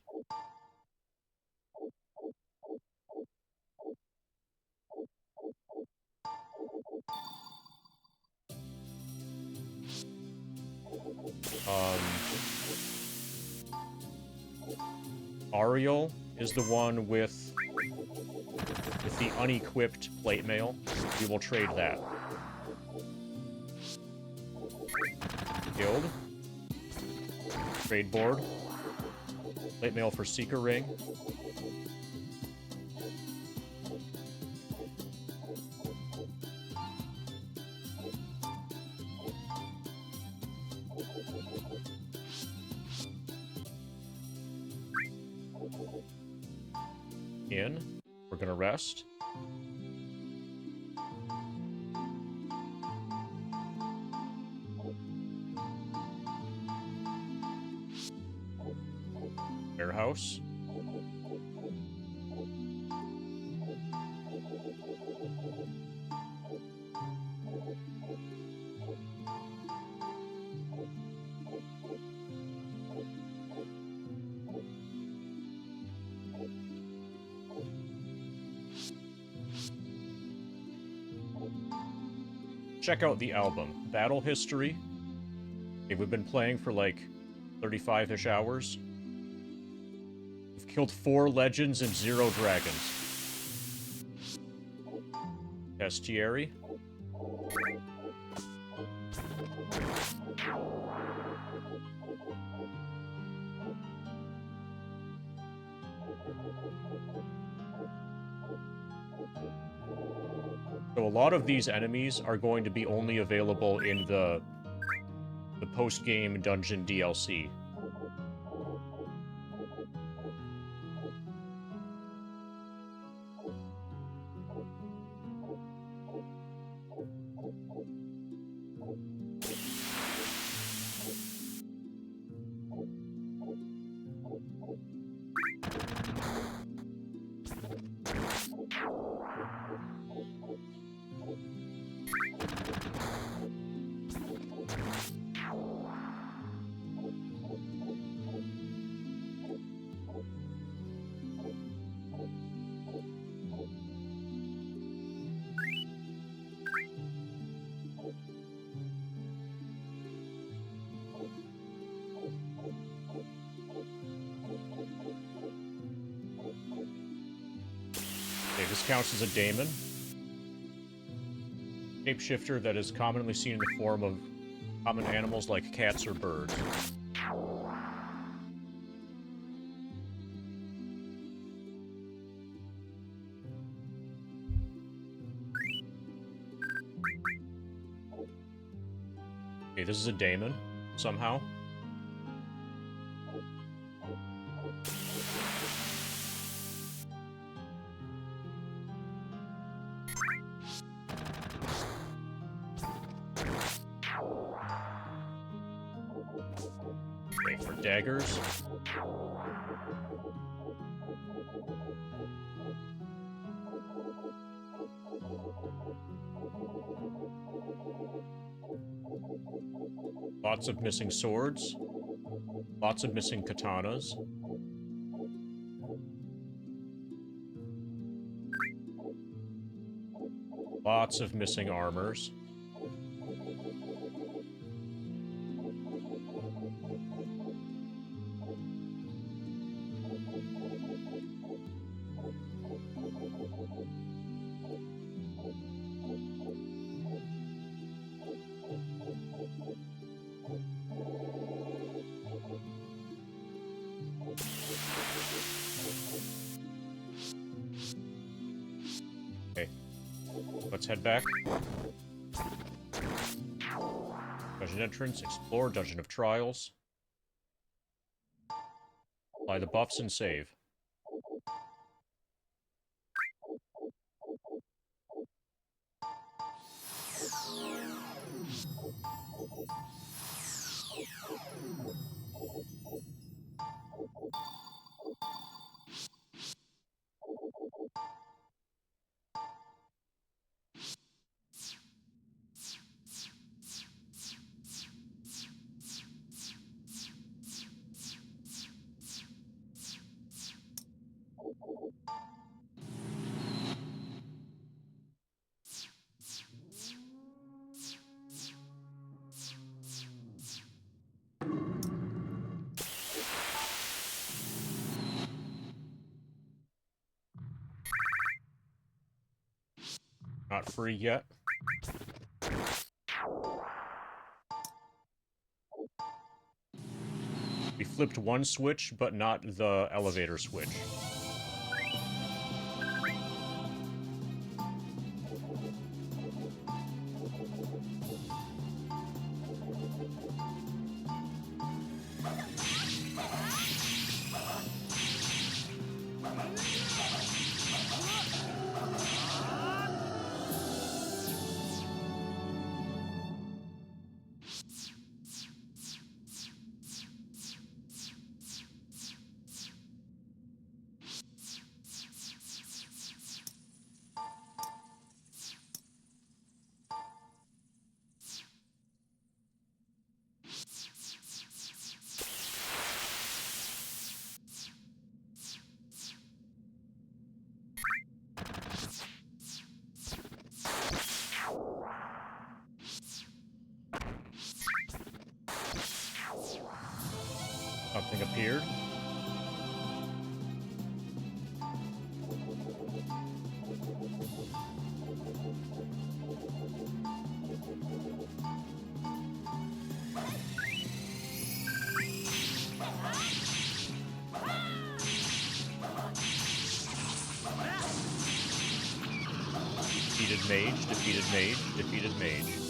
Ariel is the one with the unequipped plate mail. We will trade that. Guild. Trade board. Plate mail for Seeker Ring. In. We're gonna rest. Warehouse. Check out the album. Battle History. Okay, we've been playing for like 35-ish hours. We've killed 4 legends and 0 dragons. Bestiary. So a lot of these enemies are going to be only available in the post-game dungeon DLC. Okay, this counts as a daemon. Shapeshifter that is commonly seen in the form of common animals like cats or birds. Okay, this is a daemon, somehow. Okay, for daggers. Lots of missing swords. Lots of missing katanas. Lots of missing armors. Okay. Let's head back. Dungeon entrance, explore, Dungeon of Trials. Apply the buffs and save. Not free yet. We flipped one switch, but not the elevator switch. Something appeared. Defeated mage, defeated mage, defeated mage.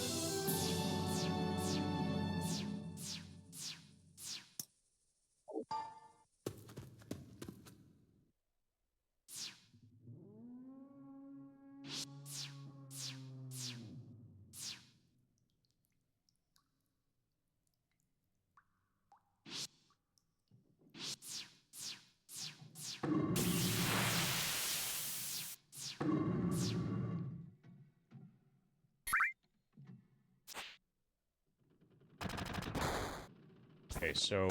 Okay, so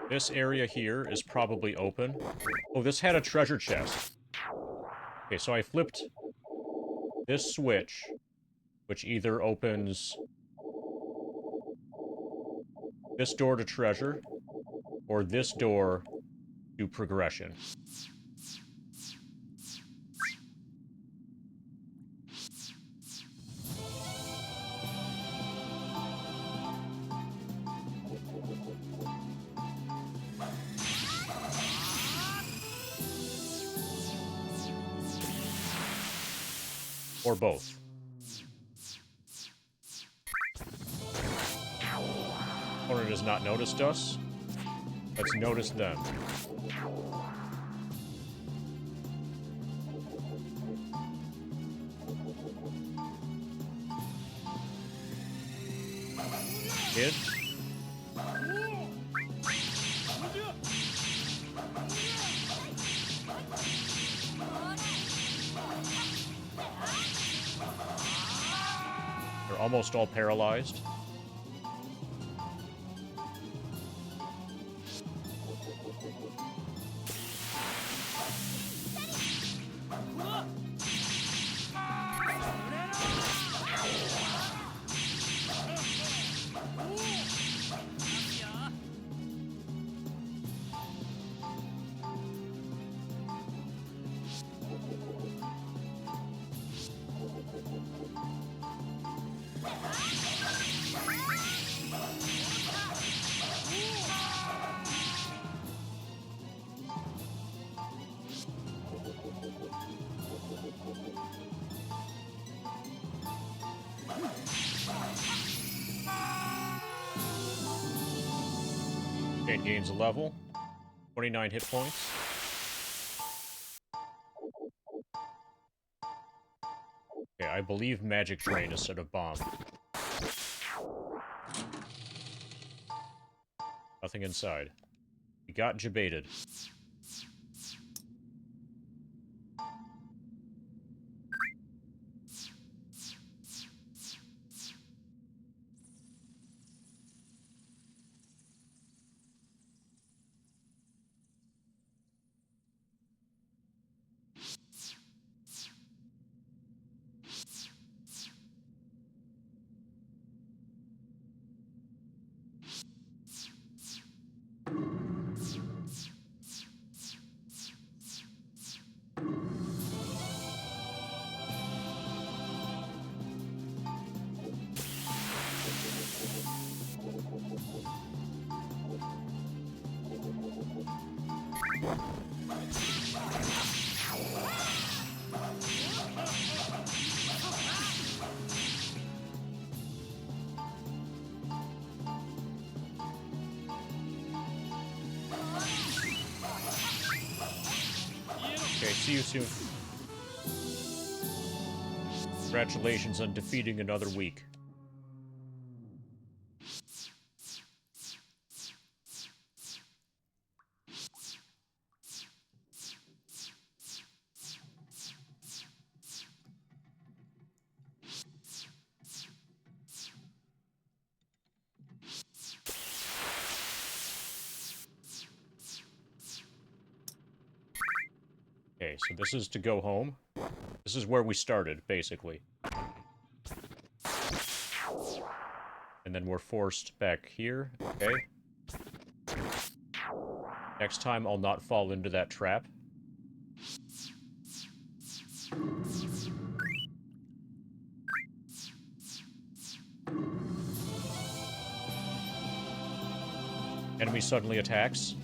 this area here is probably open. Oh, this had a treasure chest. Okay, so I flipped this switch, which either opens this door to treasure, or this door to progression. Or both. Opponent has not noticed us. Let's notice them. Hit. They're almost all paralyzed. It gains a level. 29 hit points. Okay, I believe Magic Drain instead of Bomb. nothing inside. We got jebaited. Okay, see you soon. Congratulations on defeating another week. Okay, so this is to go home. This is where we started, basically. And then we're forced back here, okay? Next time, I'll not fall into that trap. Enemy suddenly attacks.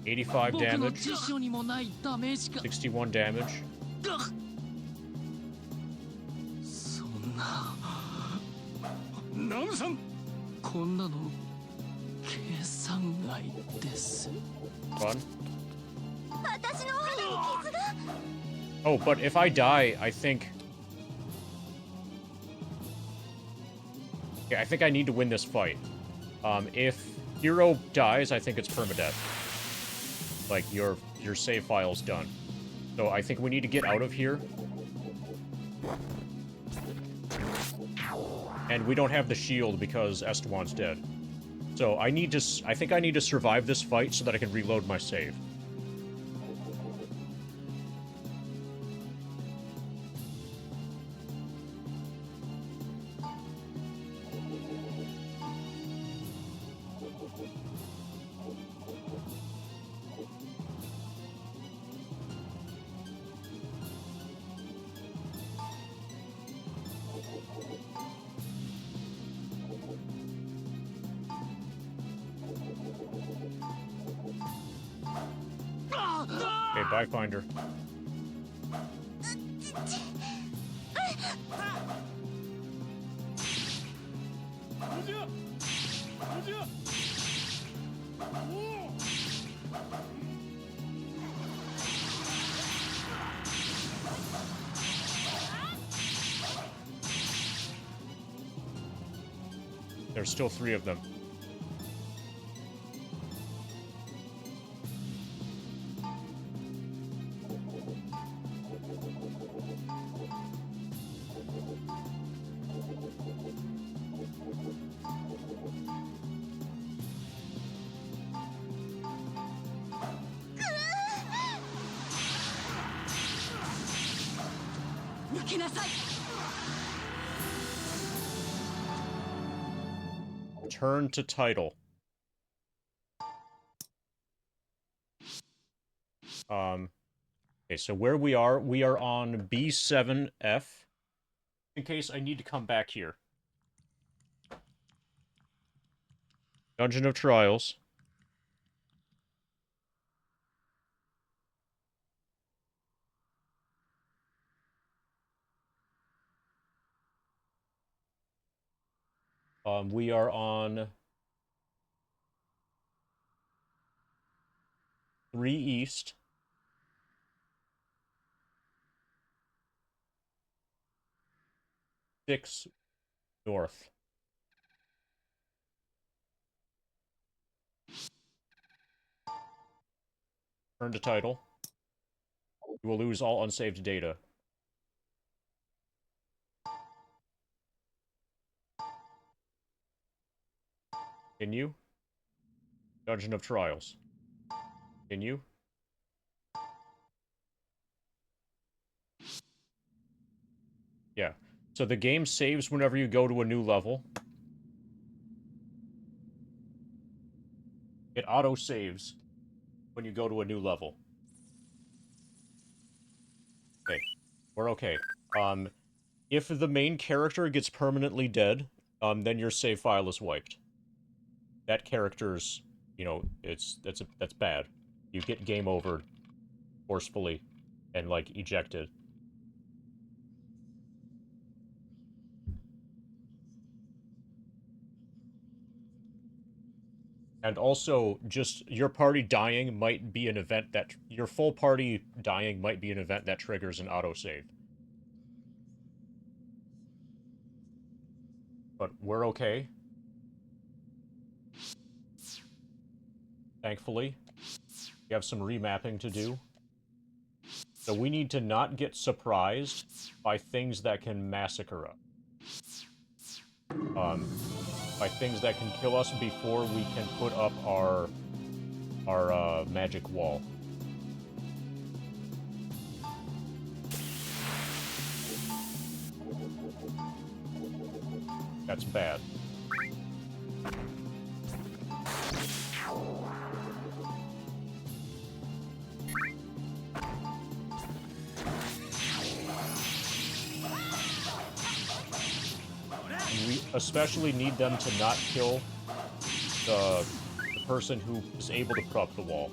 85 damage. 61 damage. そんなナムさんこんなの計算外です Fun. 私の肌に傷が Oh, but if I die, I think... Yeah, I think I need to win this fight. If Hero dies, I think it's permadeath. Like, your save file's done. So I think we need to get out of here. And we don't have the shield because Estewan's dead. So I think I need to survive this fight so that I can reload my save. Okay, bye, Finder. There's still 3 of them. Turn to title. Okay, so where we are on B7F. In case I need to come back here. Dungeon of Trials. We are on 3 East. 6 North. Turn to title. You will lose all unsaved data. Continue. Dungeon of Trials. Continue. Yeah. So the game saves whenever you go to a new level. It auto-saves when you go to a new level. Okay. We're okay. If the main character gets permanently dead, then your save file is wiped. That character's, you know, that's bad. You get game over forcefully and, like, ejected. And also, just your party dying might be an event that... Your full party dying might be an event that triggers an autosave. But we're okay. Thankfully. We have some remapping to do. So we need to not get surprised by things that can massacre us. By things that can kill us before we can put up our magic wall. That's bad. And we especially need them to not kill the person who is able to put up the wall.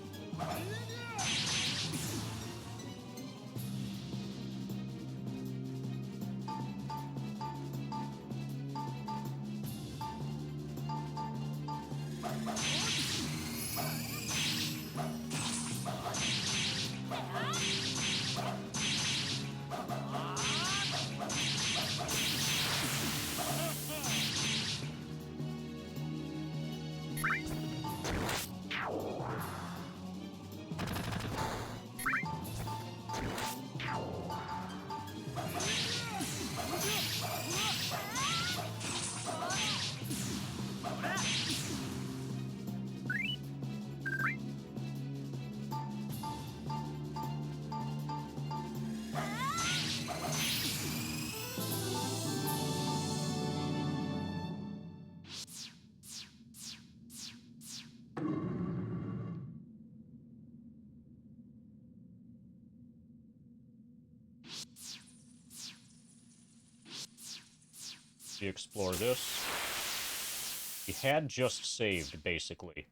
We explore this. We had just saved, basically.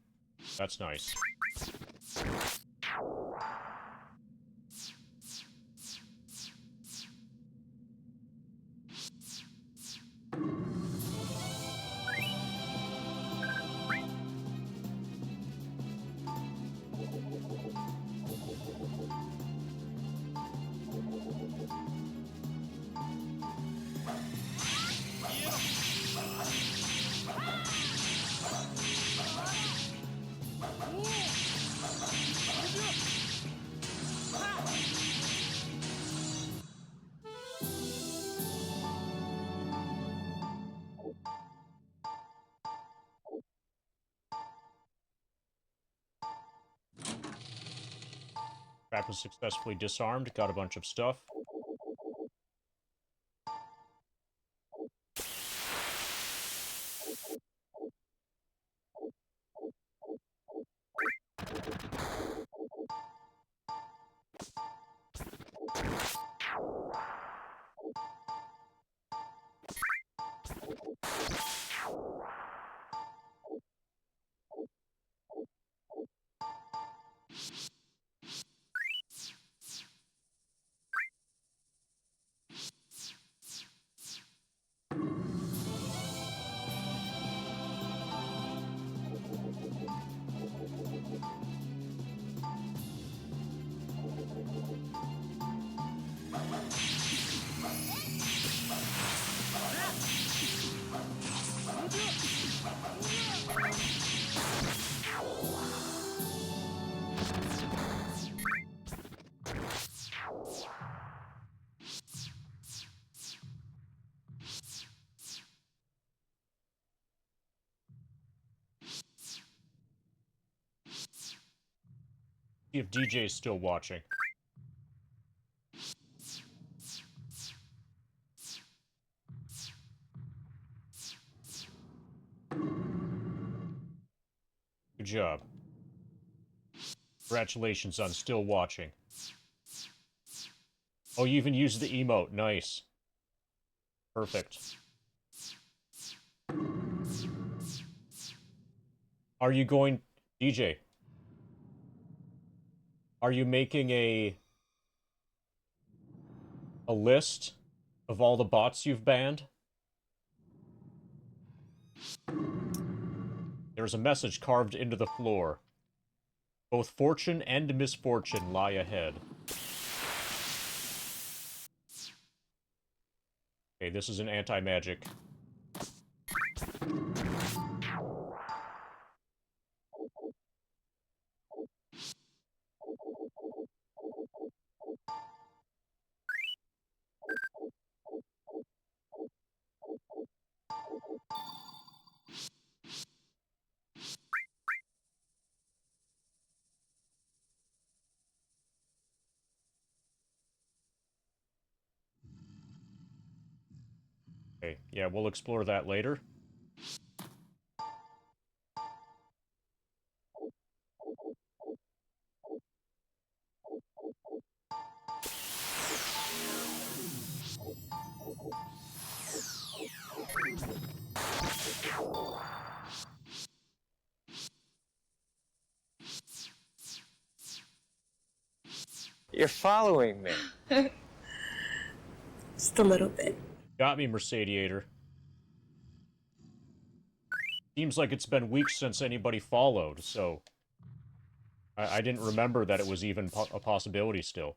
That's nice. Trap was successfully disarmed, got a bunch of stuff. See if DJ's still watching. Good job. Congratulations on still watching. Oh, you even used the emote. Nice. Perfect. Are you going... DJ. Are you making a list of all the bots you've banned? There's a message carved into the floor. Both fortune and misfortune lie ahead. Okay, this is an anti-magic. Okay, yeah, we'll explore that later. You're following me. Just a little bit. Got me, Mercadiator. Seems like it's been weeks since anybody followed, so... I didn't remember that it was even a possibility still.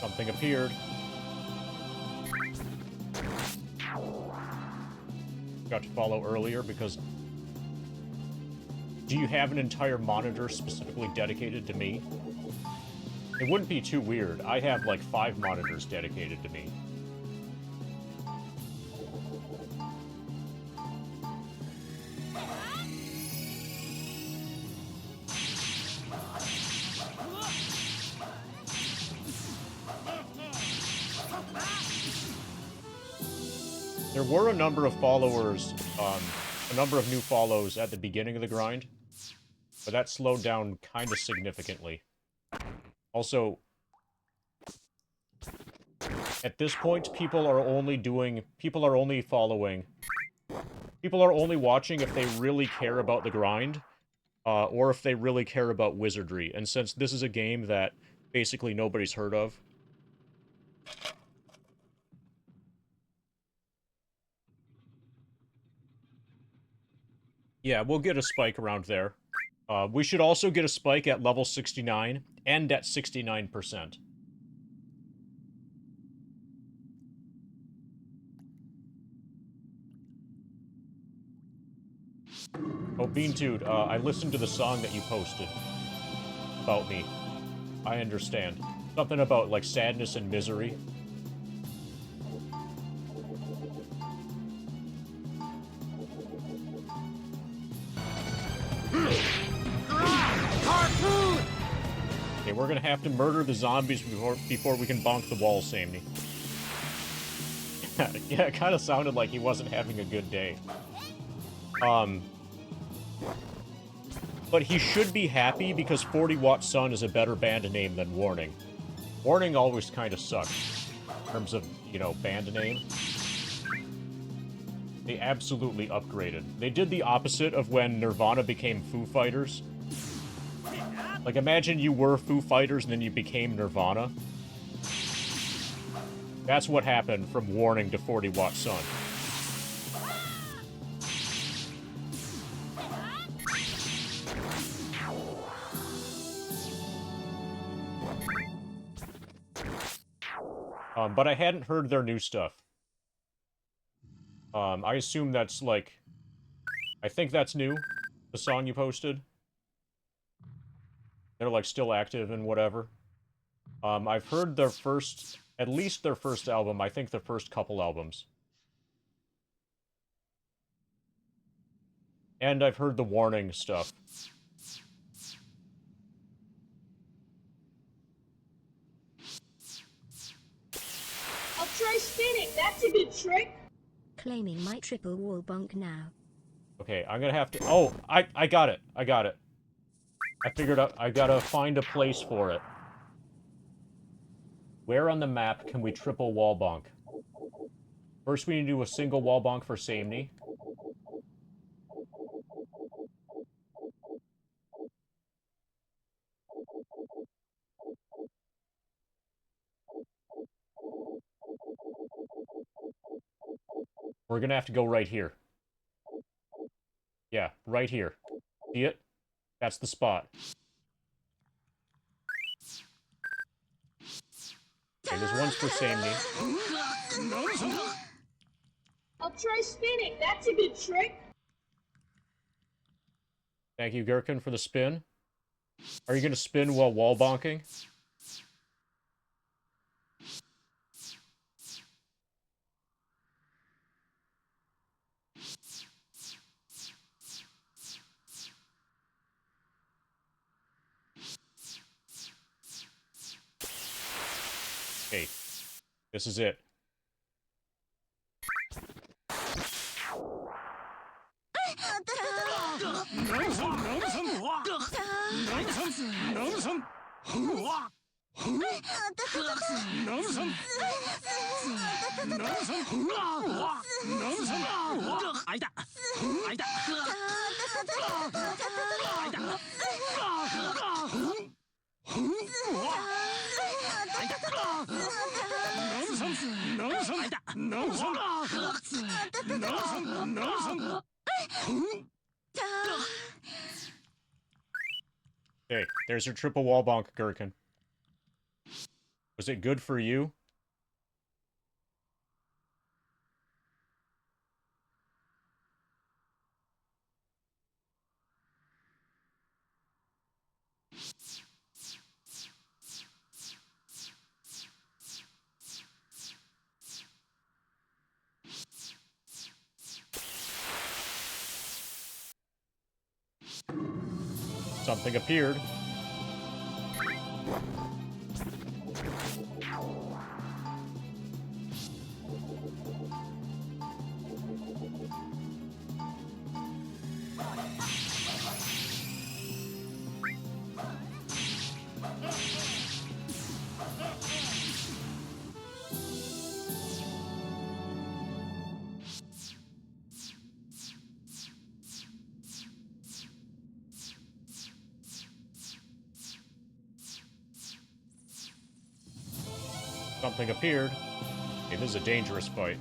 Something appeared. Got to follow earlier because... Do you have an entire monitor specifically dedicated to me? It wouldn't be too weird. I have like 5 monitors dedicated to me. There were a number of followers, a number of new follows at the beginning of the grind, but that slowed down kind of significantly. Also, at this point, people are only watching if they really care about the grind, or if they really care about Wizardry. And since this is a game that basically nobody's heard of, yeah, we'll get a spike around there. We should also get a spike at level 69 and at 69%. Oh, Beantude, I listened to the song that you posted about me. I understand. Something about, like, sadness and misery. Okay, we're gonna have to murder the zombies before we can bonk the wall, Samney. Yeah, it kind of sounded like he wasn't having a good day. But he should be happy because 40 Watt Sun is a better band name than Warning. Warning always kind of sucked in terms of, you know, band name. They absolutely upgraded. They did the opposite of when Nirvana became Foo Fighters. Like, imagine you were Foo Fighters and then you became Nirvana. That's what happened from Warning to 40 Watt Sun. But I hadn't heard their new stuff. I assume that's, like... I think that's new, the song you posted. They're, like, still active and whatever. I've heard their first... At least their first album. I think their first couple albums. And I've heard the Warning stuff. I'll try spinning. That's a good trick. Claiming my triple wall bonk now. Okay, I'm gonna have to... Oh, I got it. I got it. I figured out... I gotta find a place for it. Where on the map can we triple wall bonk? First, we need to do a single wall bonk for Samney. We're gonna have to go right here. Yeah, right here. See it? That's the spot. Okay, there's one's for Samney. I'll try spinning. That's a good trick. Thank you, Gherkin, for the spin. Are you gonna spin while wall bonking? Okay, this is it. Okay, there's your triple wall bonk, Gherkin. Was it good for you? Something appeared. Something appeared. Okay, this is a dangerous fight.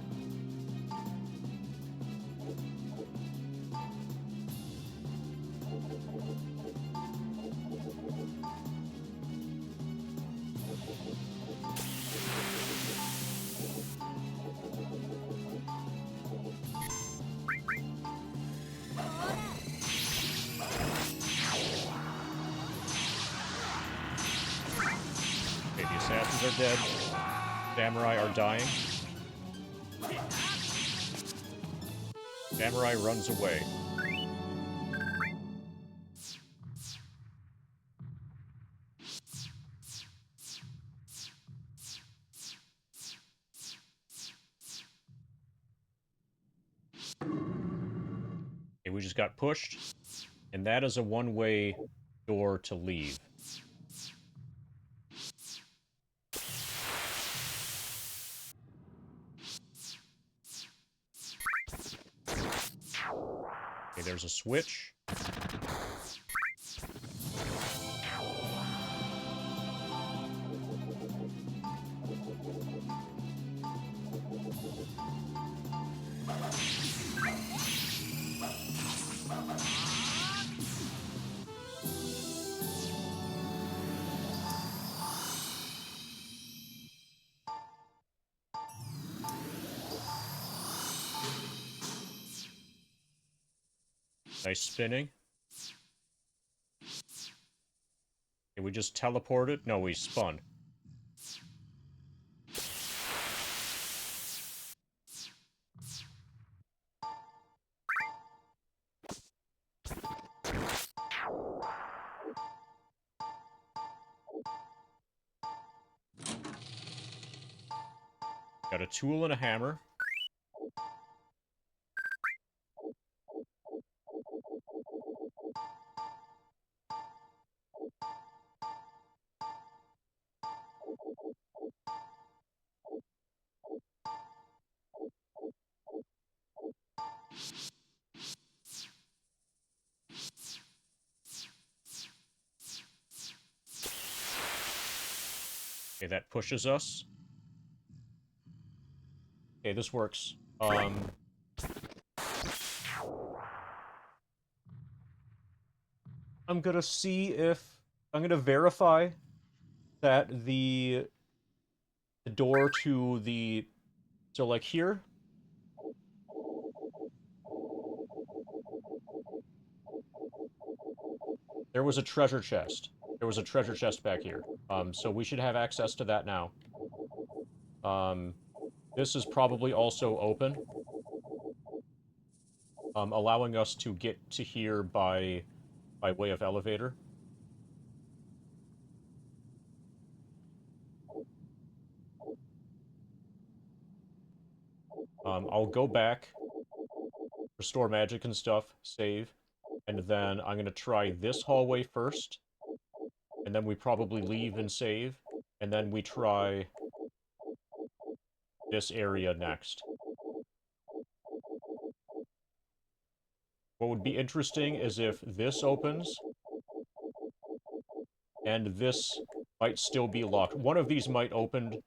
Okay, the assassins are dead. Samurai are dying. Samurai runs away. Okay, we just got pushed, and that is a one-way door to leave. Okay, there's a switch. Nice spinning. Okay, we just teleported? No, we spun. Got a tool and a hammer. Okay, that pushes us. Okay, this works. I'm gonna see if... I'm gonna verify that the door to the... So, like, here? There was a treasure chest. There was a treasure chest back here. So we should have access to that now. This is probably also open. Allowing us to get to here by way of elevator. I'll go back, restore magic and stuff, save, and then I'm gonna try this hallway first, and then we probably leave and save, and then we try this area next. What would be interesting is if this opens, and this might still be locked. One of these might open.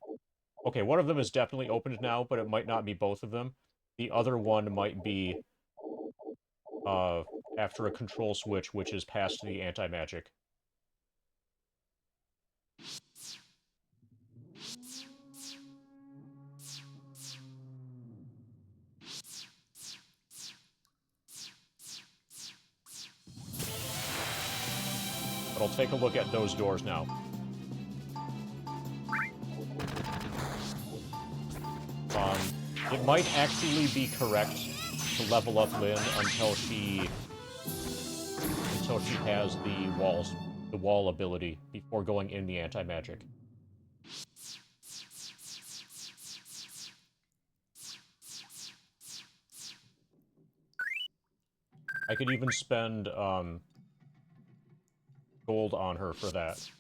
Okay, one of them is definitely opened now, but it might not be both of them. The other one might be after a control switch, which is past the anti-magic. But I'll take a look at those doors now. It might actually be correct to level up Lynn until she has the wall ability before going in the anti-magic. I could even spend gold on her for that.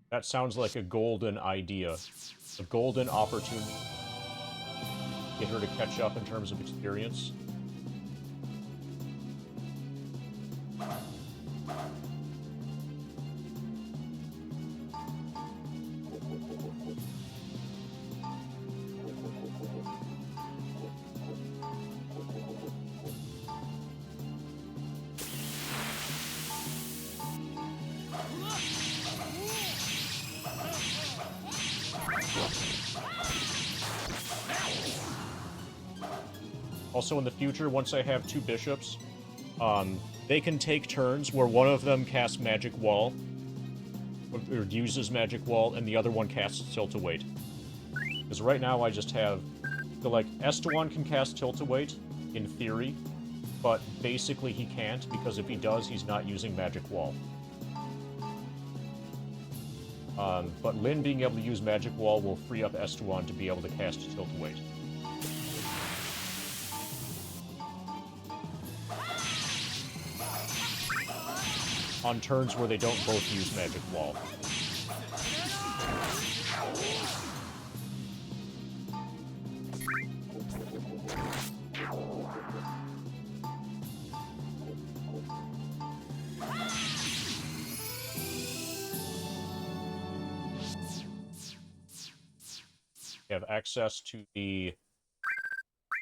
That sounds like a golden idea. A golden opportunity. Get her to catch up in terms of experience. Also in the future, once I have two bishops, they can take turns where one of them casts Magic Wall, or uses Magic Wall, and the other one casts Tilt-A-Wait. Because right now I just have... So, like, Estewan can cast Tilt-A-Wait, in theory, but basically he can't, because if he does, he's not using Magic Wall. But Lynn being able to use Magic Wall will free up Estewan to be able to cast Tilt-A-Wait. On turns where they don't both use Magic Wall. We have access to the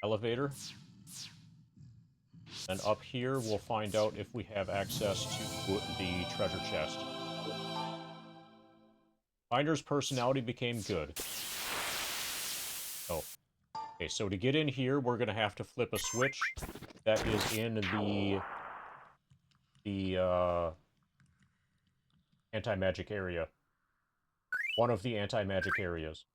elevator. And up here, we'll find out if we have access to the treasure chest. Finder's personality became good. Oh. Okay, so to get in here, we're going to have to flip a switch. that is in the anti-magic area. One of the anti-magic areas.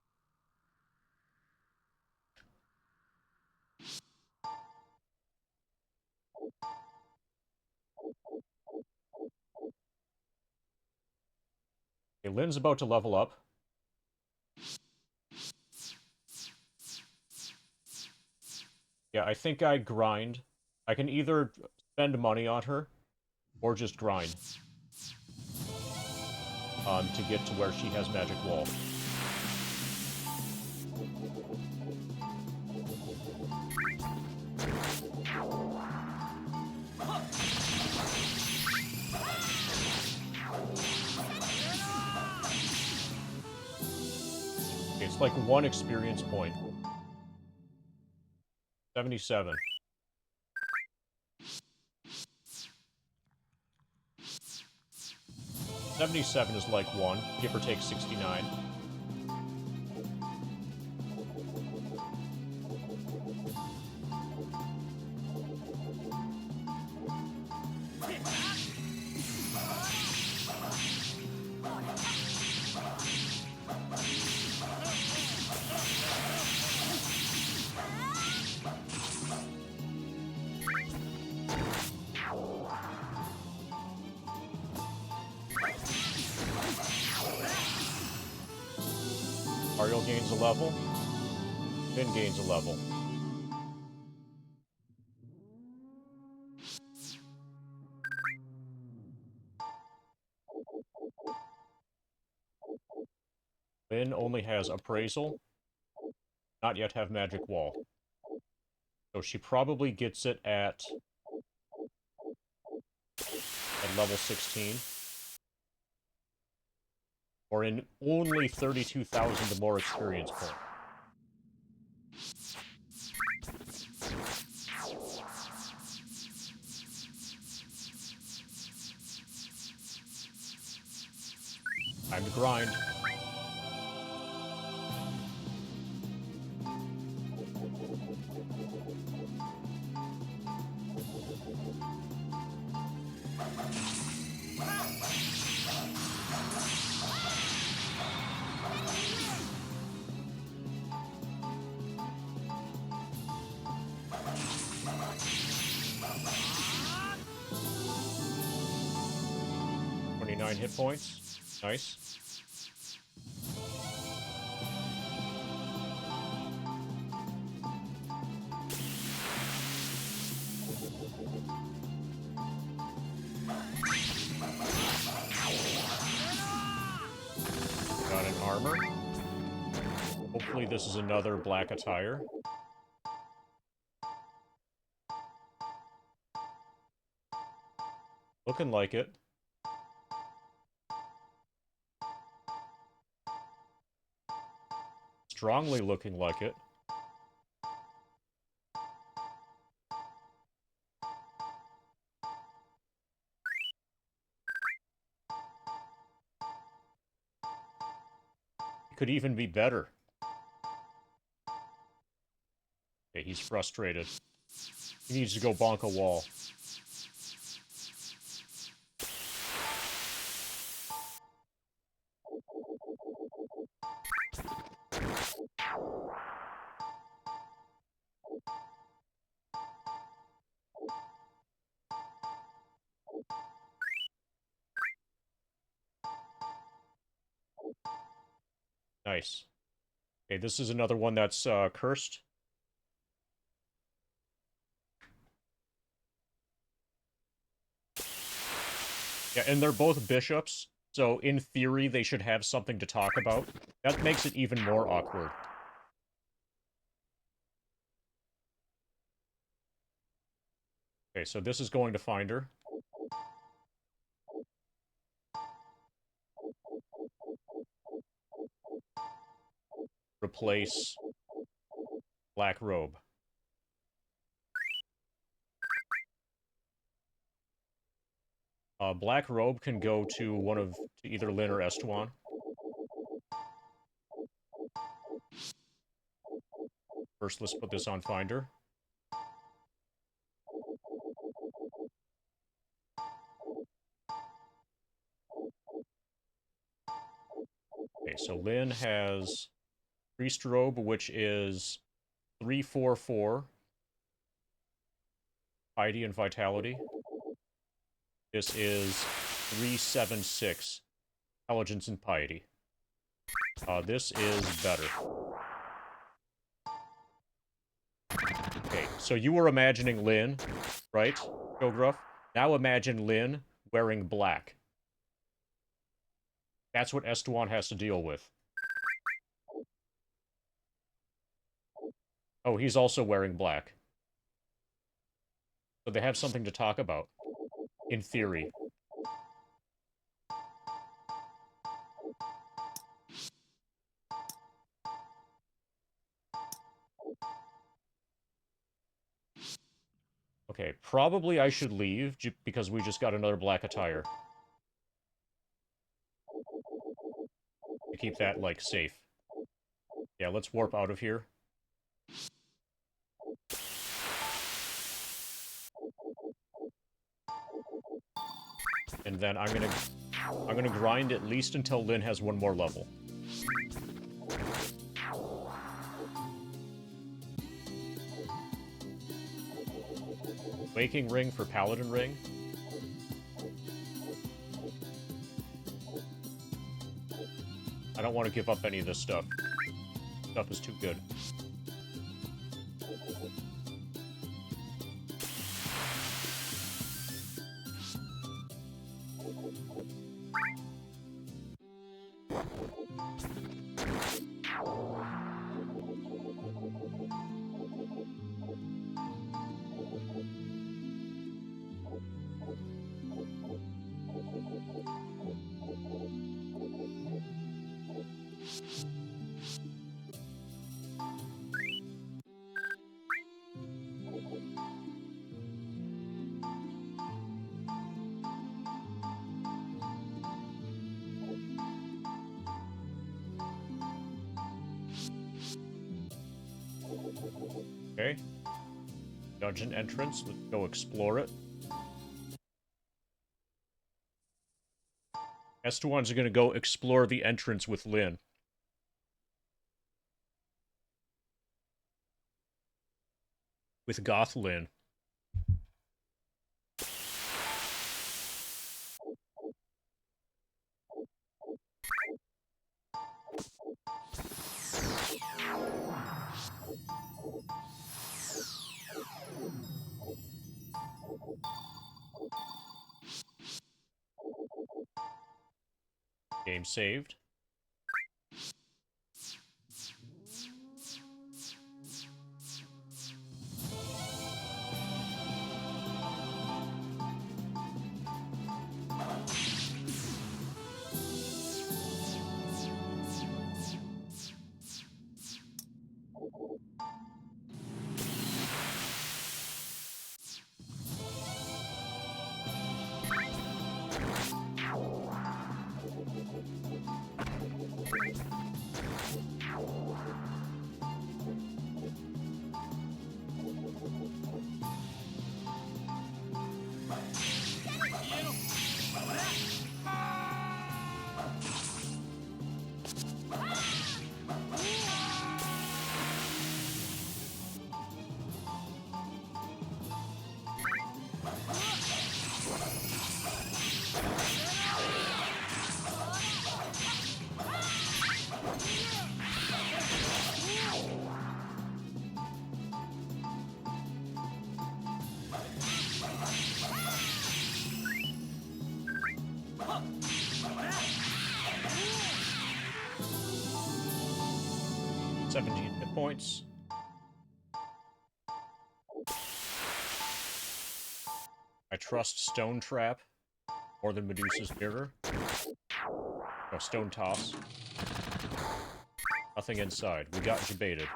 Okay, Lynn's about to level up. Yeah, I think I grind. I can either spend money on her, or just grind. To get to where she has magic wall. It's like 1 experience point. 77. 77 is like 1, give or take 69. Ariel gains a level. Finn gains a level. Finn only has appraisal. Not yet have magic wall. So she probably gets it at level 16. Or in only 32,000 more experience points. Time to grind. Hit points. Nice. Got an armor. Hopefully this is another black attire. Looking like it. Strongly looking like it. It could even be better. Okay, he's frustrated. He needs to go bonk a wall. Nice. Okay, this is another one that's cursed. Yeah, and they're both bishops, so in theory they should have something to talk about. That makes it even more awkward. Okay, so this is going to find her. Replace black robe. Black robe can go to one of to either Lynn or Estuan. First, let's put this on Finder. Okay, so Lynn has Priest Robe, which is 344 piety and vitality. This is 376 intelligence and piety. This is better. Okay, so you were imagining Lynn, right, Shogruff? Now imagine Lynn wearing black. That's what Estuan has to deal with. Oh, he's also wearing black. So they have something to talk about. In theory. Okay, probably I should leave, because we just got another black attire. To keep that, like, safe. Yeah, let's warp out of here. And then I'm gonna grind at least until Lynn has one more level. Waking Ring for Paladin Ring. I don't want to give up any of this stuff. Stuff is too good. Okay. Dungeon entrance. Let's go explore it. Estuans are gonna go explore the entrance with Lynn. With Goth Lynn. Game saved. Hit points. I trust Stone Trap more than Medusa's Mirror. No, Stone Toss. Nothing inside. We got debated.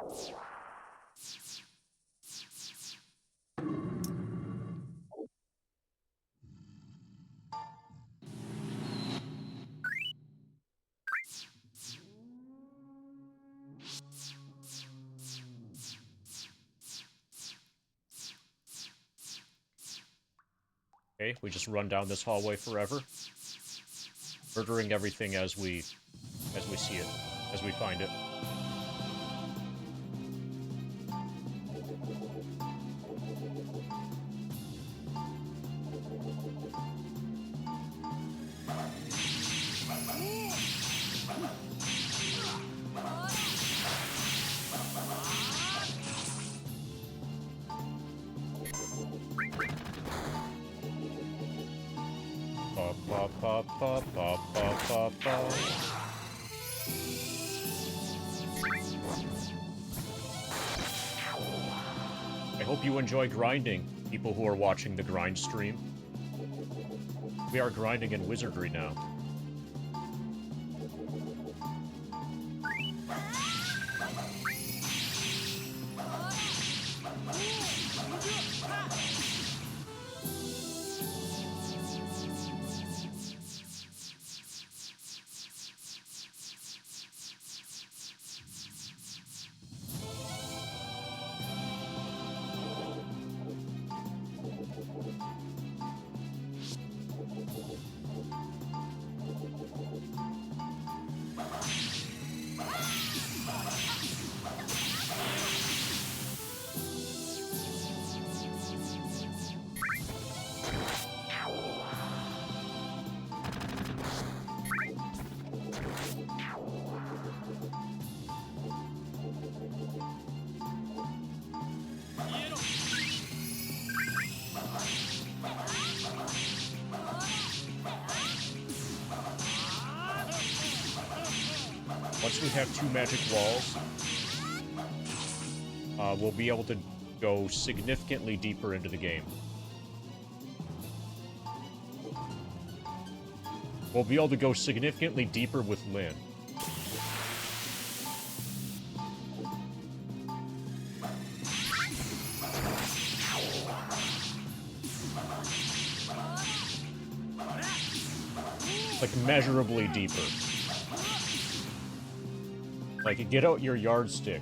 Okay, we just run down this hallway forever. Murdering everything as we as we see it, as we find it. Ba, ba, ba, ba, ba, ba, ba. I hope you enjoy grinding, people who are watching the grind stream. We are grinding in Wizardry now. Once we have 2 magic walls, we'll be able to go significantly deeper into the game. We'll be able to go significantly deeper with Lyn. Like, measurably deeper. Like, get out your yardstick.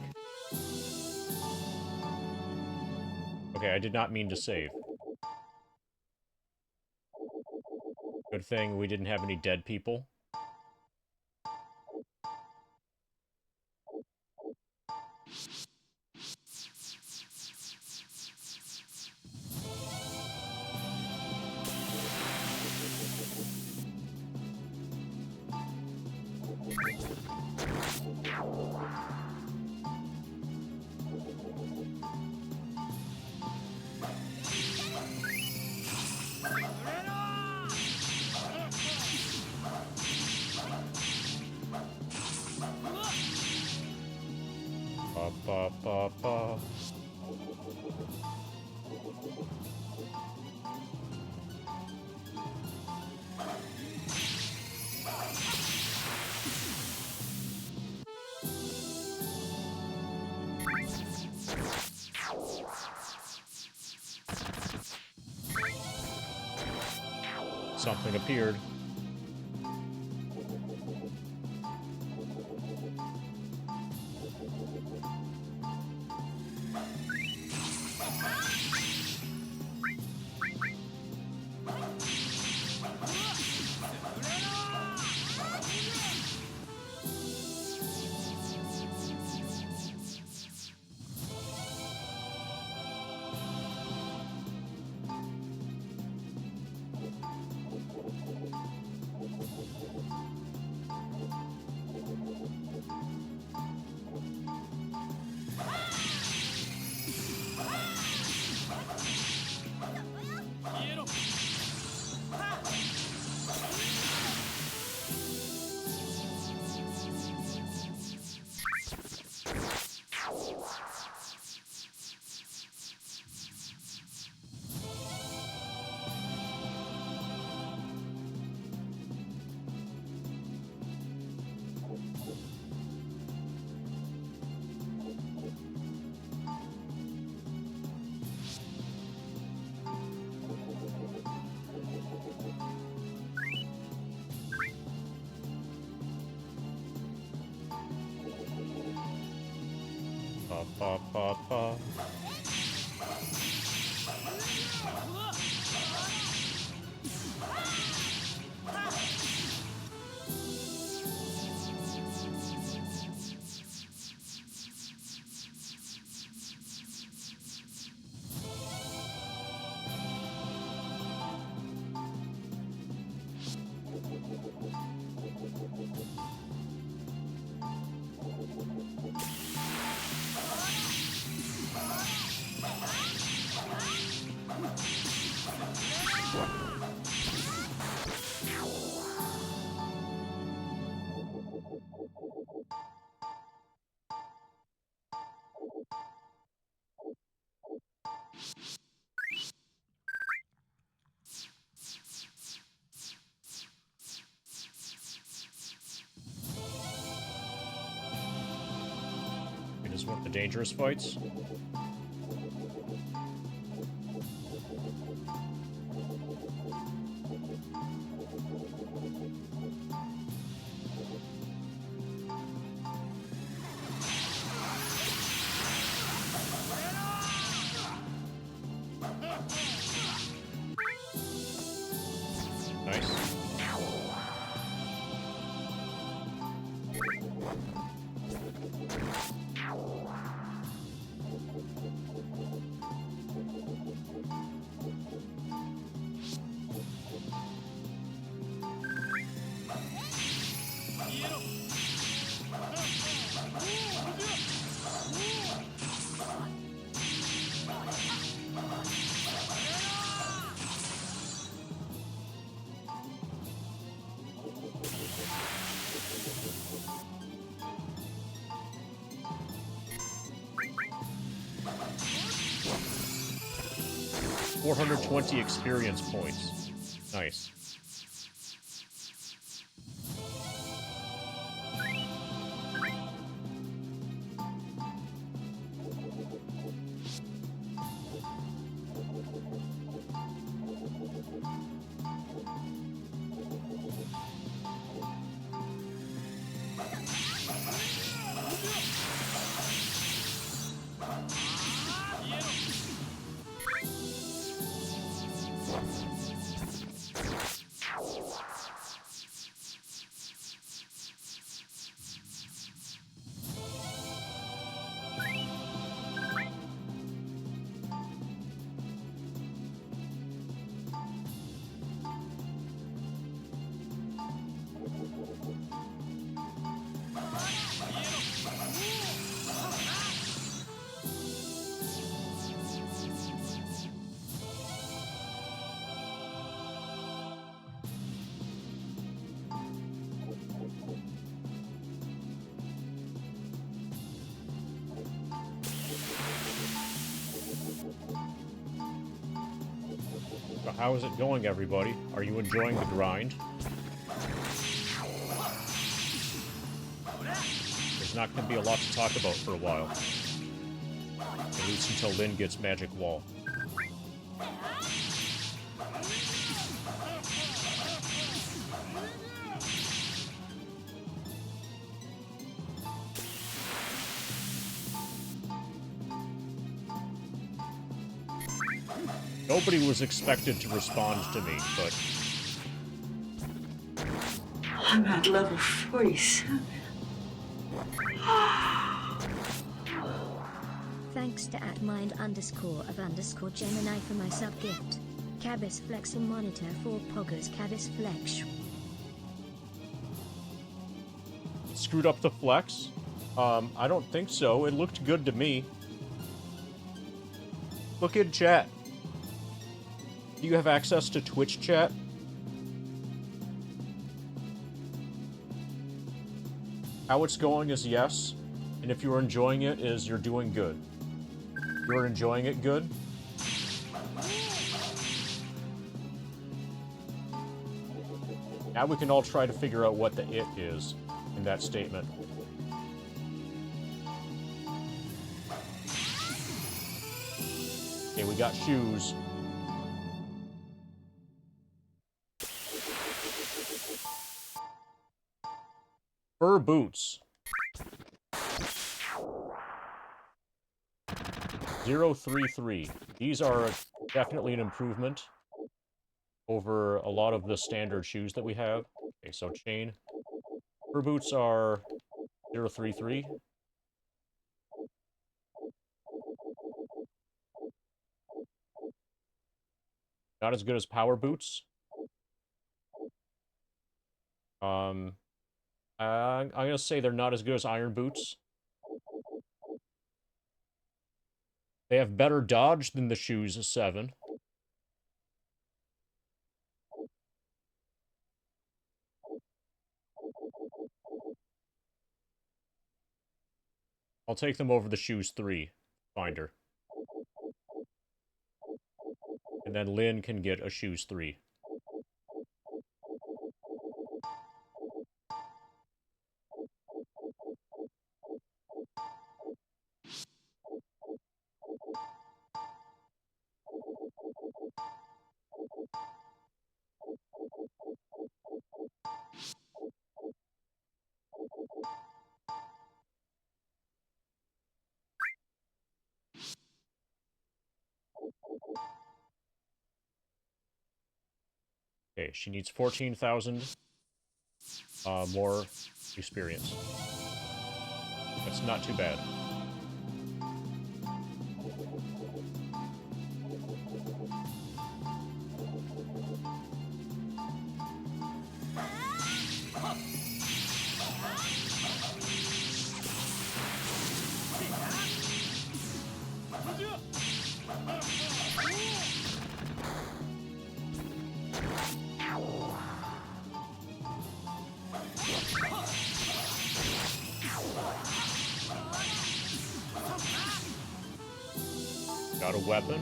Okay, I did not mean to save. Good thing we didn't have any dead people. Ba, ba, ba, ba. Something appeared. Ba, ba, ba, ba. This is one of the dangerous fights. Nice. 420 experience points. Nice. So how is it going, everybody? Are you enjoying the grind? There's not going to be a lot to talk about for a while. At least until Lynn gets Magic Wall. Nobody was expected to respond to me, but... I'm at level 47. Thanks to @mind_of_Gemini for my sub-gift. Cabis flexing monitor for poggers Cabis flex. Screwed up the flex? I don't think so. It looked good to me. Look in chat. Do you have access to Twitch chat? How it's going is yes, and if you're enjoying it is you're doing good. You're enjoying it good? Now we can all try to figure out what the "it" is in that statement. Okay, we got shoes. Fur boots. 033. These are definitely an improvement over a lot of the standard shoes that we have. Okay, so chain. Fur boots are 033. Not as good as power boots. I'm gonna say they're not as good as iron boots. They have better dodge than the shoes 7. I'll take them over the shoes 3 finder. And then Lynn can get a shoes 3. Okay, she needs 14,000 more experience. That's not too bad. Got a weapon.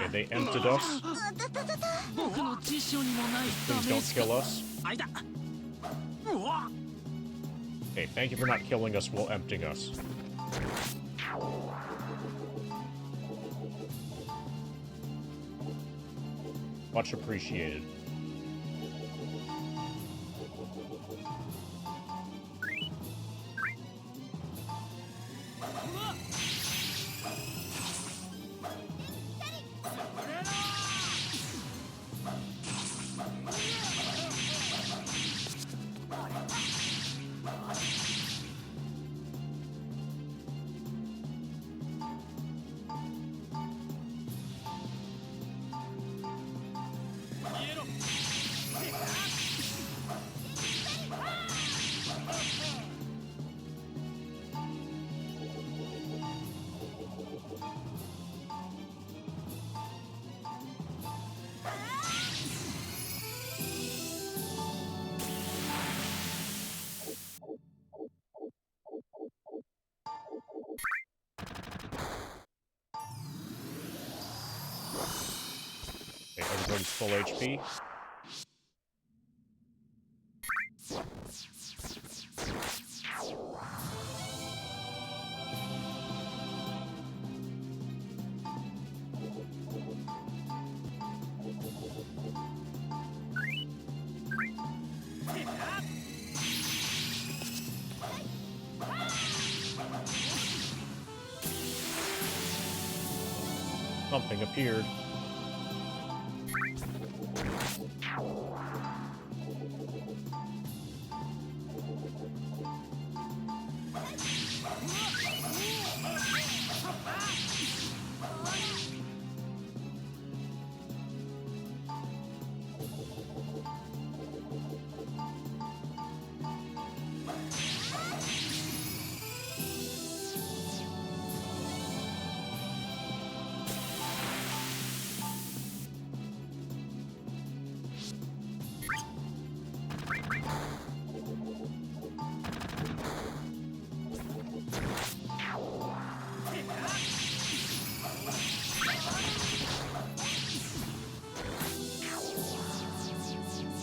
Okay, they emptied us. 僕の辞書にもない Please don't kill us. あいだうわ Okay, thank you for not killing us while emptying us. Much appreciated. Okay, everybody's full HP. Something appeared.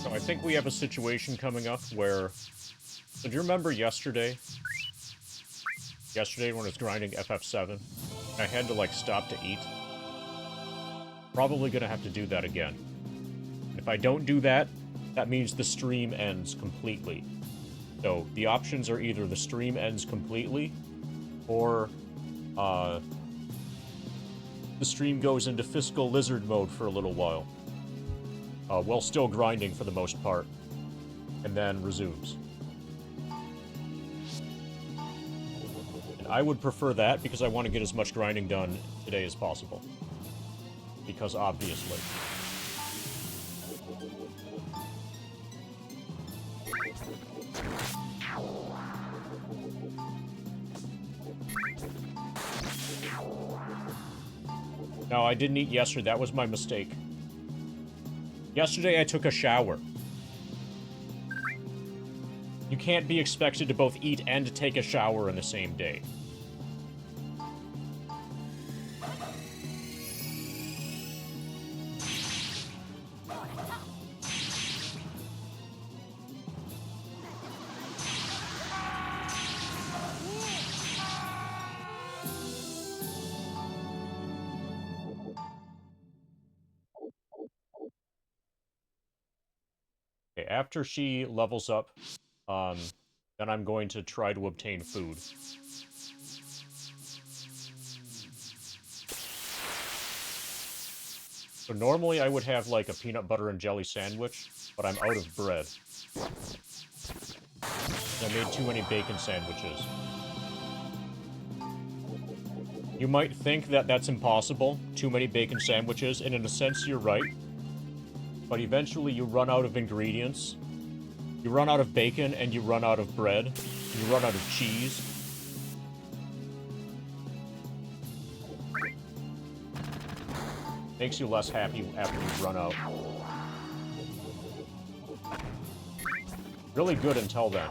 So I think we have a situation coming up where... So do you remember yesterday? Yesterday when I was grinding FF7? I had to, like, stop to eat. Probably gonna have to do that again. If I don't do that, that means the stream ends completely. So the options are either the stream ends completely, or the stream goes into fiscal lizard mode for a little while. While still grinding for the most part, and then resumes. And I would prefer that because I want to get as much grinding done today as possible. Because obviously. No, I didn't eat yesterday. That was my mistake. Yesterday I took a shower. You can't be expected to both eat and take a shower in the same day. Okay, after she levels up, then I'm going to try to obtain food. So normally I would have like a peanut butter and jelly sandwich, but I'm out of bread. I made too many bacon sandwiches. You might think that that's impossible, too many bacon sandwiches, and in a sense you're right. But eventually you run out of ingredients. You run out of bacon, and you run out of bread. And you run out of cheese. Makes you less happy after you run out. Really good until then.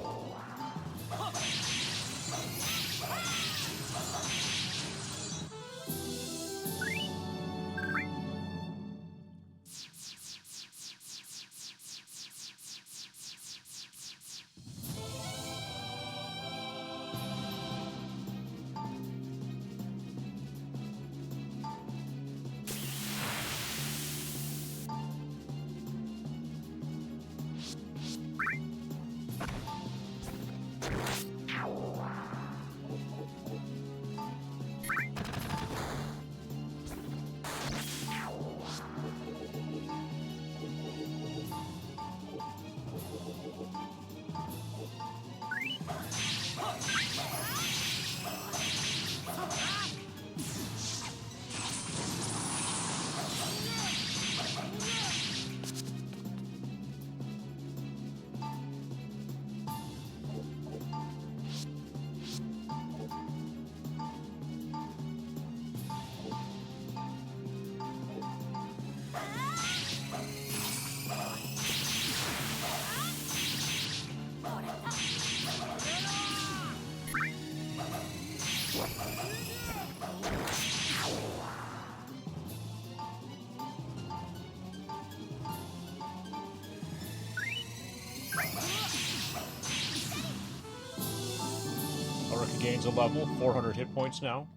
Ulrika gains a level, 400 hit points now.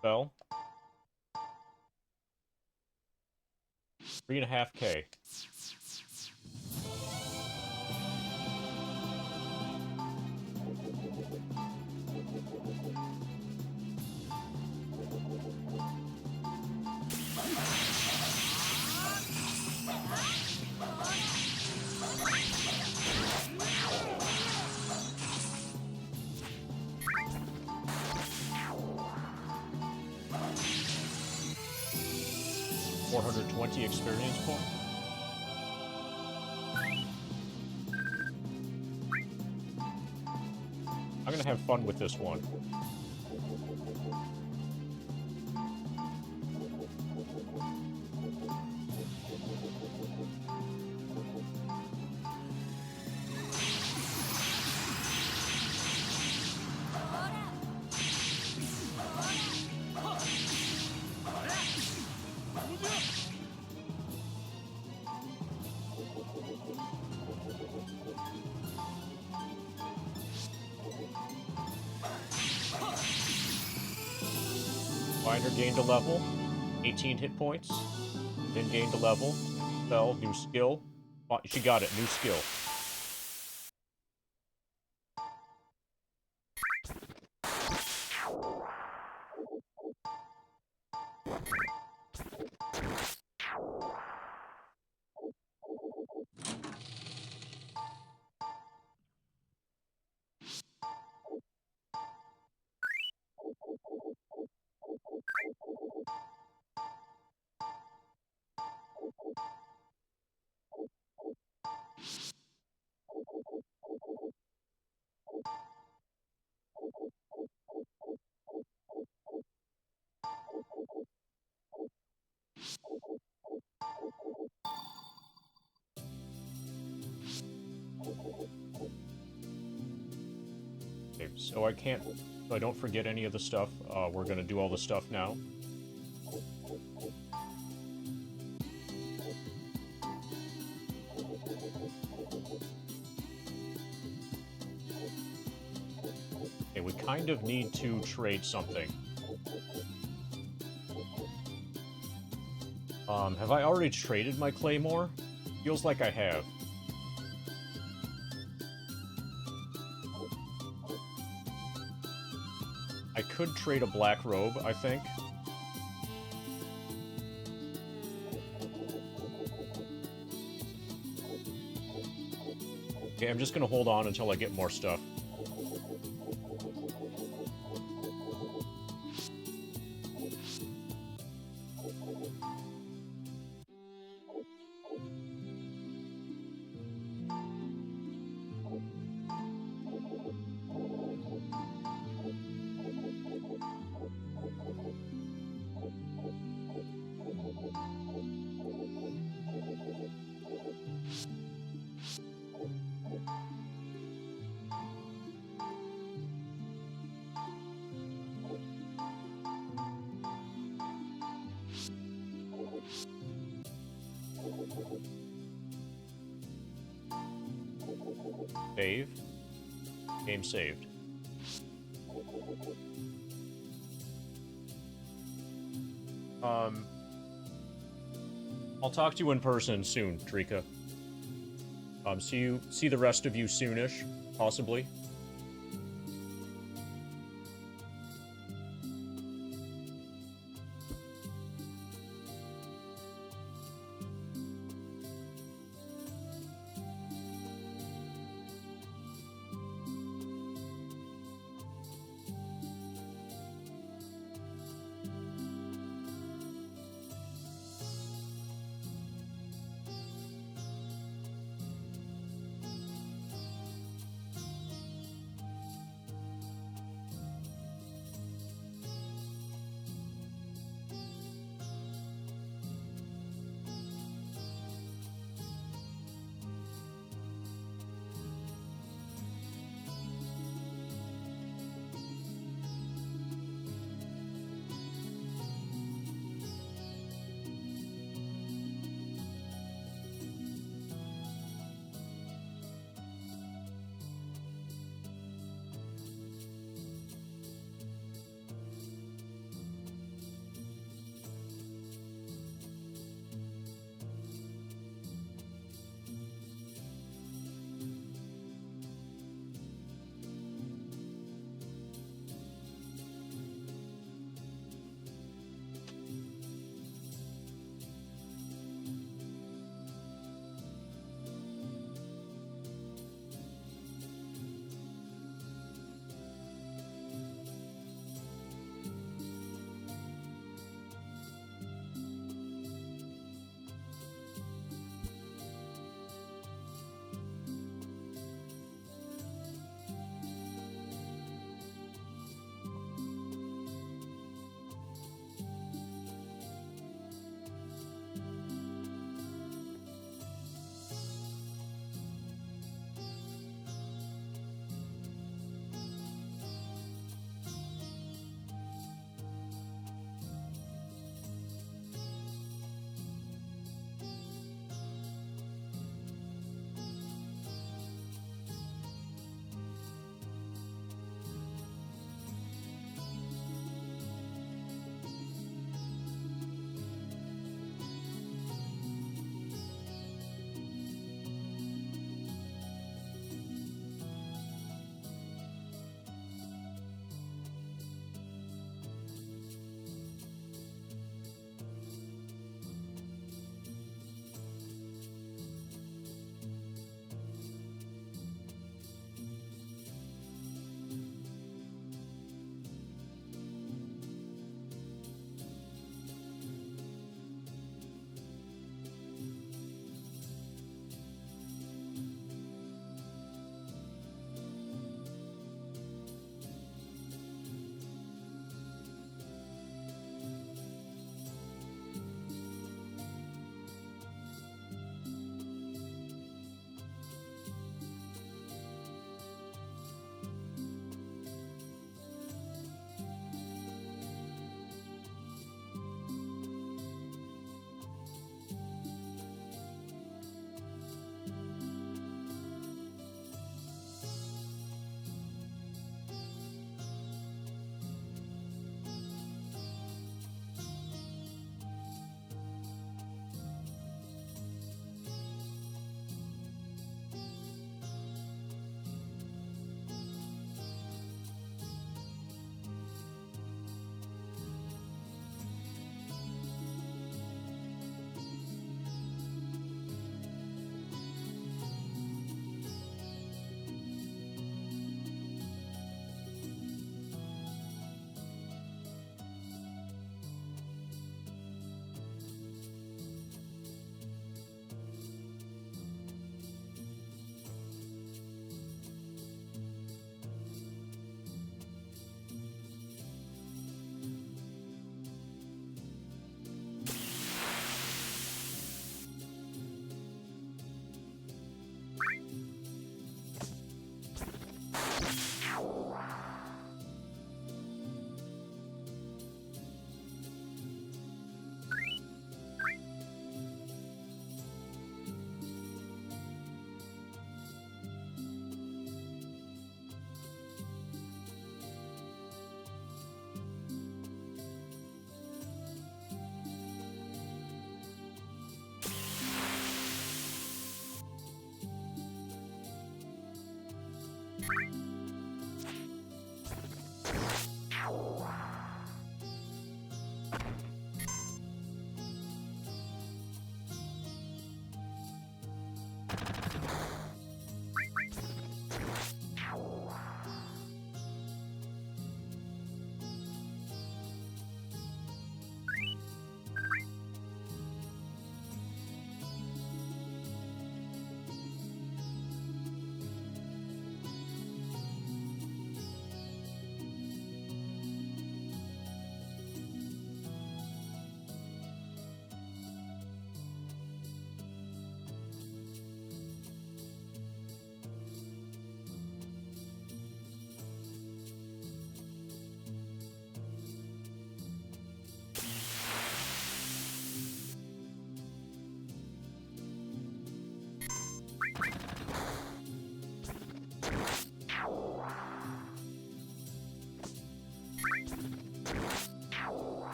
Fell. 3.5k. $420 experience point. I'm gonna have fun with this one. Finder gained a level, 18 hit points, then gained a level, fell, new skill. Oh, she got it, new skill. Okay, so I don't forget any of the stuff. We're gonna do all the stuff now. Okay, we kind of need to trade something. Have I already traded my claymore? Feels like I have. could trade a black robe, I think. Okay, I'm just gonna hold on until I get more stuff. Save. Game saved. I'll talk to you in person soon, Trika. See the rest of you soonish, possibly.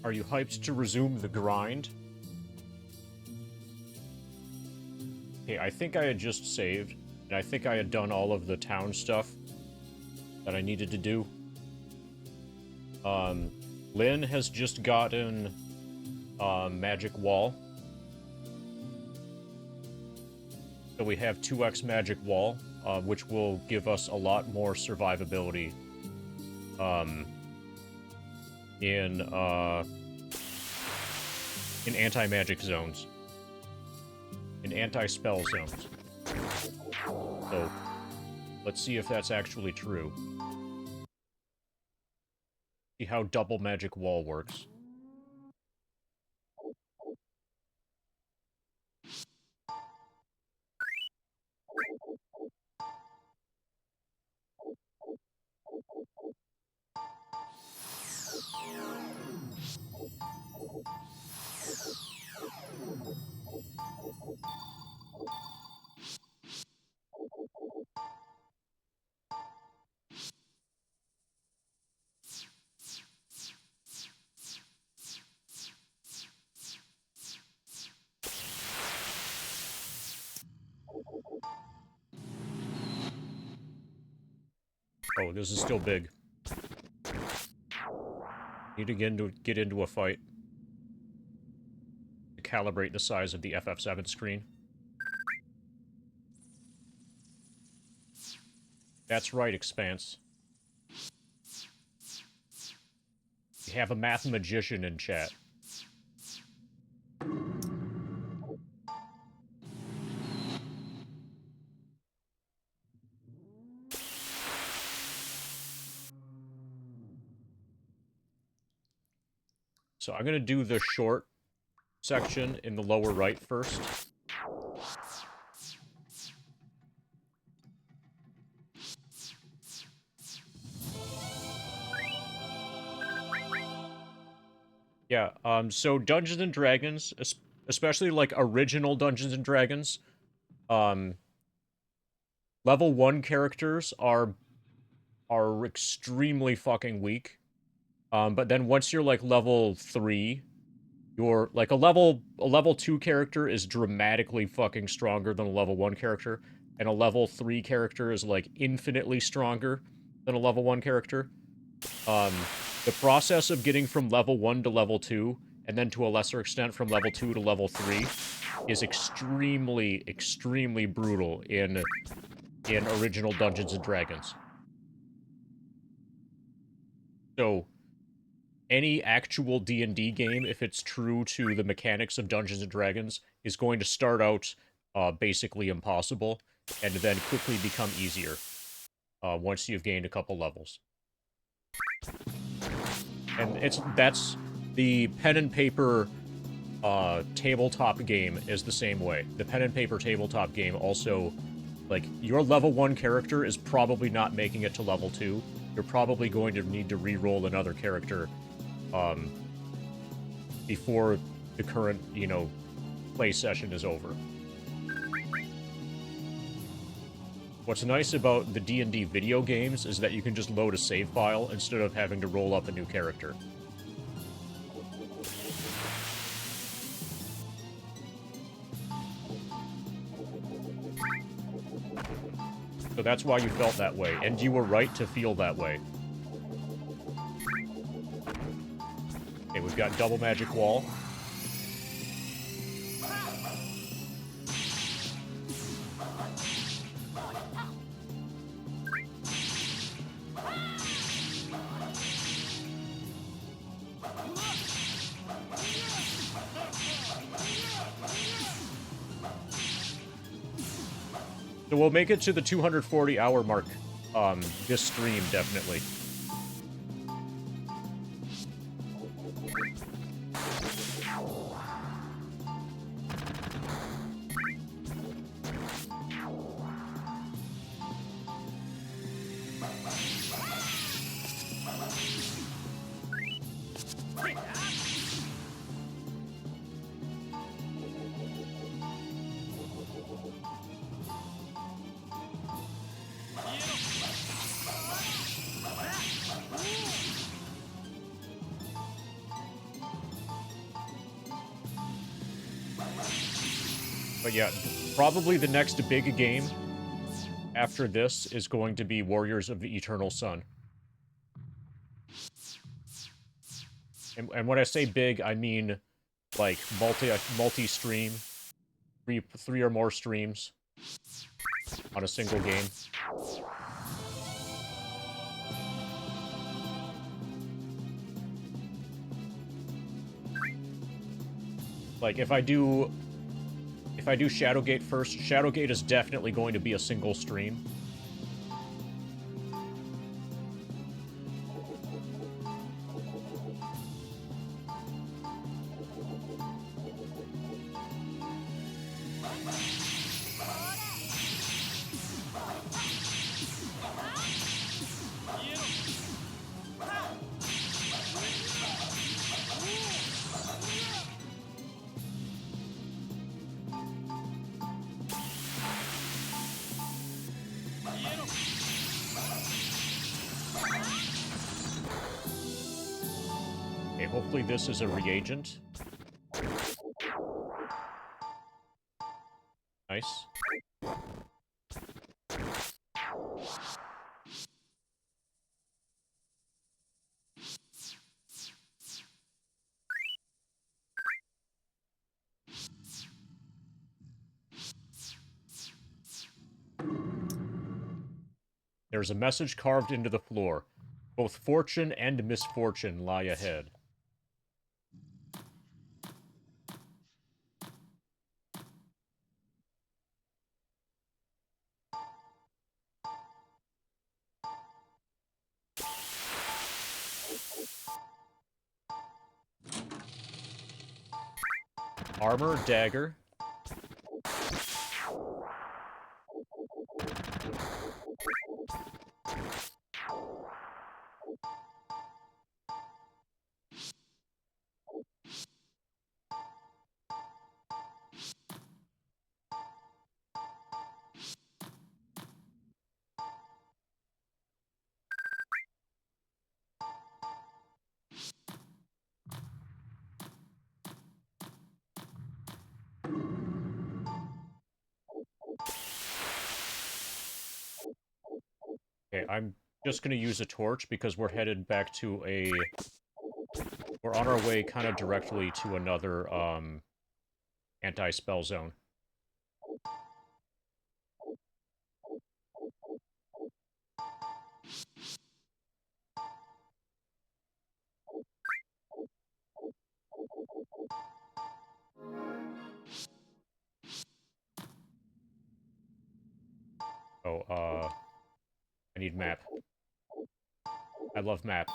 Are you hyped to resume the grind? Okay, I think I had just saved, and I think I had done all of the town stuff that I needed to do. Lynn has just gotten magic wall. So we have 2x magic wall, which will give us a lot more survivability in anti-magic zones. In anti-spell zones. So, let's see if that's actually true. See how double magic wall works. Oh, this is still big. Need to get into a fight. To calibrate the size of the FF7 screen. That's right, Expanse. We have a math magician in chat. So I'm gonna do the short section in the lower right first. Yeah, so Dungeons and Dragons, especially like original Dungeons and Dragons, level 1 characters are extremely fucking weak. But then once you're like level 3, you're like a level 2 character is dramatically fucking stronger than a level 1 character, and a level 3 character is like infinitely stronger than a level 1 character. The process of getting from level 1 to level 2, and then to a lesser extent from level 2 to level 3, is extremely, extremely brutal in original Dungeons and Dragons. So, any actual D&D game, if it's true to the mechanics of Dungeons and Dragons, is going to start out basically impossible, and then quickly become easier once you've gained a couple levels. And that's the pen and paper tabletop game is the same way. The pen and paper tabletop game also, like, your level 1 character is probably not making it to level 2. You're probably going to need to re-roll another character before the current, play session is over. What's nice about the D&D video games is that you can just load a save file instead of having to roll up a new character. So that's why you felt that way, and you were right to feel that way. Okay, we've got double magic wall. So we'll make it to the 240-hour mark, this stream, definitely. But yeah, probably the next big game after this is going to be Warriors of the Eternal Sun. And when I say big, I mean like multi-stream, three or more streams on a single game. Like if I do Shadowgate first, Shadowgate is definitely going to be a single stream. Hopefully this is a reagent. Nice. There's a message carved into the floor. Both fortune and misfortune lie ahead. Armor, dagger. Okay, I'm just gonna use a torch because we're headed back to a... We're on our way kind of directly to another, anti-spell zone. Oh, I need map. I love map.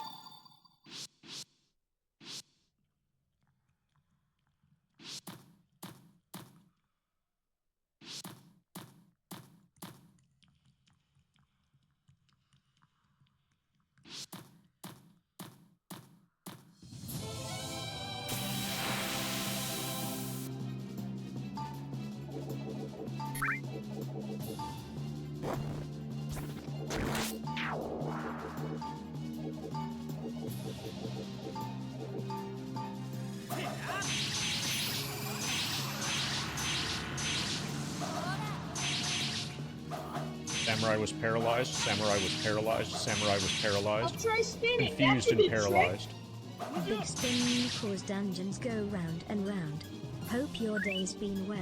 Samurai was paralyzed. Samurai was paralyzed. Samurai was I'll paralyzed. try spinning. That's Confused a and good trick. paralyzed. Big spin cause dungeons go round and round. Hope your day's been well.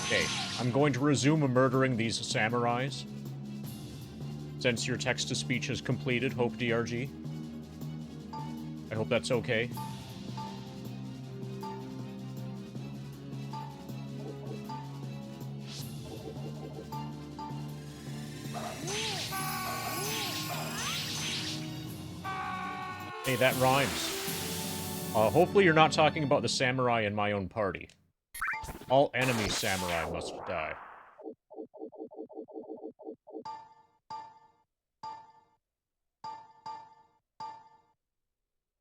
Okay, I'm going to resume murdering these samurais. Since your text-to-speech is completed, Hope DRG. I hope that's okay. Hey, that rhymes. Hopefully you're not talking about the samurai in my own party. All enemy samurai must die.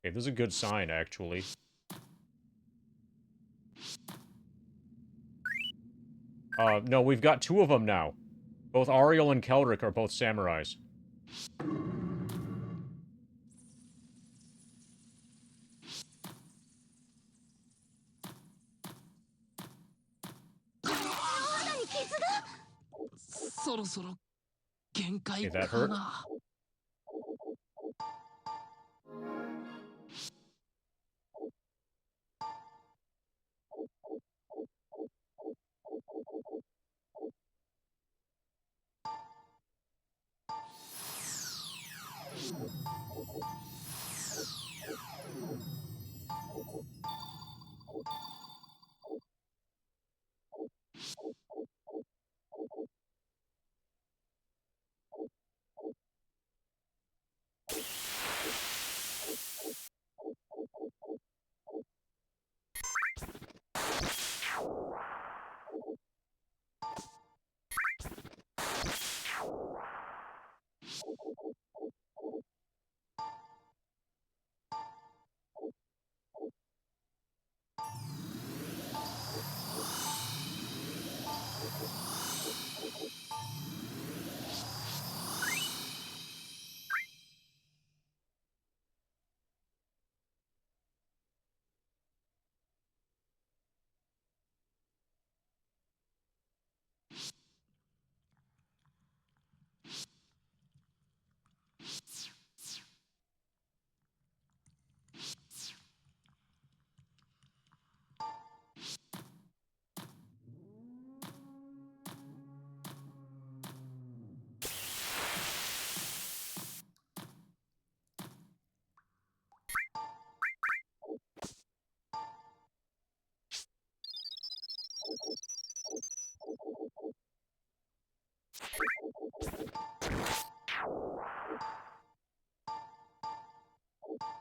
Okay, this is a good sign, actually. No, we've got two of them now. Both Ariel and Keldrick are both samurais. Okay, that hurt.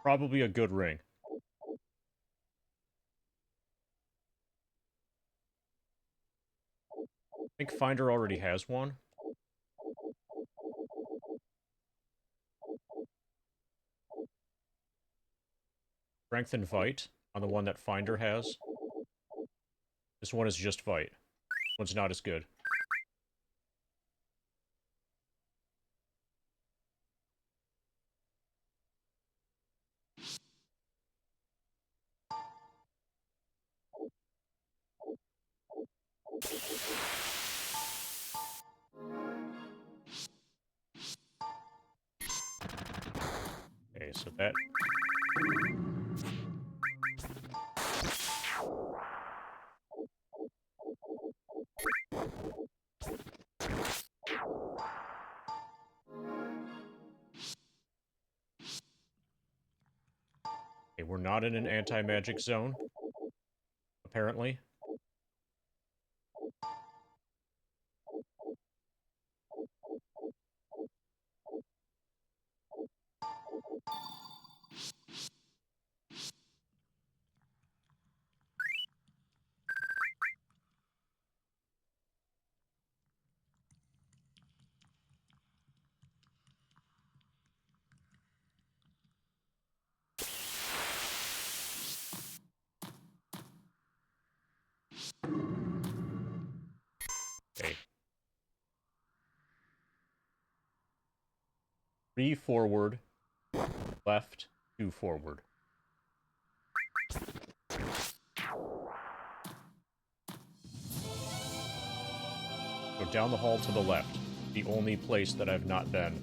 Probably a good ring. I think Finder already has one. Strength and Fight on the one that Finder has. This one is just Fight. This one's not as good. Okay, so that... Okay, we're not in an anti-magic zone, apparently. Okay. 3 forward, left, 2 forward. So down the hall to the left. The only place that I've not been.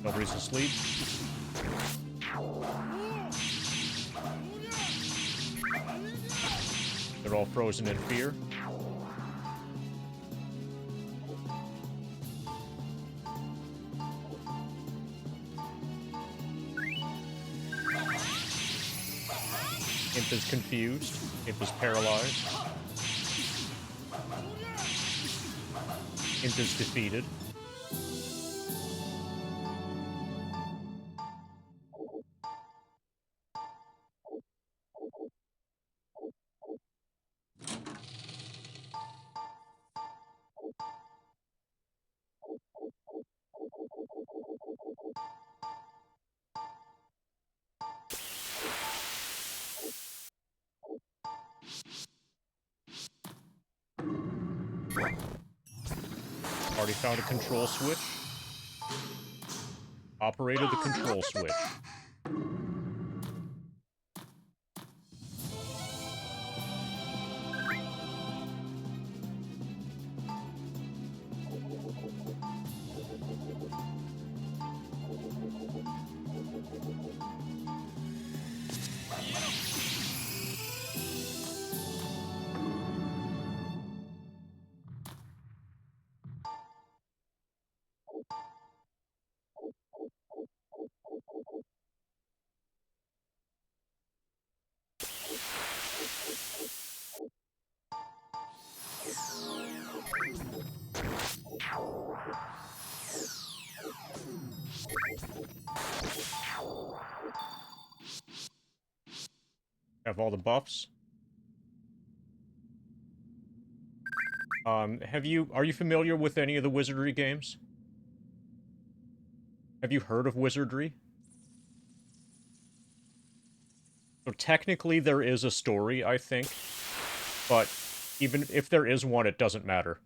Nobody's asleep. They're all frozen in fear. Imp is confused. Imp is paralyzed. Imp is defeated. Already found a control switch. Operated the control switch. Have all the buffs. Are you familiar with any of the Wizardry games? Have you heard of Wizardry? So technically there is a story, I think, but even if there is one, it doesn't matter.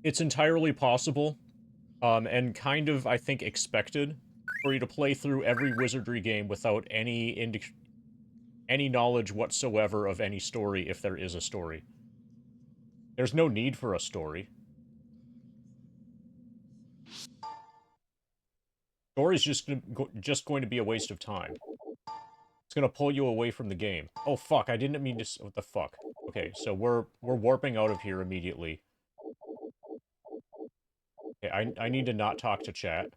It's entirely possible, and kind of, I think, expected, for you to play through every Wizardry game without any knowledge whatsoever of any story, if there is a story. There's no need for a story. Story's just going to be a waste of time. It's gonna pull you away from the game. Oh fuck, I didn't mean to what the fuck? Okay, so we're warping out of here immediately. Okay, I need to not talk to chat.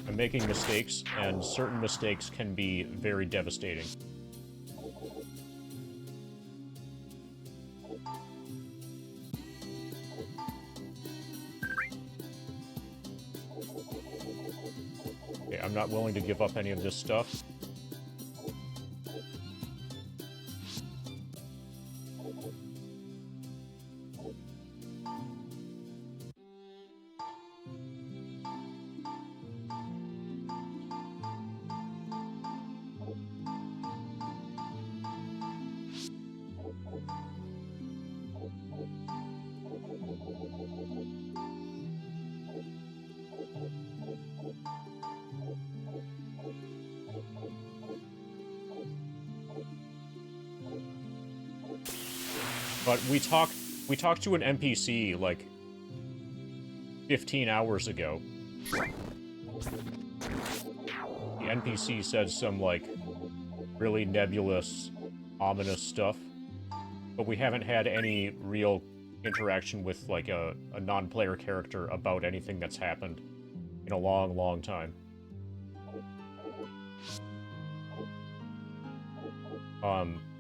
I'm making mistakes, and certain mistakes can be very devastating. Okay, I'm not willing to give up any of this stuff. But we talked to an NPC, like, 15 hours ago. The NPC said some, like, really nebulous, ominous stuff. But we haven't had any real interaction with, like, a non-player character about anything that's happened in a long, long time.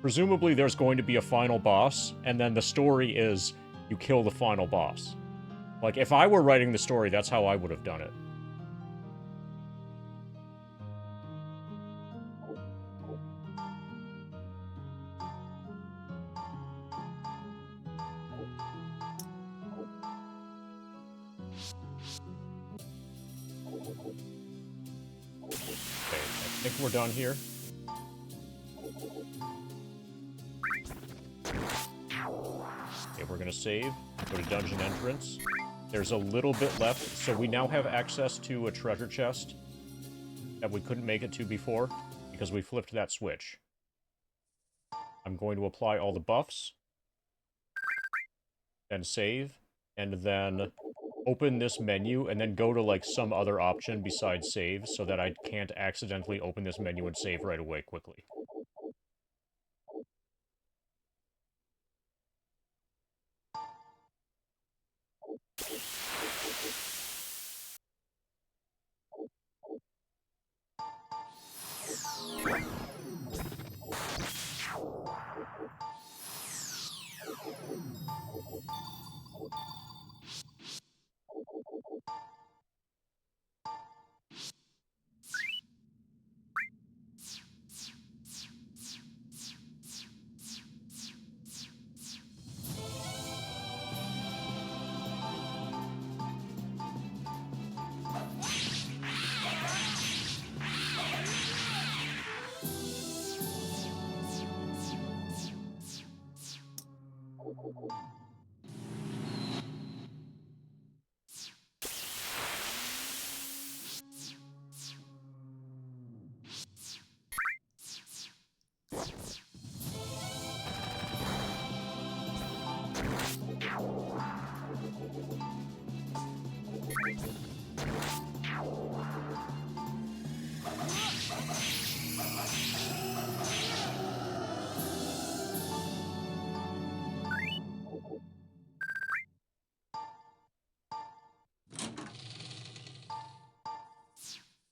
Presumably there's going to be a final boss, and then the story is you kill the final boss. Like, if I were writing the story, that's how I would have done it. Okay, I think we're done here. Okay, we're gonna save, go to dungeon entrance. There's a little bit left, so we now have access to a treasure chest that we couldn't make it to before, because we flipped that switch. I'm going to apply all the buffs, then save, and then open this menu, and then go to, like, some other option besides save, so that I can't accidentally open this menu and save right away quickly.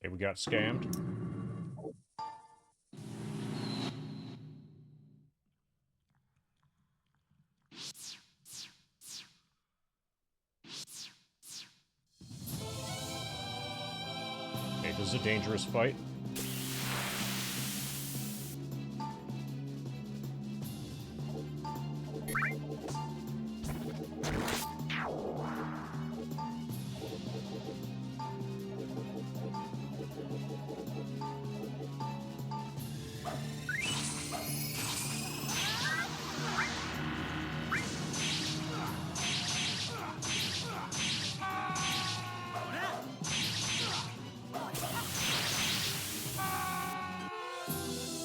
Okay, we got scammed. Okay, this is a dangerous fight.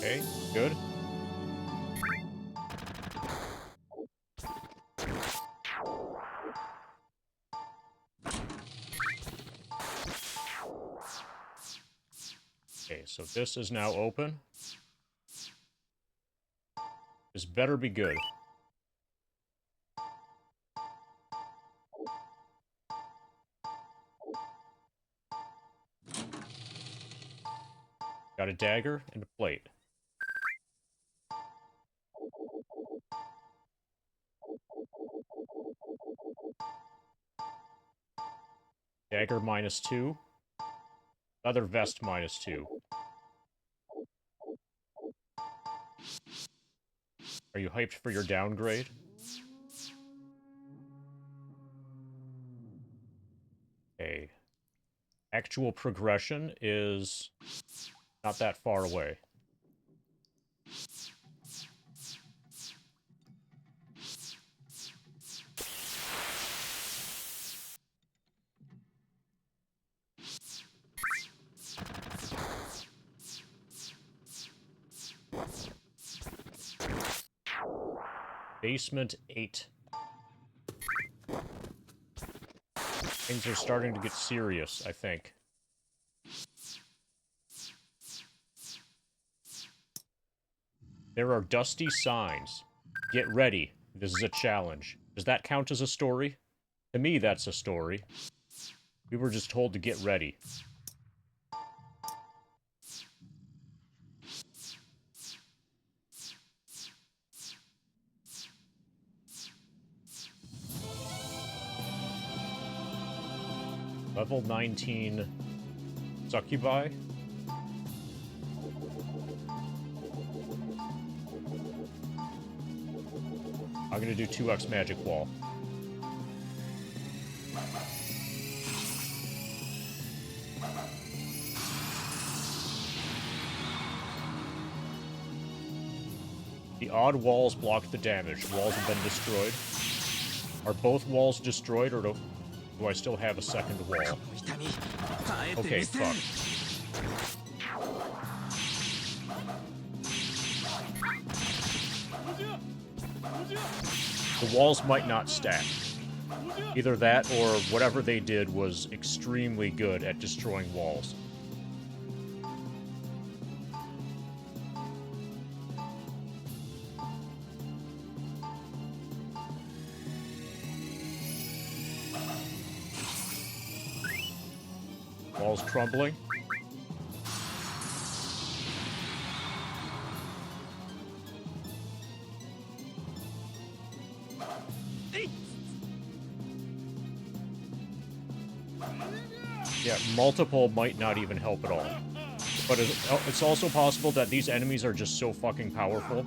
Okay, good. Okay, so this is now open. This better be good. Got a dagger and a plate. Dagger -2. Other vest -2. Are you hyped for your downgrade? Okay. Actual progression is not that far away. Basement 8. Things are starting to get serious, I think. There are dusty signs. Get ready. This is a challenge. Does that count as a story? To me, that's a story. We were just told to get ready. Level 19 Succubi. I'm gonna do 2x magic wall. The odd walls block the damage. Walls have been destroyed. Are both walls destroyed, or do I still have a second wall? Okay, fuck. The walls might not stack. Either that, or whatever they did was extremely good at destroying walls. Walls crumbling. Yeah, multiple might not even help at all. But it's also possible that these enemies are just so fucking powerful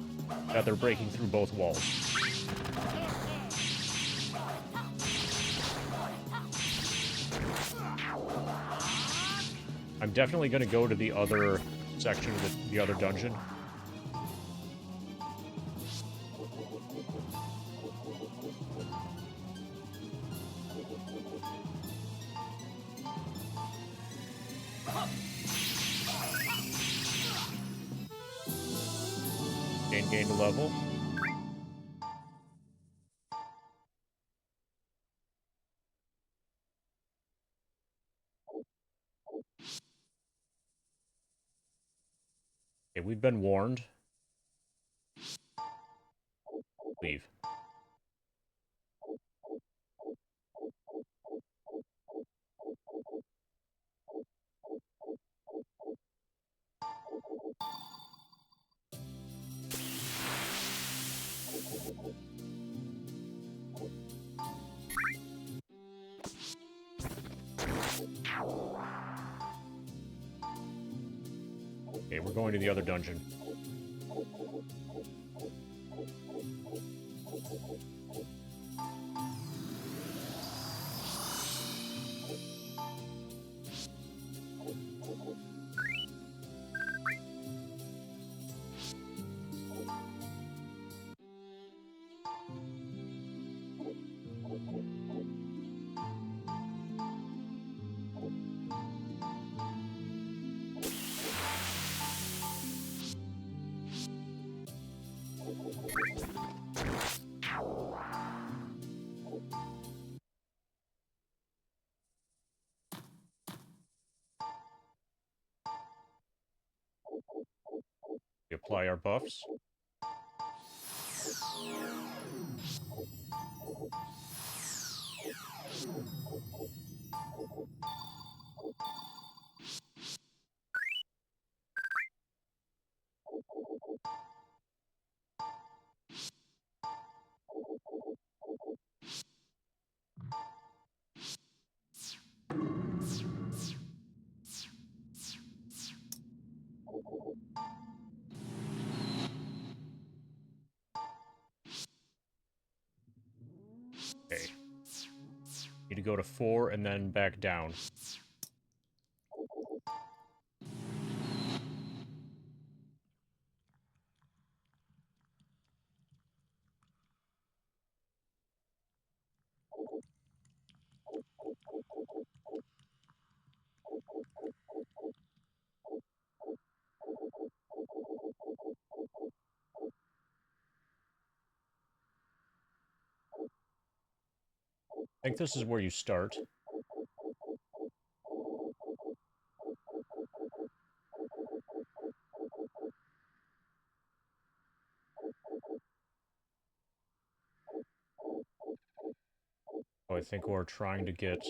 that they're breaking through both walls. I'm definitely going to go to the other section of the other dungeon. Gain a level. Okay, we've been warned. Leave. Okay, we're going to the other dungeon. We apply our buffs. Okay. Need to go to 4 and then back down. I think this is where you start. Oh, I think we're trying to get...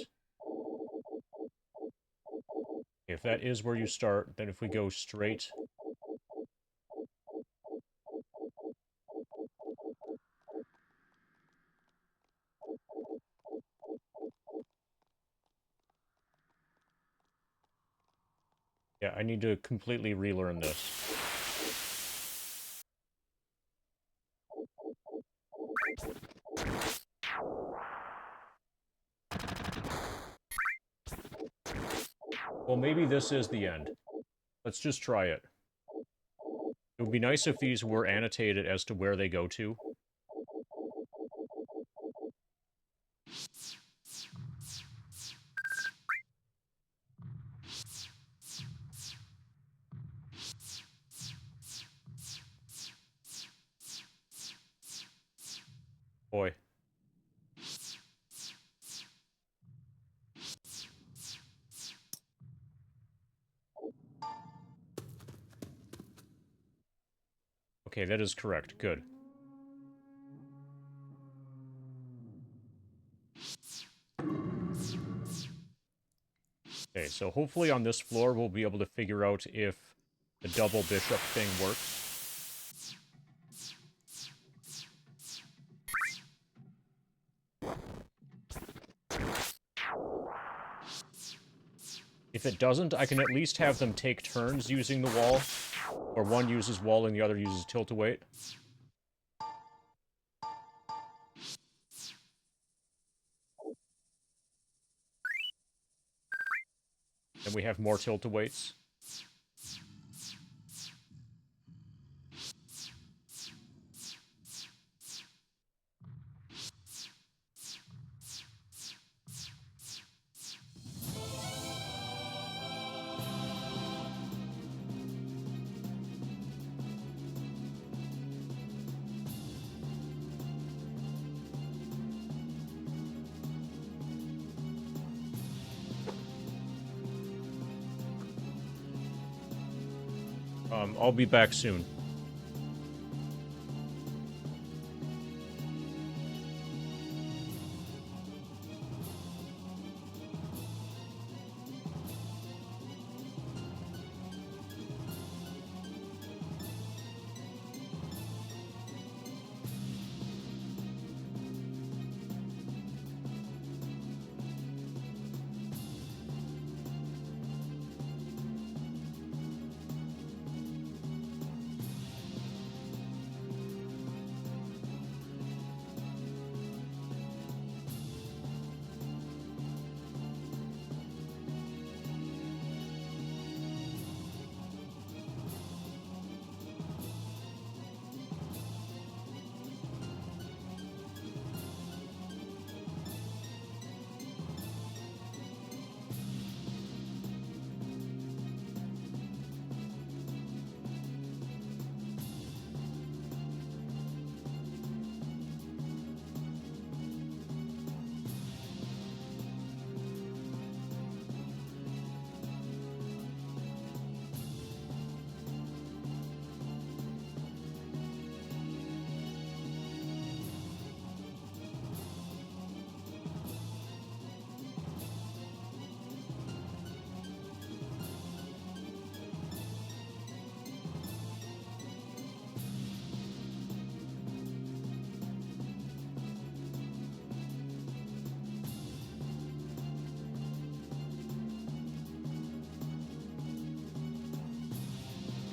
If that is where you start, then if we go straight... Yeah, I need to completely relearn this. Well, maybe this is the end. Let's just try it. It would be nice if these were annotated as to where they go to. Boy. Okay, that is correct. Good. Okay, so hopefully on this floor we'll be able to figure out if the double bishop thing works. If it doesn't, I can at least have them take turns using the wall, or one uses wall and the other uses tilt-a-weight. And we have more tilt-a-weights. I'll be back soon.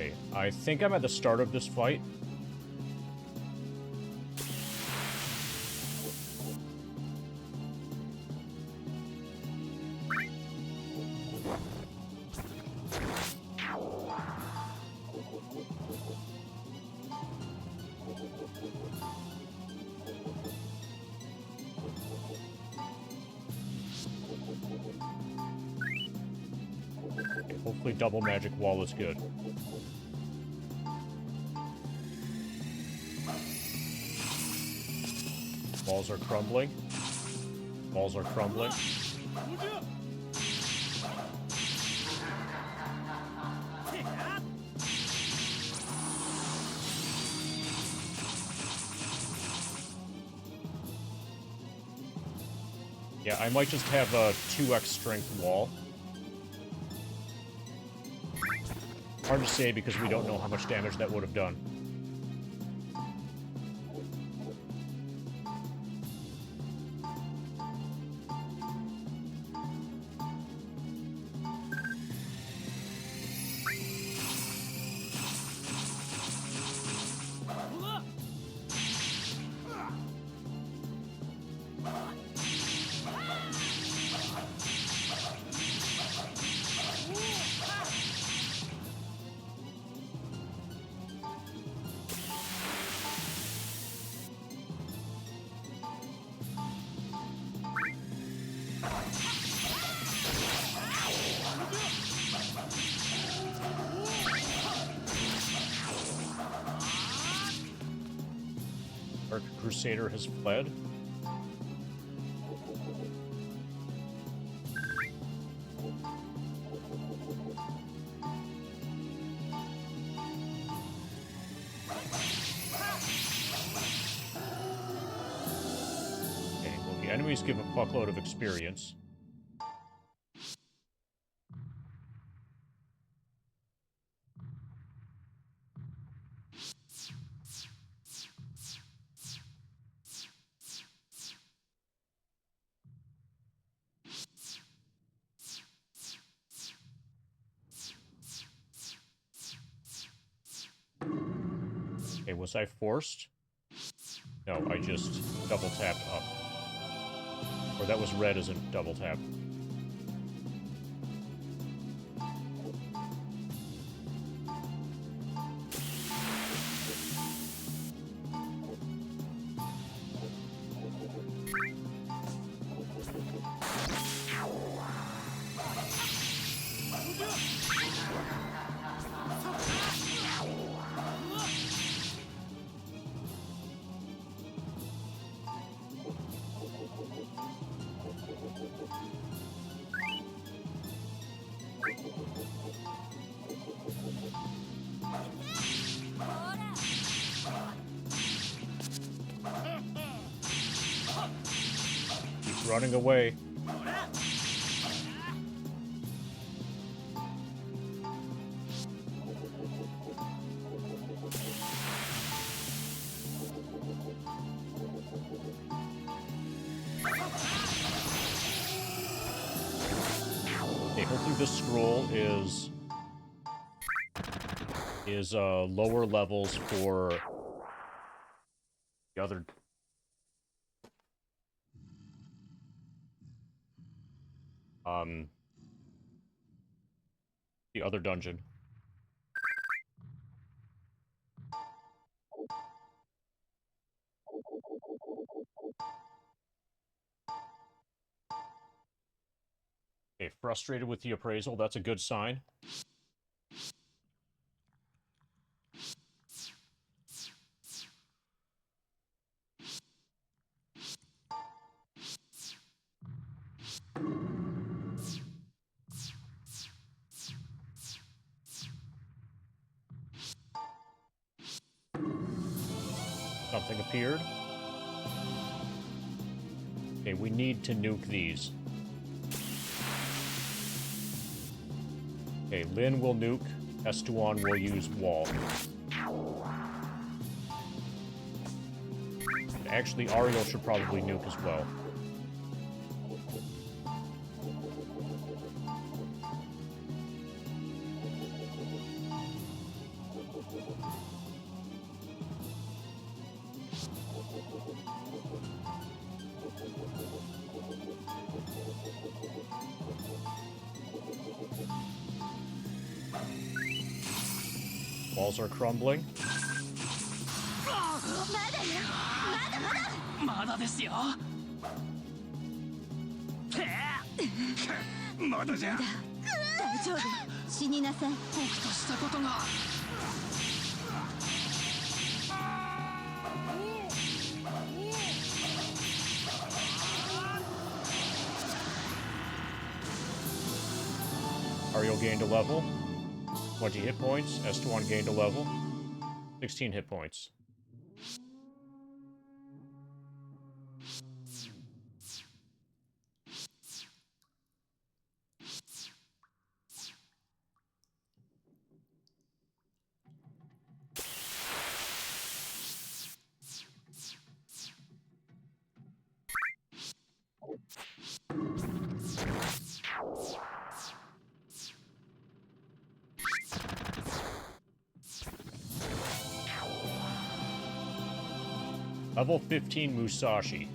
Okay, I think I'm at the start of this fight. Okay, hopefully double magic wall is good. Walls are crumbling. Walls are crumbling. Yeah, I might just have a 2x strength wall. Hard to say because we don't know how much damage that would have done. Dark Crusader has fled. Okay, well, the enemies give a fuckload of experience. Okay, was I forced? No, I just double tapped up. Or that was red as a double tap. He's running away. Okay, hopefully this scroll is lower levels for the other. The other dungeon. Okay, frustrated with the appraisal, that's a good sign. Something appeared. Okay, we need to nuke these. Okay, Lyn will nuke. Estuan will use wall. Actually, Ariel should probably nuke as well. Walls are crumbling. まだですよ。まだじゃ。大丈夫。死になさい。僕としたことが。Ariel gained a level. 20 hit points. Estuan gained a level. 16 hit points. Level 15 Musashi.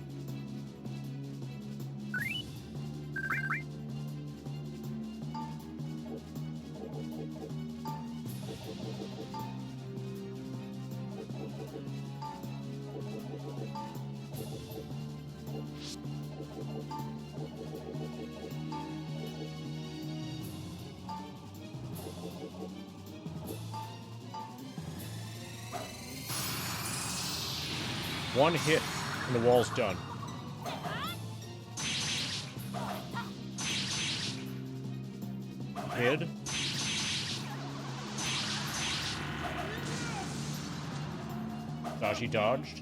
One hit, and the wall's done. Hid. Dashi dodged.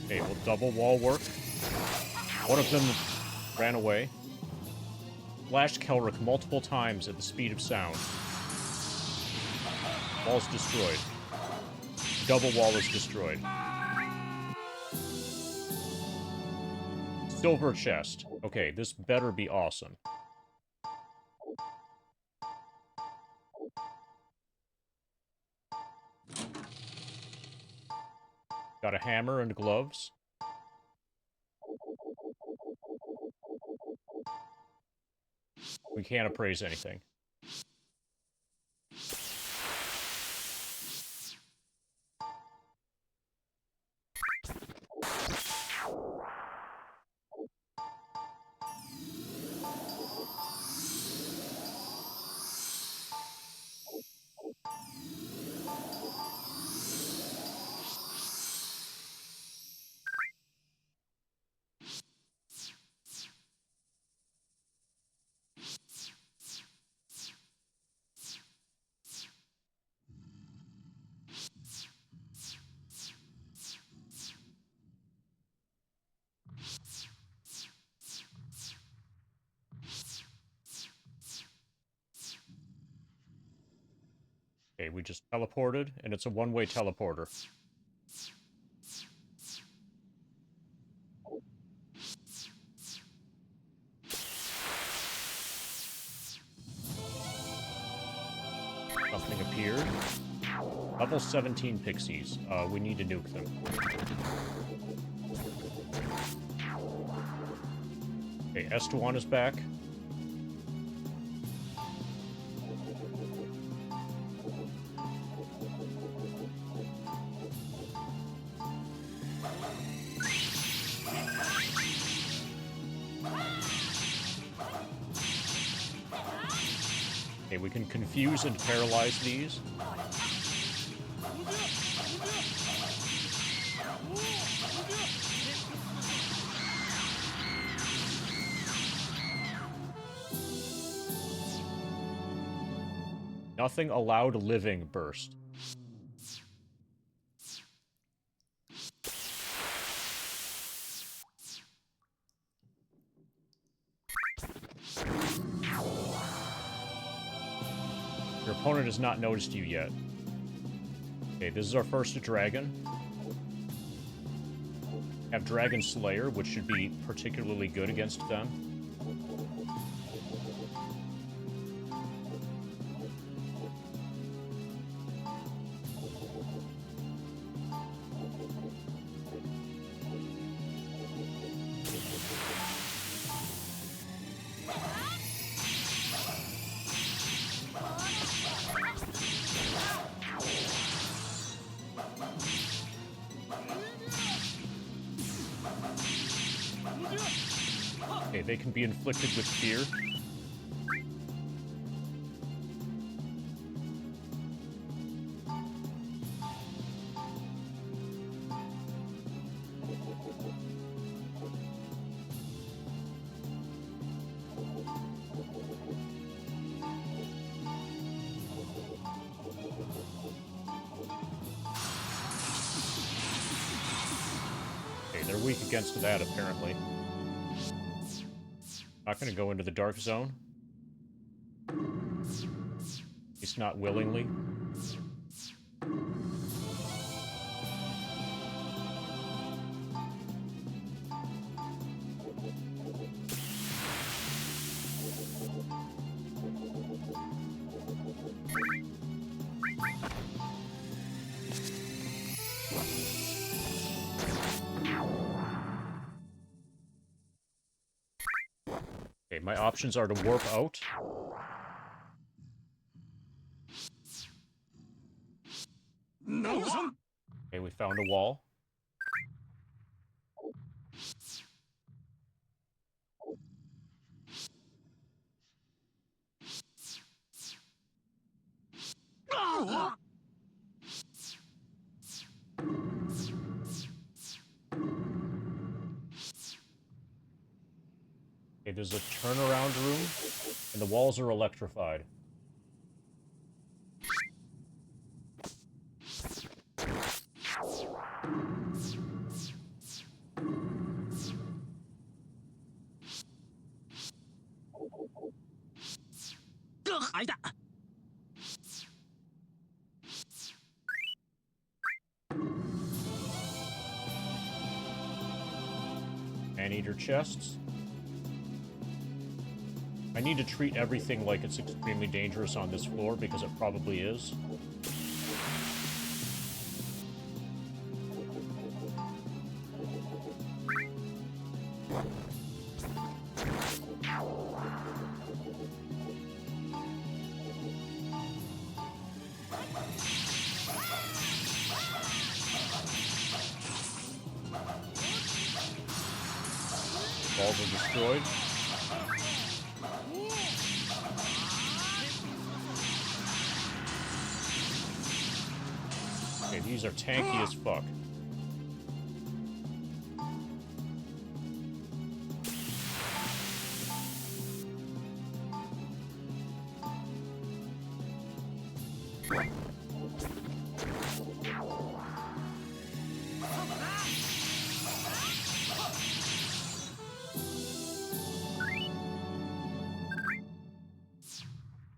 Okay, will double wall work? One of them ran away. Flashed Kelric multiple times at the speed of sound. Wall's destroyed. Double wall is destroyed. Silver chest. Okay, this better be awesome. Got a hammer and gloves. We can't appraise anything. Okay, we just teleported, and it's a one-way teleporter. Something appeared. Level 17 pixies. We need to nuke them. Okay, Estewan is back. Okay, we can confuse and paralyze these. Nothing allowed living burst. Your opponent has not noticed you yet. Okay, this is our first dragon. Have Dragon Slayer, which should be particularly good against them. Okay, they can be inflicted with fear. Okay, they're weak against that, apparently. Not going to go into the dark zone. At least not willingly. Okay, my options are to warp out. Okay, we found a wall. Okay, there's a turnaround room, and the walls are electrified. Maneater chests. I need to treat everything like it's extremely dangerous on this floor, because it probably is. Walls are destroyed. Okay, these are tanky as fuck.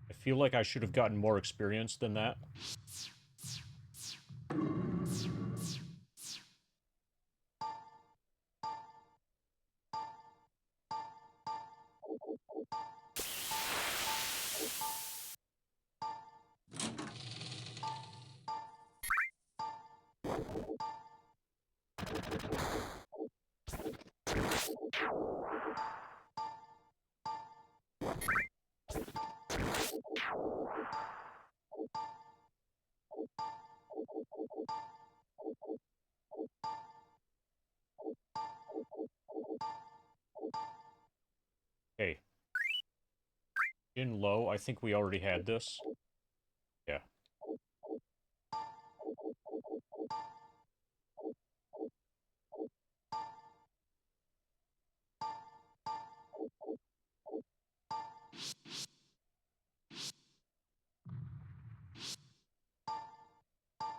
I feel like I should have gotten more experience than that. Okay. In low, I think we already had this. Yeah.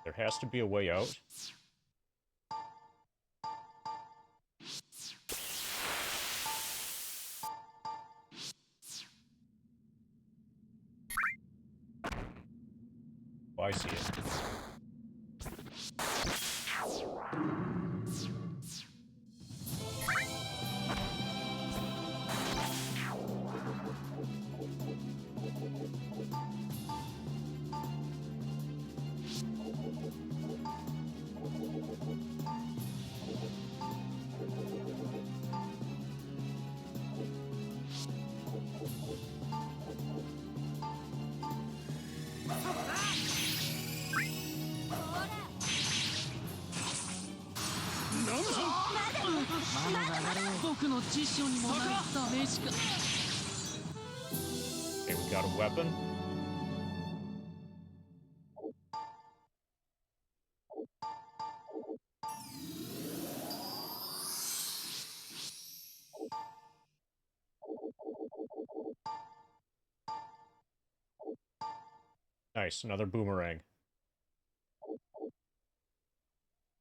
There has to be a way out. Oh, I see it. Okay, we got a weapon. Nice, another boomerang. Okay,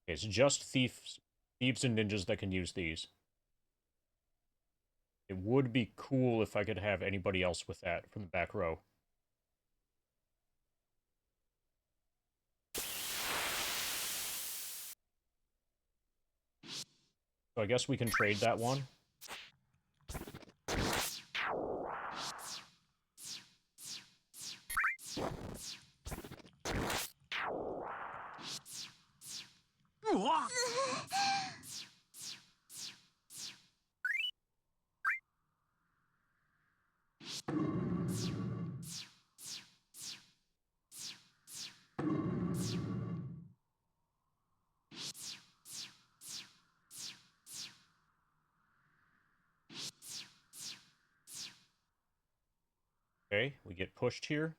it's just thieves and ninjas that can use these. It would be cool if I could have anybody else with that from the back row. So I guess we can trade that one. Okay, we get pushed here.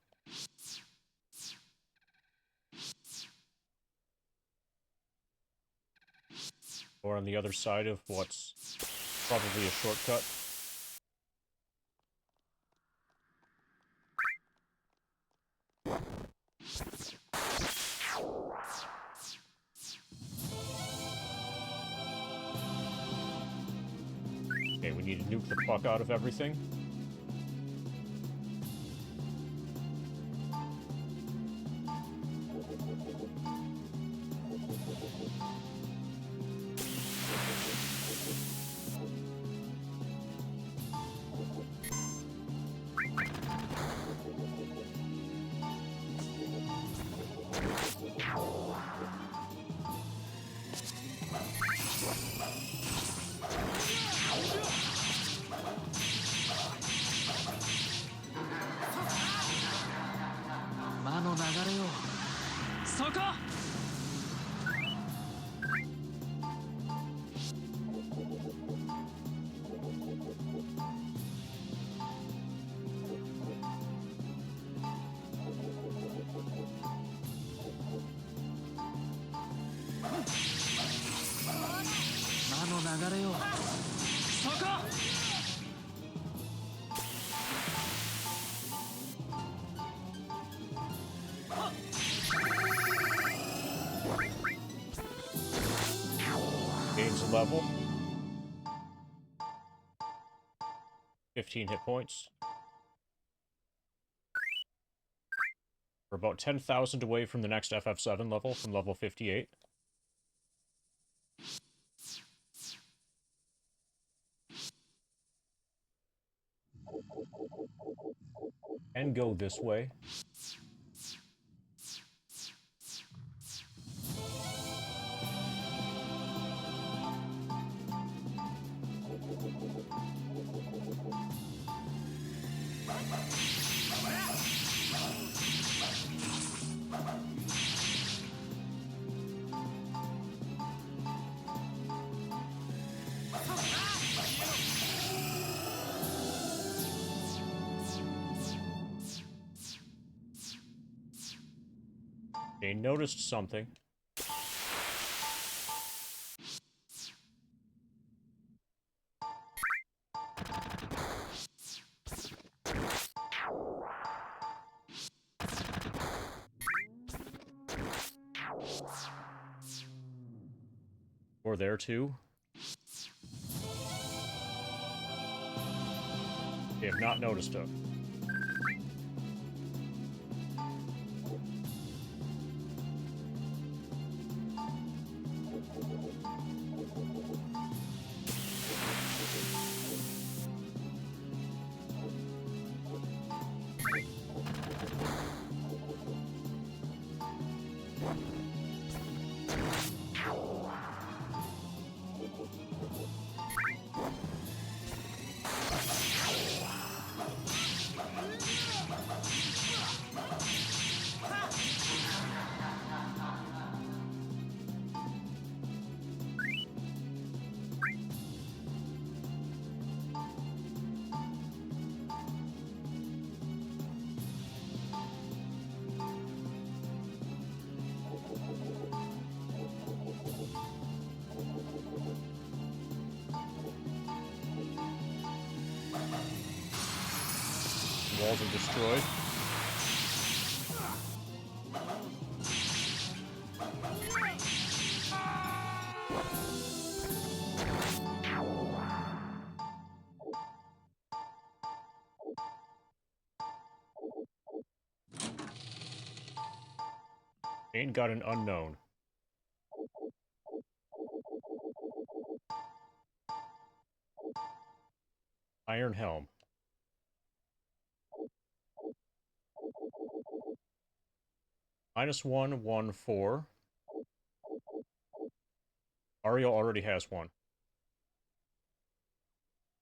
Or on the other side of what's probably a shortcut. need to nuke the fuck out of everything. Gains a level. 15 hit points. We're about 10,000 away from the next FF7 level, from level 58. And go this way. They noticed something. Or there too. They have not noticed it. Walls are destroyed. Ain't got an unknown. Iron Helm. -114. Ariel already has one.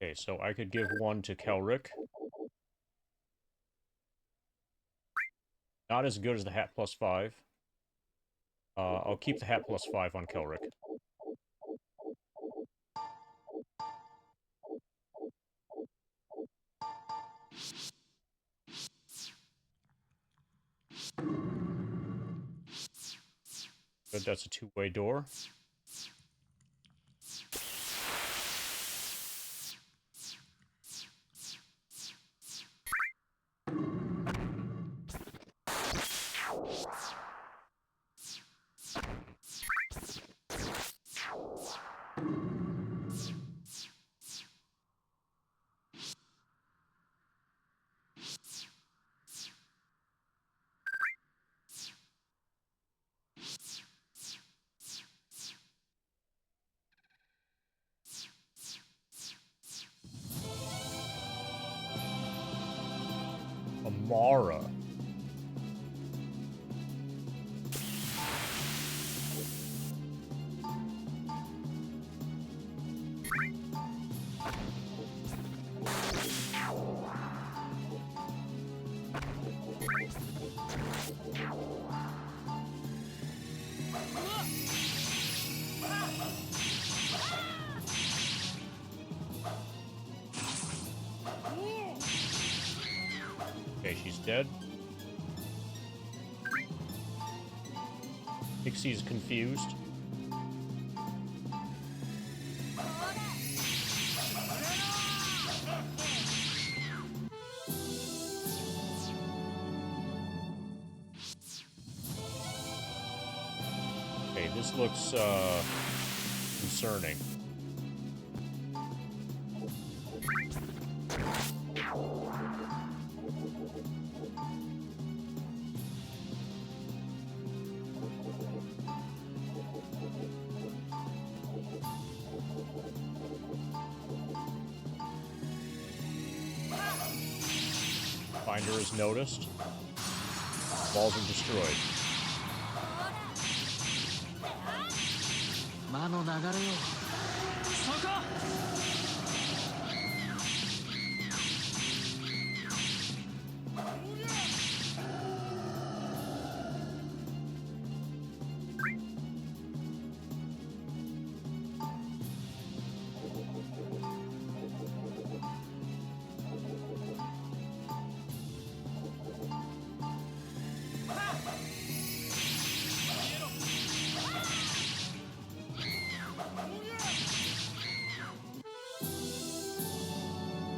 Okay, so I could give one to Kelric. Not as good as the hat +5. I'll keep the hat +5 on Kelric. Good, that's a two-way door. Mara. Okay, she's dead. Pixie's confused. Okay, this looks, concerning. Finder is noticed. Balls are destroyed. 魔の流れよ。そこ。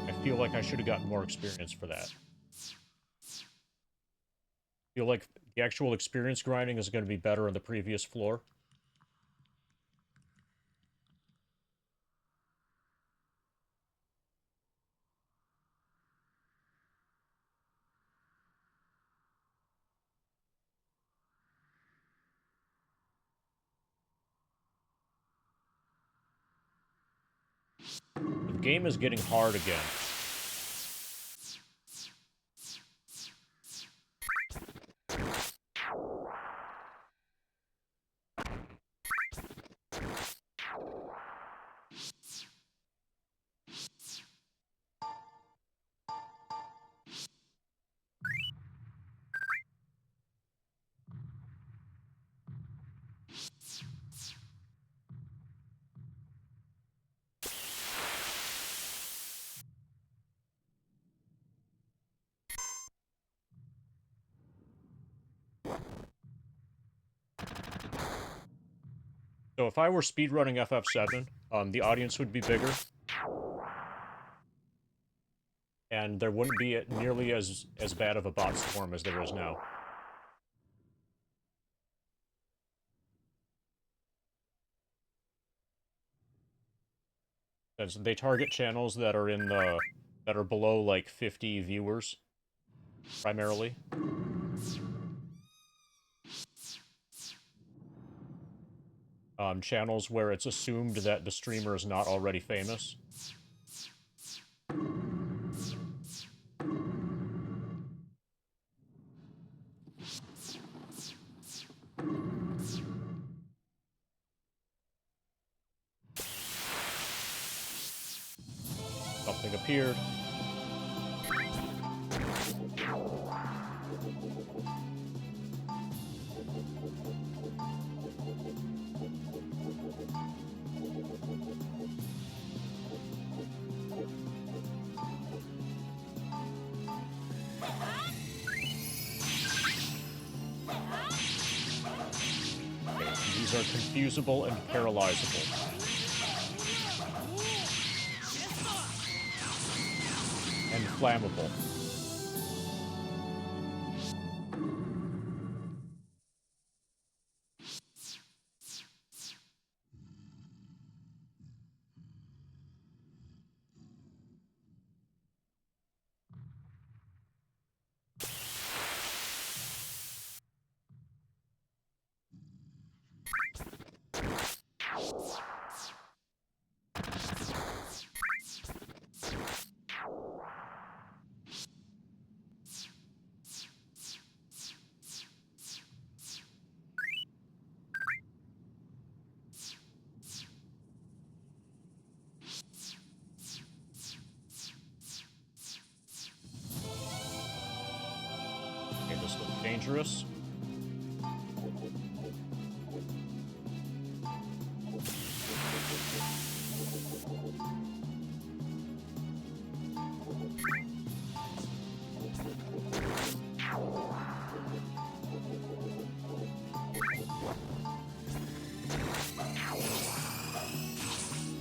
I feel like I should have gotten more experience for that. I feel like the actual experience grinding is going to be better on the previous floor. The game is getting hard again. So if I were speedrunning FF7, the audience would be bigger. And there wouldn't be nearly as bad of a bot swarm as there is now. As they target channels that are in the that are below like 50 viewers, primarily. Channels where it's assumed that the streamer is not already famous. Something appeared. These are confusable and paralyzable. And flammable. This looks dangerous.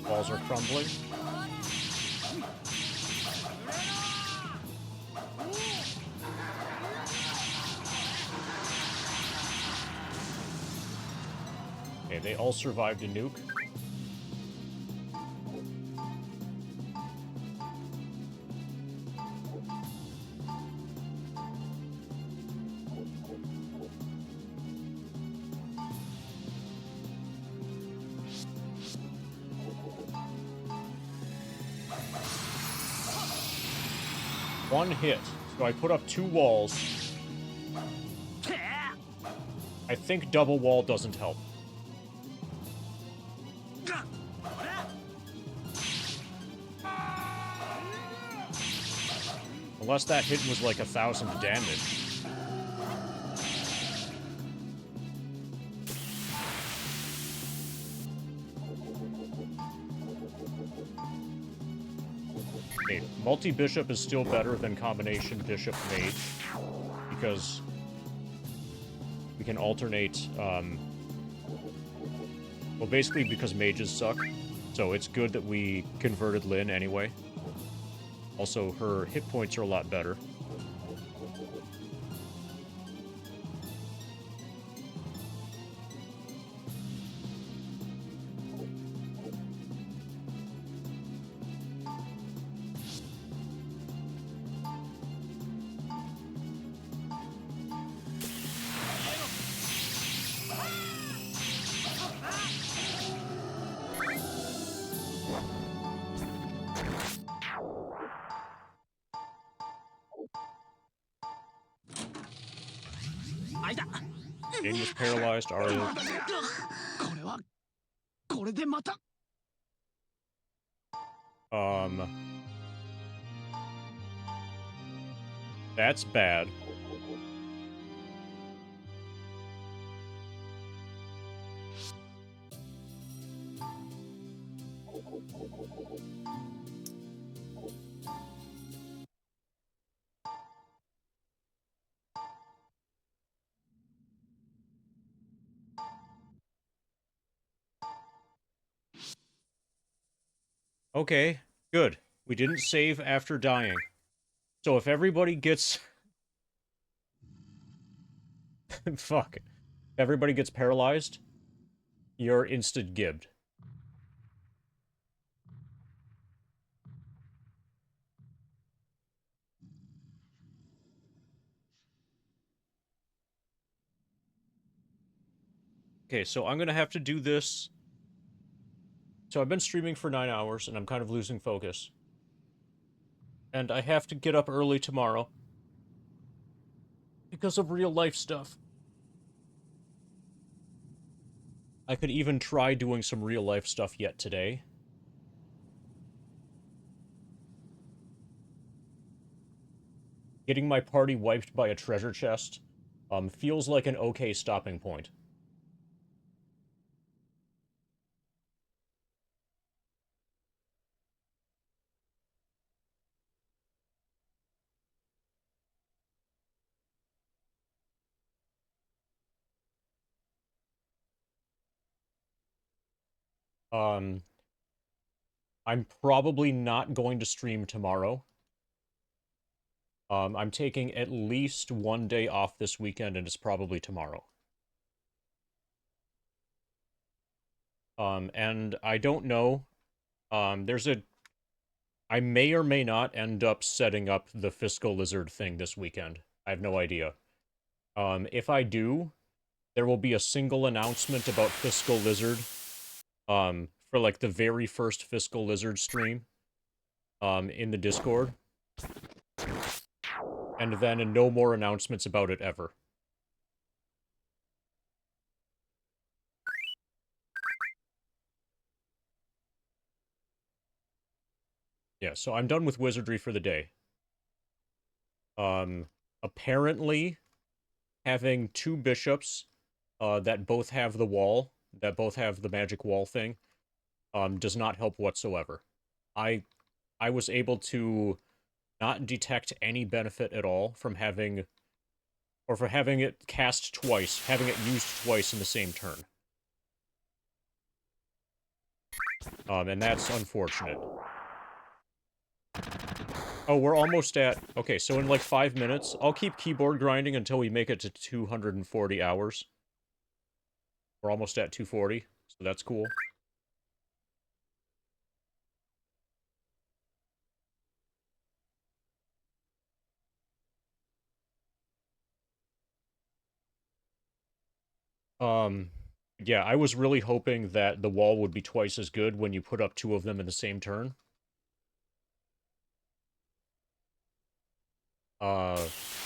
Walls are crumbling. Okay, they all survived a nuke. One hit. So I put up 2 walls. I think double wall doesn't help. Unless that hit was like 1,000 damage. Okay, multi-bishop is still better than combination bishop-mage, because we can alternate, well, basically because mages suck, so it's good that we converted Lynn anyway. Also, her hit points are a lot better. Jane was paralyzed, Arya. That's bad. Okay, good. We didn't save after dying. So if everybody gets... Fuck. If everybody gets paralyzed, you're instant-gibbed. Okay, so I'm gonna have to do this. So I've been streaming for 9 hours, and I'm kind of losing focus. And I have to get up early tomorrow. Because of real-life stuff. I could even try doing some real-life stuff yet today. Getting my party wiped by a treasure chest feels like an okay stopping point. I'm probably not going to stream tomorrow. I'm taking at least 1 day off this weekend, and it's probably tomorrow. And I don't know. I may or may not end up setting up the Fiscal Lizard thing this weekend. I have no idea. If I do, there will be a single announcement about Fiscal Lizard, for like the very first Fiscal Lizard stream, in the Discord. And then no more announcements about it ever. Yeah, so I'm done with Wizardry for the day. Apparently, having two bishops that both have the wall, that both have the magic wall thing, does not help whatsoever. I was able to not detect any benefit at all from having, or for having it cast twice, having it used twice in the same turn. And that's unfortunate. Oh, we're almost at... Okay, so in like 5 minutes, I'll keep keyboard grinding until we make it to 240 hours. We're almost at 240, so that's cool. Yeah, I was really hoping that the wall would be twice as good when you put up two of them in the same turn.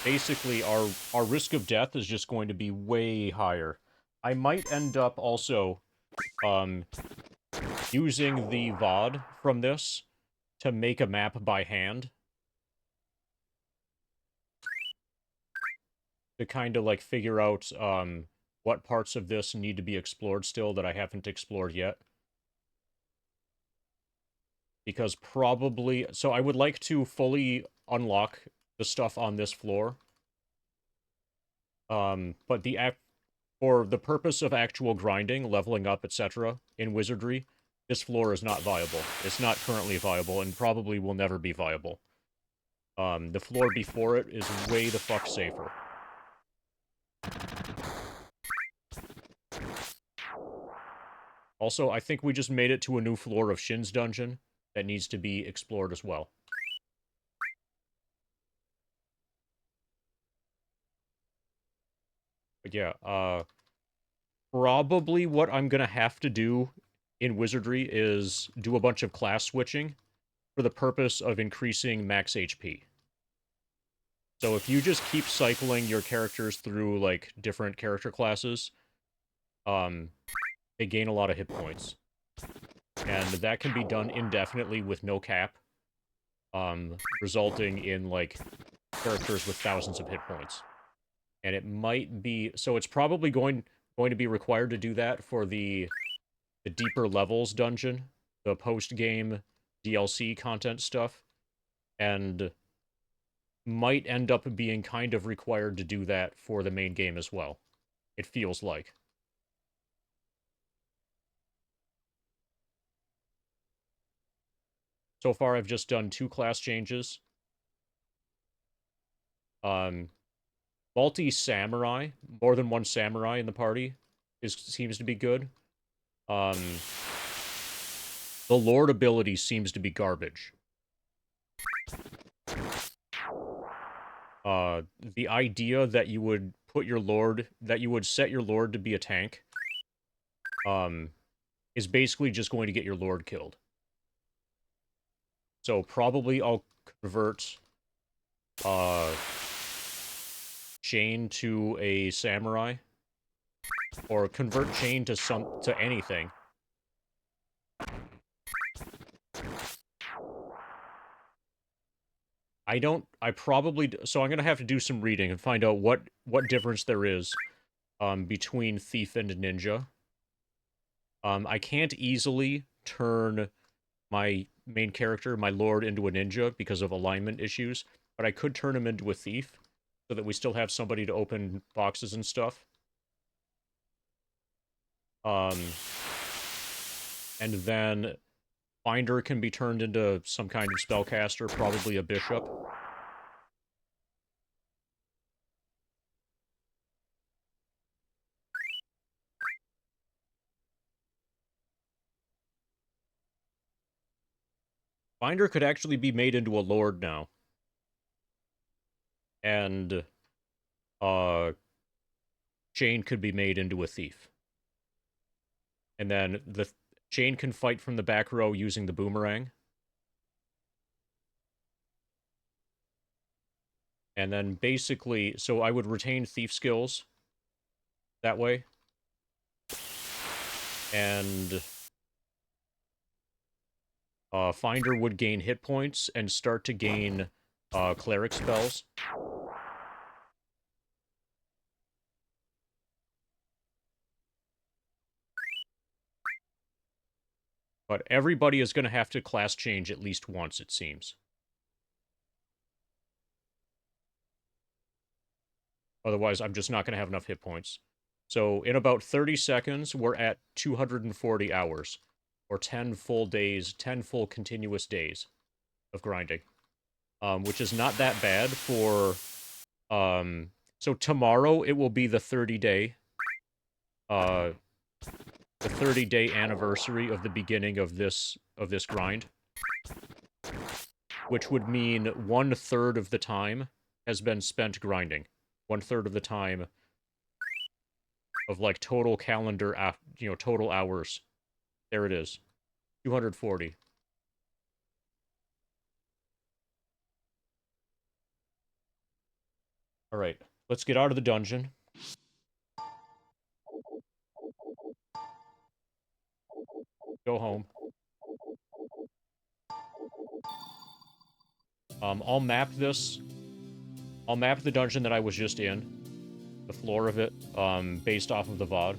Basically, our risk of death is just going to be way higher. I might end up also, using the VOD from this to make a map by hand. To kind of, like, figure out, what parts of this need to be explored still that I haven't explored yet. Because probably... So I would like to fully unlock the stuff on this floor. But for the purpose of actual grinding, leveling up, etc., in Wizardry, this floor is not viable. It's not currently viable, and probably will never be viable. The floor before it is way the fuck safer. Also, I think we just made it to a new floor of Shin's dungeon that needs to be explored as well. But yeah, probably what I'm gonna have to do in Wizardry is do a bunch of class switching for the purpose of increasing max HP. So if you just keep cycling your characters through, like, different character classes, they gain a lot of hit points. And that can be done indefinitely with no cap, resulting in, like, characters with thousands of hit points. And it might be... So it's probably going to be required to do that for the deeper levels dungeon, the post-game DLC content stuff, and might end up being kind of required to do that for the main game as well. It feels like. So far, I've just done 2 class changes. Multi-samurai, more than one samurai in the party, seems to be good. The Lord ability seems to be garbage. The idea that you would put your Lord, that you would set your Lord to be a tank, is basically just going to get your Lord killed. So probably I'll convert, Shane to a samurai, or convert Shane to anything. So I'm gonna have to do some reading and find out what difference there is, between Thief and Ninja. I can't easily turn my main character, my Lord, into a ninja because of alignment issues, but I could turn him into a thief, so that we still have somebody to open boxes and stuff. And then Finder can be turned into some kind of spellcaster, probably a bishop. Finder could actually be made into a lord now. And, Shane could be made into a thief. And then Shane can fight from the back row using the boomerang. And then basically, so I would retain thief skills that way. And Finder would gain hit points and start to gain cleric spells. But everybody is going to have to class change at least once, it seems. Otherwise, I'm just not going to have enough hit points. So in about 30 seconds, we're at 240 hours. Or 10 full days, 10 full continuous days of grinding. Which is not that bad for... so tomorrow, it will be the 30-day... the 30-day anniversary of the beginning of this grind. Which would mean 1/3 of the time has been spent grinding. 1/3 of the time of, like, total calendar, total hours. There it is. 240. Alright, let's get out of the dungeon. Go home. I'll map this. I'll map the dungeon that I was just in. The floor of it, based off of the VOD.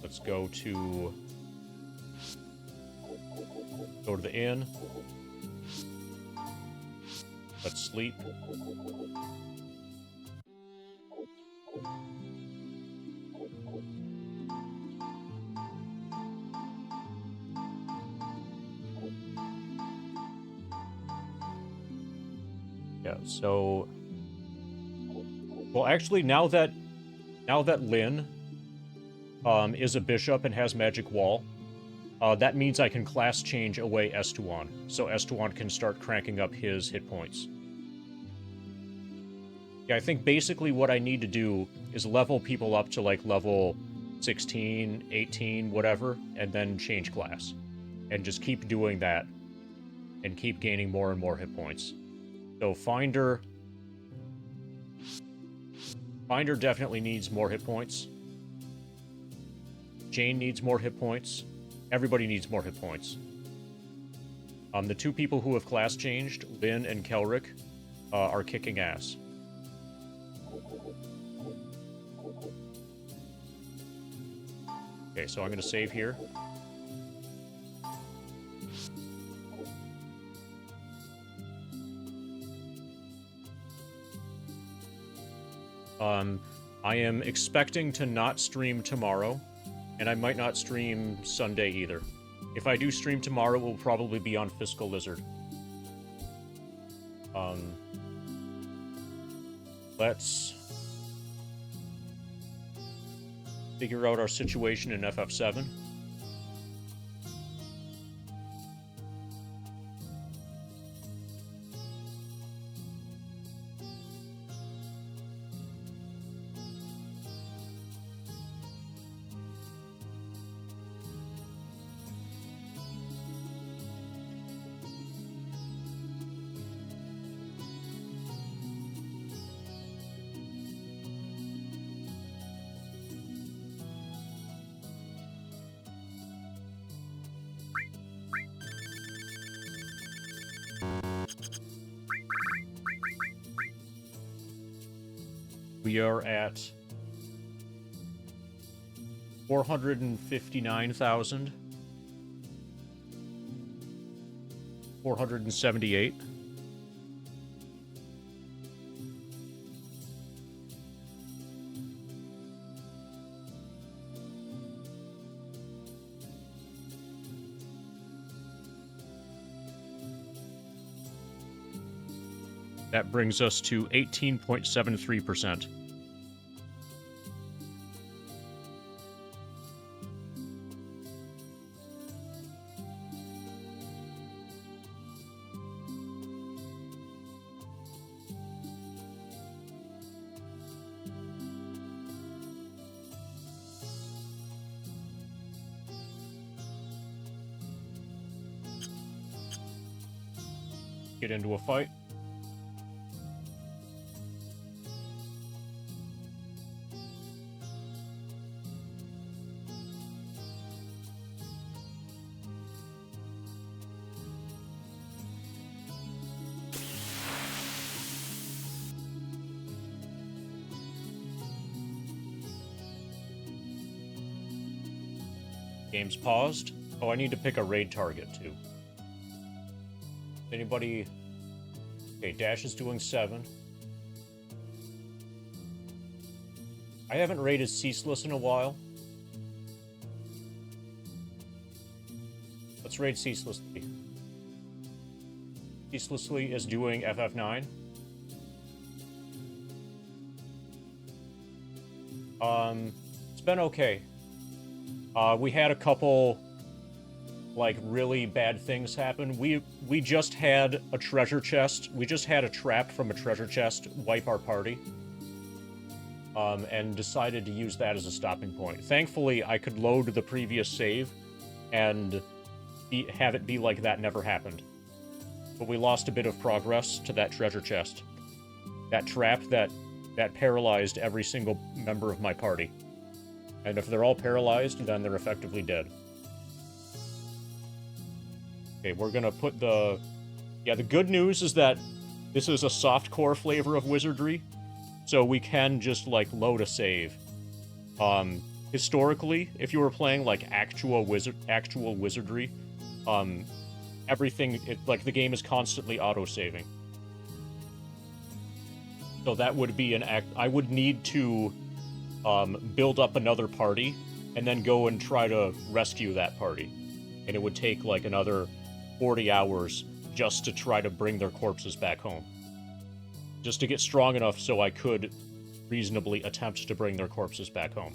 Let's go to the inn. Let's sleep. Yeah, so... Well, actually, now that Lynn is a bishop and has Magic Wall, that means I can class change away Estuan, so Estuan can start cranking up his hit points. Yeah, I think basically what I need to do is level people up to, like, level 16, 18, whatever, and then change class. And just keep doing that, and keep gaining more and more hit points. So Finder definitely needs more hit points. Jane needs more hit points. Everybody needs more hit points. The two people who have class changed, Lynn and Kelric, are kicking ass. Okay, so I'm going to save here. I am expecting to not stream tomorrow, and I might not stream Sunday either. If I do stream tomorrow, it will probably be on Fiscal Lizard. Let's figure out our situation in FF7. We are at 459,000. 478. That brings us to 18.73%. Get into a fight. Game's paused. Oh, I need to pick a raid target, too. Anybody... Okay, Dash is doing 7. I haven't raided Ceaseless in a while. Let's raid Ceaselessly. Ceaselessly is doing FF9. It's been okay. We had a couple, like, really bad things happen. We just had a treasure chest. We just had a trap from a treasure chest wipe our party. And decided to use that as a stopping point. Thankfully, I could load the previous save and have it be like that never happened. But we lost a bit of progress to that treasure chest. That trap that paralyzed every single member of my party. And if they're all paralyzed, then they're effectively dead. Okay, we're gonna put the... Yeah, the good news is that this is a softcore flavor of Wizardry, so we can just, like, load a save. Historically, if you were playing, like, actual Wizardry, everything, like, the game is constantly auto-saving. So that would be an act... I would need to build up another party, and then go and try to rescue that party. And it would take, like, another 40 hours just to try to bring their corpses back home. Just to get strong enough so I could reasonably attempt to bring their corpses back home.